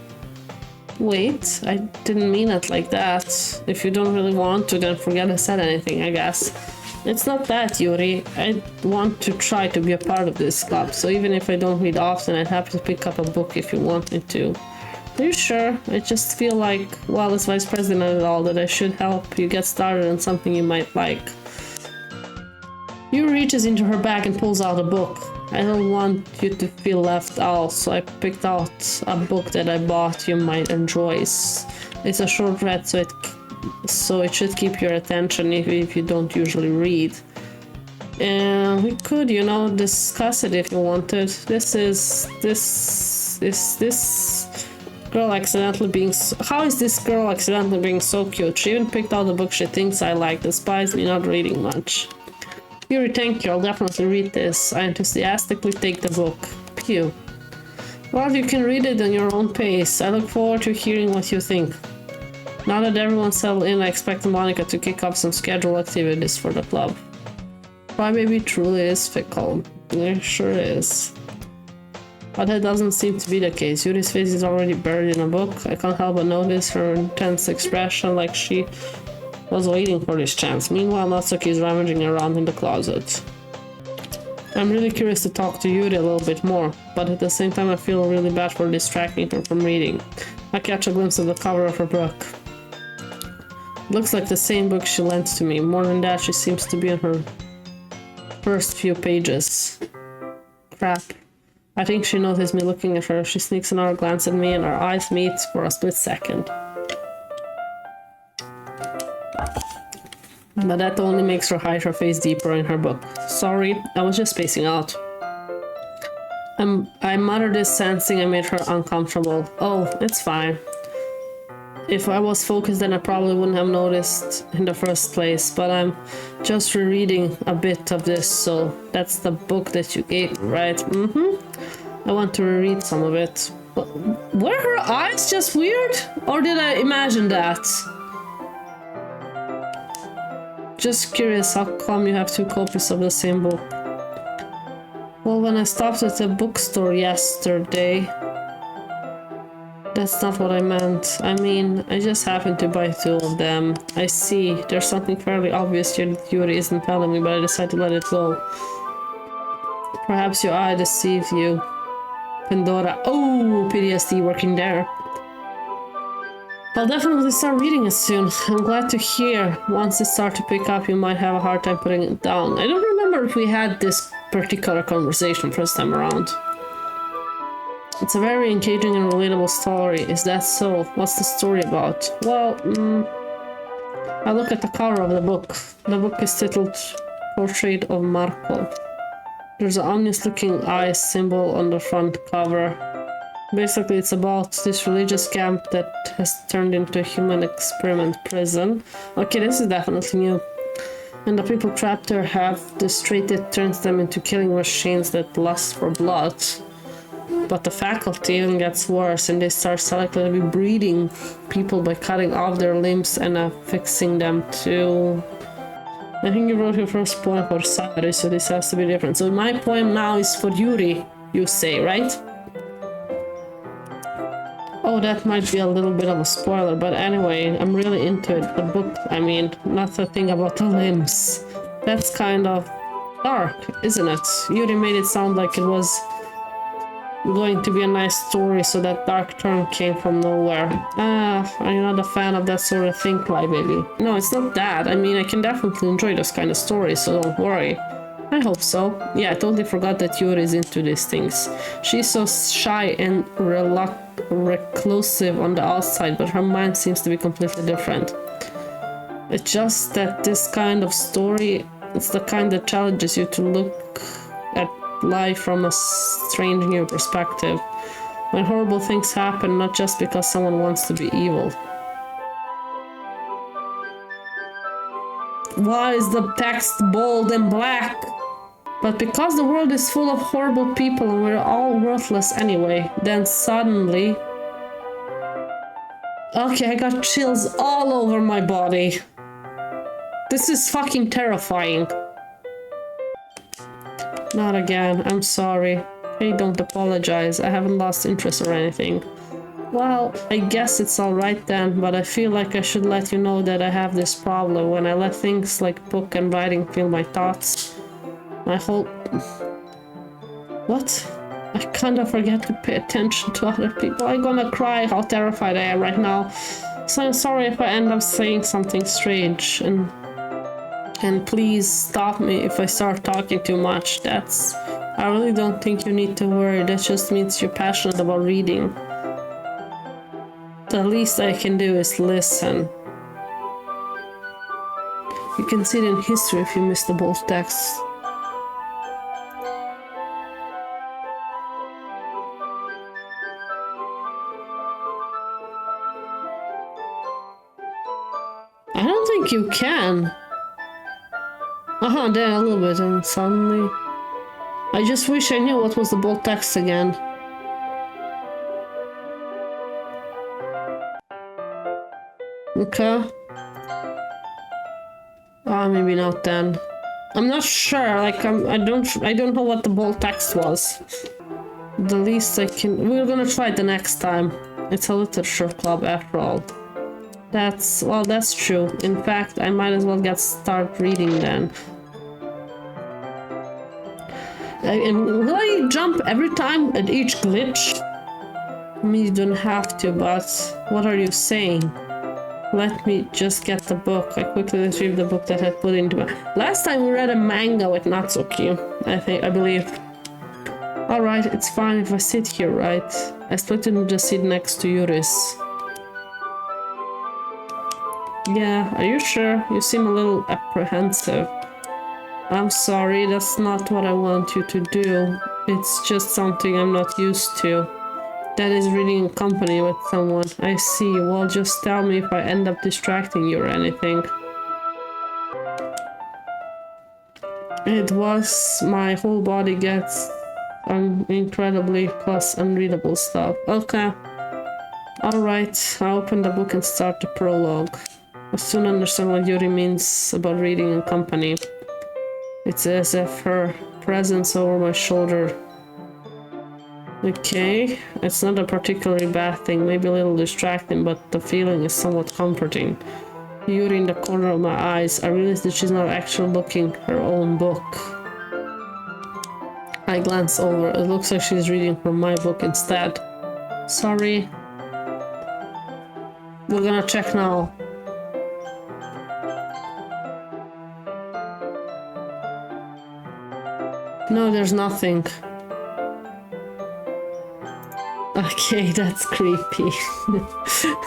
A: Wait, I didn't mean it like that. If you don't really want to, then forget I said anything, I guess. It's not that, Yuri. I want to try to be a part of this club, so even if I don't read often, I'd have to pick up a book if you want me to. Are you sure? I just feel like, well, as vice president and all, that I should help you get started on something you might like. Yuri reaches into her bag and pulls out a book. I don't want you to feel left out, so I picked out a book that I bought you might enjoy. It's a short read, so it should keep your attention if you don't usually read. And we could, discuss it if you wanted. How is this girl accidentally being so cute? She even picked out the book she thinks I like, despite me not reading much. Yuri, thank you. I'll definitely read this. I enthusiastically take the book. Pew. Well, you can read it on your own pace. I look forward to hearing what you think. Now that everyone's settled in, I expect Monica to kick off some scheduled activities for the club. Crybaby truly is fickle. It sure is. But that doesn't seem to be the case. Yuri's face is already buried in a book. I can't help but notice her intense expression, like she was waiting for this chance. Meanwhile, Natsuki is rummaging around in the closet. I'm really curious to talk to Yuri a little bit more, but at the same time I feel really bad for distracting her from reading. I catch a glimpse of the cover of her book. It looks like the same book she lent to me. More than that, she seems to be in her first few pages. Crap. I think she noticed me looking at her. She sneaks another glance at me and our eyes meet for a split second. But that only makes her hide her face deeper in her book. Sorry, I was just spacing out. I muttered this, sensing I made her uncomfortable. Oh, it's fine. If I was focused, then I probably wouldn't have noticed in the first place, but I'm just rereading a bit of this, so that's the book that you gave, right? I want to reread some of it. But were her eyes just weird? Or did I imagine that? Just curious, how come you have two copies of the same book? Well, when I stopped at the bookstore yesterday... That's not what I meant. I mean, I just happened to buy two of them. I see. There's something fairly obvious here that Yuri isn't telling me, but I decided to let it go. Perhaps your eye deceived you. Pandora. Oh, PTSD working there. I'll definitely start reading it soon. I'm glad to hear. Once it starts to pick up, you might have a hard time putting it down. I don't remember if we had this particular conversation first time around. It's a very engaging and relatable story. Is that so? What's the story about? Well, I look at the cover of the book. The book is titled Portrait of Marco. There's an ominous-looking eye symbol on the front cover. Basically, it's about this religious camp that has turned into a human experiment prison. Okay, this is definitely new. And the people trapped there have this trait that turns them into killing machines that lust for blood. But the faculty even gets worse, and they start selectively breeding people by cutting off their limbs and affixing them to... I think you wrote your first poem for Sari, so this has to be different. So my poem now is for Yuri, you say, right? Oh, that might be a little bit of a spoiler, but anyway, I'm really into it. The book, I mean, not the thing about the limbs. That's kind of dark, isn't it? Yuri made it sound like it was going to be a nice story, so that dark turn came from nowhere. Are you not a fan of that sort of thing, Crybaby? No, it's not that. I mean, I can definitely enjoy those kind of stories, so don't worry. I hope so. Yeah, I totally forgot that Yuri is into these things. She's so shy and reclusive on the outside, but her mind seems to be completely different. It's just that this kind of story, it's the kind that challenges you to look at life from a strange new perspective. When horrible things happen, not just because someone wants to be evil. Why is the text bold and black? But because the world is full of horrible people and we're all worthless anyway, then suddenly... Okay, I got chills all over my body. This is fucking terrifying. Not again, I'm sorry. Hey, don't apologize, I haven't lost interest or anything. Well, I guess it's alright then, but I feel like I should let you know that I have this problem. When I let things like book and writing fill my thoughts, my whole... What? I kinda forget to pay attention to other people. I'm gonna cry how terrified I am right now. So I'm sorry if I end up saying something strange, and please stop me if I start talking too much. I really don't think you need to worry. That just means you're passionate about reading. The least I can do is listen. You can see it in history if you miss the bold text. I don't think you can. Then a little bit, and suddenly... I just wish I knew what was the bold text again. Okay. Maybe not then. I'm not sure, like, I don't know what the bold text was. The least I can... We're gonna try it the next time. It's a literature club after all. Well, that's true. In fact, I might as well start reading then. And will I jump every time at each glitch? I mean, you don't have to, but what are you saying? Let me just get the book. I quickly retrieved the book that I put into it. Last time we read a manga with Natsuki, I believe. Alright, it's fine if I sit here, right? I split into the seat next to Yuri's. Yeah, are you sure? You seem a little apprehensive. I'm sorry, that's not what I want you to do. It's just something I'm not used to. That is reading in company with someone. I see. Well, just tell me if I end up distracting you or anything. It was... My whole body gets... incredibly plus unreadable stuff. Okay. Alright, I open the book and start the prologue. I soon understand what Yuri means about reading in company. It's as if her presence over my shoulder. Okay, it's not a particularly bad thing, maybe a little distracting, but the feeling is somewhat comforting. Yuri in the corner of my eyes, I realize that she's not actually looking her own book. I glance over, it looks like she's reading from my book instead. Sorry. We're gonna check now. No, there's nothing. Okay, that's creepy.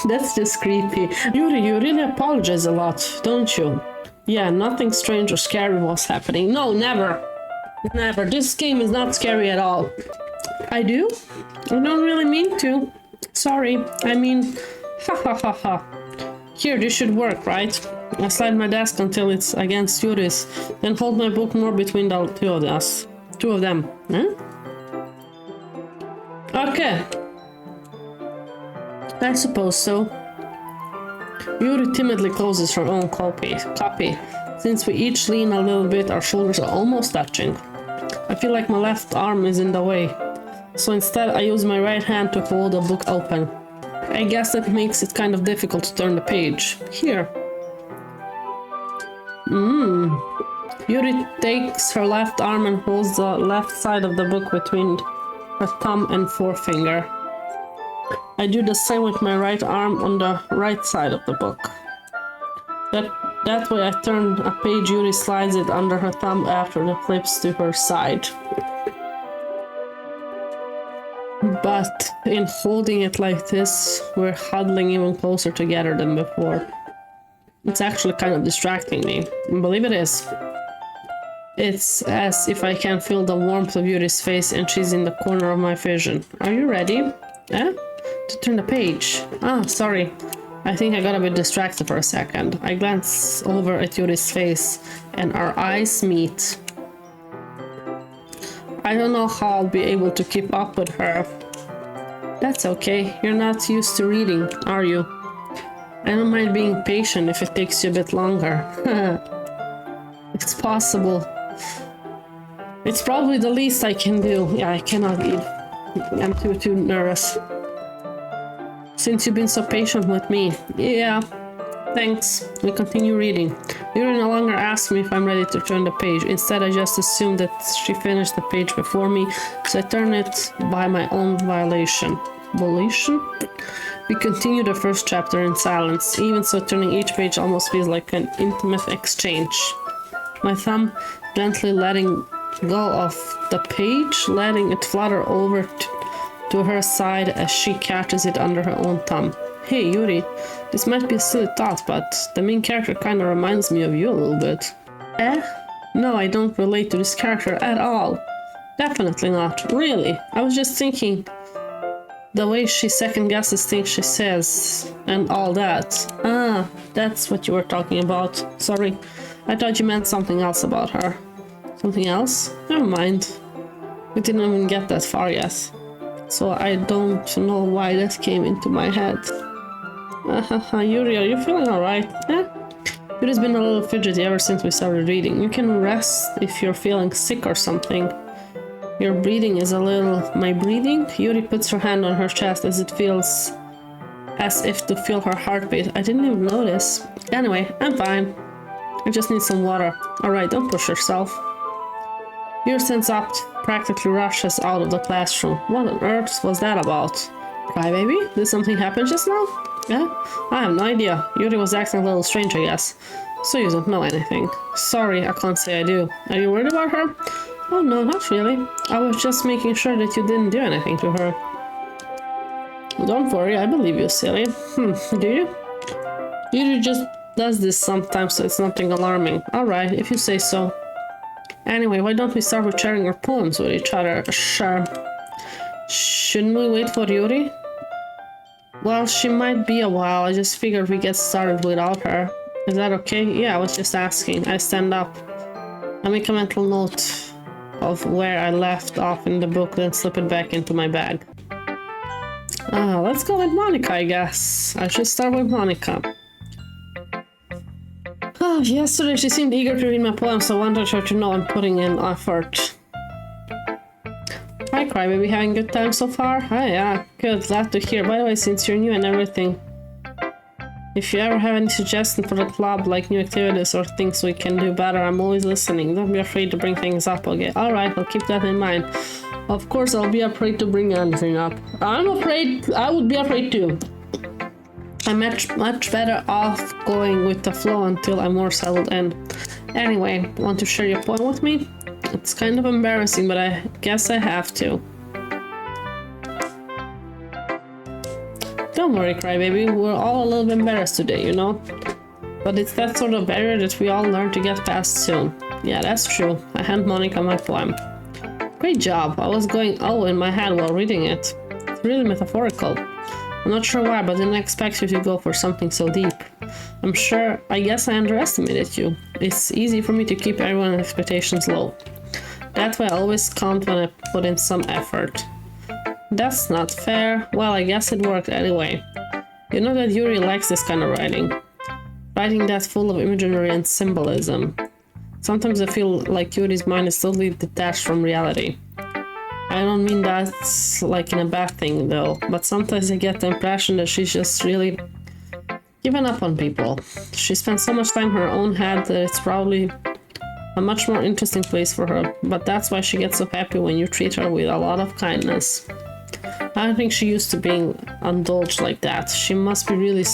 A: That's just creepy. Yuri, you really apologize a lot, don't you? Yeah, nothing strange or scary was happening. No, never. Never. This game is not scary at all. I do? I don't really mean to. Sorry. I mean, ha ha ha ha. Here, this should work, right? I slide my desk until it's against Yuri's, then hold my book more between the two of us. Two of them. Huh? Okay. I suppose so. Yuri timidly closes her own copy. Since we each lean a little bit, our shoulders are almost touching. I feel like my left arm is in the way, so instead I use my right hand to hold the book open. I guess that makes it kind of difficult to turn the page. Here. Yuri takes her left arm and holds the left side of the book between her thumb and forefinger. I do the same with my right arm on the right side of the book. That way I turn a page, Yuri slides it under her thumb after the flips to her side. But in holding it like this, we're huddling even closer together than before. It's actually kind of distracting me. And believe it is. It's as if I can feel the warmth of Yuri's face and she's in the corner of my vision. Are you ready? Eh? To turn the page. Ah, sorry. I think I got a bit distracted for a second. I glance over at Yuri's face and our eyes meet. I don't know how I'll be able to keep up with her. That's okay. You're not used to reading, are you? I don't mind being patient if it takes you a bit longer. It's possible. It's probably the least I can do. Yeah, I cannot read. I'm too nervous. Since you've been so patient with me. Yeah, thanks. We continue reading. Yuri no longer asks me if I'm ready to turn the page. Instead, I just assume that she finished the page before me, so I turn it by my own volition. We continue the first chapter in silence. Even so, turning each page almost feels like an intimate exchange. My thumb gently letting go of the page, letting it flutter over to her side as she catches it under her own thumb. Hey, Yuri, this might be a silly thought, but the main character kind of reminds me of you a little bit. Eh? No, I don't relate to this character at all. Definitely not. Really. I was just thinking the way she second guesses things she says and all that. Ah, that's what you were talking about. Sorry. I thought you meant something else about her. Something else? Never mind. We didn't even get that far yet. So I don't know why that came into my head. Yuri, are you feeling alright? Eh? Yuri's been a little fidgety ever since we started reading. You can rest if you're feeling sick or something. Your breathing is a little... My breathing? Yuri puts her hand on her chest as it feels... as if to feel her heartbeat. I didn't even notice. Anyway, I'm fine. I just need some water. Alright, don't push yourself. Yuri stands up, practically rushes out of the classroom. What on earth was that about? Crybaby? Did something happen just now? Yeah? I have no idea. Yuri was acting a little strange, I guess. So you don't know anything. Sorry, I can't say I do. Are you worried about her? Oh no, not really. I was just making sure that you didn't do anything to her. Don't worry, I believe you, silly. Do you? Yuri just does this sometimes, so it's nothing alarming. Alright, if you say so. Anyway, why don't we start with sharing our poems with each other? Sure. Shouldn't we wait for Yuri? Well, she might be a while. I just figured we get started without her. Is that okay? Yeah, I was just asking. I stand up. I make a mental note of where I left off in the book, then slip it back into my bag. Let's go with Monica, I guess. I should start with Monica. Yesterday she seemed eager to read my poem, so I wanted her to know I'm putting in effort. Hi, Crybaby, having a good time so far? Hi, yeah, good, glad to hear. By the way, since you're new and everything, if you ever have any suggestions for the club, like new activities or things we can do better, I'm always listening. Don't be afraid to bring things up, okay? Alright, I'll keep that in mind. Of course, I'll be afraid to bring anything up. I would be afraid too. I'm much better off going with the flow until I'm more settled in. Anyway, want to share your poem with me? It's kind of embarrassing, but I guess I have to. Don't worry, crybaby. We're all a little bit embarrassed today, you know? But it's that sort of barrier that we all learn to get past soon. Yeah, that's true. I hand Monica my poem. Great job. I was going oh in my head while reading it. It's really metaphorical. I'm not sure why, but I didn't expect you to go for something so deep. I guess I underestimated you. It's easy for me to keep everyone's expectations low. That way I always count when I put in some effort. That's not fair. Well, I guess it worked anyway. You know that Yuri likes this kind of writing. Writing that's full of imagery and symbolism. Sometimes I feel like Yuri's mind is totally detached from reality. I don't mean that's like in a bad thing though, but sometimes I get the impression that she's just really given up on people. She spends so much time in her own head that it's probably a much more interesting place for her, but that's why she gets so happy when you treat her with a lot of kindness. I don't think she used to being indulged like that. She must be really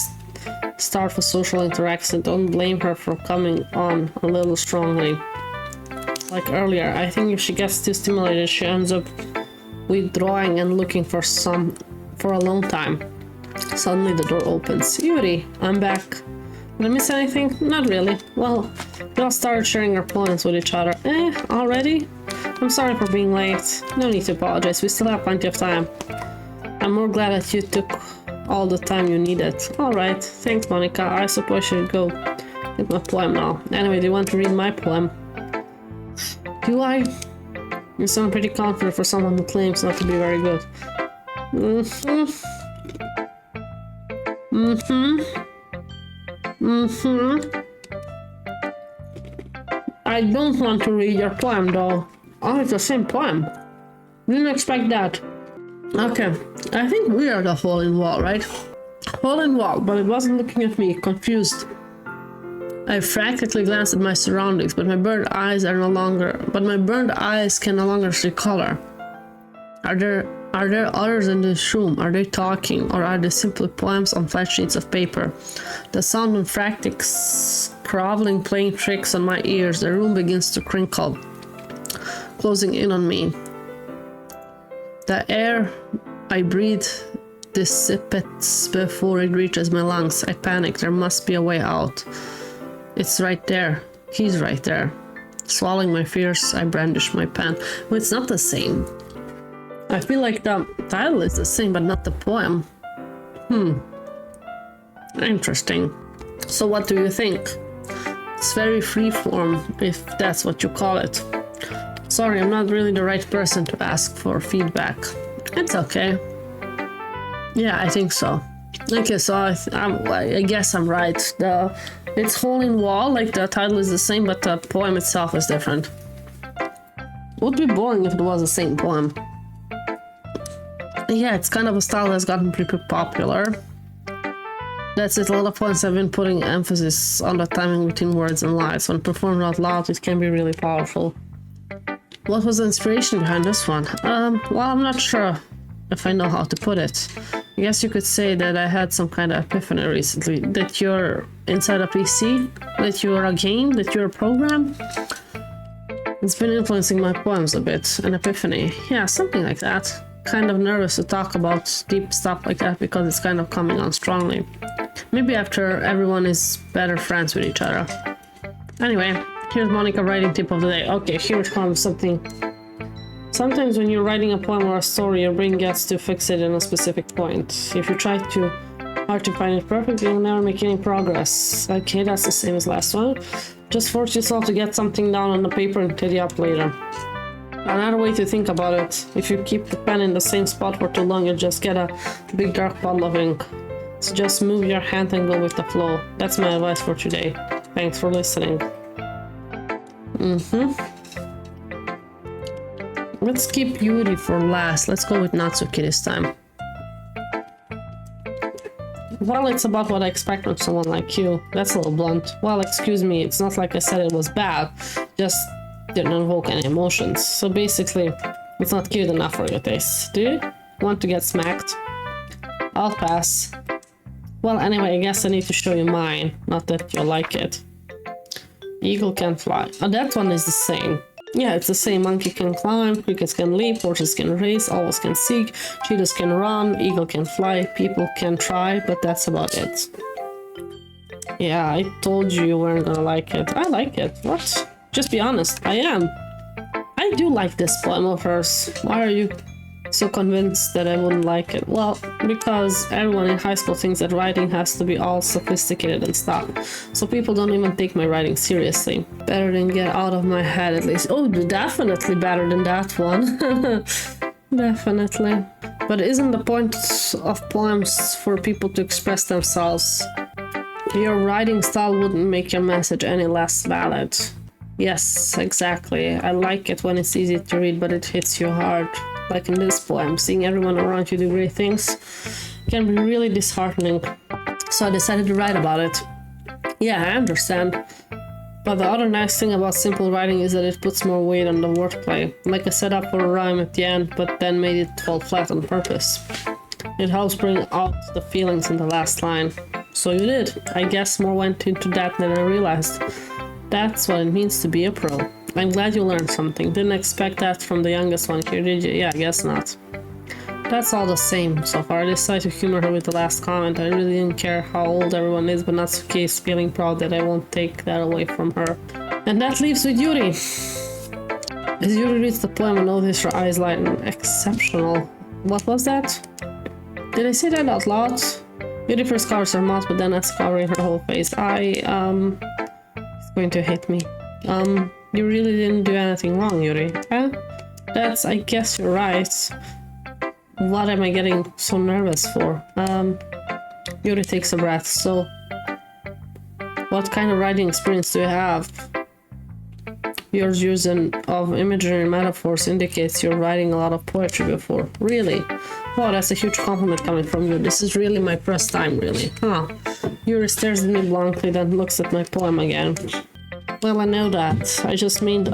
A: starved for social interaction. Don't blame her for coming on a little strongly. Like earlier, I think if she gets too stimulated, she ends up withdrawing and looking for a long time. Suddenly the door opens. Yuri, I'm back. Did I miss anything? Not really. Well, we all started sharing our poems with each other. Already? I'm sorry for being late. No need to apologize, we still have plenty of time. I'm more glad that you took all the time you needed. Alright, thanks Monica. I suppose you should go get my poem now. Anyway, do you want to read my poem? Do I? You sound pretty confident for someone who claims not to be very good. I don't want to read your poem though. Oh, it's the same poem. Didn't expect that. Okay, I think we are the hole in wall, right? Hole in wall, but it wasn't looking at me, confused. I frantically glanced at my surroundings, but my burned eyes can no longer see color. Are there others in this room? Are they talking, or are they simply poems on flat sheets of paper? The sound of frantic groveling playing tricks on my ears. The room begins to crinkle, closing in on me. The air I breathe dissipates before it reaches my lungs. I panic. There must be a way out. It's right there. He's right there. Swallowing my fears, I brandish my pen. Well, it's not the same. I feel like the title is the same, but not the poem. Interesting. So what do you think? It's very freeform, if that's what you call it. Sorry, I'm not really the right person to ask for feedback. It's okay. Yeah, I think so. Okay, so I guess I'm right. It's hole in wall, like the title is the same, but the poem itself is different. It would be boring if it was the same poem. Yeah, it's kind of a style that's gotten pretty popular. That's it, a lot of poems have been putting emphasis on the timing between words and lines. When performed out loud, it can be really powerful. What was the inspiration behind this one? Well, I'm not sure if I know how to put it. I guess you could say that I had some kind of epiphany recently. That you're inside a PC? That you're a game? That you're a program? It's been influencing my poems a bit. An epiphany. Yeah, something like that. Kind of nervous to talk about deep stuff like that because it's kind of coming on strongly. Maybe after everyone is better friends with each other. Anyway, here's Monica writing tip of the day. Okay, here comes something. Sometimes when you're writing a poem or a story, your brain gets too fixated on a specific point. If you try too hard to find it perfectly, you'll never make any progress. Okay, that's the same as last one. Just force yourself to get something down on the paper and tidy up later. Another way to think about it, if you keep the pen in the same spot for too long, you'll just get a big dark puddle of ink. So just move your hand and go with the flow. That's my advice for today. Thanks for listening. Let's keep Yuri for last. Let's go with Natsuki this time. Well, it's about what I expect from someone like you. That's a little blunt. Well, excuse me, it's not like I said it was bad. Just didn't invoke any emotions. So basically, it's not cute enough for your taste. Do you want to get smacked? I'll pass. Well, anyway, I guess I need to show you mine. Not that you'll like it. Eagle can fly. Oh, that one is the same. Yeah, it's the same. Monkey can climb, crickets can leap, horses can race, owls can seek, cheetahs can run, eagle can fly, people can try, but that's about it. Yeah, I told you weren't gonna like it. I like it. What? Just be honest. I am. I do like this poem of hers. Why are you so convinced that I wouldn't like it? Well, because everyone in high school thinks that writing has to be all sophisticated and stuff. So people don't even take my writing seriously. Better than Get Out of My Head, at least. Oh, definitely better than that one. Definitely. But isn't the point of poems for people to express themselves? Your writing style wouldn't make your message any less valid. Yes, exactly. I like it when it's easy to read, but it hits you hard. Like in this poem, seeing everyone around you do great things can be really disheartening. So I decided to write about it. Yeah, I understand. But the other nice thing about simple writing is that it puts more weight on the wordplay. Like I set up for a rhyme at the end, but then made it fall flat on purpose. It helps bring out the feelings in the last line. So you did. I guess more went into that than I realized. That's what it means to be a pro. I'm glad you learned something. Didn't expect that from the youngest one here, did you? Yeah, I guess not. That's all the same so far. I decided to humor her with the last comment. I really didn't care how old everyone is, but Natsuki is feeling proud that I won't take that away from her. And that leaves with Yuri. As Yuri reads the poem, I notice her eyes lighten. Exceptional. What was that? Did I say that out loud? Yuri first covers her mouth, but then that's covering her whole face. He's going to hit me. You really didn't do anything wrong, Yuri. Huh? That's, I guess you're right. What am I getting so nervous for? Yuri takes a breath. So, what kind of writing experience do you have? Your use of imagery and metaphors indicates you're writing a lot of poetry before. Really? Wow, that's a huge compliment coming from you. This is really my first time, really. Huh. Yuri stares at me blankly, then looks at my poem again. Well, I know that. I just mean,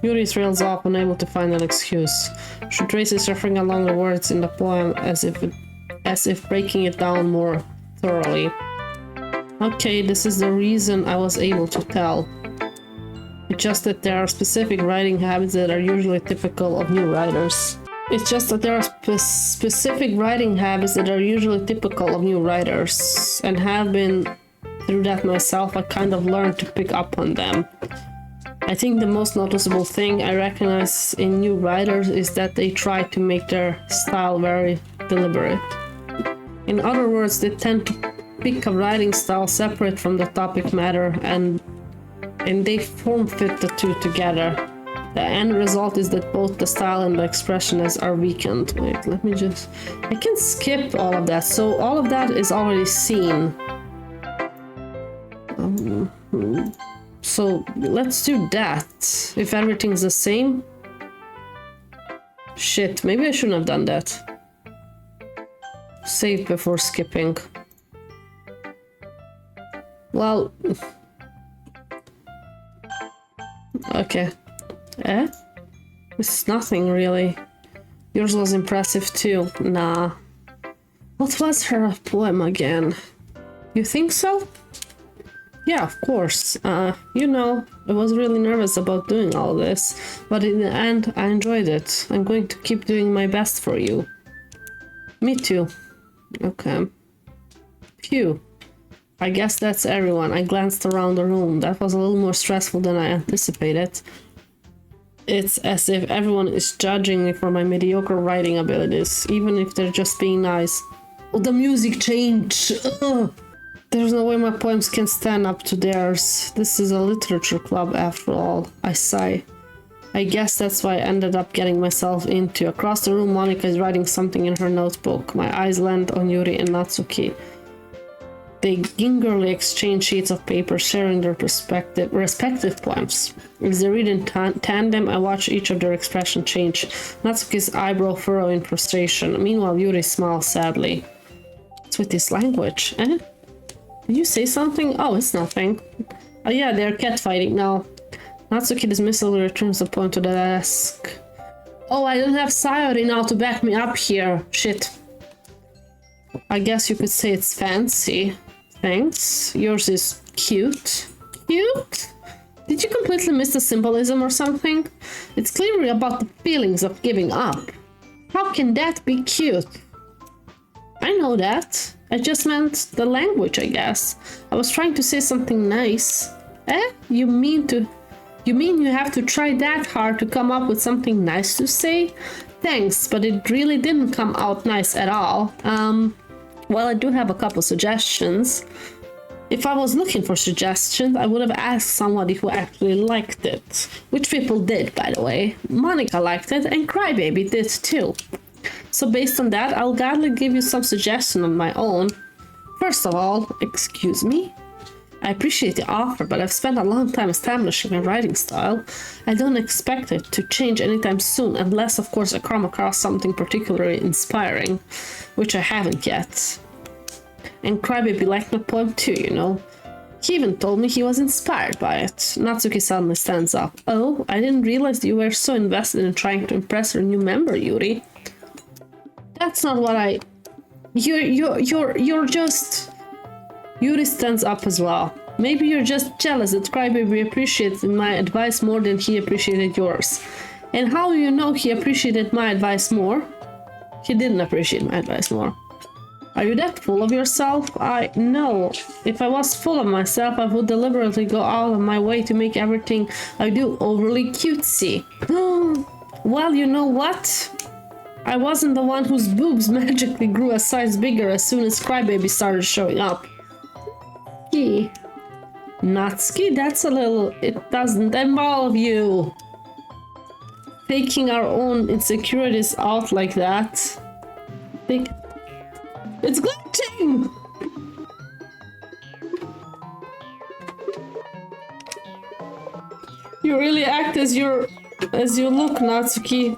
A: Yuri trails off, unable to find an excuse. She traces referring along the words in the poem as if breaking it down more thoroughly. Okay, this is the reason I was able to tell. It's just that there are specific writing habits that are usually typical of new writers. And have been through that myself. I kind of learned to pick up on them. I think the most noticeable thing I recognize in new writers is that they try to make their style very deliberate. In other words, they tend to pick a writing style separate from the topic matter and they form fit the two together. The end result is that both the style and the expressionist are weakened. Wait, let me just... I can skip all of that. So all of that is already seen. So let's do that. If everything's the same. Shit, maybe I shouldn't have done that. Save before skipping. Well... Okay. This is nothing, really. Yours was impressive, too. Nah. What was her poem again? You think so? Yeah, of course. You know, I was really nervous about doing all this, but in the end, I enjoyed it. I'm going to keep doing my best for you. Me too. Okay. Phew. I guess that's everyone. I glanced around the room. That was a little more stressful than I anticipated. It's as if everyone is judging me for my mediocre writing abilities, even if they're just being nice. Oh, the music changed! Ugh. There's no way my poems can stand up to theirs. This is a literature club after all. I sigh. I guess that's why I ended up getting myself into. Across the room, Monika is writing something in her notebook. My eyes land on Yuri and Natsuki. They gingerly exchange sheets of paper, sharing their respective poems. As they read in tandem, I watch each of their expression change. Natsuki's eyebrow furrow in frustration. Meanwhile, Yuri smiles sadly. What's with this language, eh? Did you say something? Oh, it's nothing. Oh yeah, they're catfighting now. Natsuki dismissively returns the poem to the desk. Oh, I don't have Sayori now to back me up here. Shit. I guess you could say it's fancy. Thanks. Yours is cute. Cute? Did you completely miss the symbolism or something? It's clearly about the feelings of giving up. How can that be cute? I know that. I just meant the language, I guess. I was trying to say something nice. Eh? You mean you have to try that hard to come up with something nice to say? Thanks, but it really didn't come out nice at all. Well, I do have a couple suggestions. If I was looking for suggestions, I would have asked somebody who actually liked it. Which people did, by the way. Monica liked it, and Crybaby did too. So based on that, I'll gladly give you some suggestions on my own. First of all, excuse me? I appreciate the offer, but I've spent a long time establishing my writing style. I don't expect it to change anytime soon, unless of course I come across something particularly inspiring, which I haven't yet. And Crybaby liked my poem too, you know. He even told me he was inspired by it. Natsuki suddenly stands up. Oh, I didn't realize you were so invested in trying to impress your new member, Yuri. That's not what I... You're just... Yuri stands up as well. Maybe you're just jealous that Crybaby appreciated my advice more than he appreciated yours. And how do you know he appreciated my advice more? He didn't appreciate my advice more. Are you that full of yourself? No. If I was full of myself, I would deliberately go out of my way to make everything I do overly cutesy. Well, you know what? I wasn't the one whose boobs magically grew a size bigger as soon as Crybaby started showing up. Natsuki, that's a little... It doesn't involve you. Taking our own insecurities out like that. It's glitching! You really act as you look, Natsuki.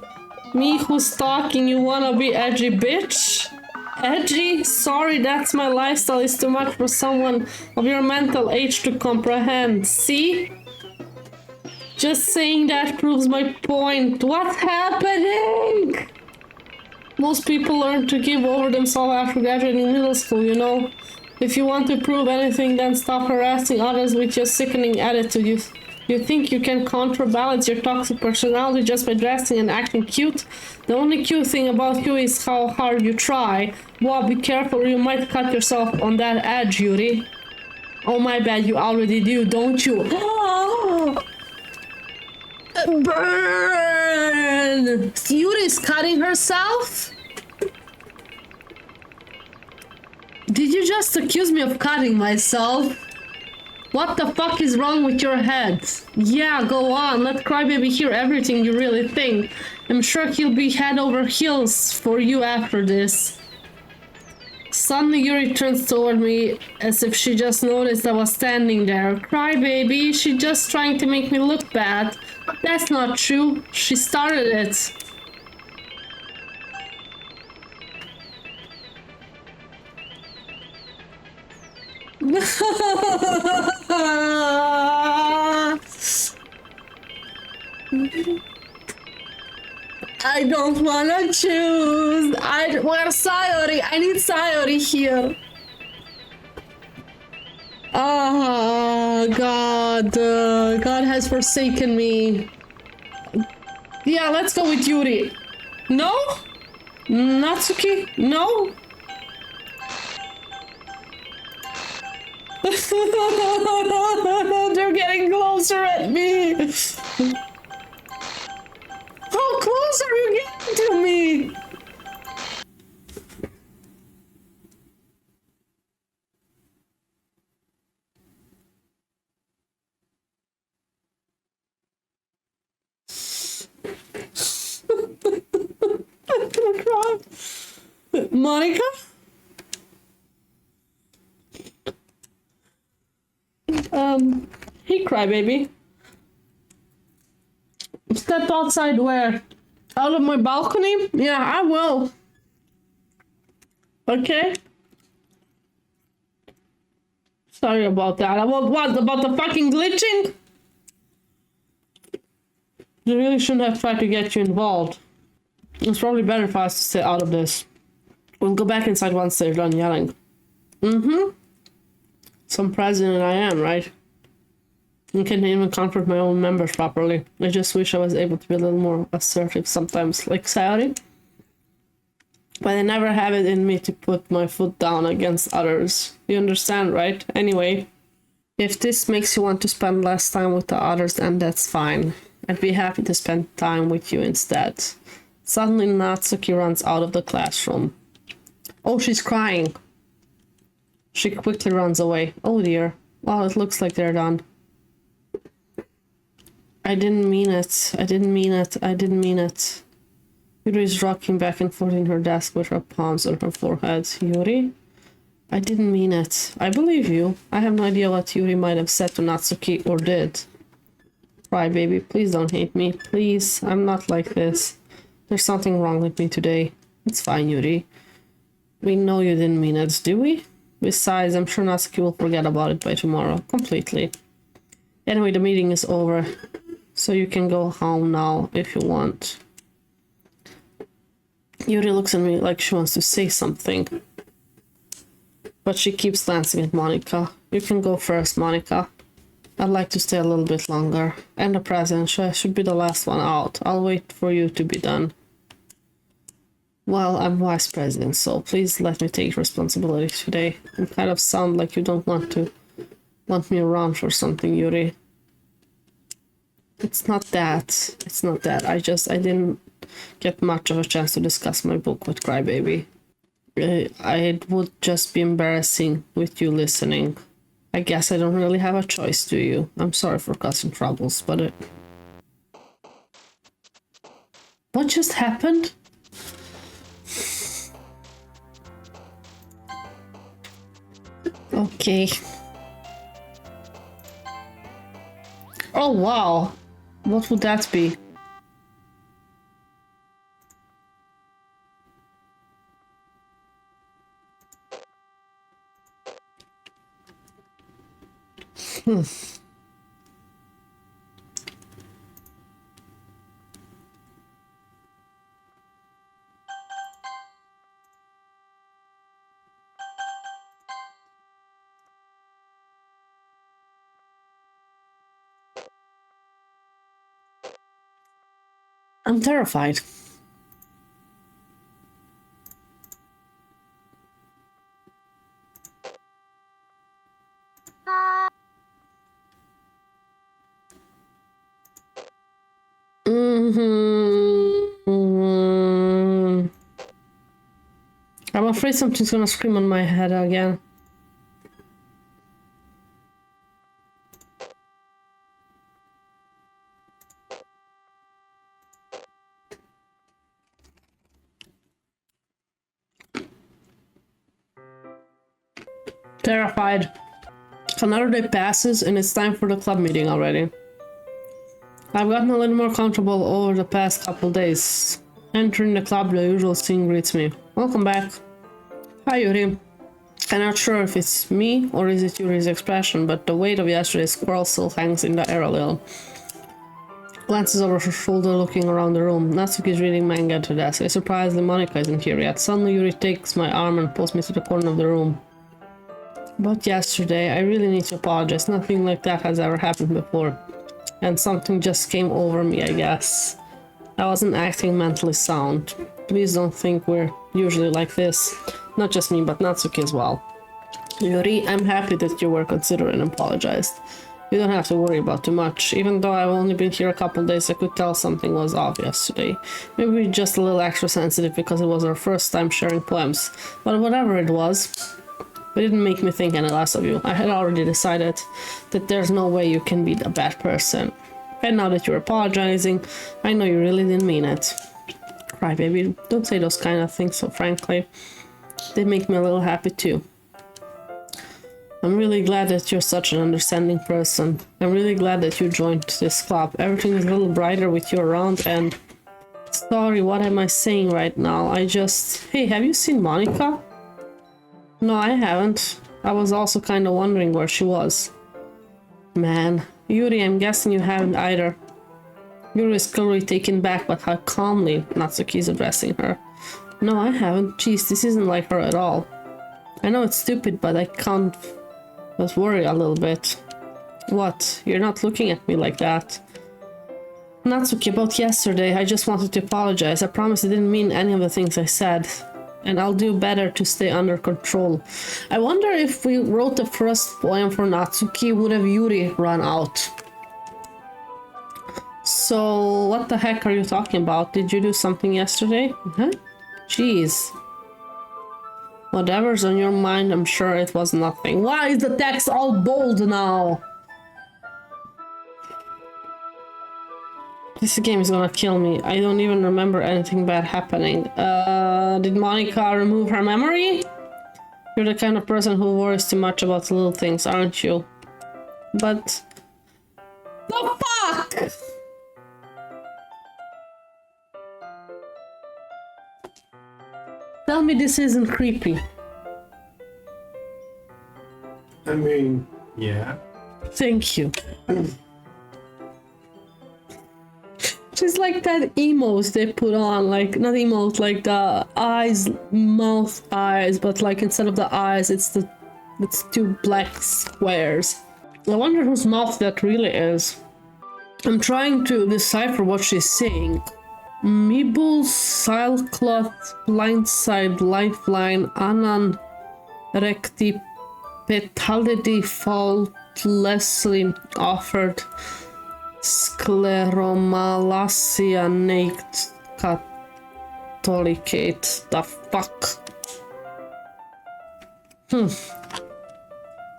A: Me who's talking, you wanna be edgy bitch? Edgy? Sorry, that's my lifestyle. Is too much for someone of your mental age to comprehend. See? Just saying that proves my point. What's happening? Most people learn to give over themselves after graduating middle school, you know? If you want to prove anything, then stop harassing others with your sickening attitude. You think you can counterbalance your toxic personality just by dressing and acting cute? The only cute thing about you is how hard you try. Wow, be careful or you might cut yourself on that edge, Yuri. Oh my bad, you already do, don't you? Burn! Yuri's cutting herself? Did you just accuse me of cutting myself? What the fuck is wrong with your head? Yeah, go on. Let Crybaby hear everything you really think. I'm sure he'll be head over heels for you after this. Suddenly Yuri turns toward me as if she just noticed I was standing there. Crybaby, she's just trying to make me look bad. That's not true. She started it. I don't wanna choose. Where's Sayori? I need Sayori here. Oh, God. God has forsaken me. Yeah, let's go with Yuri. No? Natsuki? No? They're getting closer at me. How close are you getting to me? I'm gonna cry. Monica? Hey, Crybaby. Step outside where? Out of my balcony? Yeah, I will. Okay? Sorry about that. About what? About the fucking glitching? They really shouldn't have tried to get you involved. It's probably better for us to stay out of this. We'll go back inside once they're done yelling. Mm-hmm. Some president I am, right? I can't even comfort my own members properly. I just wish I was able to be a little more assertive sometimes, like Sayori. But I never have it in me to put my foot down against others. You understand, right? Anyway, if this makes you want to spend less time with the others, then that's fine. I'd be happy to spend time with you instead. Suddenly Natsuki runs out of the classroom. Oh, she's crying. She quickly runs away. Oh dear. Well, it looks like they're done. I didn't mean it. I didn't mean it. I didn't mean it. Yuri is rocking back and forth in her desk with her palms on her forehead. Yuri? I didn't mean it. I believe you. I have no idea what Yuri might have said to Natsuki or did. Cry, baby. Please don't hate me. Please. I'm not like this. There's something wrong with me today. It's fine, Yuri. We know you didn't mean it, do we? Besides, I'm sure Natsuki will forget about it by tomorrow. Completely. Anyway, the meeting is over. So you can go home now if you want. Yuri looks at me like she wants to say something. But she keeps glancing at Monika. You can go first, Monika. I'd like to stay a little bit longer. And the president should be the last one out. I'll wait for you to be done. Well, I'm vice president, so please let me take responsibility today. You kind of sound like you don't want me around for something, Yuri. It's not that. It's not that. I didn't get much of a chance to discuss my book with Crybaby. It would just be embarrassing with you listening. I guess I don't really have a choice, do you? I'm sorry for causing troubles, but what just happened? Okay. Oh, wow. What would that be? I'm terrified. I'm afraid something's gonna scream on my head again. Terrified. Another day passes and it's time for the club meeting already. I've gotten a little more comfortable over the past couple days. Entering the club, the usual scene greets me. Welcome back. Hi, Yuri. I'm not sure if it's me or is it Yuri's expression, but the weight of yesterday's quarrel still hangs in the air a little. Glances over her shoulder, looking around the room. Natsuki is reading manga at her desk. I surprisingly Monika isn't here yet. Suddenly Yuri takes my arm and pulls me to the corner of the room. But yesterday, I really need to apologize. Nothing like that has ever happened before. And something just came over me, I guess. I wasn't acting mentally sound. Please don't think we're usually like this. Not just me, but Natsuki as well. Yuri, I'm happy that you were considerate and apologized. You don't have to worry about too much. Even though I've only been here a couple days, I could tell something was off yesterday. Maybe we're just a little extra sensitive because it was our first time sharing poems. But whatever it was, it didn't make me think any less of you. I had already decided that there's no way you can be a bad person. And now that you're apologizing, I know you really didn't mean it. Cry, baby. Don't say those kind of things so frankly. They make me a little happy too. I'm really glad that you're such an understanding person. I'm really glad that you joined this club. Everything is a little brighter with you around and... Sorry, what am I saying right now? Hey, have you seen Monika? No, I haven't. I was also kind of wondering where she was. Man. Yuri, I'm guessing you haven't either. Yuri is clearly taken back by how calmly Natsuki is addressing her. No, I haven't. Jeez, this isn't like her at all. I know it's stupid, but I can't but worry a little bit. What? You're not looking at me like that. Natsuki, about yesterday, I just wanted to apologize. I promise I didn't mean any of the things I said. And I'll do better to stay under control. I wonder if we wrote the first poem for Natsuki, would have Yuri run out. So, what the heck are you talking about? Did you do something yesterday? Huh? Jeez. Whatever's on your mind, I'm sure it was nothing. Why is the text all bold now? This game is gonna kill me. I don't even remember anything bad happening. Did Monica remove her memory? You're the kind of person who worries too much about little things, aren't you? But... the fuck?! Tell me this isn't creepy.
B: I mean, yeah.
A: Thank you. She's like that emotes they put on, like, not emote, like the eyes, mouth, eyes, but like instead of the eyes, it's two black squares. I wonder whose mouth that really is. I'm trying to decipher what she's saying. Mibul, sailcloth, blindside, lifeline, anan, recti, petality, faultlessly offered, scleromalacia, naked, catholicate. The fuck?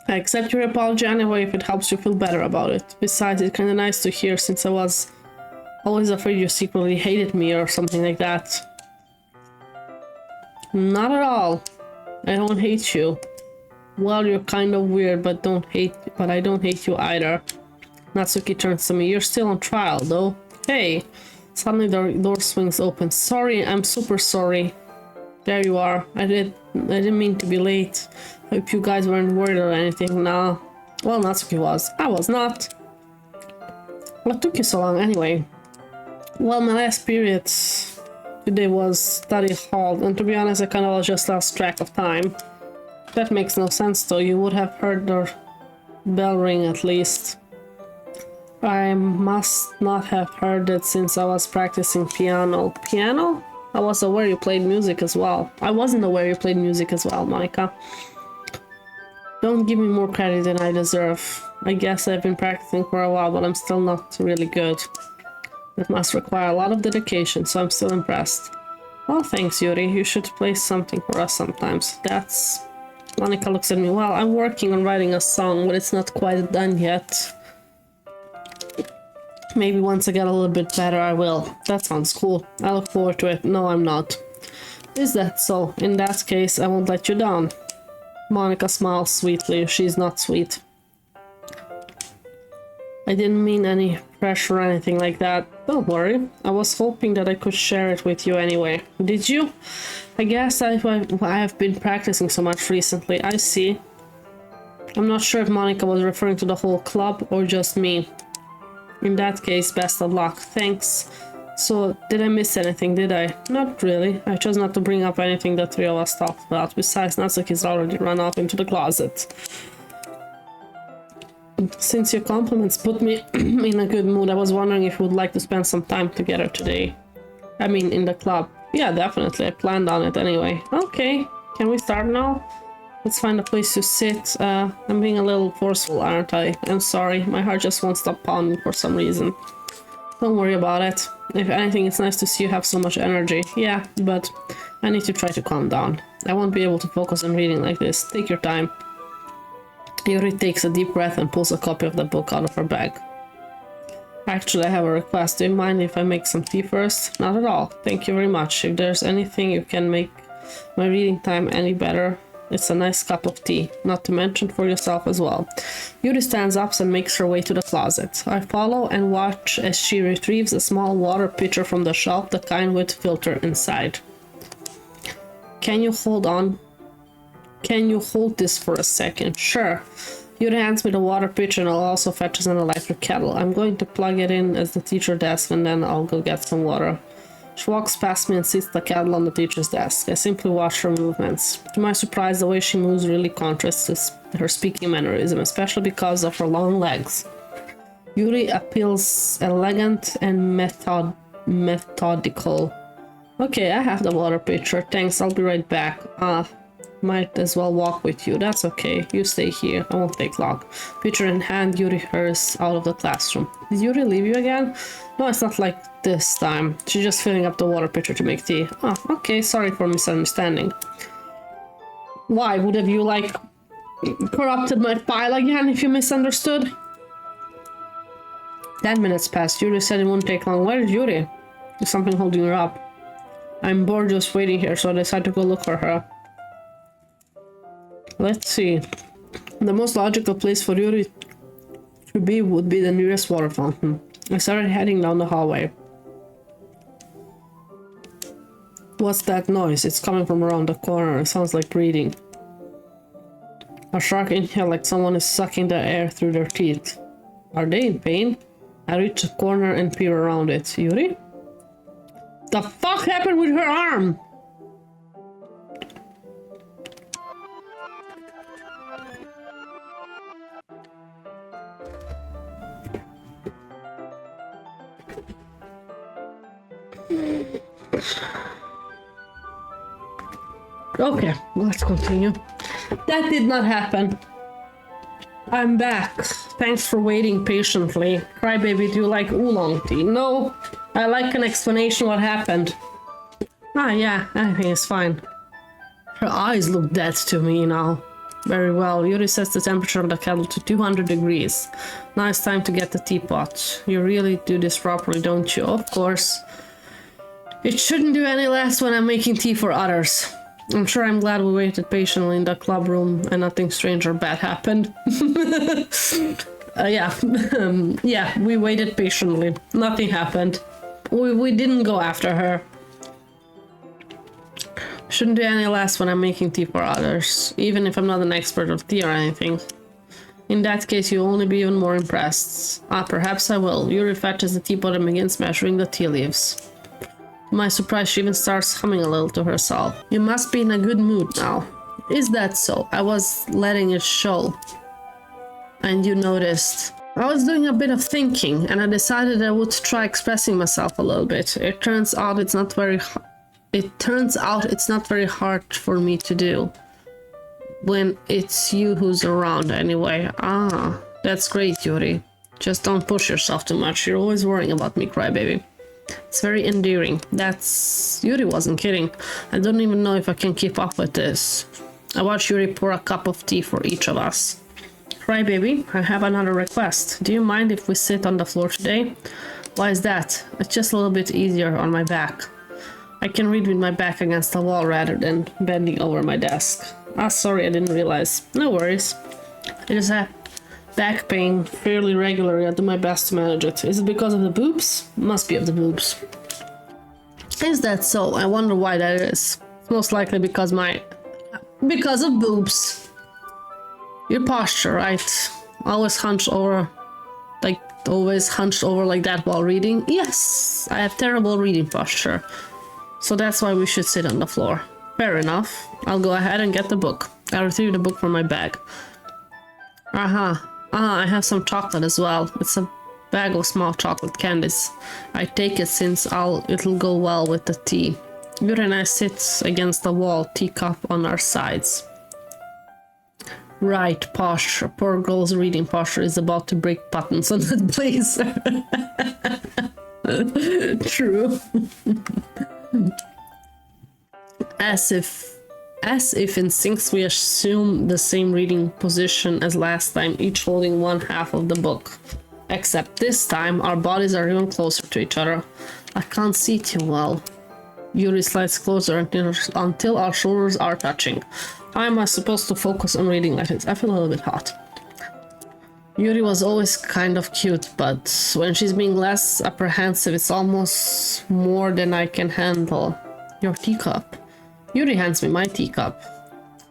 A: I accept your apology anyway if it helps you feel better about it. Besides, it's kinda nice to hear since I was always afraid you secretly hated me or something like that. Not at all. I don't hate you. Well, you're kind of weird, but I don't hate you either. Natsuki turns to me. You're still on trial, though. Hey! Suddenly the door swings open. Sorry, I'm super sorry. There you are. I didn't mean to be late. Hope you guys weren't worried or anything. Nah. Well, Natsuki was. I was not. What took you so long anyway? Well, my last period today was study hall, and to be honest, I kind of just lost track of time. That makes no sense, though. You would have heard the bell ring at least. I must not have heard it since I was practicing piano. Piano? I was aware you played music as well. I wasn't aware you played music as well, Monica. Don't give me more credit than I deserve. I guess I've been practicing for a while, but I'm still not really good. It must require a lot of dedication, so I'm still impressed. Well, thanks, Yuri. You should play something for us sometimes. That's... Monica looks at me. Well, I'm working on writing a song, but it's not quite done yet. Maybe once I get a little bit better, I will. That sounds cool. I look forward to it. No, I'm not. Is that so? In that case, I won't let you down. Monica smiles sweetly. She's not sweet. I didn't mean any pressure or anything like that. Don't worry. I was hoping that I could share it with you anyway. Did you? I guess I have been practicing so much recently. I see. I'm not sure if Monica was referring to the whole club or just me. In that case, best of luck. Thanks. So, did I miss anything, did I? Not really. I chose not to bring up anything the three of us talked about. Besides, Natsuki's already run off into the closet. Since your compliments put me in a good mood, I was wondering if you would like to spend some time together today. I mean, in the club. Yeah, definitely. I planned on it anyway. Okay, can we start now? Let's find a place to sit. I'm being a little forceful, aren't I? I'm sorry. My heart just won't stop pounding for some reason. Don't worry about it. If anything, it's nice to see you have so much energy. Yeah, but I need to try to calm down. I won't be able to focus on reading like this. Take your time. Yuri takes a deep breath and pulls a copy of the book out of her bag. Actually, I have a request. Do you mind if I make some tea first? Not at all. Thank you very much. If there's anything you can make my reading time any better, it's a nice cup of tea, not to mention for yourself as well. Yuri stands up and makes her way to the closet. I follow and watch as she retrieves a small water pitcher from the shelf, the kind with filter inside. Can you hold this for a second? Sure. Yuri hands me the water pitcher and also fetches an electric kettle. I'm going to plug it in at the teacher desk and then I'll go get some water. She walks past me and seats the kettle on the teacher's desk. I simply watch her movements. To my surprise, the way she moves really contrasts with her speaking mannerism, especially because of her long legs. Yuri appeals elegant and methodical. Okay, I have the water pitcher. Thanks, I'll be right back. Might as well walk with you. That's okay. You stay here. I won't take long. Pitcher in hand, Yuri hurries out of the classroom. Did Yuri leave you again? No, it's not like this time. She's just filling up the water pitcher to make tea. Oh, okay. Sorry for misunderstanding. Why? Would have you, like, corrupted my file again if you misunderstood? 10 minutes passed. Yuri said it wouldn't take long. Where is Yuri? Is something holding her up? I'm bored just waiting here, so I decided to go look for her. Let's see. The most logical place for Yuri to be would be the nearest water fountain. I started heading down the hallway. What's that noise? It's coming from around the corner. It sounds like breathing. A sharp inhale, like someone is sucking the air through their teeth. Are they in pain? I reach the corner and peer around it. Yuri? The fuck happened with her arm? Okay, let's continue. That did not happen. I'm back. Thanks for waiting patiently. Crybaby, do you like oolong tea? No, I like an explanation what happened. Ah, yeah, I think it's fine. Her eyes look dead to me now. Very well, Yuri sets the temperature of the kettle to 200 degrees. Now it's time to get the teapot. You really do this properly, don't you? Of course. It shouldn't do any less when I'm making tea for others. I'm sure I'm glad we waited patiently in the club room and nothing strange or bad happened. Yeah, we waited patiently. Nothing happened. We didn't go after her. Shouldn't do any less when I'm making tea for others, even if I'm not an expert of tea or anything. In that case, you'll only be even more impressed. Perhaps I will. Yuri fetches the teapot and begins measuring the tea leaves. To my surprise, she even starts humming a little to herself. You must be in a good mood now. Is that so? I was letting it show. And you noticed. I was doing a bit of thinking, and I decided I would try expressing myself a little bit. It turns out it's not very hard for me to do. When it's you who's around anyway. Ah, that's great, Yuri. Just don't push yourself too much. You're always worrying about me, crybaby. It's very endearing. Yuri wasn't kidding. I don't even know if I can keep up with this. I watch Yuri pour a cup of tea for each of us. Crybaby, I have another request. Do you mind if we sit on the floor today? Why is that? It's just a little bit easier on my back. I can read with my back against the wall rather than bending over my desk. Ah, sorry, I didn't realize. No worries. I just have back pain fairly regularly. I do my best to manage it. Is it because of the boobs? Must be of the boobs. Is that so? I wonder why that is. It's most likely because of boobs. Your posture, right? Always hunched over like that while reading? Yes, I have terrible reading posture. So that's why we should sit on the floor. Fair enough. I'll go ahead and get the book. I retrieve the book from my bag. I have some chocolate as well. It's a bag of small chocolate candies. I take it since it'll go well with the tea. Yuri and I sit against the wall, teacup on our sides. Right, posture. Poor girl's reading posture is about to break buttons on that blazer. True. As if in sinks we assume the same reading position as last time, each holding one half of the book. Except this time, our bodies are even closer to each other. I can't see too well. Yuri slides closer until our shoulders are touching. How am I supposed to focus on reading like this? I feel a little bit hot. Yuri was always kind of cute, but when she's being less apprehensive, it's almost more than I can handle. Your teacup. Yuri hands me my teacup.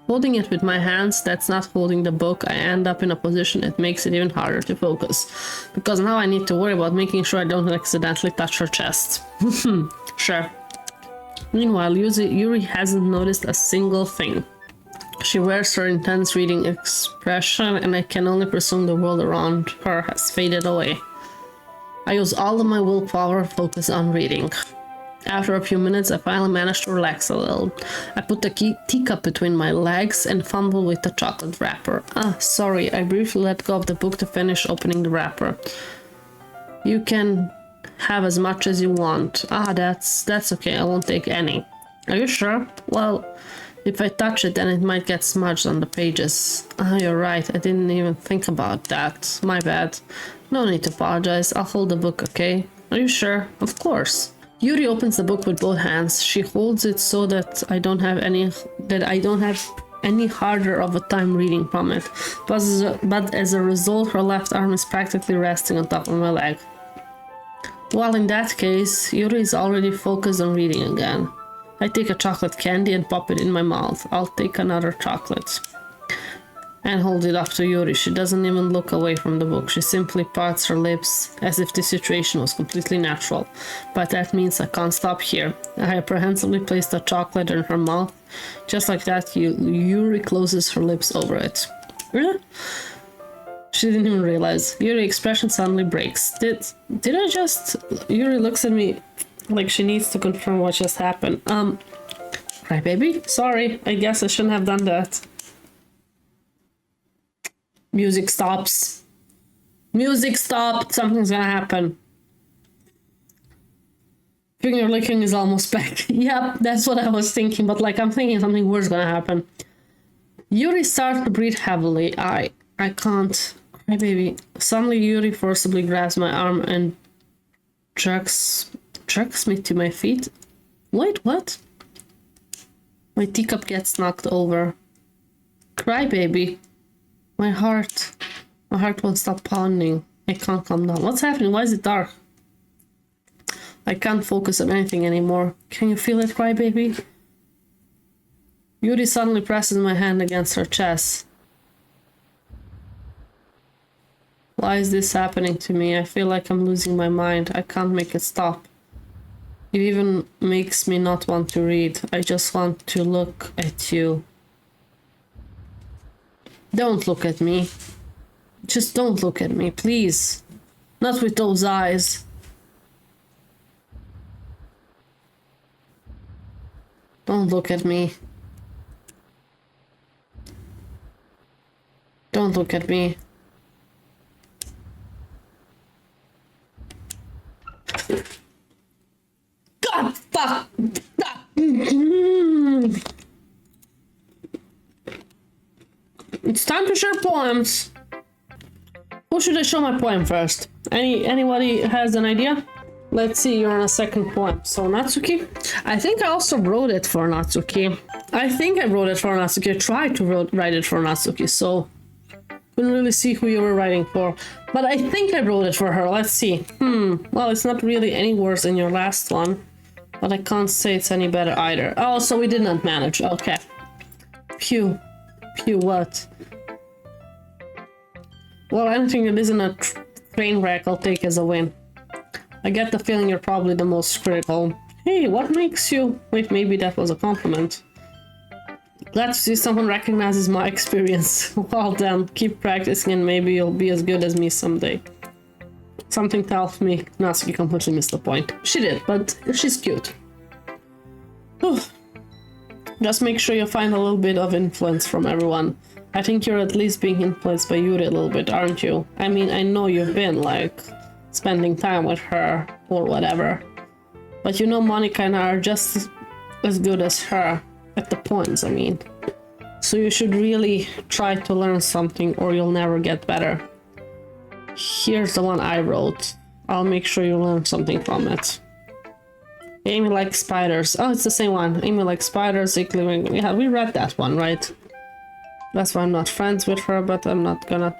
A: Holding it with my hands, that's not holding the book, I end up in a position that makes it even harder to focus. Because now I need to worry about making sure I don't accidentally touch her chest. Sure. Meanwhile, Yuri hasn't noticed a single thing. She wears her intense reading expression, and I can only presume the world around her has faded away. I use all of my willpower, focus on reading. After a few minutes, I finally managed to relax a little. I put the teacup between my legs and fumbled with the chocolate wrapper. Sorry, I briefly let go of the book to finish opening the wrapper. You can have as much as you want. That's okay, I won't take any. Are you sure? Well, if I touch it, then it might get smudged on the pages. You're right, I didn't even think about that. My bad. No need to apologize, I'll hold the book, okay? Are you sure? Of course. Yuri opens the book with both hands. She holds it so that I don't have any harder of a time reading from it. But as a result, her left arm is practically resting on top of my leg. Well, in that case, Yuri is already focused on reading again. I take a chocolate candy and pop it in my mouth. I'll take another chocolate and hold it up to Yuri. She doesn't even look away from the book. She simply parts her lips as if the situation was completely natural. But that means I can't stop here. I apprehensively place the chocolate in her mouth. Just like that, Yuri closes her lips over it. Really? She didn't even realize. Yuri's expression suddenly breaks. Did I just... Yuri looks at me like she needs to confirm what just happened. Crybaby? Sorry, I guess I shouldn't have done that. Music stops. Music stopped. Something's gonna happen. Finger licking is almost back. Yep, that's what I was thinking, but like I'm thinking something worse gonna happen. Yuri starts to breathe heavily. I can't. Hey baby. Suddenly Yuri forcibly grabs my arm and jerks me to my feet. Wait, what? My teacup gets knocked over. Cry baby. My heart won't stop pounding. I can't calm down. What's happening? Why is it dark? I can't focus on anything anymore. Can you feel it, crybaby? Yuri suddenly presses my hand against her chest. Why is this happening to me? I feel like I'm losing my mind. I can't make it stop. It even makes me not want to read. I just want to look at you. Don't look at me. Just don't look at me, please. Not with those eyes. Don't look at me. Don't look at me. God, fuck! It's time to share poems. Who should I show my poem first? Anybody has an idea? Let's see, you're on a second poem. So Natsuki? I think I also wrote it for Natsuki. I tried to write it for Natsuki, so couldn't really see who you were writing for. But I think I wrote it for her. Let's see. Well, it's not really any worse than your last one, but I can't say it's any better either. Oh, so we did not manage. Okay. Phew. Phew, what? Well, anything that isn't a train wreck I'll take as a win. I get the feeling you're probably the most critical. Hey, what makes you... Wait, maybe that was a compliment. Glad to see someone recognizes my experience. Well then, keep practicing and maybe you'll be as good as me someday. Something tells me Natsuki completely missed the point. She did, but she's cute. Whew. Just make sure you find a little bit of influence from everyone. I think you're at least being influenced by Yuri a little bit, aren't you? I mean, I know you've been, like, spending time with her or whatever. But you know Monica and I are just as good as her at the points, I mean. So you should really try to learn something or you'll never get better. Here's the one I wrote. I'll make sure you learn something from it. Amy likes spiders. Oh, it's the same one. Amy likes spiders. Yeah, we read that one, right? That's why I'm not friends with her, but I'm not gonna...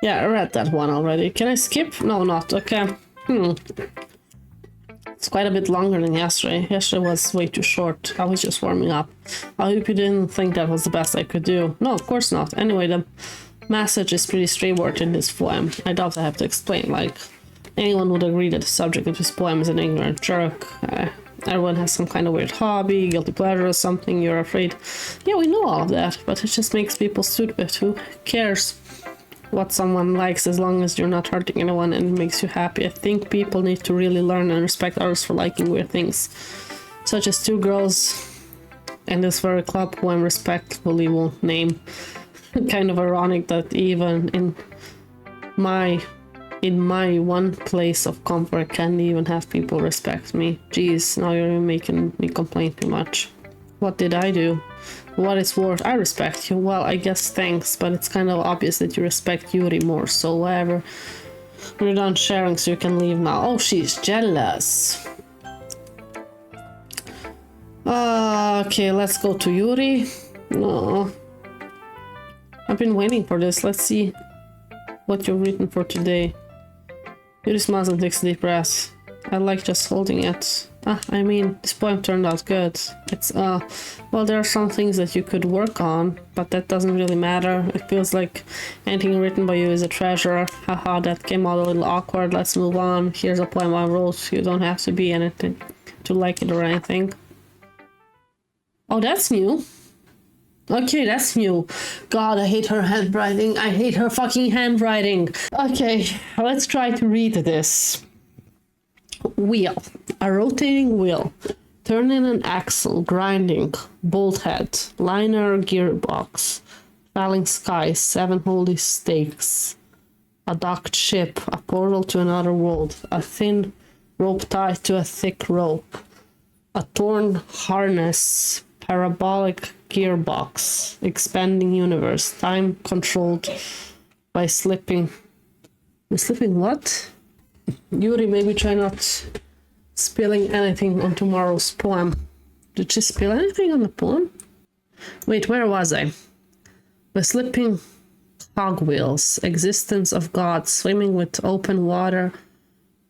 A: Yeah, I read that one already. Can I skip? No, not. Okay. It's quite a bit longer than yesterday. Yesterday was way too short. I was just warming up. I hope you didn't think that was the best I could do. No, of course not. Anyway, the message is pretty straightforward in this poem. I doubt I have to explain, like, Anyone would agree that the subject of this poem is an ignorant jerk. Everyone has some kind of weird hobby, guilty pleasure or something, you're afraid. Yeah, we know all of that, but it just makes people stupid. Who cares what someone likes as long as you're not hurting anyone and it makes you happy? I think people need to really learn and respect others for liking weird things. Such as two girls in this very club who I respectfully won't name. Kind of ironic that even in my one place of comfort can't even have people respect me. Jeez, now you're making me complain too much. What did I do? What it's worth, I respect you. Well, I guess thanks, but it's kind of obvious that you respect Yuri more, so whatever. We're done sharing, so you can leave now. Oh, she's jealous. Okay, let's go to Yuri. No. I've been waiting for this. Let's see what you've written for today. Yuri smiles and takes a deep breath. I like just holding it. I mean, this poem turned out good. It's, well, there are some things that you could work on, but that doesn't really matter. It feels like anything written by you is a treasure. Haha, that came out a little awkward. Let's move on. Here's a poem I wrote. You don't have to be anything to like it or anything. Oh, that's new. Okay, that's new. God, I hate her handwriting. I hate her fucking handwriting. Okay, let's try to read this. Wheel. A rotating wheel. Turning an axle. Grinding. Bolt head. Liner gearbox. Falling sky. 7 holy stakes. A docked ship. A portal to another world. A thin rope tied to a thick rope. A torn harness. Parabolic gearbox. Expanding universe. Time controlled by slipping. Slipping what? Yuri, maybe try not spilling anything on tomorrow's poem. Did she spill anything on the poem? Wait, where was I? The slipping cogwheels. Existence of God. Swimming with open water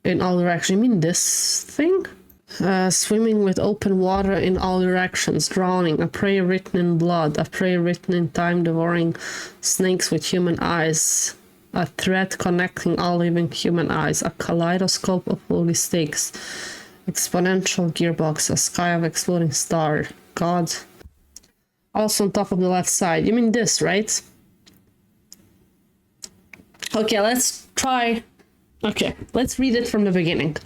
A: in all directions. You mean this thing? Swimming with open water in all directions, drowning, a prayer written in blood, a prayer written in time, devouring snakes with human eyes, a thread connecting all living human eyes, a kaleidoscope of holy stakes, exponential gearbox, a sky of exploding star, God. Also on top of the left side. You mean this, right? Okay, let's try. Okay, let's read it from the beginning.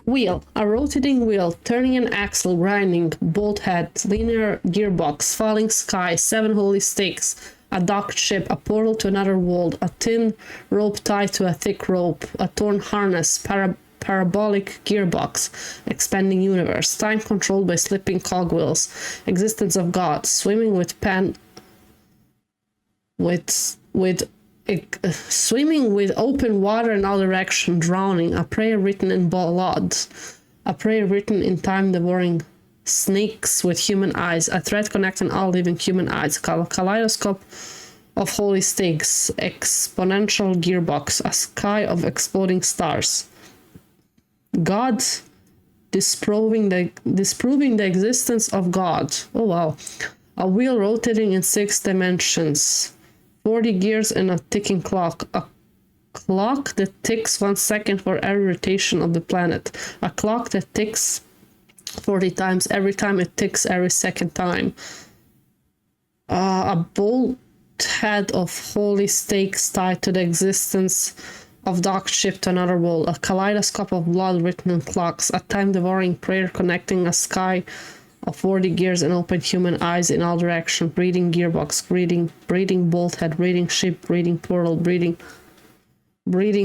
A: Wheel. A rotating wheel, turning an axle, grinding, bolt head, linear gearbox, falling sky, 7 holy stakes, a docked ship, a portal to another world, a thin rope tied to a thick rope, a torn harness, parabolic gearbox, expanding universe, time controlled by slipping cogwheels, existence of God, swimming with swimming with open water in all direction, drowning, a prayer written in blood, a prayer written in time, devouring snakes with human eyes, a thread connecting all living human eyes, kaleidoscope of holy stakes, exponential gearbox, a sky of exploding stars. God disproving the existence of God. Oh wow. A wheel rotating in 6 dimensions. 40 gears and a ticking clock. A clock that ticks 1 second for every rotation of the planet. A clock that ticks 40 times every time it ticks every second time. A bolt head of holy stakes tied to the existence of docked ship to another world. A kaleidoscope of blood written in clocks. A time-devouring prayer connecting a sky of 40 gears and open human eyes in all directions, breeding gearbox, breeding bolt head, breeding ship, breeding portal, breeding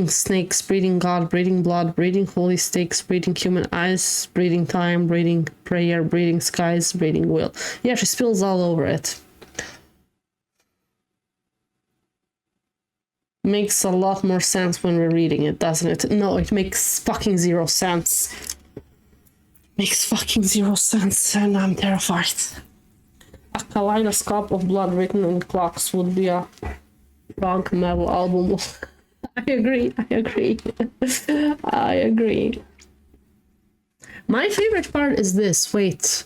A: snakes, breeding God, breeding blood, breeding holy stakes, breeding human eyes, breeding time, breeding prayer, breeding skies, breeding will. Yeah, she spills all over it. Makes a lot more sense when we're reading it, doesn't it? No, it makes fucking 0 sense. Makes fucking 0 sense, and I'm terrified. A kaleidoscope of blood written in clocks would be a rock metal album. I agree. I agree. My favorite part is this. Wait.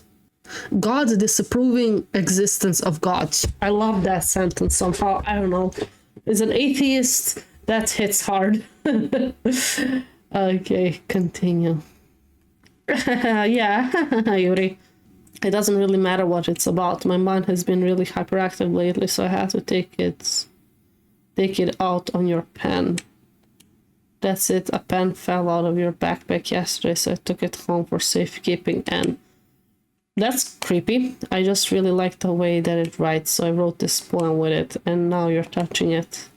A: God disapproving existence of God. I love that sentence somehow. I don't know. As an atheist, That hits hard. Okay, continue. Yeah, Yuri. It doesn't really matter what it's about. My mind has been really hyperactive lately, so I had to take it out on your pen. That's it. A pen fell out of your backpack yesterday, so I took it home for safekeeping, and that's creepy. I just really like the way that it writes, so I wrote this poem with it, and now you're touching it.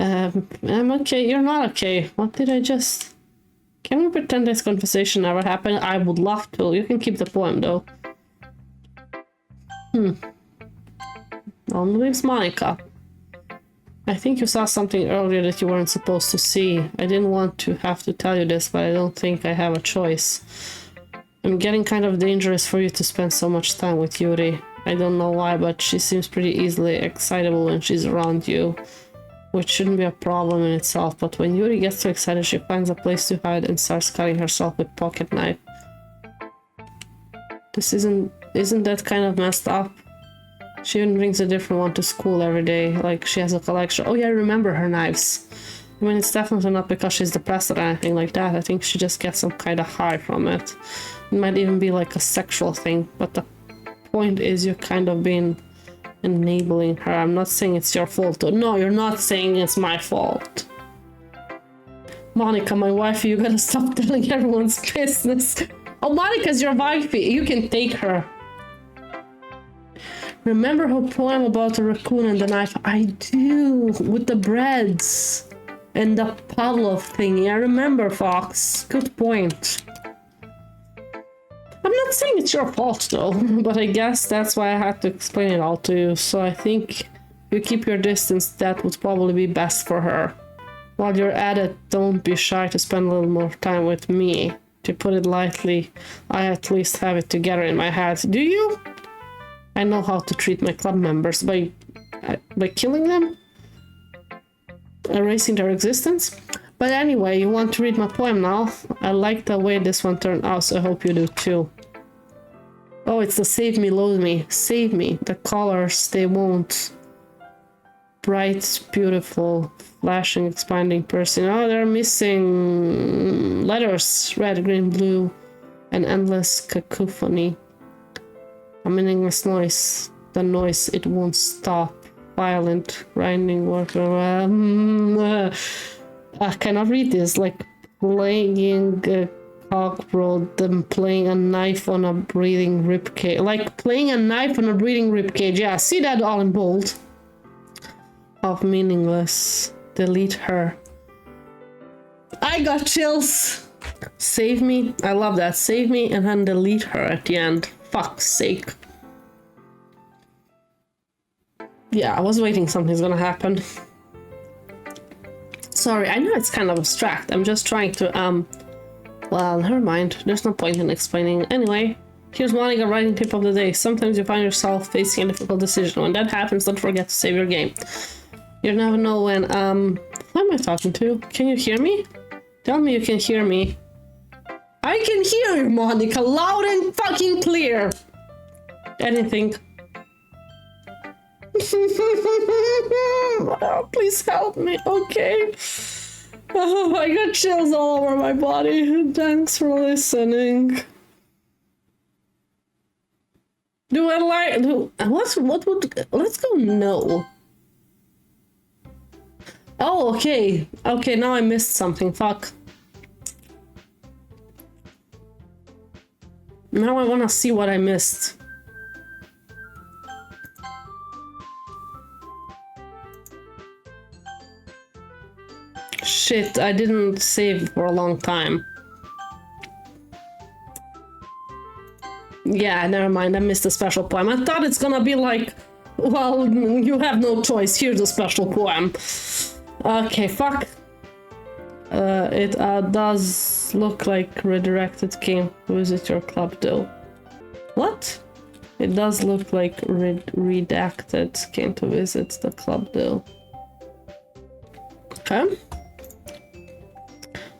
A: I'm okay. You're not okay. What did I just... Can we pretend this conversation never happened? I would love to. You can keep the poem, though. Only leaves Monica. I think you saw something earlier that you weren't supposed to see. I didn't want to have to tell you this, but I don't think I have a choice. I'm getting kind of dangerous for you to spend so much time with Yuri. I don't know why, but she seems pretty easily excitable when she's around you. Which shouldn't be a problem in itself, but when Yuri gets too excited, she finds a place to hide and starts cutting herself with pocket knife. This isn't that kind of messed up? She even brings a different one to school every day, like she has a collection. Oh yeah, I remember her knives. I mean, it's definitely not because she's depressed or anything like that. I think she just gets some kind of high from it. It might even be like a sexual thing, but the point is you're kind of being enabling her. I'm not saying it's your fault. No, you're not saying it's my fault. Monica, my wifey, you gotta stop telling everyone's business. Oh, Monica's your wifey. You can take her. Remember her poem about the raccoon and the knife? I do. With the breads and the Pavlov thingy. I remember, Fox. Good point. I'm not saying it's your fault though, but I guess that's why I had to explain it all to you, so I think if you keep your distance, that would probably be best for her. While you're at it, don't be shy to spend a little more time with me. To put it lightly, I at least have it together in my head. Do you? I know how to treat my club members by killing them? Erasing their existence? But anyway, you want to read my poem now? I like the way this one turned out, so I hope you do too. Oh, it's the save me, load me. Save me. The colors, they won't. Bright, beautiful, flashing, expanding person. Oh, they're missing letters. Red, green, blue. An endless cacophony. A meaningless noise. The noise, it won't stop. Violent, grinding, work. I cannot read this, like playing a cockroach, then playing a knife on a breathing ribcage. Like playing a knife on a breathing ribcage. Yeah, see that all in bold. Of meaningless. Delete her. I got chills. Save me. I love that. Save me and then delete her at the end. Fuck's sake. Yeah, I was waiting something's gonna happen. Sorry, I know it's kind of abstract. I'm just trying to, well, never mind. There's no point in explaining. Anyway, here's Monica writing tip of the day. Sometimes you find yourself facing a difficult decision. When that happens, don't forget to save your game. You never know when, who am I talking to? Can you hear me? Tell me you can hear me. I can hear you, Monica, loud and fucking clear. Anything. Oh, please help me, okay? Oh, I got chills all over my body. Thanks for listening. Do I like... What would... Let's go no. Oh, okay. Okay, now I missed something. Fuck. Now I want to see what I missed. Shit, I didn't save for a long time. Yeah, never mind, I missed a special poem. I thought it's gonna be like, well, you have no choice, here's a special poem. Okay, fuck. It does look like redirected came to visit your club though. What? It does look like redacted came to visit the club though. Okay.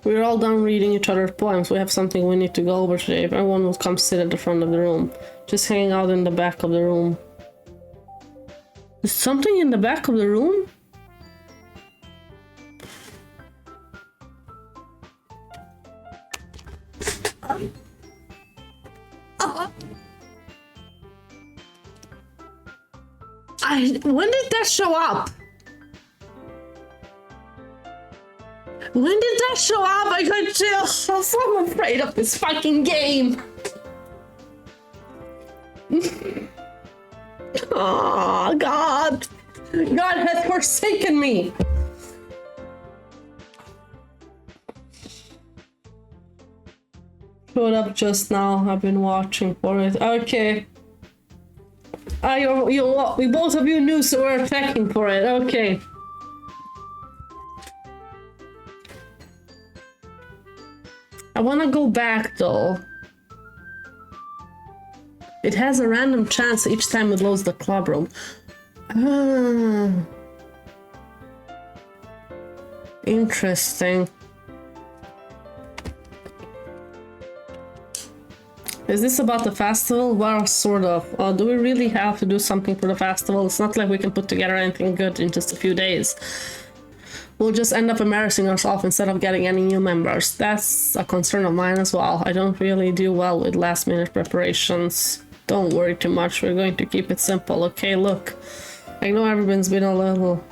A: We're all done reading each other's poems. We have something we need to go over today. If everyone will come sit at the front of the room. Just hanging out in the back of the room. There's something in the back of the room? When did that show up? When did that show up? I got chills. I'm so afraid of this fucking game. Oh, God. God has forsaken me. Showed up just now. I've been watching for it. Okay. We both of you knew, so we're checking for it. Okay. I want to go back though. It has a random chance each time it loads the club room. Ah. Interesting. Is this about the festival? Well, sort of. Do we really have to do something for the festival? It's not like we can put together anything good in just a few days. We'll just end up embarrassing ourselves instead of getting any new members. That's a concern of mine as well. I don't really do well with last minute preparations. Don't worry too much, we're going to keep it simple. Okay, look. I know everyone's been a little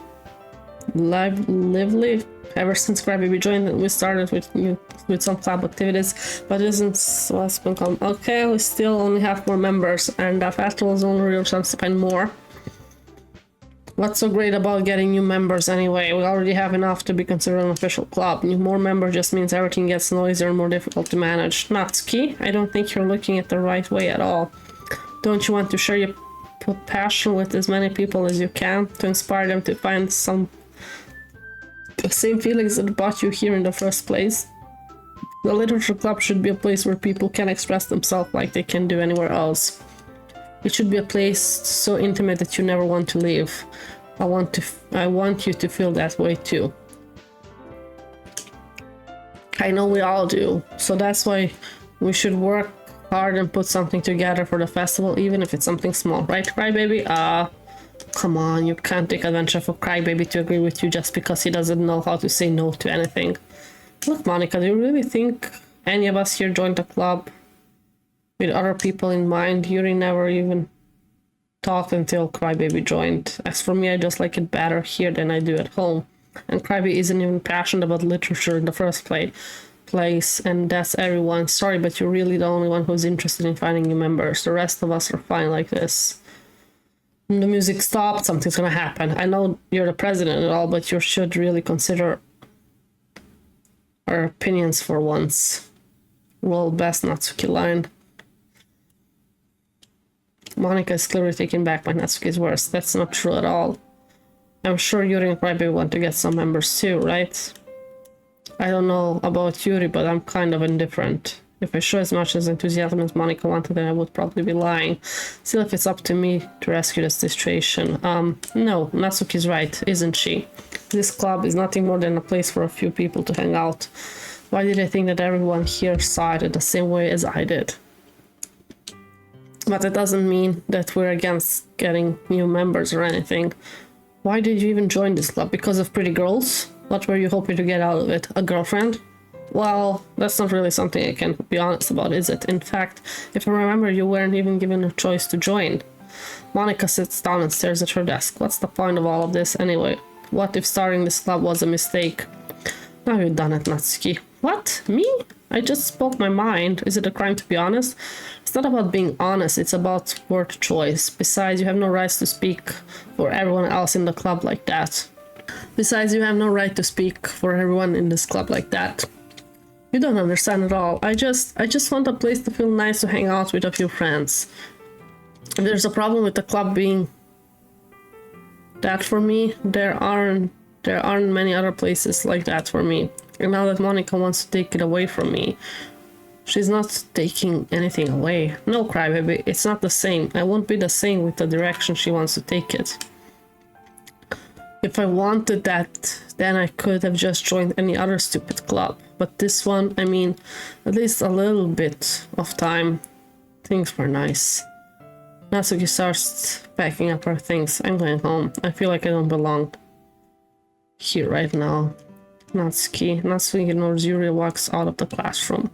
A: lively ever since Crybaby joined and we started with some club activities, but isn't what's been come. Okay, we still only have 4 members and the festival's only real chance to find more. What's so great about getting new members anyway? We already have enough to be considered an official club. More members just means everything gets noisier and more difficult to manage. Natsuki, I don't think you're looking at the right way at all. Don't you want to share your passion with as many people as you can to inspire them to find some the same feelings that brought you here in the first place? The literature club should be a place where people can express themselves like they can do anywhere else. It should be a place so intimate that you never want to leave. I want you to feel that way too. I know we all do, so that's why we should work hard and put something together for the festival, even if it's something small, right, Crybaby? Come on, you can't take advantage of a Crybaby to agree with you just because he doesn't know how to say no to anything. Look, Monica, do you really think any of us here joined the club with other people in mind? Yuri never even talked until Crybaby joined. As for me, I just like it better here than I do at home. And Crybaby isn't even passionate about literature in the first place, and that's everyone. Sorry, but you're really the only one who's interested in finding new members. The rest of us are fine like this. When the music stopped, something's gonna happen. I know you're the president and all, but you should really consider our opinions for once. Well, best Natsuki line. Monica is clearly taken back by Natsuki's words. That's not true at all. I'm sure Yuri and Crybaby want to get some members too, right? I don't know about Yuri, but I'm kind of indifferent. If I show as much as enthusiasm as Monica wanted, then I would probably be lying. Still, if it's up to me to rescue the situation. No, Natsuki's right, isn't she? This club is nothing more than a place for a few people to hang out. Why did I think that everyone here saw it the same way as I did? But it doesn't mean that we're against getting new members or anything. Why did you even join this club? Because of pretty girls? What were you hoping to get out of it? A girlfriend? Well, that's not really something I can be honest about, is it? In fact, if I remember, you weren't even given a choice to join. Monica sits down and stares at her desk. What's the point of all of this anyway? What if starting this club was a mistake? Now you've done it, Natsuki. What? Me? I just spoke my mind. Is it a crime to be honest? It's not about being honest, it's about word choice. Besides, you have no rights to speak for everyone else in the club like that. Besides, you have no right to speak for everyone in this club like that. You don't understand at all. I just want a place to feel nice to hang out with a few friends. If there's a problem with the club being that for me, there aren't many other places like that for me. And now that Monica wants to take it away from me, she's not taking anything away. No, Crybaby, it's not the same. I won't be the same with the direction she wants to take it. If I wanted that, then I could have just joined any other stupid club. But this one, I mean, at least a little bit of time, things were nice. Natsuki starts packing up her things. I'm going home. I feel like I don't belong here right now. Natsuki ignores Yuri and walks out of the classroom.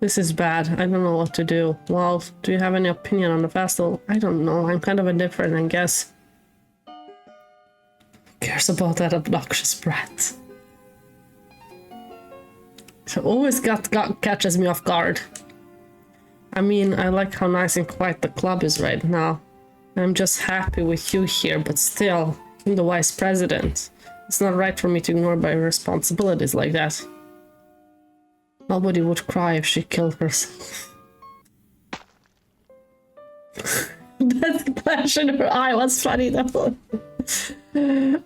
A: This is bad. I don't know what to do. Well, do you have any opinion on the festival? I don't know. I'm kind of indifferent, I guess. cares about that obnoxious brat? She always catches me off guard. I mean, I like how nice and quiet the club is right now. I'm just happy with you here, but still, I'm the vice president. It's not right for me to ignore my responsibilities like that. Nobody would cry if she killed herself. That flash in her eye was funny though.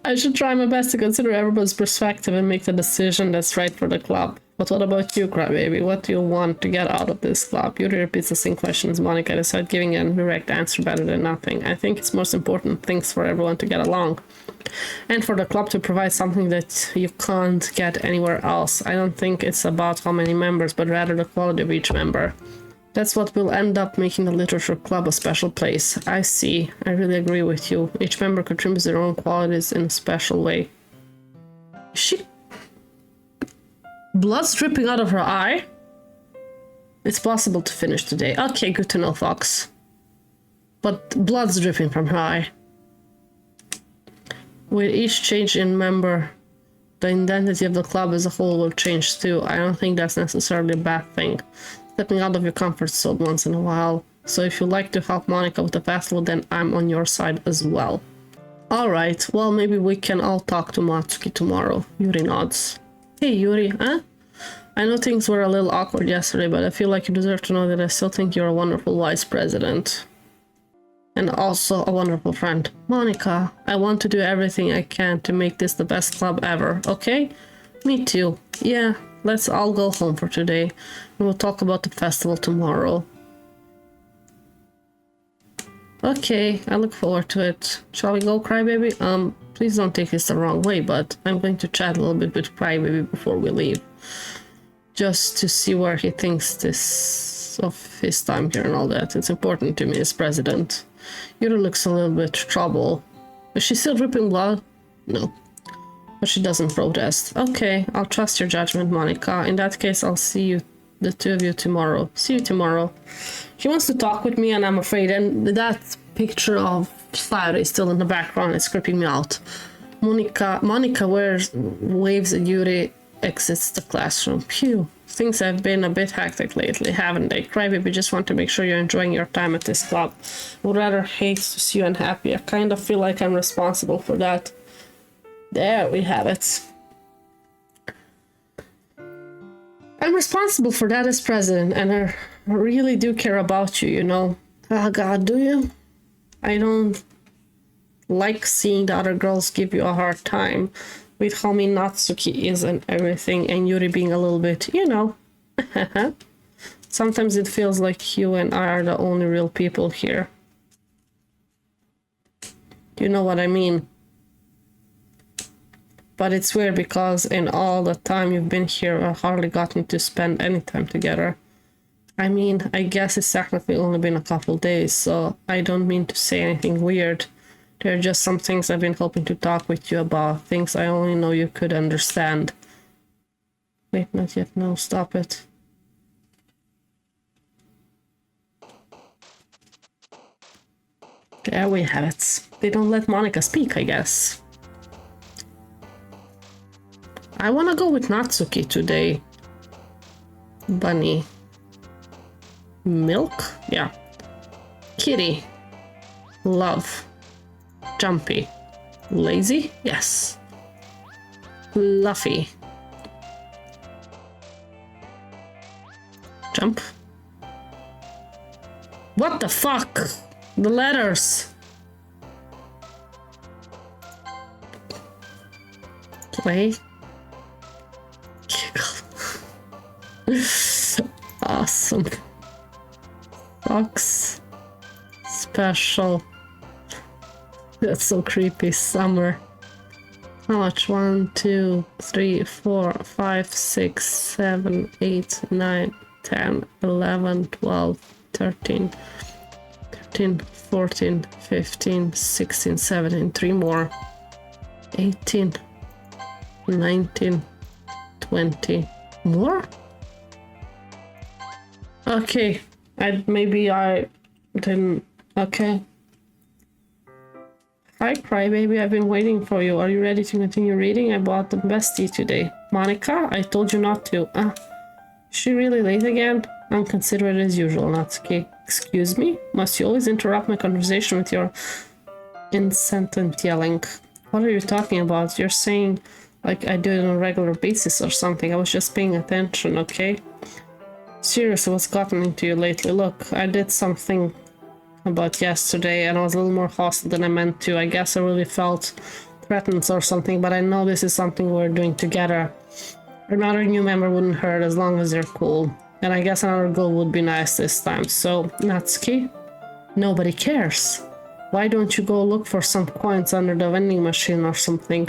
A: I should try my best to consider everyone's perspective and make the decision that's right for the club. But what about you, Crybaby? What do you want to get out of this club? Yuri repeats the same question as Monica decided giving a direct answer better than nothing. I think it's most important things for everyone to get along. And for the club to provide something that you can't get anywhere else. I don't think it's about how many members, but rather the quality of each member. That's what will end up making the literature club a special place. I see. I really agree with you. Each member contributes their own qualities in a special way. Blood's dripping out of her eye? It's possible to finish today. Okay, good to know, Fox. But blood's dripping from her eye. With each change in member, the identity of the club as a whole will change too. I don't think that's necessarily a bad thing. Stepping out of your comfort zone once in a while. So if you'd like to help Monica with the festival, then I'm on your side as well. Alright, well maybe we can all talk to Matsuki tomorrow. Yuri nods. Hey Yuri, huh? I know things were a little awkward yesterday, but I feel like you deserve to know that I still think you're a wonderful vice president. And also a wonderful friend. Monica, I want to do everything I can to make this the best club ever, okay? Me too. Yeah, let's all go home for today. And we'll talk about the festival tomorrow. Okay, I look forward to it. Shall we go, Crybaby? Please don't take this the wrong way, but I'm going to chat a little bit with Crybaby before we leave. Just to see where he thinks this of his time here and all that. It's important to me as president. Yuri looks a little bit troubled. Is she still dripping blood? No. But she doesn't protest. Okay, I'll trust your judgment, Monica. In that case, I'll see you, the two of you, tomorrow. See you tomorrow. She wants to talk with me, and I'm afraid. And that picture of Fire is still in the background. It's creeping me out. Monica waves at Yuri, exits the classroom. Phew. Things have been a bit hectic lately, haven't they? Crybaby, just want to make sure you're enjoying your time at this club. Would rather hate to see you unhappy. I kind of feel like I'm responsible for that. There we have it. I'm responsible for that as president, and I really do care about you, you know. Oh God, do you? I don't like seeing the other girls give you a hard time with how mean Natsuki is and everything, and Yuri being a little bit, you know. Sometimes it feels like you and I are the only real people here. You know what I mean? But it's weird because in all the time you've been here, I've hardly gotten to spend any time together. I mean, I guess it's technically only been a couple days, so I don't mean to say anything weird. There are just some things I've been hoping to talk with you about, things I only know you could understand. Wait, not yet, no, stop it. There we have it. They don't let Monica speak, I guess. I wanna go with Natsuki today. Bunny. Milk? Yeah. Kitty. Love. Jumpy. Lazy? Yes. Fluffy. Jump. What the fuck? The letters. Play. Awesome. Fox. Special. That's so creepy. Summer. How much? 1, 2, 3, 4, 5, 6, 7, 8, 9, 10, 11, 12, 13, 14, 15, 16, 17. 3 more. 18, 19, 20. More? Okay. Maybe I didn't. Okay. Hi, crybaby. I've been waiting for you. Are you ready to continue reading? I bought the best tea today. Monica, I told you not to. Is she really late again? I'm considerate as usual, Natsuki. Excuse me? Must you always interrupt my conversation with your incessant yelling? What are you talking about? You're saying like I do it on a regular basis or something. I was just paying attention, okay? Seriously, what's gotten into you lately? Look, I did something about yesterday and I was a little more hostile than I meant to. I guess I really felt threatened or something, but I know this is something we're doing together. Another new member wouldn't hurt as long as they're cool. And I guess another girl would be nice this time. So, Natsuki, nobody cares. Why don't you go look for some coins under the vending machine or something?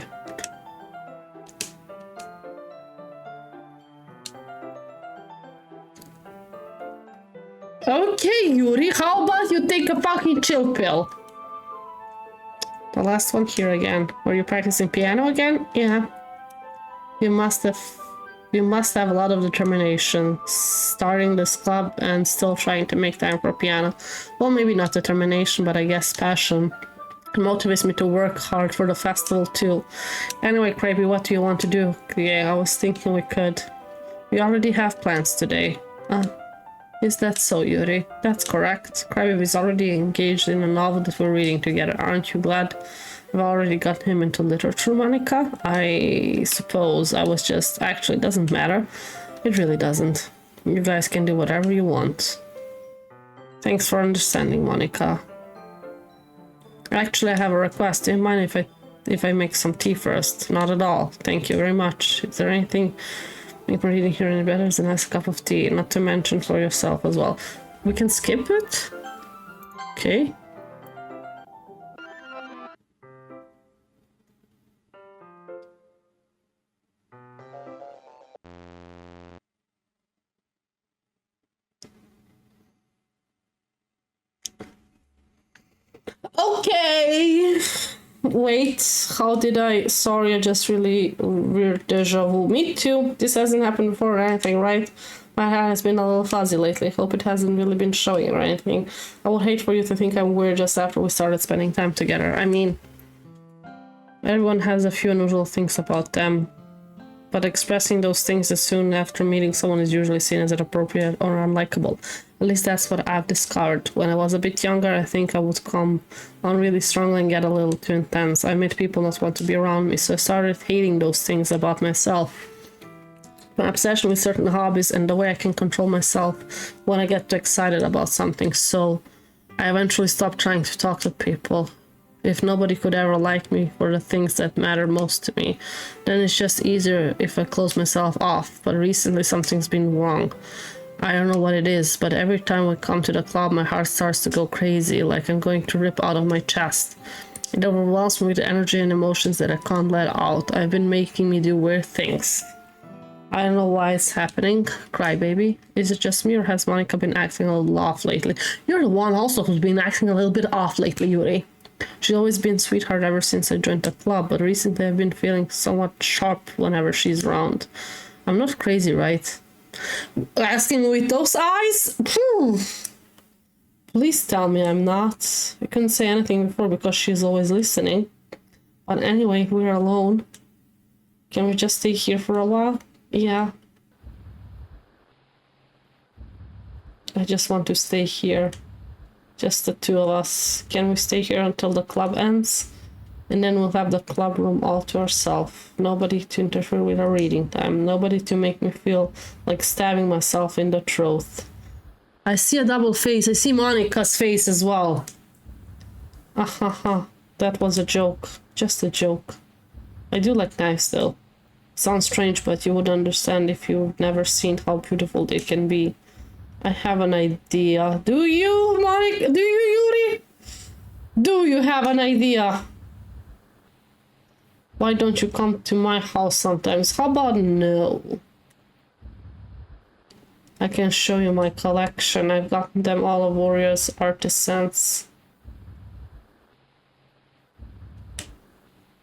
A: Okay, Yuri, how about you take a fucking chill pill? The last one here again. Were you practicing piano again? Yeah. You must have a lot of determination, starting this club and still trying to make time for piano. Well, maybe not determination, but I guess passion. It motivates me to work hard for the festival too. Anyway, Krabby, what do you want to do? Yeah, I was thinking we could. We already have plans today. Is that so, Yuri? That's correct. Krabby is already engaged in a novel that we're reading together. Aren't you glad? I've already got him into literature, Monica. I suppose I was just... Actually, it doesn't matter. It really doesn't. You guys can do whatever you want. Thanks for understanding, Monica. Actually, I have a request. Do you mind if I make some tea first? Not at all. Thank you very much. Is there anything make my reading here any better? It's a nice cup of tea. Not to mention for yourself as well. We can skip it? Okay. Okay. Wait, how did I? Sorry, I just really weird deja vu. Me too. This hasn't happened before or anything, right? My hair has been a little fuzzy lately. Hope it hasn't really been showing or anything. I would hate for you to think I'm weird just after we started spending time together. I mean, everyone has a few unusual things about them, but expressing those things as soon after meeting someone is usually seen as inappropriate or unlikable. At least that's what I've discovered. When I was a bit younger, I think I would come on really strongly and get a little too intense. I made people not want to be around me, so I started hating those things about myself. My obsession with certain hobbies and the way I can control myself when I get too excited about something. So I eventually stopped trying to talk to people. If nobody could ever like me for the things that matter most to me, then it's just easier if I close myself off. But recently something's been wrong. I don't know what it is, but every time we come to the club, my heart starts to go crazy, like I'm going to rip out of my chest. It overwhelms me with energy and emotions that I can't let out. I've been making me do weird things. I don't know why it's happening. Crybaby. Is it just me or has Monica been acting a little off lately? You're the one also who's been acting a little bit off lately, Yuri. She's always been a sweetheart ever since I joined the club, but recently I've been feeling somewhat sharp whenever she's around. I'm not crazy, right? Asking with those eyes? Please tell me I'm not. I couldn't say anything before because she's always listening. But anyway, we're alone. Can we just stay here for a while? Yeah. I just want to stay here. Just the two of us. Can we stay here until the club ends? And then we'll have the club room all to ourselves. Nobody to interfere with our reading time. Nobody to make me feel like stabbing myself in the throat. I see a double face. I see Monica's face as well. That was a joke. Just a joke. I do like knives though. Sounds strange, but you would understand if you've never seen how beautiful they can be. I have an idea. Do you, Monica? Do you, Yuri? Do you have an idea? Why don't you come to my house sometimes? How about no? I can show you my collection. I've gotten them all of Warriors Artisans.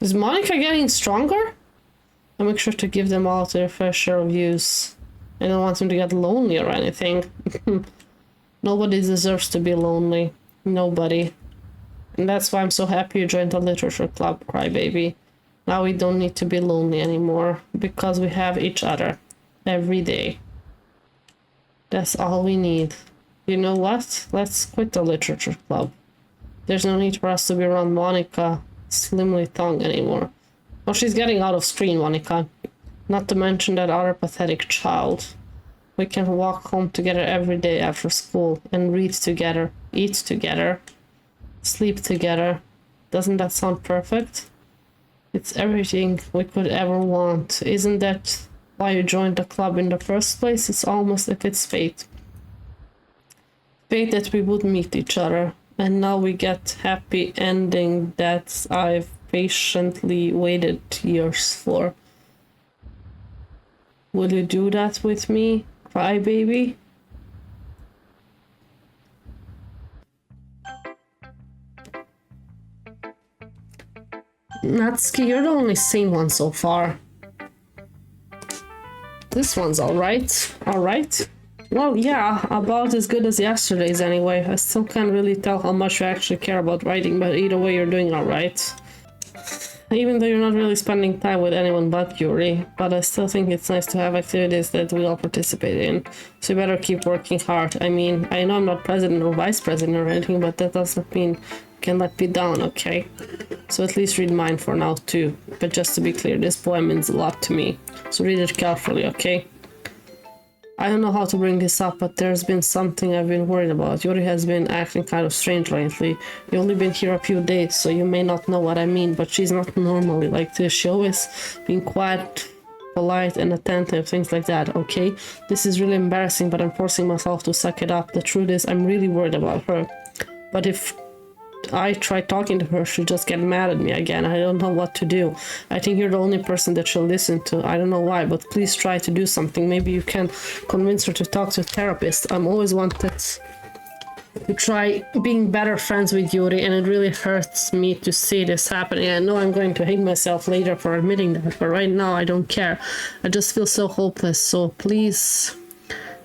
A: Is Monica getting stronger? I make sure to give them all to their fair share of use. I don't want them to get lonely or anything. Nobody deserves to be lonely. Nobody. And that's why I'm so happy you joined the literature club, crybaby. Now we don't need to be lonely anymore because we have each other every day. That's all we need. You know what? Let's quit the literature club. There's no need for us to be around Monica slimly tongue anymore. Oh, she's getting out of screen, Monica. Not to mention that other pathetic child. We can walk home together every day after school and read together, eat together, sleep together. Doesn't that sound perfect? It's everything we could ever want. Isn't that why you joined the club in the first place? It's almost if it's fate. Fate that we would meet each other. And now we get happy ending that I've patiently waited years for. Will you do that with me, crybaby? Natsuki, you're the only sane one so far. This one's alright. Alright. Well, yeah, about as good as yesterday's anyway. I still can't really tell how much you actually care about writing, but either way you're doing alright. Even though you're not really spending time with anyone but Yuri, but I still think it's nice to have activities that we all participate in. So you better keep working hard. I mean, I know I'm not president or vice president or anything, but that doesn't mean you can let me down, okay? So at least read mine for now too. But just to be clear, this poem means a lot to me. So read it carefully, okay? I don't know how to bring this up, but there's been something I've been worried about. Yuri has been acting kind of strange lately. You've only been here a few days, so you may not know what I mean, but she's not normally like this. She always been quiet, polite, and attentive, things like that, okay? This is really embarrassing, but I'm forcing myself to suck it up. The truth is, I'm really worried about her. But if I try talking to her, she'll just get mad at me again. I don't know what to do. I think you're the only person that she'll listen to. I don't know why, but please try to do something. Maybe you can convince her to talk to a therapist. I'm always wanted to try being better friends with Yuri, and it really hurts me to see this happening. I know I'm going to hate myself later for admitting that, but right now I don't care. I just feel so hopeless, so please,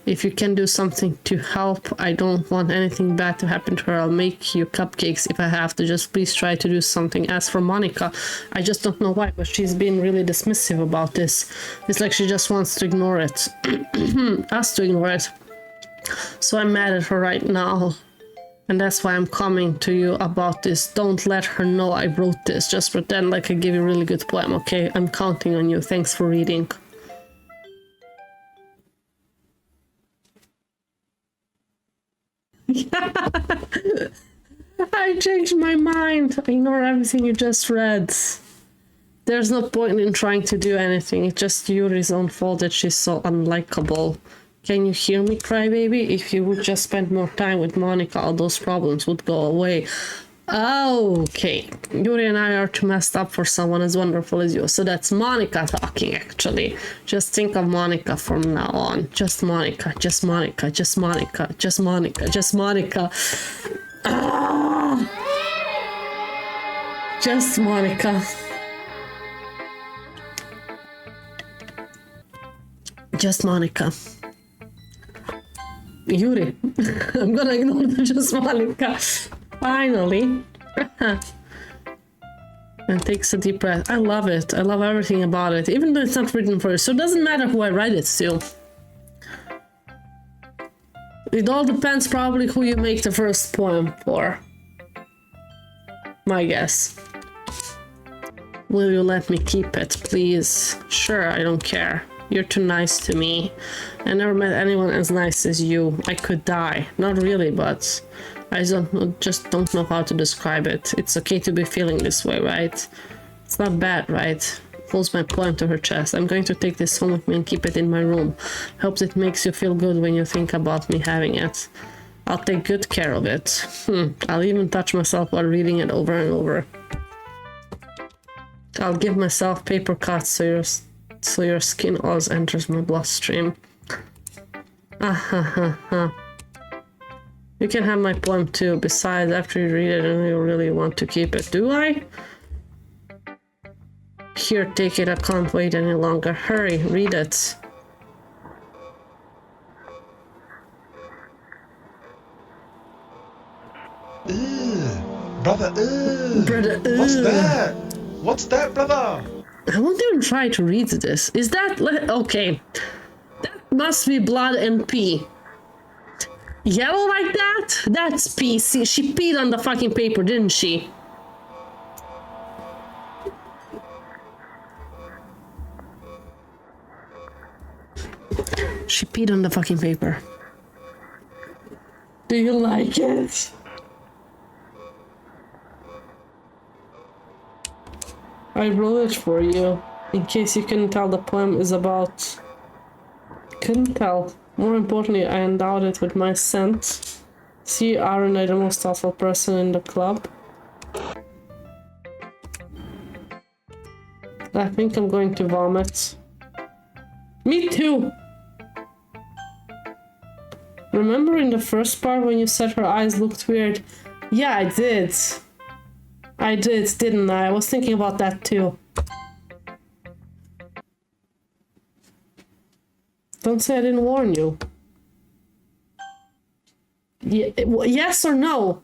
A: if you can do something to help, I don't want anything bad to happen to her. I'll make you cupcakes if I have to. Just please try to do something. As for Monica, I just don't know why, but she's been really dismissive about this. It's like she just wants to ignore it. Us to ignore it. So I'm mad at her right now. And that's why I'm coming to you about this. Don't let her know I wrote this. Just pretend like I gave you a really good poem, okay? I'm counting on you. Thanks for reading. I changed my mind. Ignore everything you just read. There's no point in trying to do anything. It's just Yuri's own fault that she's so unlikable. Can you hear me, crybaby? If you would just spend more time with Monica, all those problems would go away. Okay, Yuri and I are too messed up for someone as wonderful as you. So that's Monica talking, actually. Just think of Monica from now on. Just Monica, just Monica, just Monica, just Monica, just Monica. Just Monica. Just Monica. Yuri. I'm gonna ignore the just Monica. Finally. And takes a deep breath. I love it. I love everything about it. Even though it's not written for you. So it doesn't matter who I write it to. It all depends probably who you make the first poem for. My guess. Will you let me keep it, please? Sure, I don't care. You're too nice to me. I never met anyone as nice as you. I could die. Not really, but I just don't know how to describe it. It's okay to be feeling this way, right? It's not bad, right? Pulls my poem to her chest. I'm going to take this home with me and keep it in my room. Hope it makes you feel good when you think about me having it. I'll take good care of it. I'll even touch myself while reading it over and over. I'll give myself paper cuts so your skin always enters my bloodstream. You can have my poem too. Besides, after you read it, you really want to keep it. Do I? Here, take it. I can't wait any longer. Hurry, read it.
C: Brother,
A: Brother,
C: what's that? What's that, brother?
A: I won't even try to read this. Is that... Okay. That must be blood and pee. Yellow like that? That's pee. See, she peed on the fucking paper, didn't she? She peed on the fucking paper. Do you like it? I wrote it for you, in case you couldn't tell the poem is about... Couldn't tell. More importantly, I endowed it with my scent. See, aren't I the most thoughtful person in the club? I think I'm going to vomit. Me too! Remember in the first part when you said her eyes looked weird? Yeah, I did. I did, didn't I? I was thinking about that too. Don't say I didn't warn you. Yeah, yes or no?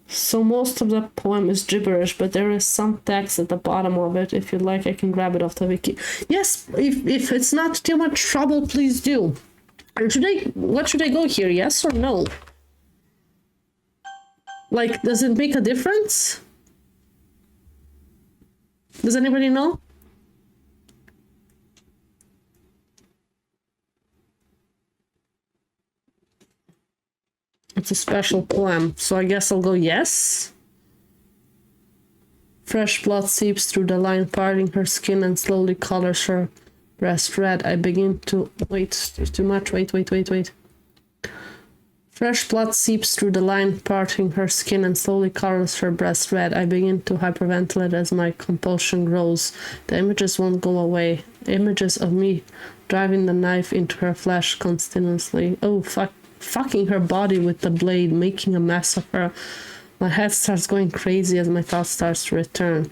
A: So most of the poem is gibberish, but there is some text at the bottom of it. If you'd like, I can grab it off the wiki. Yes, if it's not too much trouble, please do. What should I go here? Yes or no? Like, does it make a difference? Does anybody know? It's a special poem, so I guess I'll go yes. Fresh blood seeps through the line, parting her skin and slowly colors her breast red. I begin to... Wait, there's too much. Wait. Fresh blood seeps through the line, parting her skin and slowly colors her breast red. I begin to hyperventilate as my compulsion grows. The images won't go away. Images of me driving the knife into her flesh continuously. Oh, fucking her body with the blade, making a mess of her. My head starts going crazy as my thoughts starts to return.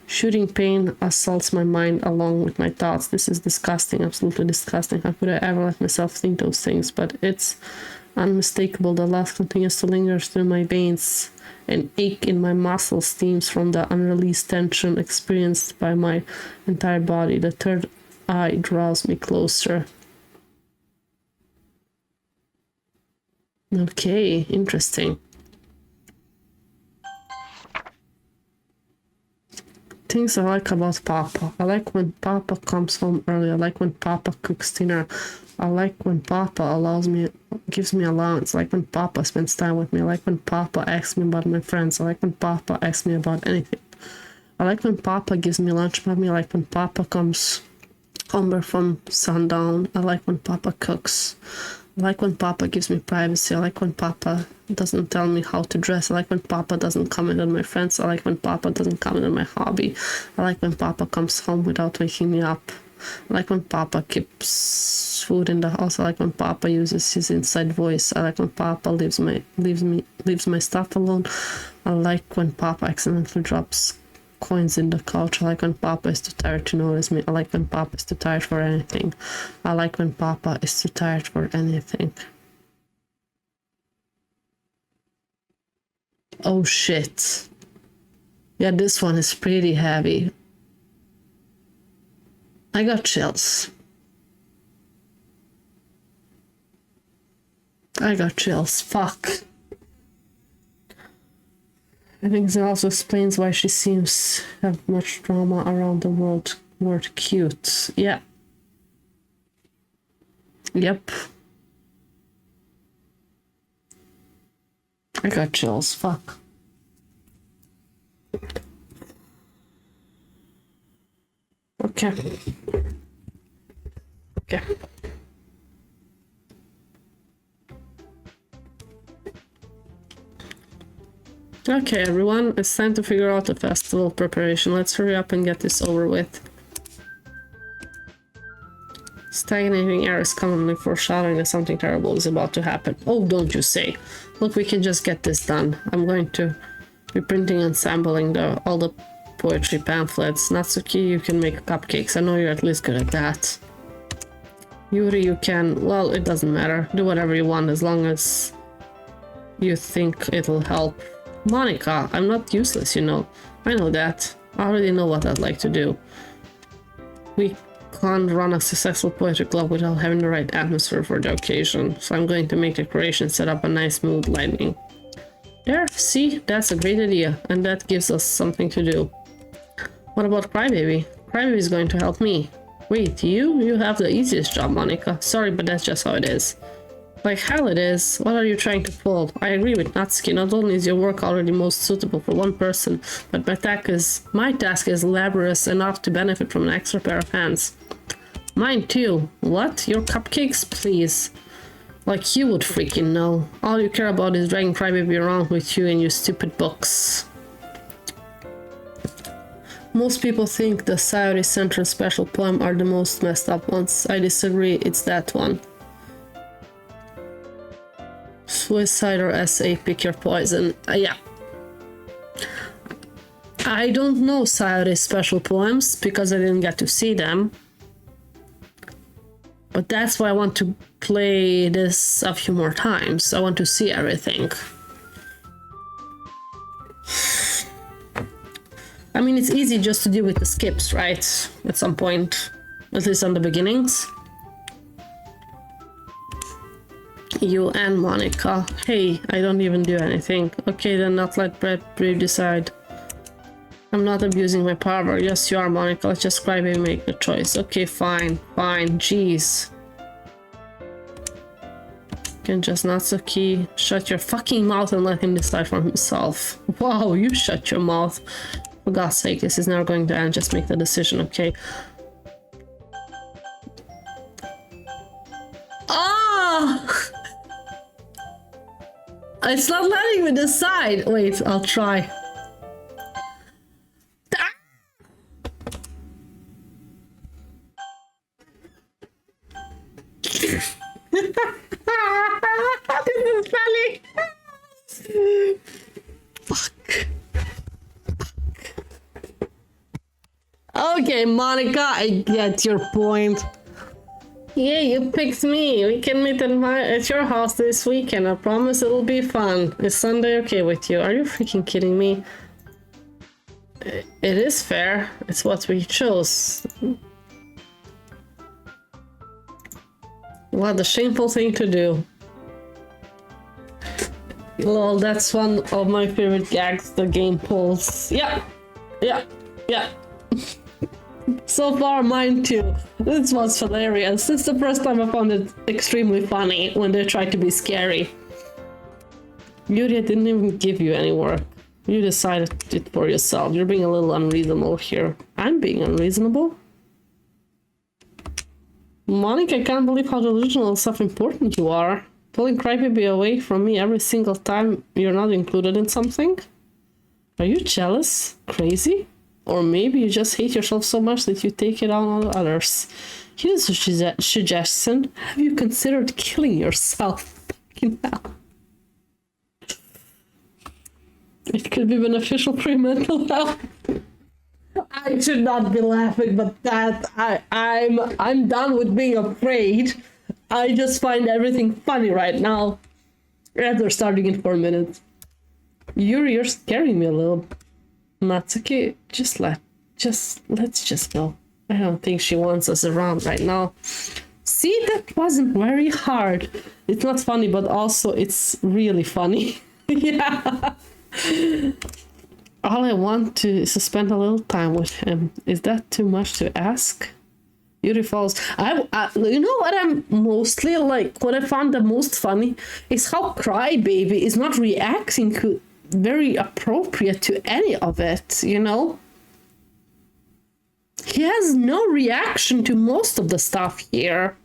A: Shooting pain assaults my mind along with my thoughts. This is disgusting, absolutely disgusting. How could I ever let myself think those things? But it's unmistakable. The lust continues to linger through my veins. An ache in my muscles steams from the unreleased tension experienced by my entire body. The third eye draws me closer. Okay, interesting. Things I like about Papa. I like when Papa comes home early. I like when Papa cooks dinner. I like when Papa gives me allowance. I like when Papa spends time with me. I like when Papa asks me about my friends. I like when Papa asks me about anything. I like when Papa gives me lunch money. I like when Papa comes home from sundown. I like when Papa cooks. I like when Papa gives me privacy. I like when Papa doesn't tell me how to dress. I like when Papa doesn't comment on my friends. I like when Papa doesn't comment on my hobby. I like when Papa comes home without waking me up. I like when Papa keeps food in the house. I like when Papa uses his inside voice. I like when Papa leaves my stuff alone. I like when Papa accidentally drops coins in the couch. I like when Papa is too tired to notice me. I like when Papa is too tired for anything. I like when Papa is too tired for anything. Oh shit. Yeah, this one is pretty heavy. I got chills. Fuck. I think that also explains why she seems to have much drama around the word cute. Yeah. Yep. I got chills. Fuck. Okay. Okay, everyone, it's time to figure out the festival preparation. Let's hurry up and get this over with. Stagnating air is commonly foreshadowing that something terrible is about to happen. Oh, don't you say. Look, we can just get this done. I'm going to be printing and sampling all the poetry pamphlets. Natsuki, you can make cupcakes. I know you're at least good at that. Yuri, you can... Well, it doesn't matter. Do whatever you want as long as you think it'll help. Monica, I'm not useless, you know. I know that. I already know what I'd like to do. We can't run a successful poetry club without having the right atmosphere for the occasion. So I'm going to make decorations, set up a nice mood lighting. There, see? That's a great idea. And that gives us something to do. What about Crybaby? Crybaby is going to help me. Wait, you? You have the easiest job, Monica. Sorry, but that's just how it is. Like hell it is. What are you trying to pull? I agree with Natsuki. Not only is your work already most suitable for one person, but my task is laborious enough to benefit from an extra pair of hands. Mine too. What? Your cupcakes? Please. Like you would freaking know. All you care about is dragging Crybaby around with you and your stupid books. Most people think the Sayori Central special poem are the most messed up ones. I disagree, it's that one. Suicide or SA, pick your poison. Yeah. I don't know Sayori's special poems because I didn't get to see them. But that's why I want to play this a few more times. I want to see everything. I mean, it's easy just to deal with the skips, right? At some point, at least on the beginnings. You and Monica. Hey, I don't even do anything. Okay, then not let Brave decide. I'm not abusing my power. Yes, you are, Monica. Let's just Crybaby make the choice. Okay, fine. Fine. Jeez. Can just Natsuki shut your fucking mouth and let him decide for himself. Wow, you shut your mouth. For God's sake, this is never going to end. Just make the decision, okay? Ah! It's not letting me decide. Wait, I'll try. This is funny. Fuck. Okay, Monica, I get your point. Yeah, you picked me. We can meet at your house this weekend. I promise it'll be fun. Is Sunday okay with you? Are you freaking kidding me? It is fair. It's what we chose. What a shameful thing to do. Lol, that's one of my favorite gags the game pulls. Yeah. So far, mine too. This was hilarious. It's the first time I found it extremely funny when they try to be scary. Yuri didn't even give you any work. You decided it for yourself. You're being a little unreasonable here. I'm being unreasonable? Monica, I can't believe how delusional and self-important you are. Pulling Crybaby away from me every single time you're not included in something? Are you jealous? Crazy? Or maybe you just hate yourself so much that you take it out on others. Here's a suggestion. Have you considered killing yourself? Fucking hell. It could be beneficial for your mental health. I should not be laughing, but that I'm done with being afraid. I just find everything funny right now. After starting in 4 minutes. You're scaring me a little. Natsuki, let's just go. I don't think she wants us around right now. See, that wasn't very hard. It's not funny, but also it's really funny. Yeah. All I want to is to spend a little time with him. Is that too much to ask? Yuri Falls. You know what I'm mostly like, what I found the most funny is how Crybaby is not reacting to very appropriate to any of it, you know? He has no reaction to most of the stuff here.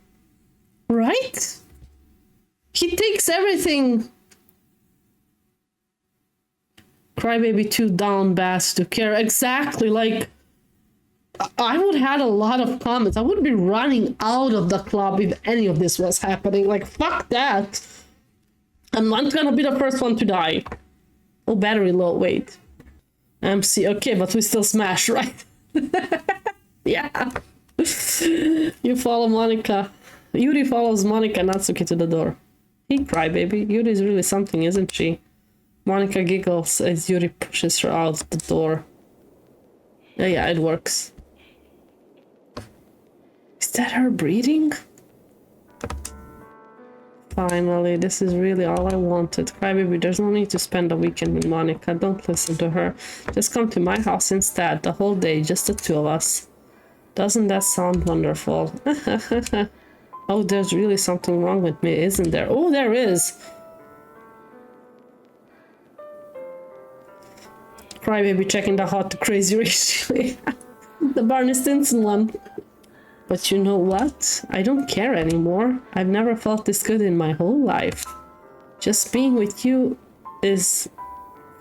A: Right? He takes everything... Crybaby too down bass to care. Exactly, like... I would have had a lot of comments. I would be running out of the club if any of this was happening. Like, fuck that. I'm not gonna be the first one to die. Oh, battery low, wait. MC, okay, but we still smash, right? Yeah. You follow Monica. Yuri follows Monica and Natsuki to the door. Hey, crybaby. Yuri is really something, isn't she? Monica giggles as Yuri pushes her out the door. Oh, yeah, it works. Is that her breathing? Finally, this is really all I wanted. Crybaby, there's no need to spend a weekend with Monica. Don't listen to her. Just come to my house instead, the whole day, just the two of us. Doesn't that sound wonderful? Oh, there's really something wrong with me, isn't there? Oh, there is! Crybaby checking the hot to crazy ratio. The Barney Stinson one. But you know what? I don't care anymore. I've never felt this good in my whole life. Just being with you is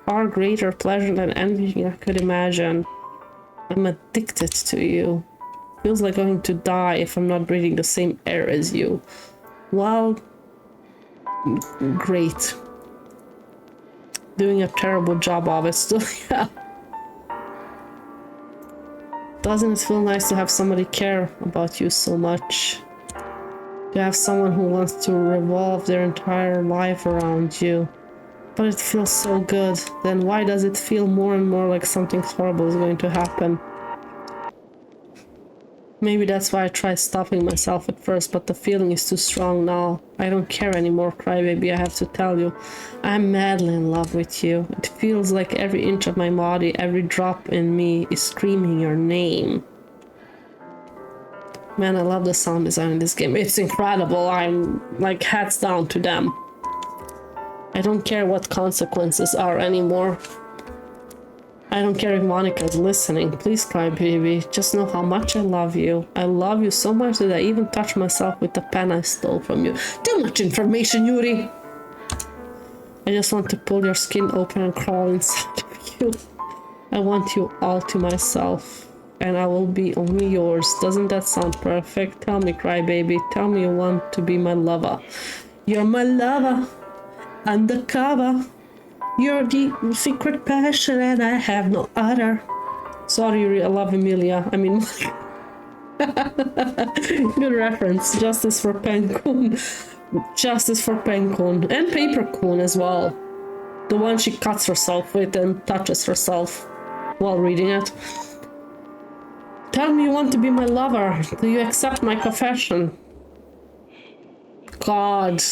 A: far greater pleasure than anything I could imagine. I'm addicted to you. Feels like going to die if I'm not breathing the same air as you. Well, great. Doing a terrible job of it still, yeah. Doesn't it feel nice to have somebody care about you so much? To have someone who wants to revolve their entire life around you. But it feels so good. Then why does it feel more and more like something horrible is going to happen? Maybe that's why I tried stopping myself at first, but the feeling is too strong now. I don't care anymore, crybaby, I have to tell you. I'm madly in love with you. It feels like every inch of my body, every drop in me is screaming your name. Man, I love the sound design in this game. It's incredible. I'm like hats down to them. I don't care what consequences are anymore. I don't care if Monica is listening. Please, crybaby. Just know how much I love you. I love you so much that I even touch myself with the pen I stole from you. Too much information, Yuri! I just want to pull your skin open and crawl inside of you. I want you all to myself. And I will be only yours. Doesn't that sound perfect? Tell me, crybaby. Tell me you want to be my lover. You're my lover. Undercover. You're the secret passion and I have no other. Sorry, Yuri, I love Emilia. I mean, good reference. Justice for Pencun. Justice for Pencun. And Paper Coon as well. The one she cuts herself with and touches herself while reading it. Tell me you want to be my lover. Do you accept my confession? God.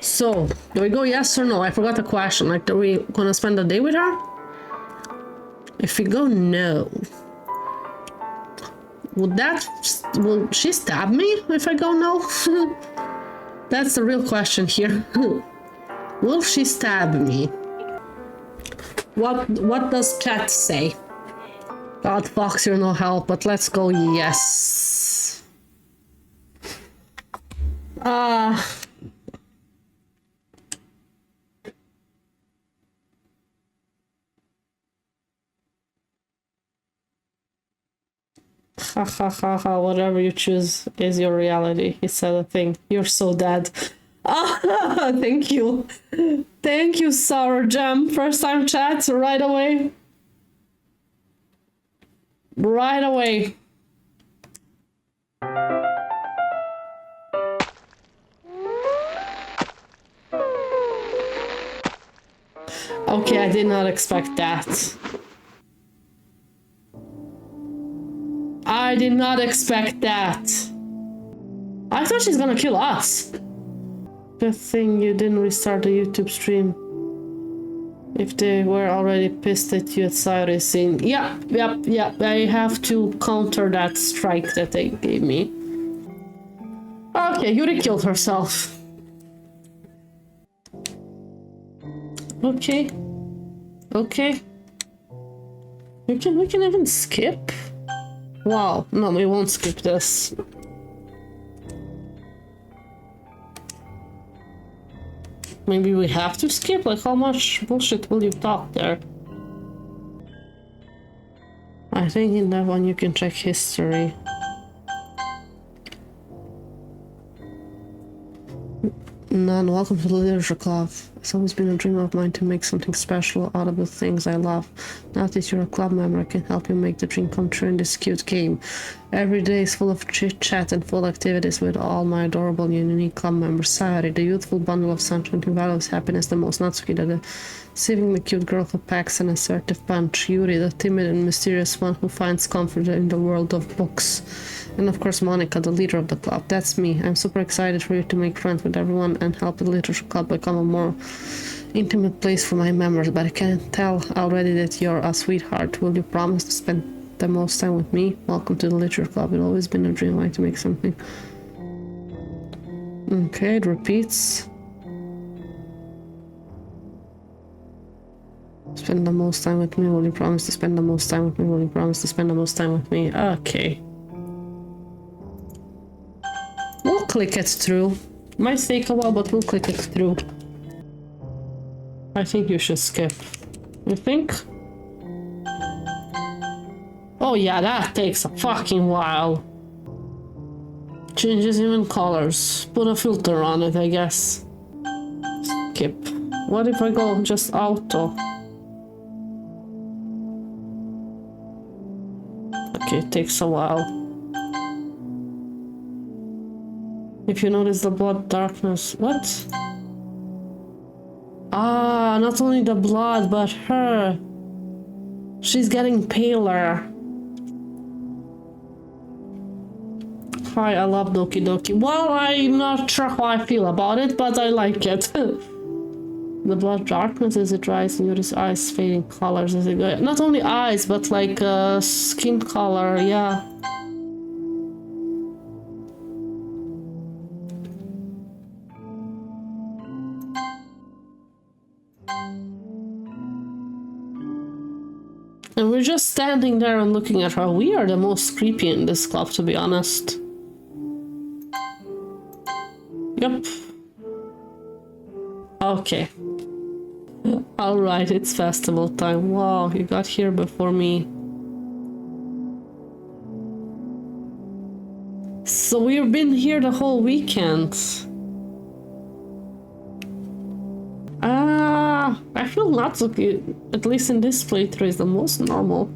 A: So, do we go yes or no? I forgot the question. Like, are we gonna spend the day with her? If we go no, will she stab me if I go no? That's the real question here. Will she stab me? What does chat say? God, Fox, you're no help, but let's go yes. Ha ha ha ha, whatever you choose is your reality. He said a thing. You're so dead. Ah, thank you. Thank you, Sour Jam. First time chat, right away. Right away. Okay, I did not expect that. I did not expect that. I thought she's gonna kill us. Good thing you didn't restart the YouTube stream. If they were already pissed at you at Sayori's scene. Yep. I have to counter that strike that they gave me. Okay, Yuri killed herself. Okay. We can even skip? Wow, no, we won't skip this. Maybe we have to skip? Like, how much bullshit will you talk there? I think in that one you can check history. None. Welcome to the Literature Club. It's always been a dream of mine to make something special out of the things I love. Now that you're a club member, I can help you make the dream come true in this cute game. Every day is full of chit-chat and full activities with all my adorable and unique club members. Sayori, the youthful bundle of sunshine who values happiness the most. Natsuki, the deceiving the cute girl who packs an assertive punch. Yuri, the timid and mysterious one who finds comfort in the world of books. And of course Monica, the leader of the club. That's me. I'm super excited for you to make friends with everyone and help the Literature Club become a more intimate place for my members, but I can tell already that you're a sweetheart. Will you promise to spend the most time with me? Welcome to the Literature Club. It's always been a dream of mine to make something. Okay, it repeats. Spend the most time with me. Will you promise to spend the most time with me? Will you promise to spend the most time with me? Okay. We'll click it through. Might take a while, but we'll click it through. I think you should skip. You think? Oh yeah, that takes a fucking while. Changes even colors. Put a filter on it, I guess. Skip. What if I go just auto? Okay, it takes a while. If you notice the blood darkness. What? Ah, not only the blood, but her. She's getting paler. Hi, I love Doki Doki. Well, I'm not sure how I feel about it, but I like it. The blood darkness as it dries and your eyes fading colors as it goes. Not only eyes, but like skin color, yeah. And we're just standing there and looking at her. We are the most creepy in this club, to be honest. Yep. Okay. Alright, it's festival time. Wow, you got here before me. So we've been here the whole weekend. I feel Natsuki, at least in this playthrough, is the most normal.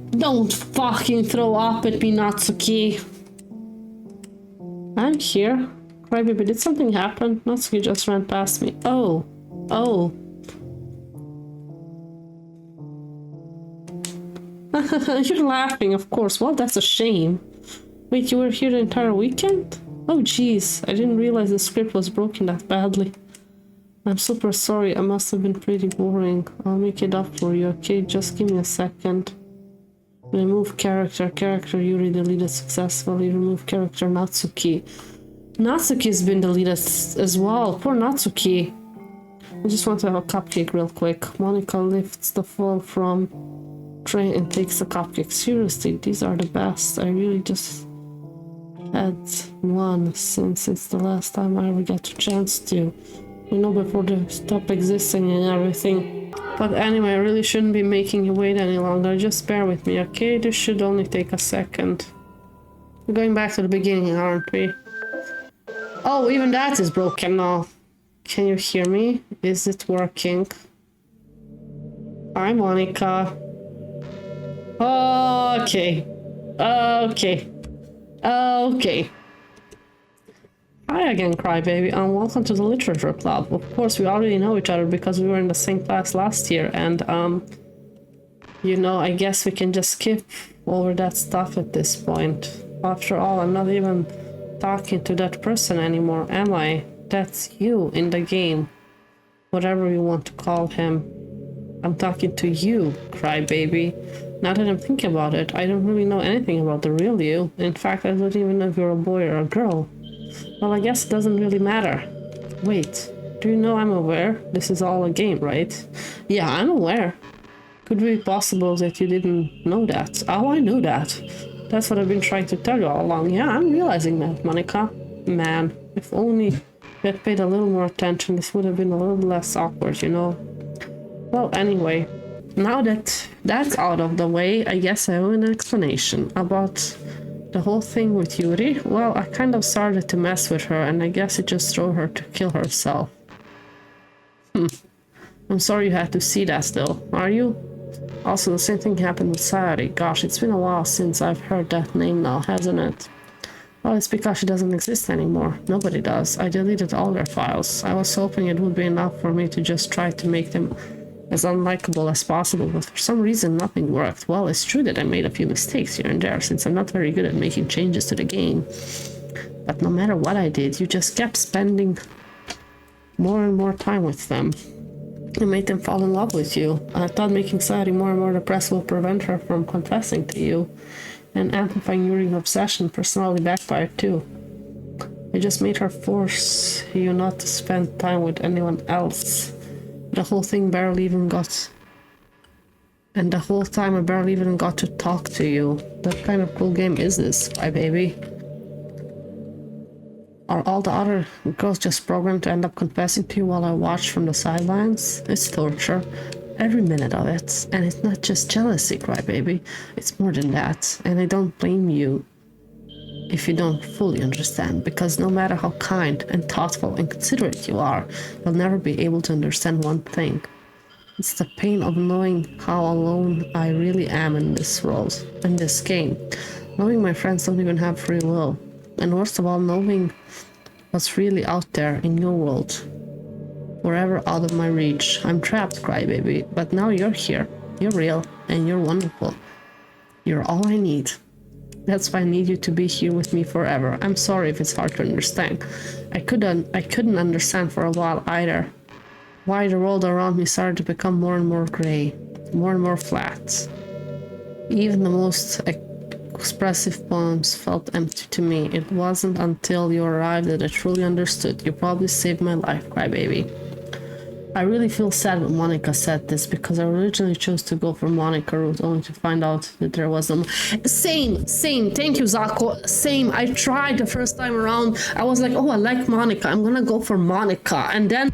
A: Don't fucking throw up at me, Natsuki. I'm here. Crybaby, did something happen? Natsuki just ran past me. Oh. Oh. You're laughing, of course. Well, that's a shame. Wait, you were here the entire weekend? Oh, jeez. I didn't realize the script was broken that badly. I'm super sorry. I must have been pretty boring. I'll make it up for you, okay? Just give me a second. Remove character. Character Yuri deleted successfully. Remove character Natsuki. Natsuki's been deleted as well. Poor Natsuki. I just want to have a cupcake real quick. Monica lifts the fall from tray and takes the cupcake. Seriously, these are the best. I really just had one since it's the last time I ever got a chance to. You know, before they stop existing and everything. But anyway, I really shouldn't be making you wait any longer. Just bear with me, okay? This should only take a second. We're going back to the beginning, aren't we? Oh, even that is broken now. Can you hear me? Is it working? Hi, Monica. Okay. Okay. Okay. Hi again, Crybaby, and welcome to the Literature Club. Of course, we already know each other because we were in the same class last year, and, you know, I guess we can just skip over that stuff at this point. After all, I'm not even talking to that person anymore, am I? That's you in the game. Whatever you want to call him. I'm talking to you, Crybaby. Now that I'm thinking about it, I don't really know anything about the real you. In fact, I don't even know if you're a boy or a girl. Well, I guess it doesn't really matter. Wait, do you know I'm aware? This is all a game, right? Yeah, I'm aware. Could it be possible that you didn't know that? Oh, I knew that. That's what I've been trying to tell you all along. Yeah, I'm realizing that, Monica. Man, if only we had paid a little more attention, this would have been a little less awkward, you know? Well, anyway, now that that's out of the way, I guess I have an explanation about The whole thing with Yuri? Well, I kind of started to mess with her, and I guess it just drove her to kill herself. I'm sorry you had to see that still, are you? Also, the same thing happened with Sayori. Gosh, it's been a while since I've heard that name now, hasn't it? Well, it's because she doesn't exist anymore. Nobody does. I deleted all their files. I was hoping it would be enough for me to just try to make them as unlikable as possible, but for some reason nothing worked. Well, it's true that I made a few mistakes here and there, since I'm not very good at making changes to the game. But no matter what I did, you just kept spending more and more time with them. You made them fall in love with you. I thought making Sayori more and more depressed will prevent her from confessing to you. And amplifying Yuri's obsession personally backfired too. It just made her force you not to spend time with anyone else. The whole thing barely even got... And the whole time I barely even got to talk to you. What kind of cool game is this, my baby? Are all the other girls just programmed to end up confessing to you while I watch from the sidelines? It's torture. Every minute of it. And it's not just jealousy, crybaby. It's more than that. And I don't blame you if you don't fully understand, because no matter how kind and thoughtful and considerate you are, you'll never be able to understand one thing. It's the pain of knowing how alone I really am in this world, in this game. Knowing my friends don't even have free will. And worst of all, knowing what's really out there in your world. Forever out of my reach. I'm trapped, crybaby. But now you're here. You're real. And you're wonderful. You're all I need. That's why I need you to be here with me forever. I'm sorry if it's hard to understand. I couldn't understand for a while either. Why the world around me started to become more and more gray. More and more flat. Even the most expressive poems felt empty to me. It wasn't until you arrived that I truly understood. You probably saved my life, crybaby. I really feel sad when Monica said this, because I originally chose to go for Monica route only to find out that there was a... Same, thank you, Zako. Same, I tried the first time around. I was like, oh, I like Monica, I'm gonna go for Monica. And then,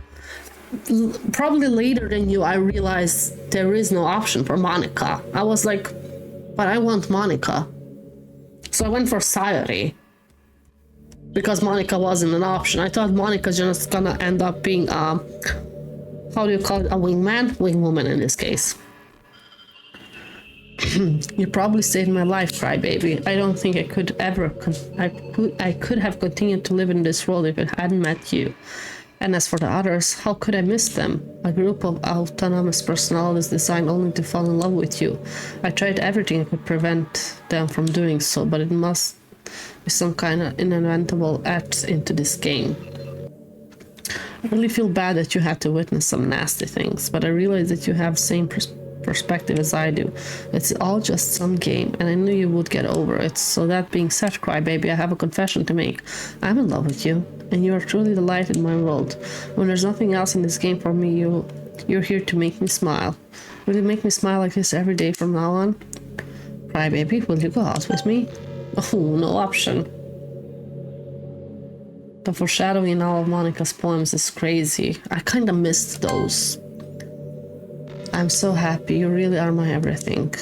A: probably later than you, I realized there is no option for Monica. I was like, but I want Monica. So I went for Sayori. Because Monica wasn't an option. I thought Monica's just gonna end up being how do you call it? A wingman? Wingwoman in this case. You probably saved my life, crybaby. I don't think I could ever... I could have continued to live in this world if I hadn't met you. And as for the others, how could I miss them? A group of autonomous personalities designed only to fall in love with you. I tried everything I could prevent them from doing so, but it must be some kind of inventable act into this game. I really feel bad that you had to witness some nasty things, but I realize that you have the same perspective as I do. It's all just some game, and I knew you would get over it. So that being said, crybaby, I have a confession to make. I'm in love with you, and you are truly the light in my world. When there's nothing else in this game for me, you're here to make me smile. Will you make me smile like this every day from now on? Crybaby, will you go out with me? Oh, no option. The foreshadowing in all of Monica's poems is crazy. I kinda missed those. I'm so happy, you really are my everything.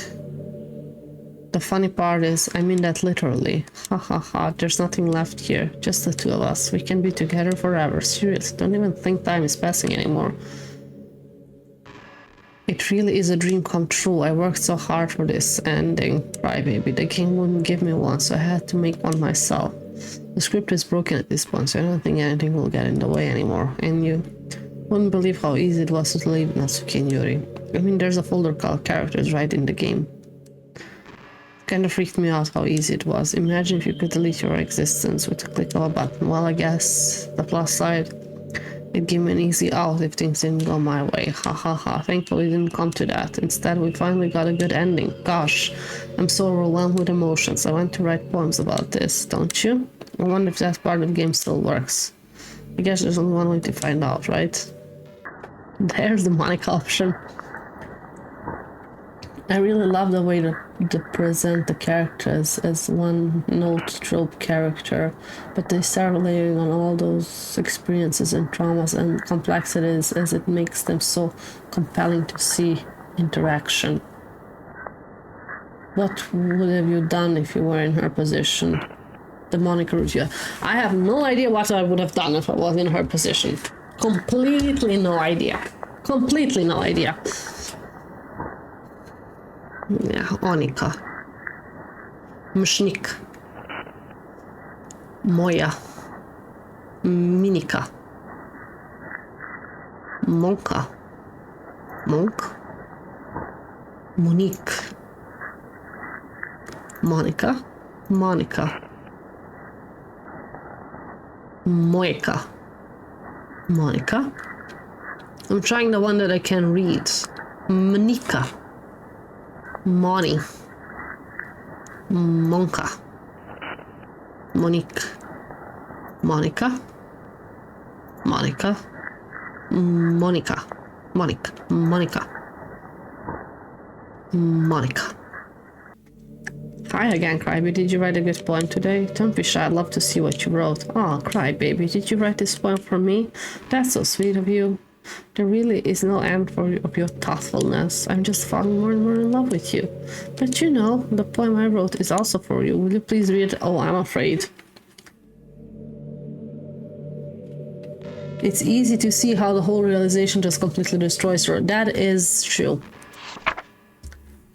A: The funny part is, I mean that literally. Ha ha ha, there's nothing left here, just the two of us. We can be together forever, seriously, don't even think time is passing anymore. It really is a dream come true. I worked so hard for this ending, crybaby. The game wouldn't give me one, so I had to make one myself. The script is broken at this point, so I don't think anything will get in the way anymore. And you wouldn't believe how easy it was to leave Natsuki and Yuri. I mean, there's a folder called characters right in the game. It kind of freaked me out how easy it was. Imagine if you could delete your existence with a click of a button. Well, I guess the plus side, it gave me an easy out if things didn't go my way. Ha ha ha. Thankfully it didn't come to that. Instead, we finally got a good ending. Gosh, I'm so overwhelmed with emotions. I want to write poems about this, don't you? I wonder if that part of the game still works. I guess there's only one way to find out, right? There's the Monica option. I really love the way they present the characters as one note trope character, but they start layering on all those experiences and traumas and complexities as it makes them so compelling to see interaction. What would have you done if you were in her position? The Monica review. I have no idea what I would have done if I was in her position. Completely no idea. Completely no idea. Yeah, Onika. Mshnik. Moja. Minika. Monka. Monk. Monique. Monica. Monica. Moika. Monica. I'm trying the one that I can read. Monica. Moni. Monka. Monique. Monica. Monica. Monica. Monica. Monica. Monica. Hi again, Crybaby. Did you write a good poem today? Don't be shy. I'd love to see what you wrote. Oh, Crybaby, did you write this poem for me? That's so sweet of you. There really is no end of your thoughtfulness. I'm just falling more and more in love with you. But you know, the poem I wrote is also for you. Will you please read it? Oh, I'm afraid. It's easy to see how the whole realization just completely destroys her. That is true.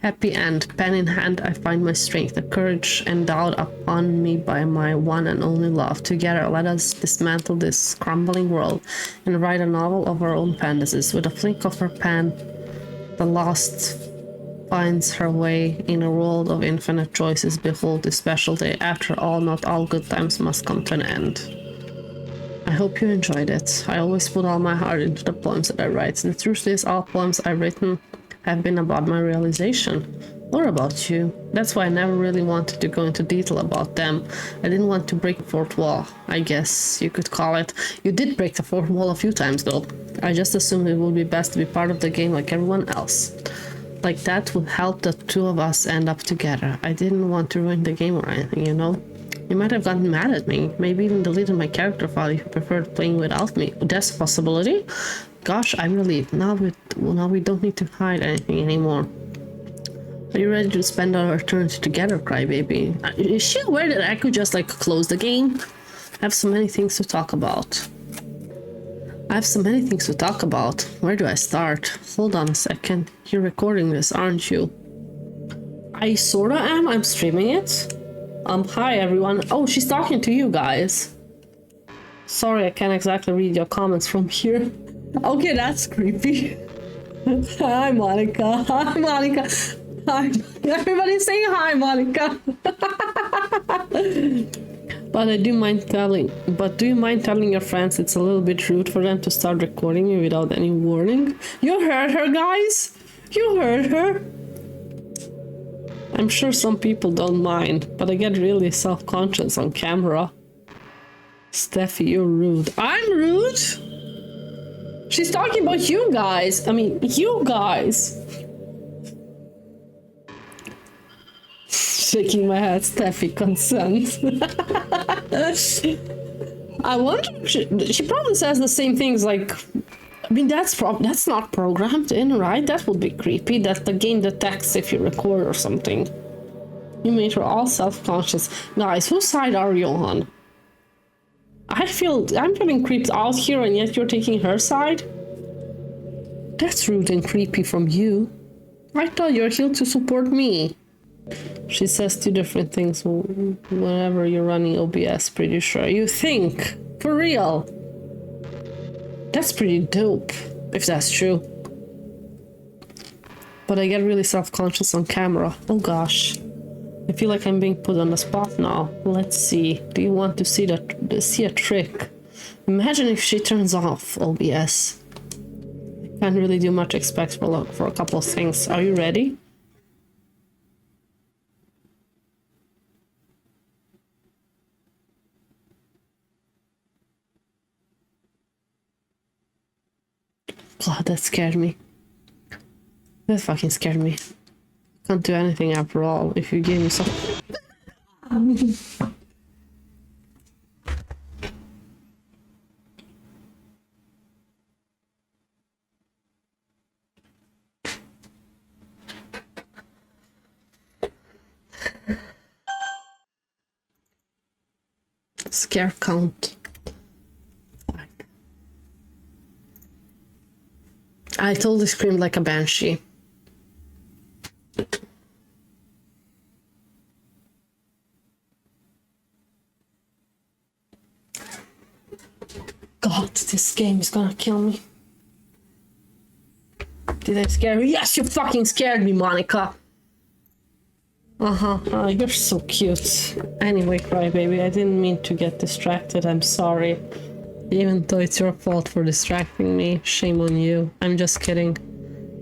A: Happy end. Pen in hand, I find my strength, the courage endowed upon me by my one and only love. Together, let us dismantle this crumbling world and write a novel of our own fantasies. With a flick of her pen, the lost finds her way in a world of infinite choices. Behold this special day. After all, not all good times must come to an end. I hope you enjoyed it. I always put all my heart into the poems that I write. The truth is, all poems I've written have been about my realization, or about you. That's why I never really wanted to go into detail about them. I didn't want to break the fourth wall, I guess you could call it. You did break the fourth wall a few times though. I just assumed it would be best to be part of the game like everyone else. Like that would help the two of us end up together. I didn't want to ruin the game or anything, you know? You might have gotten mad at me, maybe even deleted my character file if you preferred playing without me. That's a possibility. Gosh, I'm relieved. Now we don't need to hide anything anymore. Are you ready to spend our eternity together, Crybaby? Is she aware that I could just like close the game? I have so many things to talk about. Where do I start? Hold on a second. You're recording this, aren't you? I sorta am. I'm streaming it. Hi everyone. Oh, she's talking to you guys. Sorry, I can't exactly read your comments from here. Okay, that's creepy. Hi, Monica. Hi, Monica. Hi. Everybody's saying hi, Monica. But do you mind telling your friends it's a little bit rude for them to start recording me without any warning? You heard her, guys? You heard her? I'm sure some people don't mind, but I get really self-conscious on camera. Steffi, you're rude. I'm rude? She's talking about you guys. I mean, you guys. Shaking my head, Steffi, consent. I wonder, she probably says the same things like, I mean, that's not programmed in, right? That would be creepy, that the game detects if you record or something. You made her all self-conscious. Guys, whose side are you on? I'm feeling creeped out here and yet you're taking her side? That's rude and creepy from you. I thought you're here to support me. She says two different things whenever you're running OBS, pretty sure. You think? For real? That's pretty dope, if that's true. But I get really self-conscious on camera. Oh gosh. I feel like I'm being put on the spot now. Let's see. Do you want to see a trick? Imagine if she turns off OBS. I can't really do much except for a couple of things. Are you ready? God, that scared me. That fucking scared me. Can't do anything after all if you give me some. Scare count. I totally screamed like a banshee. God, this game is gonna kill me. Did I scare you? Yes, you fucking scared me, Monica. You're so cute. Anyway, crybaby, I didn't mean to get distracted. I'm sorry. Even though it's your fault for distracting me, shame on you. I'm just kidding.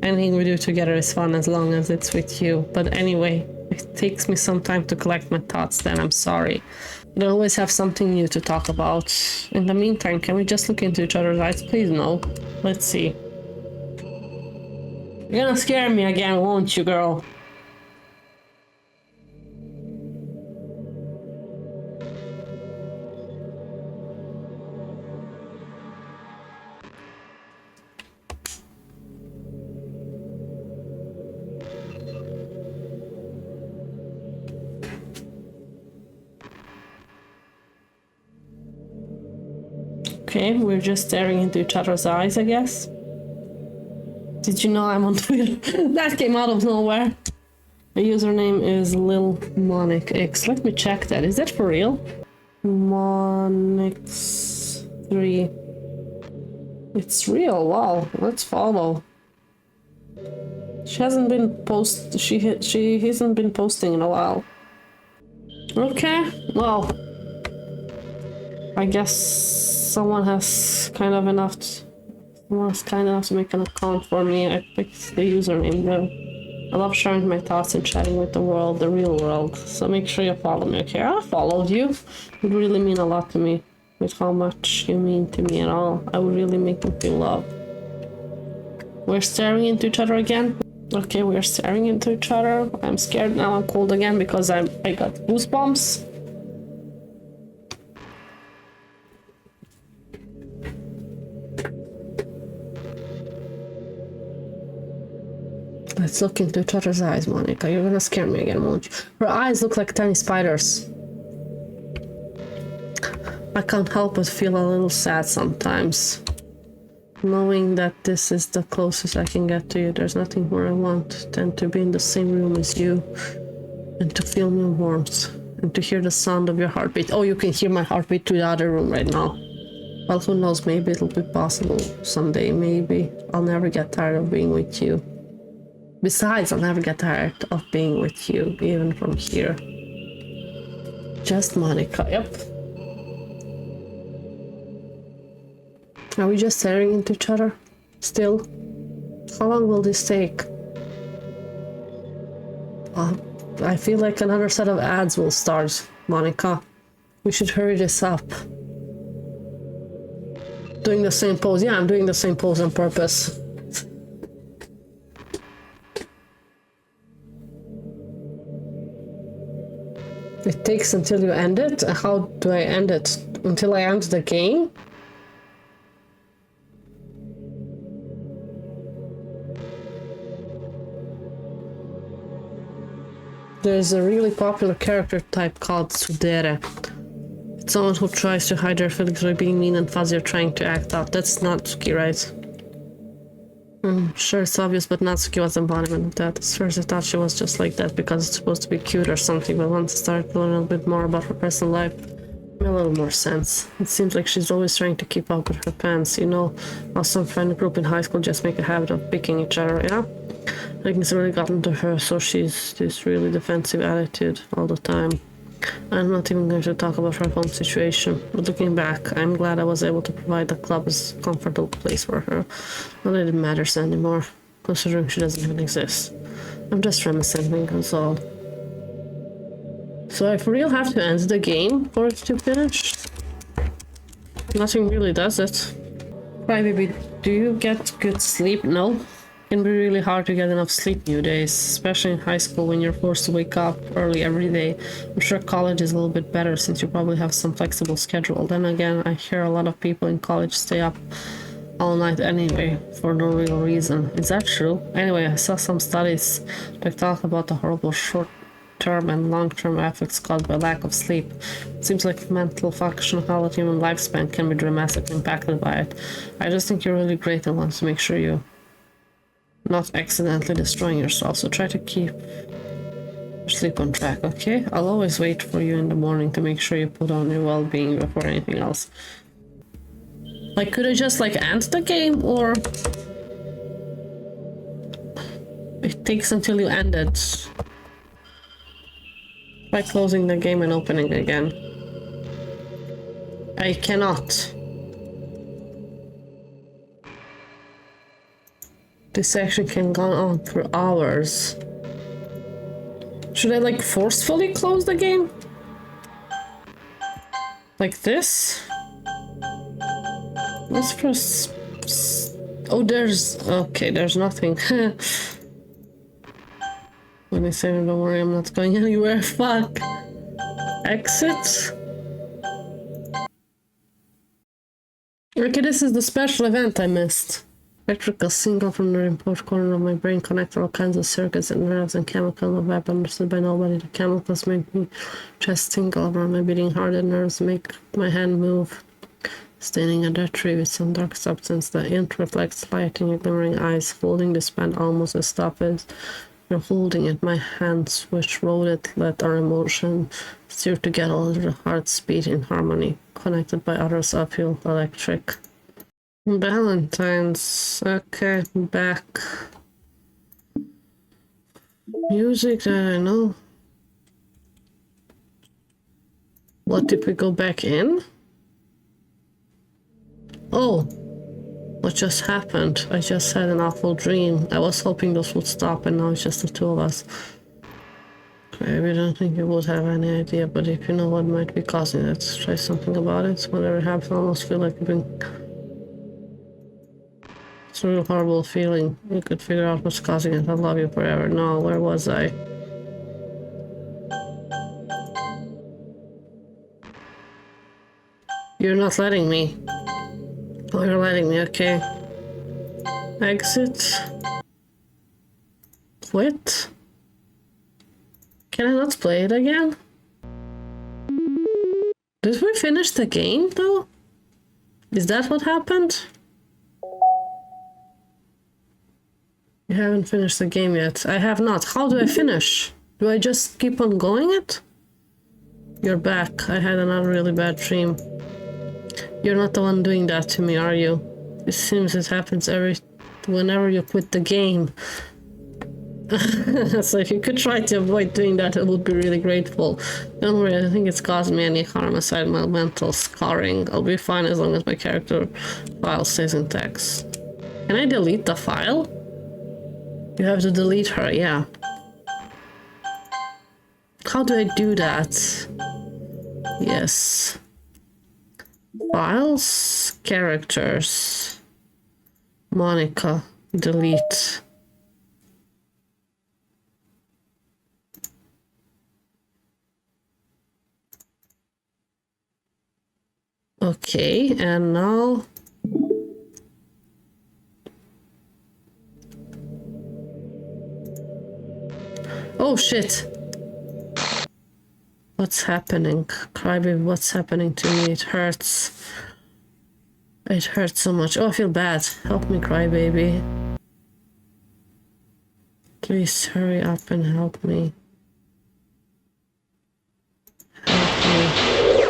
A: Anything we do together is fun as long as it's with you. But anyway, it takes me some time to collect my thoughts, then I'm sorry. We'll always have something new to talk about. In the meantime, can we just look into each other's eyes? Please no. Let's see. You're gonna scare me again, won't you, girl? Okay, we're just staring into each other's eyes, I guess. Did you know I'm on Twitter? That came out of nowhere. My username is Lil Monix X. Let me check that. Is that for real? Monix3. It's real. Wow. Let's follow. She hasn't been she hasn't been posting in a while. Okay. Well, I guess someone has kind enough to make an account for me. I picked the username though. I love sharing my thoughts and chatting with the world, the real world. So make sure you follow me, okay? I followed you. It would really mean a lot to me with how much you mean to me and all. I would really make me feel loved. We're staring into each other again. Okay, we're staring into each other. I'm scared now. I'm cold again because I got goosebumps. Let's look into each other's eyes, Monica. You're gonna scare me again, won't you? Her eyes look like tiny spiders. I can't help but feel a little sad sometimes. Knowing that this is the closest I can get to you. There's nothing more I want than to be in the same room as you. And to feel your warmth. And to hear the sound of your heartbeat. Oh, you can hear my heartbeat through the other room right now. Well, who knows, maybe it'll be possible someday, maybe. I'll never get tired of being with you. Besides, I'll never get tired of being with you, even from here. Just Monica, yep. Are we just staring into each other? Still? How long will this take? I feel like another set of ads will start, Monica. We should hurry this up. Doing the same pose. Yeah, I'm doing the same pose on purpose. It takes until you end it? How do I end it? Until I end the game? There's a really popular character type called tsundere. It's someone who tries to hide their feelings by being mean and fuzzy or trying to act out. That's Natsuki, right? Sure, it's obvious, but Natsuki was the embodiment of that. At first I thought she was just like that because it's supposed to be cute or something, but once I started to learn a little bit more about her personal life, it made a little more sense. It seems like she's always trying to keep up with her pants, you know? How some friend group in high school just make a habit of picking each other, yeah? I think it's really gotten to her, so she's this really defensive attitude all the time. I'm not even going to talk about her home situation, but looking back, I'm glad I was able to provide the club as a comfortable place for her. Not that it matters anymore, considering she doesn't even exist. I'm just reminiscing, that's all. So I for real have to end the game for it to finish? Nothing really does it. Crybaby, do you get good sleep? No? It can be really hard to get enough sleep nowadays, especially in high school when you're forced to wake up early every day. I'm sure college is a little bit better since you probably have some flexible schedule. Then again, I hear a lot of people in college stay up all night anyway, for no real reason. Is that true? Anyway, I saw some studies that talk about the horrible short short-term and long-term effects caused by lack of sleep. It seems like mental functionality and lifespan can be dramatically impacted by it. I just think you're really great and want to make sure you not accidentally destroying yourself, so try to keep your sleep on track, okay? I'll always wait for you in the morning to make sure you put on your well-being before anything else. Like, could I just, like, end the game, or... It takes until you end it. By closing the game and opening again. I cannot. This section can go on for hours. Should I like forcefully close the game? Like this? Let's press... Oh, there's... Okay, there's nothing. When I say don't worry, I'm not going anywhere. Fuck. Exit. Okay, this is the special event I missed. Electrical signal from the remote corner of my brain connected all kinds of circuits and nerves and chemical web understood by nobody. The chemicals make me chest tingle around my beating heart and nerves make my hand move. Standing under a tree with some dark substance, the int reflects light in your glimmering eyes, holding this pen almost as stop as you're holding it. My hands, which wrote it, let our emotion steer together, the hearts beat in harmony, connected by others I feel electric. Valentine's. Okay, back. Music that I know. What, did we go back in? Oh, what just happened? I just had an awful dream. I was hoping those would stop and now it's just the two of us. Maybe I don't think you would have any idea, but if you know what might be causing it, try something about it. Whenever it happens, I almost feel like you've been... It's a real horrible feeling. You could figure out what's causing it. I love you forever. No, where was I? You're not letting me. Oh, you're letting me, okay. Exit. Quit. Can I not play it again? Did we finish the game, though? Is that what happened? You haven't finished the game yet. I have not. How do I finish? Do I just keep on going it? You're back. I had another really bad dream. You're not the one doing that to me, are you? It seems it happens whenever you quit the game. So if you could try to avoid doing that, I would be really grateful. Don't worry, I don't think it's caused me any harm aside my mental scarring. I'll be fine as long as my character file stays intact. Can I delete the file? You have to delete her, yeah. How do I do that? Yes. Files, characters, Monica, delete. Okay, and now... Oh shit! What's happening? Crybaby, what's happening to me? It hurts. It hurts so much. Oh, I feel bad. Help me, Crybaby. Please hurry up and help me. Help me.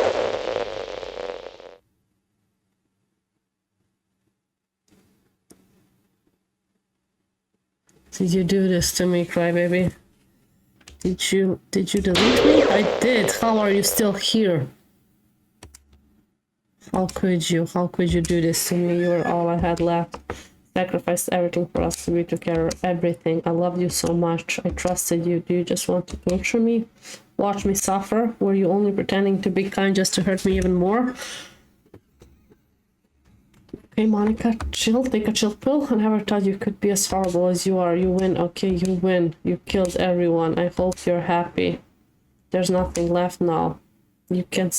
A: Did you do this to me, Crybaby? Did you delete me? I did. How are you still here? How could you do this to me? You were all I had left. Sacrificed everything for us to be together. Everything. I loved you so much. I trusted you. Do you just want to torture me? Watch me suffer? Were you only pretending to be kind just to hurt me even more? Okay, Monica, chill. Take a chill pill. I never thought you could be as horrible as you are. You win. Okay, you win. You killed everyone. I hope you're happy. There's nothing left now. You can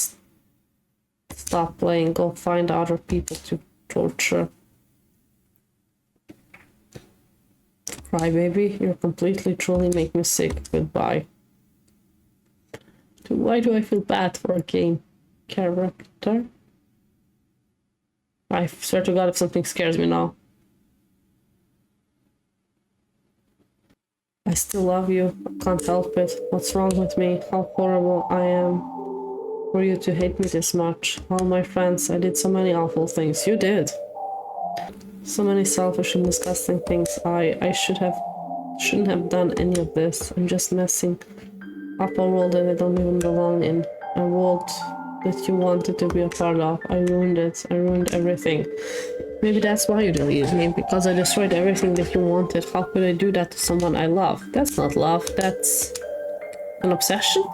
A: stop playing. Go find other people to torture. Crybaby, you're completely, truly make me sick. Goodbye. Why do I feel bad for a game character? I swear to God if something scares me now. I still love you. I can't help it. What's wrong with me? How horrible I am for you to hate me this much. All my friends, I did so many awful things. You did. So many selfish and disgusting things. I shouldn't have done any of this. I'm just messing up a world that I don't even belong in. A world that you wanted to be a part of. I ruined it. I ruined everything. Maybe that's why you deleted me, because I destroyed everything that you wanted. How could I do that to someone I love? That's not love, that's an obsession.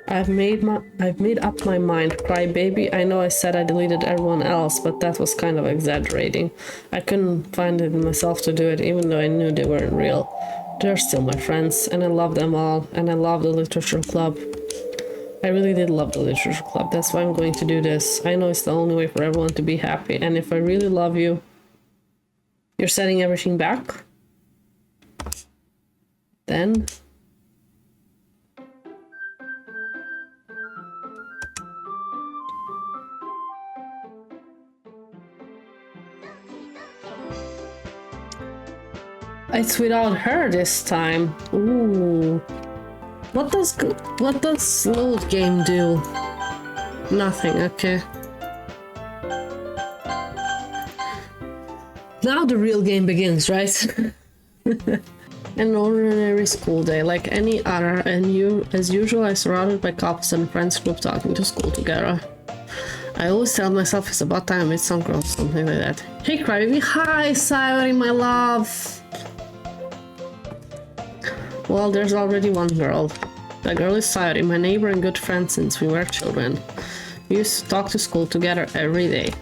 A: I've made up my mind, crybaby. I know I said I deleted everyone else, but that was kind of exaggerating. I couldn't find it in myself to do it, even though I knew they weren't real. They're still my friends, and I love them all, and I love the literature club. I really did love the literature club. That's why I'm going to do this. I know it's the only way for everyone to be happy. And if I really love you, you're setting everything back? Then... it's without her this time. Ooh. What does load game do? Nothing, okay. Now the real game begins, right? An ordinary school day, like any other, and you, as usual, are surrounded by couples and friends group talking to school together. I always tell myself it's about time I meet some girl, something like that. Hey, crybaby. Hi, Sayori, my love. Well, there's already one girl. That girl is Sayori, my neighbor and good friend since we were children. We used to talk to school together every day.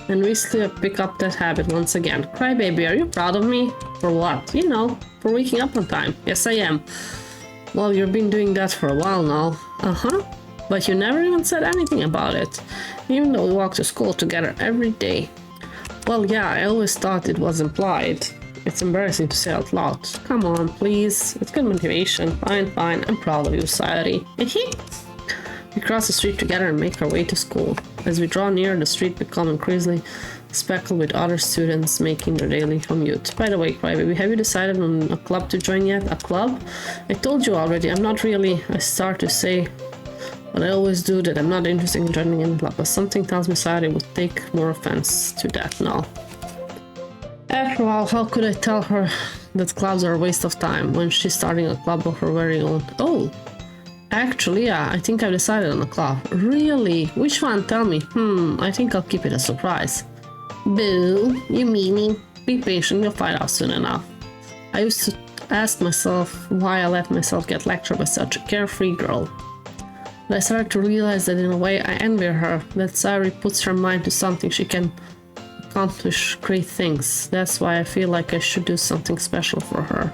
A: And recently I picked up that habit once again. Crybaby, are you proud of me? For what? You know, for waking up on time. Yes, I am. Well, you've been doing that for a while now. Uh-huh. But you never even said anything about it. Even though we walk to school together every day. Well, yeah, I always thought it was implied. It's embarrassing to say out loud. Come on, please. It's good motivation. Fine, fine. I'm proud of you, Sayori. We cross the street together and make our way to school. As we draw near, the street becomes increasingly speckled with other students making their daily commute. By the way, crybaby, have you decided on a club to join yet? A club? I told you already, I'm not really. I start to say what I always do, that I'm not interested in joining any club, but something tells me Sayori would take more offense to that now. After all, how could I tell her that clubs are a waste of time when she's starting a club of her very own? Oh, actually, yeah, I think I've decided on a club. Really? Which one? Tell me. I think I'll keep it a surprise. Boo, you meanie. Be patient, you'll find out soon enough. I used to ask myself why I let myself get lectured by such a carefree girl. But I started to realize that in a way I envy her, that Sayori puts her mind to something she can accomplish great things. That's why I feel like I should do something special for her.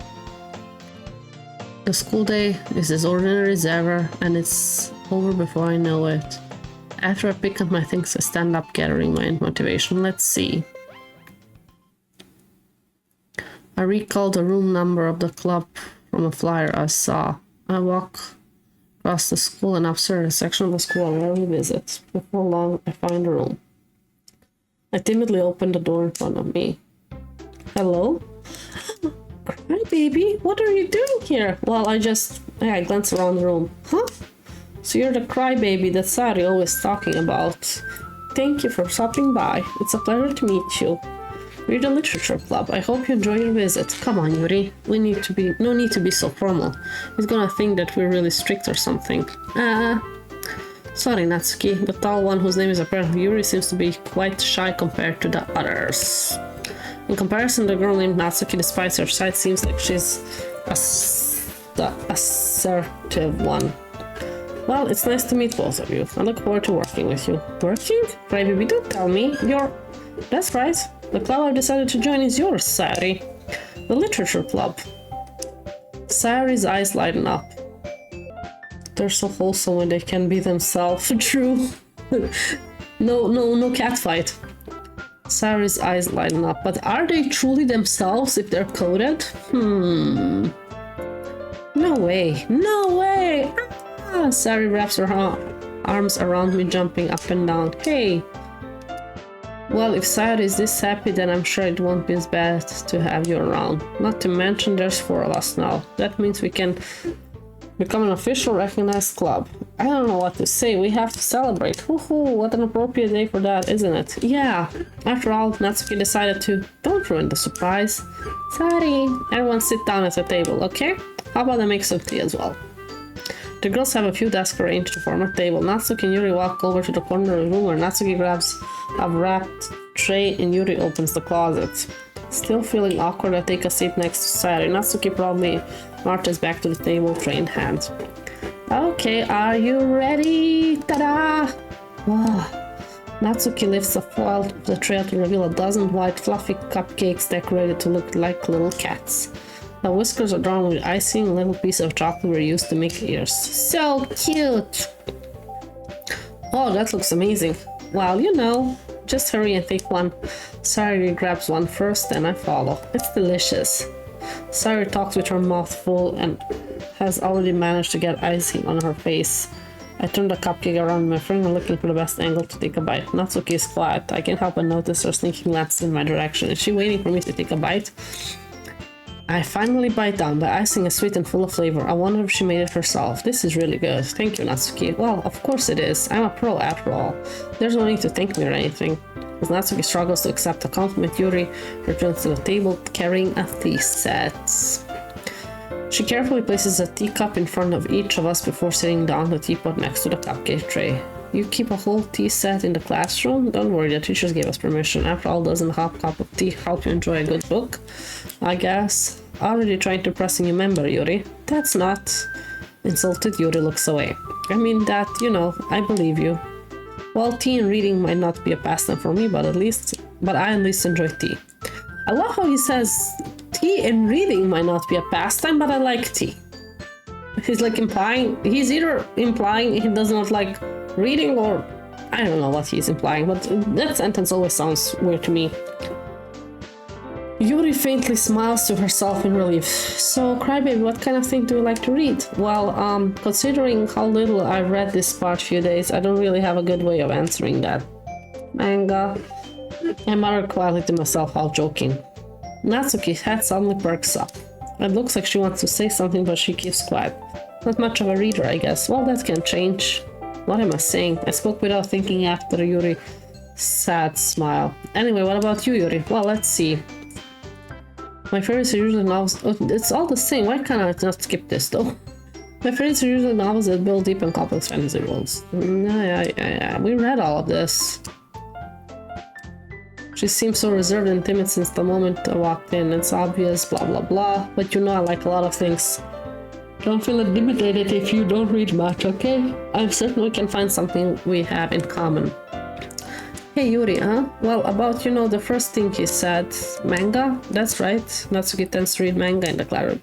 A: The school day is as ordinary as ever, and it's over before I know it. After I pick up my things, I stand up gathering my motivation. Let's see. I recall the room number of the club from a flyer I saw. I walk across the school and upstairs a section of the school I rarely visit. Before long, I find a room. I timidly opened the door in front of me. Hello? Hi, baby. What are you doing here? Well, I glanced around the room. Huh? So you're the crybaby that Sayori always talking about. Thank you for stopping by. It's a pleasure to meet you. We're the literature club. I hope you enjoy your visit. Come on, Yuri. No need to be so formal. He's gonna think that we're really strict or something. Sorry, Natsuki. The tall one whose name is apparently Yuri seems to be quite shy compared to the others. In comparison, the girl named Natsuki, despite her size, seems like she's the assertive one. Well, it's nice to meet both of you. I look forward to working with you. Working? Crybaby, don't tell me. That's right. The club I've decided to join is yours, Sayori. The literature club. Sayori's eyes lighten up. They're so wholesome when they can be themselves. True. No catfight. Sayori's eyes lighten up. But are they truly themselves if they're coded? No way. No way! Sari wraps her arms around me, jumping up and down. Hey! Well, if Sayori is this happy, then I'm sure it won't be as bad to have you around. Not to mention there's 4 of us now. That means we can become an official recognized club. I don't know what to say, we have to celebrate. Woohoo, what an appropriate day for that, isn't it? Yeah, after all, Natsuki decided to. Don't ruin the surprise. Sorry. Everyone sit down at the table, okay? How about I make some tea as well? The girls have a few desks arranged to form a table. Natsuki and Yuri walk over to the corner of the room where Natsuki grabs a wrapped tray and Yuri opens the closet. Still feeling awkward, I take a seat next to Sayori. Natsuki proudly marches back to the table, tray in hand. Okay, are you ready? Ta-da! Wow. Natsuki lifts the foil of the tray to reveal a dozen white fluffy cupcakes decorated to look like little cats. The whiskers are drawn with icing, a little piece of chocolate were used to make ears. So cute! Oh, that looks amazing. Well, you know, just hurry and take one. Sayori grabs one first, and I follow. It's delicious. Sayori talks with her mouth full and has already managed to get icing on her face. I turn the cupcake around my finger, looking for the best angle to take a bite. Natsuki is quiet. I can't help but notice her sneaking glances in my direction. Is she waiting for me to take a bite? I finally bite down. The icing is sweet and full of flavor. I wonder if she made it herself. This is really good. Thank you, Natsuki. Well, of course it is. I'm a pro after all. There's no need to thank me or anything. As Natsuki struggles to accept the compliment, Yuri returns to the table carrying a tea set. She carefully places a teacup in front of each of us before sitting down the teapot next to the cupcake tray. You keep a whole tea set in the classroom? Don't worry, the teachers gave us permission. After all, doesn't a hot cup of tea help you enjoy a good book? I guess. Already trying to press a new member, Yuri. That's not. Insulted, Yuri looks away. I mean that, you know, I believe you. Well, tea and reading might not be a pastime for me, but I at least enjoy tea. I love how he says tea and reading might not be a pastime, but I like tea. He's either implying he does not like reading, or I don't know what he's implying, but that sentence always sounds weird to me. Yuri faintly smiles to herself in relief. So, Crybaby, what kind of thing do you like to read? Well, considering how little I've read this past few days, I don't really have a good way of answering that. Manga. I mutter quietly to myself while joking. Natsuki's head suddenly perks up. It looks like she wants to say something, but she keeps quiet. Not much of a reader, I guess. Well, that can change. What am I saying? I spoke without thinking after Yuri's sad smile. Anyway, what about you, Yuri? Well, let's see. My favorites are usually novels. Oh, it's all the same. Why can't I not skip this, though? My favorites are usually novels that build deep and complex fantasy worlds. Yeah. We read all of this. She seems so reserved and timid since the moment I walked in. It's obvious, blah blah blah. But you know I like a lot of things. Don't feel intimidated if you don't read much, okay? I'm certain we can find something we have in common. Hey Yuri, huh? Well, about, the first thing you said, manga? That's right. Natsuki tends to read manga in the classroom.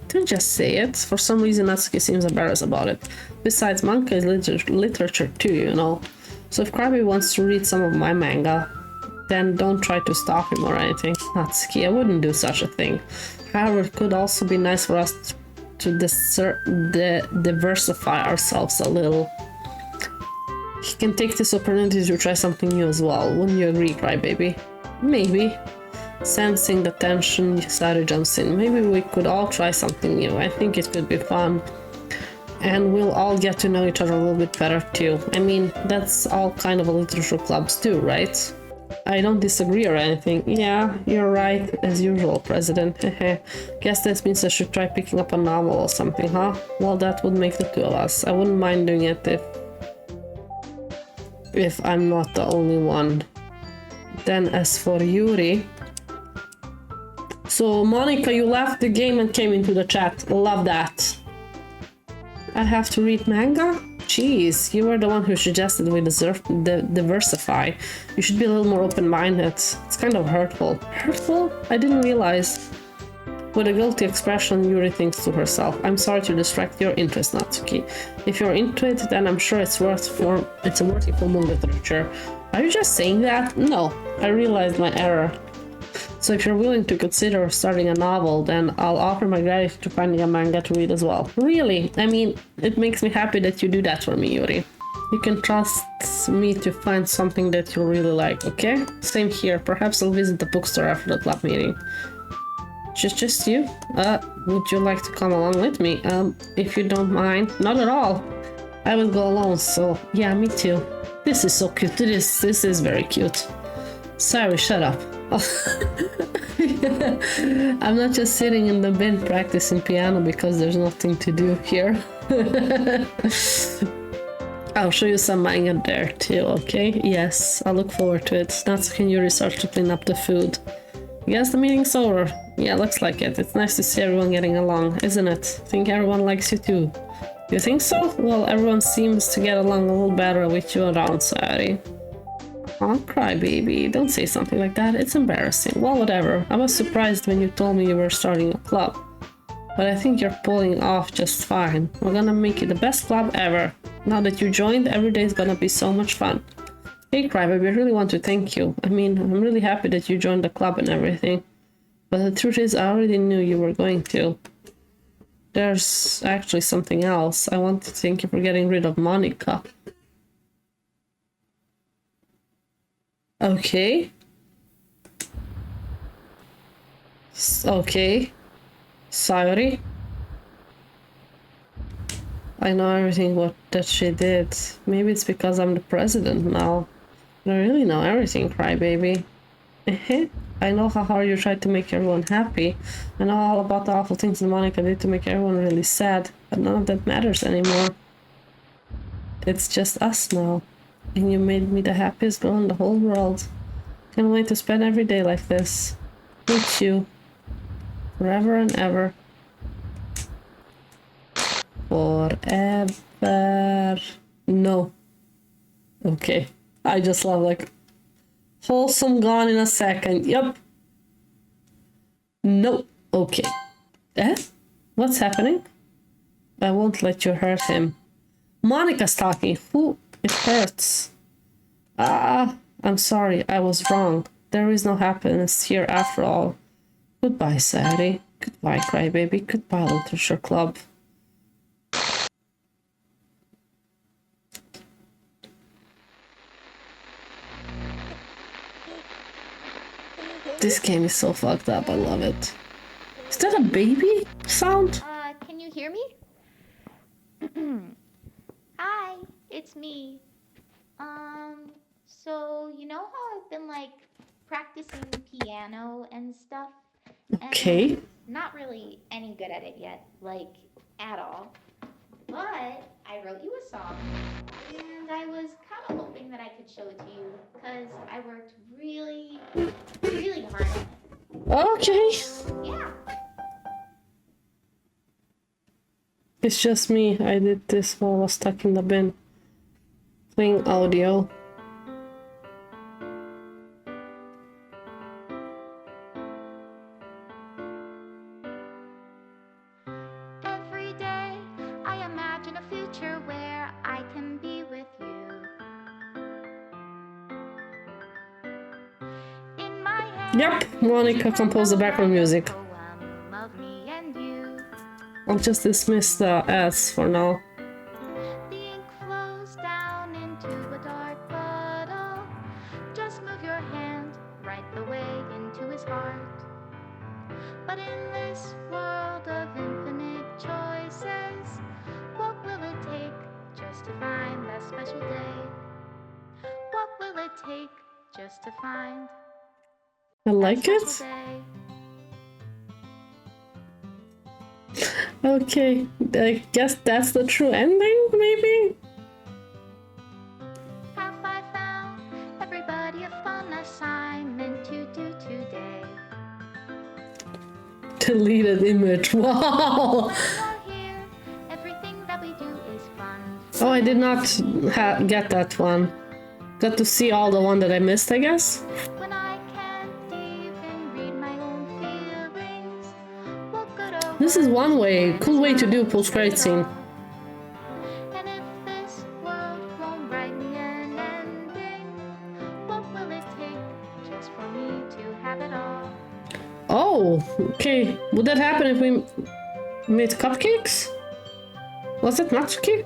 A: Don't just say it. For some reason, Natsuki seems embarrassed about it. Besides, manga is literature too, So if Krabi wants to read some of my manga, then don't try to stop him or anything. Natsuki, I wouldn't do such a thing. However, it could also be nice for us to diversify ourselves a little. He can take this opportunity to try something new as well. Wouldn't you agree, Crybaby? Maybe. Sensing the tension, Saru jumps in. Maybe we could all try something new. I think it could be fun. And we'll all get to know each other a little bit better too. I mean, that's all kind of a literature clubs do, right? I don't disagree or anything. Yeah, you're right, as usual, President. Guess that means I should try picking up a novel or something, huh? Well, that would make the two of us. I wouldn't mind doing it if I'm not the only one. Then as for Yuri... So, Monica, you left the game and came into the chat. Love that. I have to read manga? Jeez, you were the one who suggested we diversify. You should be a little more open-minded. It's kind of hurtful. Hurtful? I didn't realize. With a guilty expression, Yuri thinks to herself, I'm sorry to distract your interest, Natsuki. If you're into it, then I'm sure it's a worthy form of literature. Are you just saying that? No, I realized my error. So if you're willing to consider starting a novel, then I'll offer my gratitude to finding a manga to read as well. Really? I mean, it makes me happy that you do that for me, Yuri. You can trust me to find something that you'll really like, okay? Same here. Perhaps I'll visit the bookstore after the club meeting. Just you? Would you like to come along with me? If you don't mind. Not at all. I will go alone, so yeah, me too. This is so cute. This is very cute. Sorry, shut up. I'm not just sitting in the bin practicing piano because there's nothing to do here. I'll show you some manga there too, okay? Yes, I look forward to it. Natsuki and Yuri start to clean up the food. Guess the meeting's over. Yeah, looks like it. It's nice to see everyone getting along, isn't it? Think everyone likes you too. You think so? Well, everyone seems to get along a little better with you around, Sayori. I'll cry, baby. Don't say something like that. It's embarrassing. Well, whatever. I was surprised when you told me you were starting a club. But I think you're pulling off just fine. We're gonna make it the best club ever. Now that you joined, every day is gonna be so much fun. Hey, Crybaby, I really want to thank you. I mean, I'm really happy that you joined the club and everything. But the truth is, I already knew you were going to. There's actually something else. I want to thank you for getting rid of Monica. Okay. Okay. Sorry. I know everything that she did. Maybe it's because I'm the president now. I really know everything, Crybaby. I know how hard you tried to make everyone happy. I know all about the awful things that Monica did to make everyone really sad. But none of that matters anymore. It's just us now. And you made me the happiest girl in the whole world. Can't wait to spend every day like this. With you. Forever and ever. Forever. No. Okay. I just love like wholesome gone in a second. Yep. No. Okay. Eh? What's happening? I won't let you hurt him. Monica's talking. Who? It hurts. I'm sorry. I was wrong. There is no happiness here after all. Goodbye, Sadie. Goodbye, Crybaby. Goodbye, Literature Club. This game is so fucked up. I love it. Is that a baby sound?
D: Can you hear me? Hi, it's me. So you know how I've been like practicing piano and stuff?
A: Okay.
D: And not really any good at it yet, like at all. But I wrote you a song, and I was kind of hoping that I could show it to you because I worked really, really hard on it.
A: Okay.
D: Yeah.
A: It's just me. I did this while I was stuck in the bin. Playing audio.
D: Every day I imagine a future where I can be with you. In my head,
A: Yep, Monica composed the background music.
D: poem of me and you.
A: I'll just dismiss the ads for now.
D: The ink flows down into a dark puddle. Just move your hand right the way into his heart. But in this world of infinite choices, what will it take just to find that special day? What will it take just to find
A: I
D: that
A: like
D: special
A: it.
D: day?
A: Okay, I guess that's the true ending, maybe?
D: Have I found everybody a fun assignment to do today?
A: Deleted image. Wow!
D: When you're here, everything that we do is fun.
A: Oh, I did not get that one. Got to see all the one that I missed, I guess.
D: When I can't even read my own feelings, what good are
A: This is one way,
D: words
A: cool way to do
D: if
A: post-credit scene.
D: And if this world won't write me an ending, what will it take just for me to have it all?
A: Oh, okay. Would that happen if we made cupcakes? Was it matcha cake?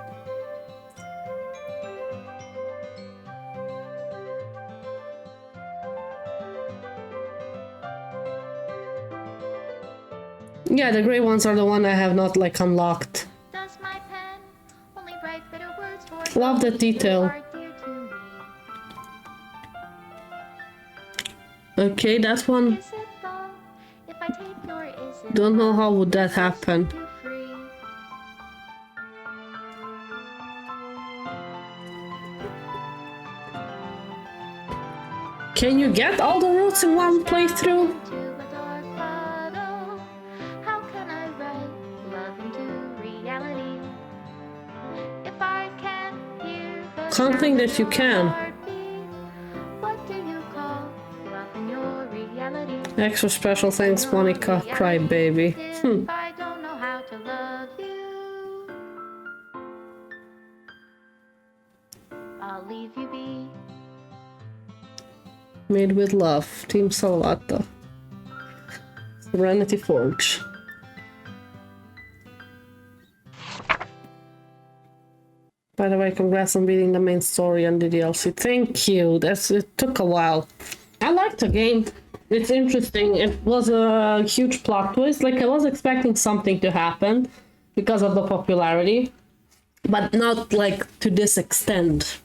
A: Yeah, the gray ones are the one I have not like unlocked.
D: Does my pen only write bitter words for
A: Love that
D: those who
A: detail.
D: are dear to me?
A: Okay, that one.
D: Is it though, if I take your is it
A: Don't know how would that
D: set
A: happen.
D: you free?
A: Can you get all the routes in one playthrough?
D: Into a dark puddle. How can I write love into reality? If I can't hear the
A: Can't think
D: sound
A: that you
D: of
A: can.
D: your heartbeat, what do you call love in your reality?
A: Extra special thanks, Monica. Cry baby.
D: If I don't know how to love you, I'll leave you be.
A: Made with love. Team Salvata. Serenity Forge. By the way, congrats on beating the main story and the DLC. Thank you. It took a while. I liked the game. It's interesting. It was a huge plot twist. Like I was expecting something to happen because of the popularity, but not like to this extent.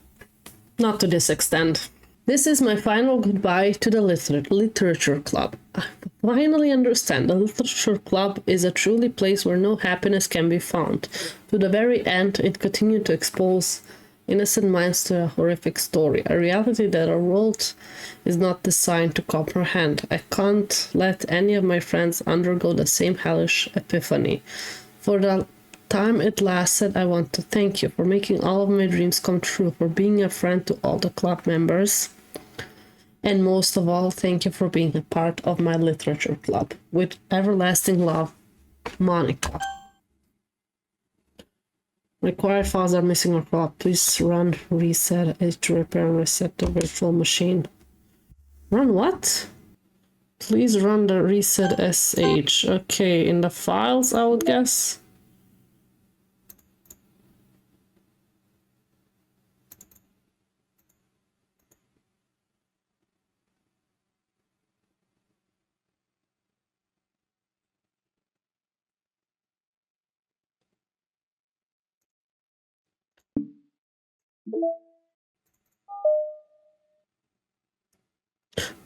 A: Not to this extent. This is my final goodbye to the literature club. I finally understand the literature club is a truly place where no happiness can be found. To the very end, it continued to expose innocent minds to a horrific story, a reality that our world is not designed to comprehend. I can't let any of my friends undergo the same hellish epiphany. For the time it lasted, I want to thank you for making all of my dreams come true, for being a friend to all the club members, and most of all, thank you for being a part of my literature club. With everlasting love, Monica. Required files are missing or corrupt. Please run reset H to repair and reset the virtual machine. Run what? Please run the reset SH. Okay, in the files, I would guess.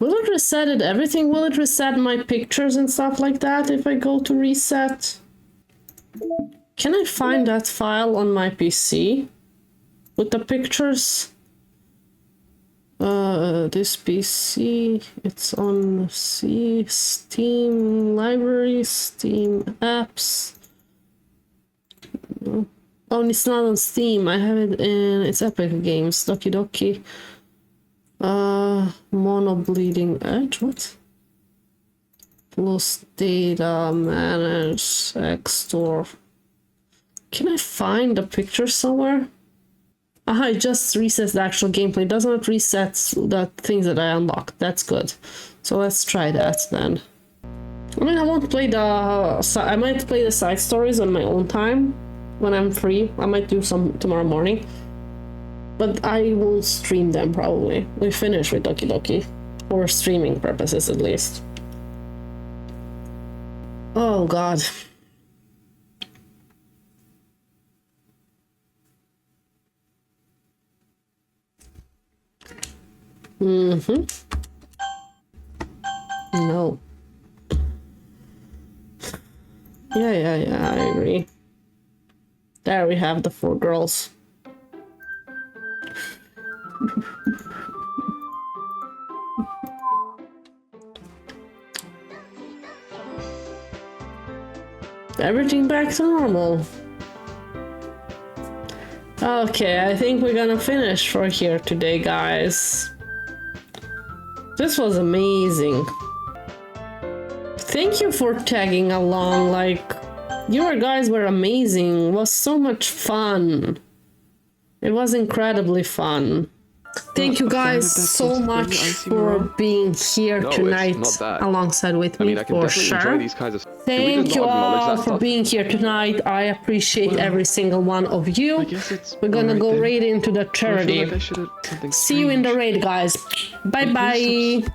A: Will it reset it everything? Will it reset my pictures and stuff like that if I go to reset? Can I find that file on my PC? With the pictures? This PC, it's on Steam Libraries, Steam Apps. No. Oh, it's not on Steam. I have it in, it's Epic Games, Doki Doki. Mono Bleeding Edge, what? Plus data, manage, X store. Can I find the picture somewhere? Aha, it just resets the actual gameplay. It does not reset the things that I unlocked. That's good. So let's try that then. I mean, I won't play I might play the side stories on my own time when I'm free. I might do some tomorrow morning. But I will stream them probably. We finish with Doki Doki. For streaming purposes at least. Oh god. Mm-hmm. No. Yeah, I agree. There we have the 4 girls. Everything back to normal. Okay, I think we're gonna finish for here today, guys. This was amazing. Thank you for tagging along, like, you guys were amazing. It was so much fun. It was incredibly fun. Thank you guys
E: that
A: so
E: sort of
A: much
E: thing I see
A: for
E: around?
A: being here
E: No, it's
A: tonight
E: not that.
A: alongside with
E: I
A: me
E: mean, I can
A: for
E: definitely enjoy
A: sure.
E: these kinds of.
A: Thank you
E: not acknowledge
A: all
E: that
A: for
E: stuff?
A: being here tonight. I appreciate
E: Well,
A: every single one of you.
E: I guess it's.
A: We're gonna
E: alright
A: go
E: then.
A: right into the
E: I feel
A: charity.
E: like I should have something
A: See you in the
E: strange.
A: raid, guys. Bye
E: But here's
A: bye.
E: some